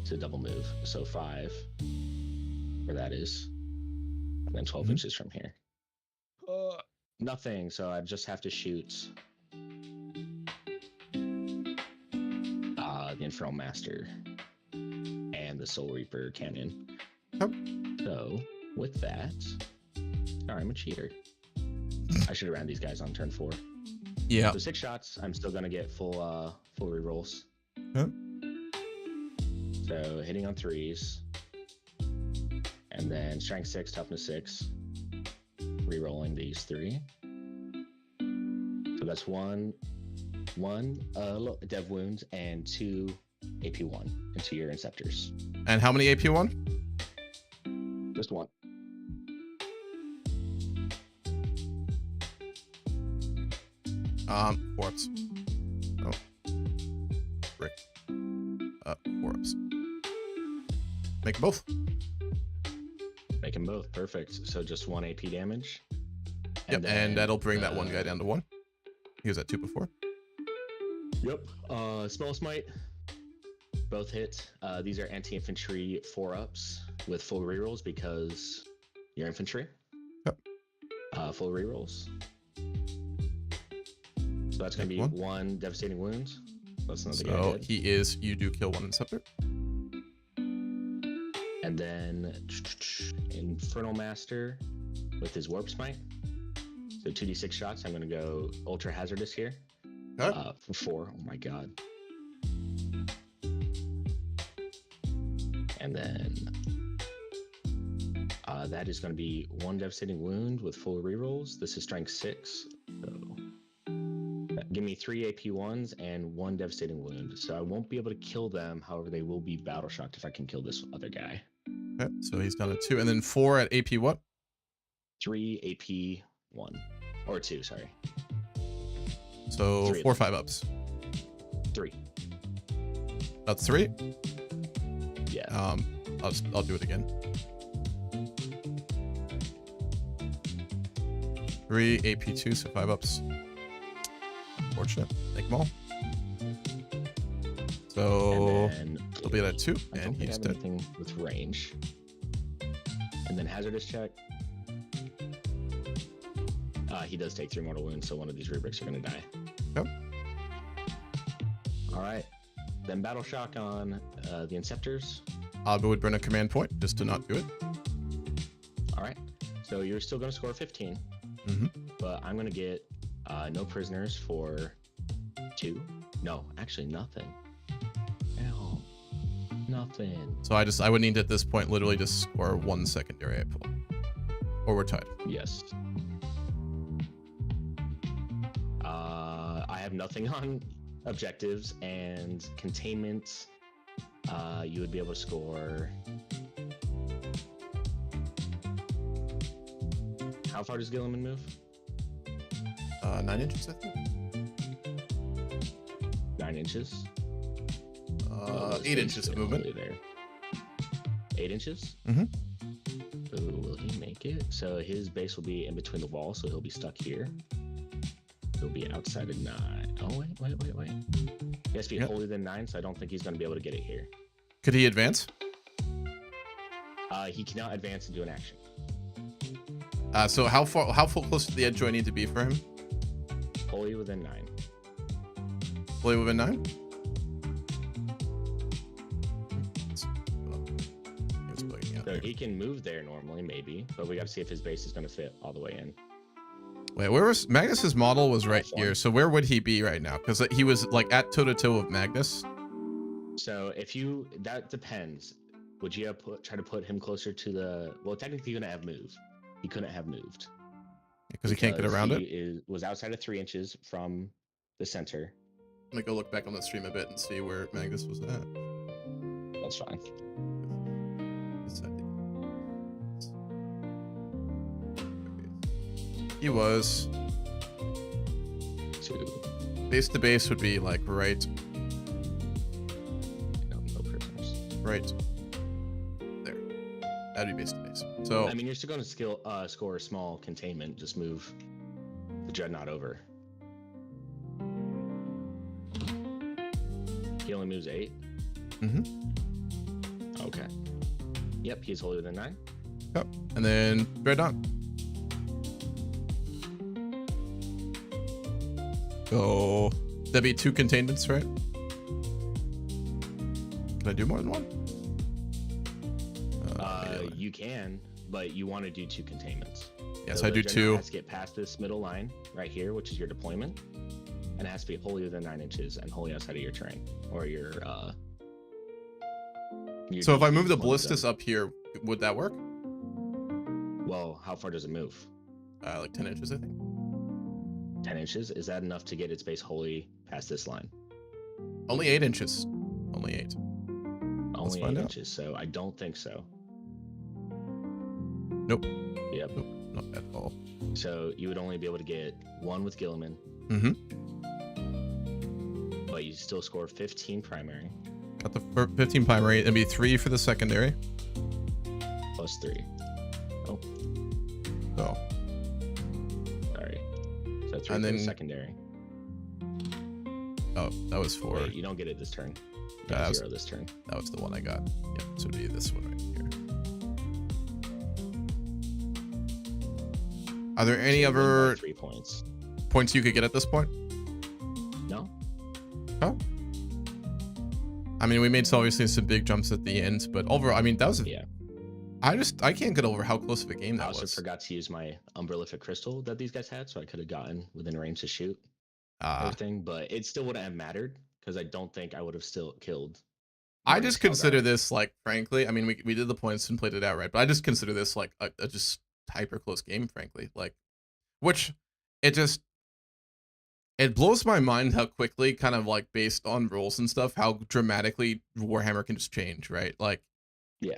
to double move. So 5, where that is, and then 12 inches from here. Nothing. So I just have to shoot the Infernal Master and the Soul Reaper Cannon. Yep. So with that, sorry, I'm a cheater. I should have ran these guys on turn 4. Yeah. So 6 shots. I'm still gonna get full rerolls. Huh? So hitting on 3s, and then strength 6, toughness 6. Rerolling these 3. So that's one dev wounds and 2 AP1 into your Inceptors. And how many AP1? Just 1. Four-ups. Oh. Brick. 4-ups. Make them both. Make them both. Perfect. So just 1 AP damage. Yep, and that'll bring that one guy down to 1. He was at 2 before. Yep. Spell Smite. Both hit. These are anti-infantry 4-ups with full rerolls because you're infantry. Yep. Full rerolls. So that's going to be 1 devastating wound. That's another guy So dead. you do kill 1 Inceptor. And then Infernal Master with his Warp Smite. So 2d6 shots. I'm going to go Ultra Hazardous here. Okay. For 4. Oh my god. And then that is going to be 1 devastating wound with full rerolls. This is strength 6. So give me 3 AP 1s and 1 devastating wound. So I won't be able to kill them. However, they will be battle shocked if I can kill this other guy. Okay, so he's down to 2, and then 4 at AP what? 3 AP 1 or 2. Sorry. So 4 5-ups. 3. That's 3. Yeah. I'll do it again. 3 AP 2, so 5-ups. Unfortunate. Take them all. So he'll be at 2, and he's dead. Anything with range. And then hazardous check. He does take 3 mortal wounds, so one of these rubrics are going to die. Yep. All right. Then battle shock on the Inceptors. I would burn a command point just to not do it. All right. So you're still going to score 15. Mm-hmm. But I'm going to get no prisoners for 2. No, actually nothing. Hell, nothing. So I would need at this point literally just score 1 secondary I pull. Or we're tied. Yes. I have nothing on objectives and containment. You would be able to score. How far does Gilliman move? 9 inches, I think. 9 inches. 8 inches of movement. There. 8 inches. Mm-hmm. Ooh, will he make it? So his base will be in between the walls, so he'll be stuck here. He'll be outside of 9. Oh wait. He has to be holy than 9, so I don't think he's going to be able to get it here. Could he advance? He cannot advance and do an action. So how close to the edge do I need to be for him? Wholly within 9. Fully within 9? So he can move there normally, maybe, but we got to see if his base is going to fit all the way in. Wait, where was Magnus's model? Was right here. So where would he be right now? Because he was like at toe-to-toe with Magnus. So that depends. Would you have try to put him closer to the? Well, technically, he couldn't have moved. He couldn't have moved Because he can't get around it. He was outside of 3 inches from the center. Let me go look back on the stream a bit and see where Magnus was at. That's fine. He was 2. base to base would be like right No prisoners. right there. That'd be base to base. So I mean, you're still going to score a small containment. Just move the dreadnought over. He only moves 8. Mm-hmm. Okay. Yep, he's holier than 9. Yep. And then dreadnought. So that'd be 2 containments, right? Can I do more than 1? You can, but you want to do 2 containments. Yes, So I the do dreadnought 2. has to get past this middle line right here, which is your deployment, and it has to be wholly within 9 inches and wholly outside of your terrain or your. So if I move the deployment ballistas zone. up here, would that work? Well, how far does it move? Like 10 inches, I think. 10 inches? Is that enough to get its base wholly past this line? Only 8 inches. Only 8. Only 8 find out. inches, so I don't think so. Nope. Yep. Nope. Not at all. So you would only be able to get 1 with Gilliman, Mm-hmm. but you still score 15 primary Got the 15 primary. It'd be 3 for the secondary. plus 3. Oh, So sorry. So 3 And for then- the secondary. Oh, that was for. Wait, you don't get it this turn. You that got was, 0 this turn. that was the one I got. Yeah, so it'd be this one right here. Are there any So you win by other 3 points. points you could get at this point? No. Oh. I mean, we made obviously some big jumps at the end, but overall, I mean, that was. Yeah. I can't get over how close of a game I that also was. forgot to use my Umberlific Crystal that these guys had, so I could have gotten within range to shoot everything, but it still wouldn't have mattered because I don't think I would have still killed. I my just consider Skelgar. this like, frankly, I mean, we did the points and played it out right, but I just consider this like a just hyper close game, frankly. Like, which it blows my mind how quickly, kind of like based on rules and stuff, how dramatically Warhammer can just change, right? Like, Yeah.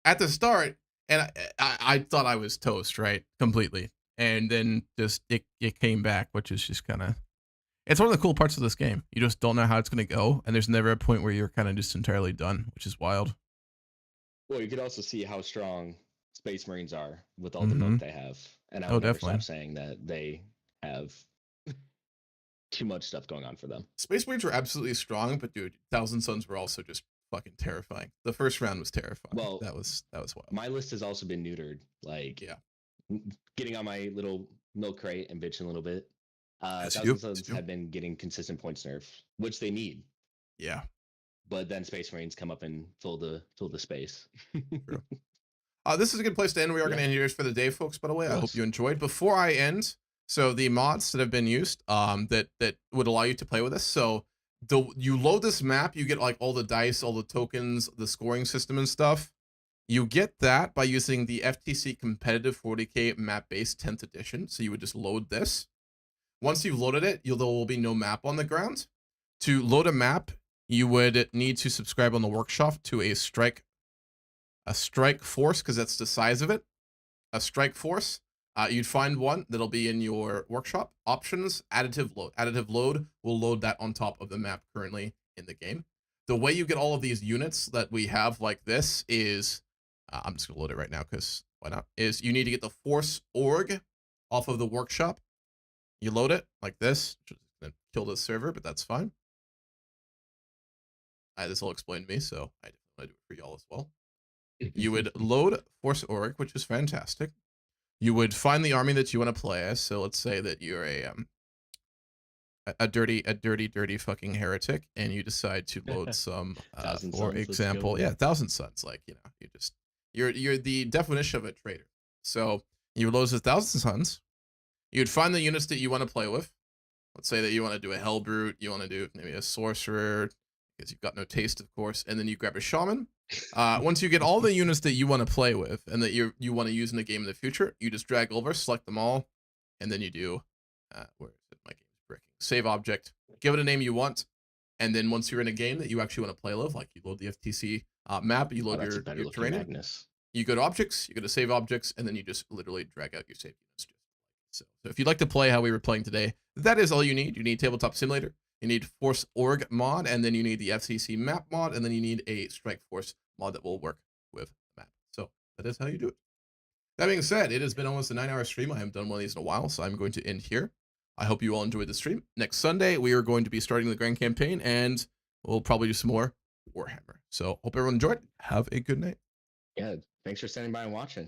at the start, and I thought I was toast, right, completely, and then just it came back, which is just kind of. It's one of the cool parts of this game. You just don't know how it's going to go, and there's never a point where you're kind of just entirely done, which is wild. Well, you could also see how strong Space Marines are with all the milk they have, and I would never definitely. stop saying that they have too much stuff going on for them. Space Marines were absolutely strong, but dude, Thousand Suns were also just fucking terrifying. The first round was terrifying. Well, that was wild. My list has also been neutered. Like, Yeah. getting on my little milk crate and bitching a little bit. Yes, Thousand Suns have been getting consistent points nerf, which they need. Yeah. But then Space Marines come up and fill the space. True. This is a good place to end. We are going to end here for the day, folks. By the way, I hope you enjoyed. Before I end, so the mods that have been used, that would allow you to play with this. So you load this map, you get like all the dice, all the tokens, the scoring system and stuff. You get that by using the FTC competitive 40k map base 10th edition. So you would just load this. Once you've loaded it, there will be no map on the ground. To load a map, you would need to subscribe on the workshop to a strike force, because that's the size of it. A strike force. You'd find one that'll be in your workshop. Options, additive load. Additive load will load that on top of the map currently in the game. The way you get all of these units that we have like this is, I'm just gonna load it right now because why not? Is you need to get the force org off of the workshop. You load it like this, which is gonna kill the server, but that's fine. This will explain to me, so I definitely do it for y'all as well. You would load force org, which is fantastic. You would find the army that you want to play as. So let's say that you're a dirty fucking heretic, and you decide to load some, for example, Thousand Suns. Like, you know, you're the definition of a traitor. So you load the Thousand Suns. You'd find the units that you want to play with. Let's say that you want to do a Hellbrute, you want to do maybe a Sorcerer, because you've got no taste, of course, and then you grab a Shaman. Once you get all the units that you want to play with and that you want to use in the game in the future, you just drag over, select them all, and then you do, where is it? My game's breaking. Save object, give it a name you want, and then once you're in a game that you actually want to play with, like you load the FTC map, you load your terrain, you go to objects, you go to save objects, and then you just literally drag out your save units. So if you'd like to play how we were playing today, that is all you need. You need Tabletop Simulator, you need Force Org mod, and then you need the FCC map mod, and then you need a Strike Force mod that will work with the map. So that is how you do it. That being said, it has been almost a 9-hour stream. I haven't done one of these in a while, so I'm going to end here. I hope you all enjoyed the stream. Next Sunday, we are going to be starting the Grand Campaign, and we'll probably do some more Warhammer. So hope everyone enjoyed. Have a good night. Yeah, thanks for standing by and watching.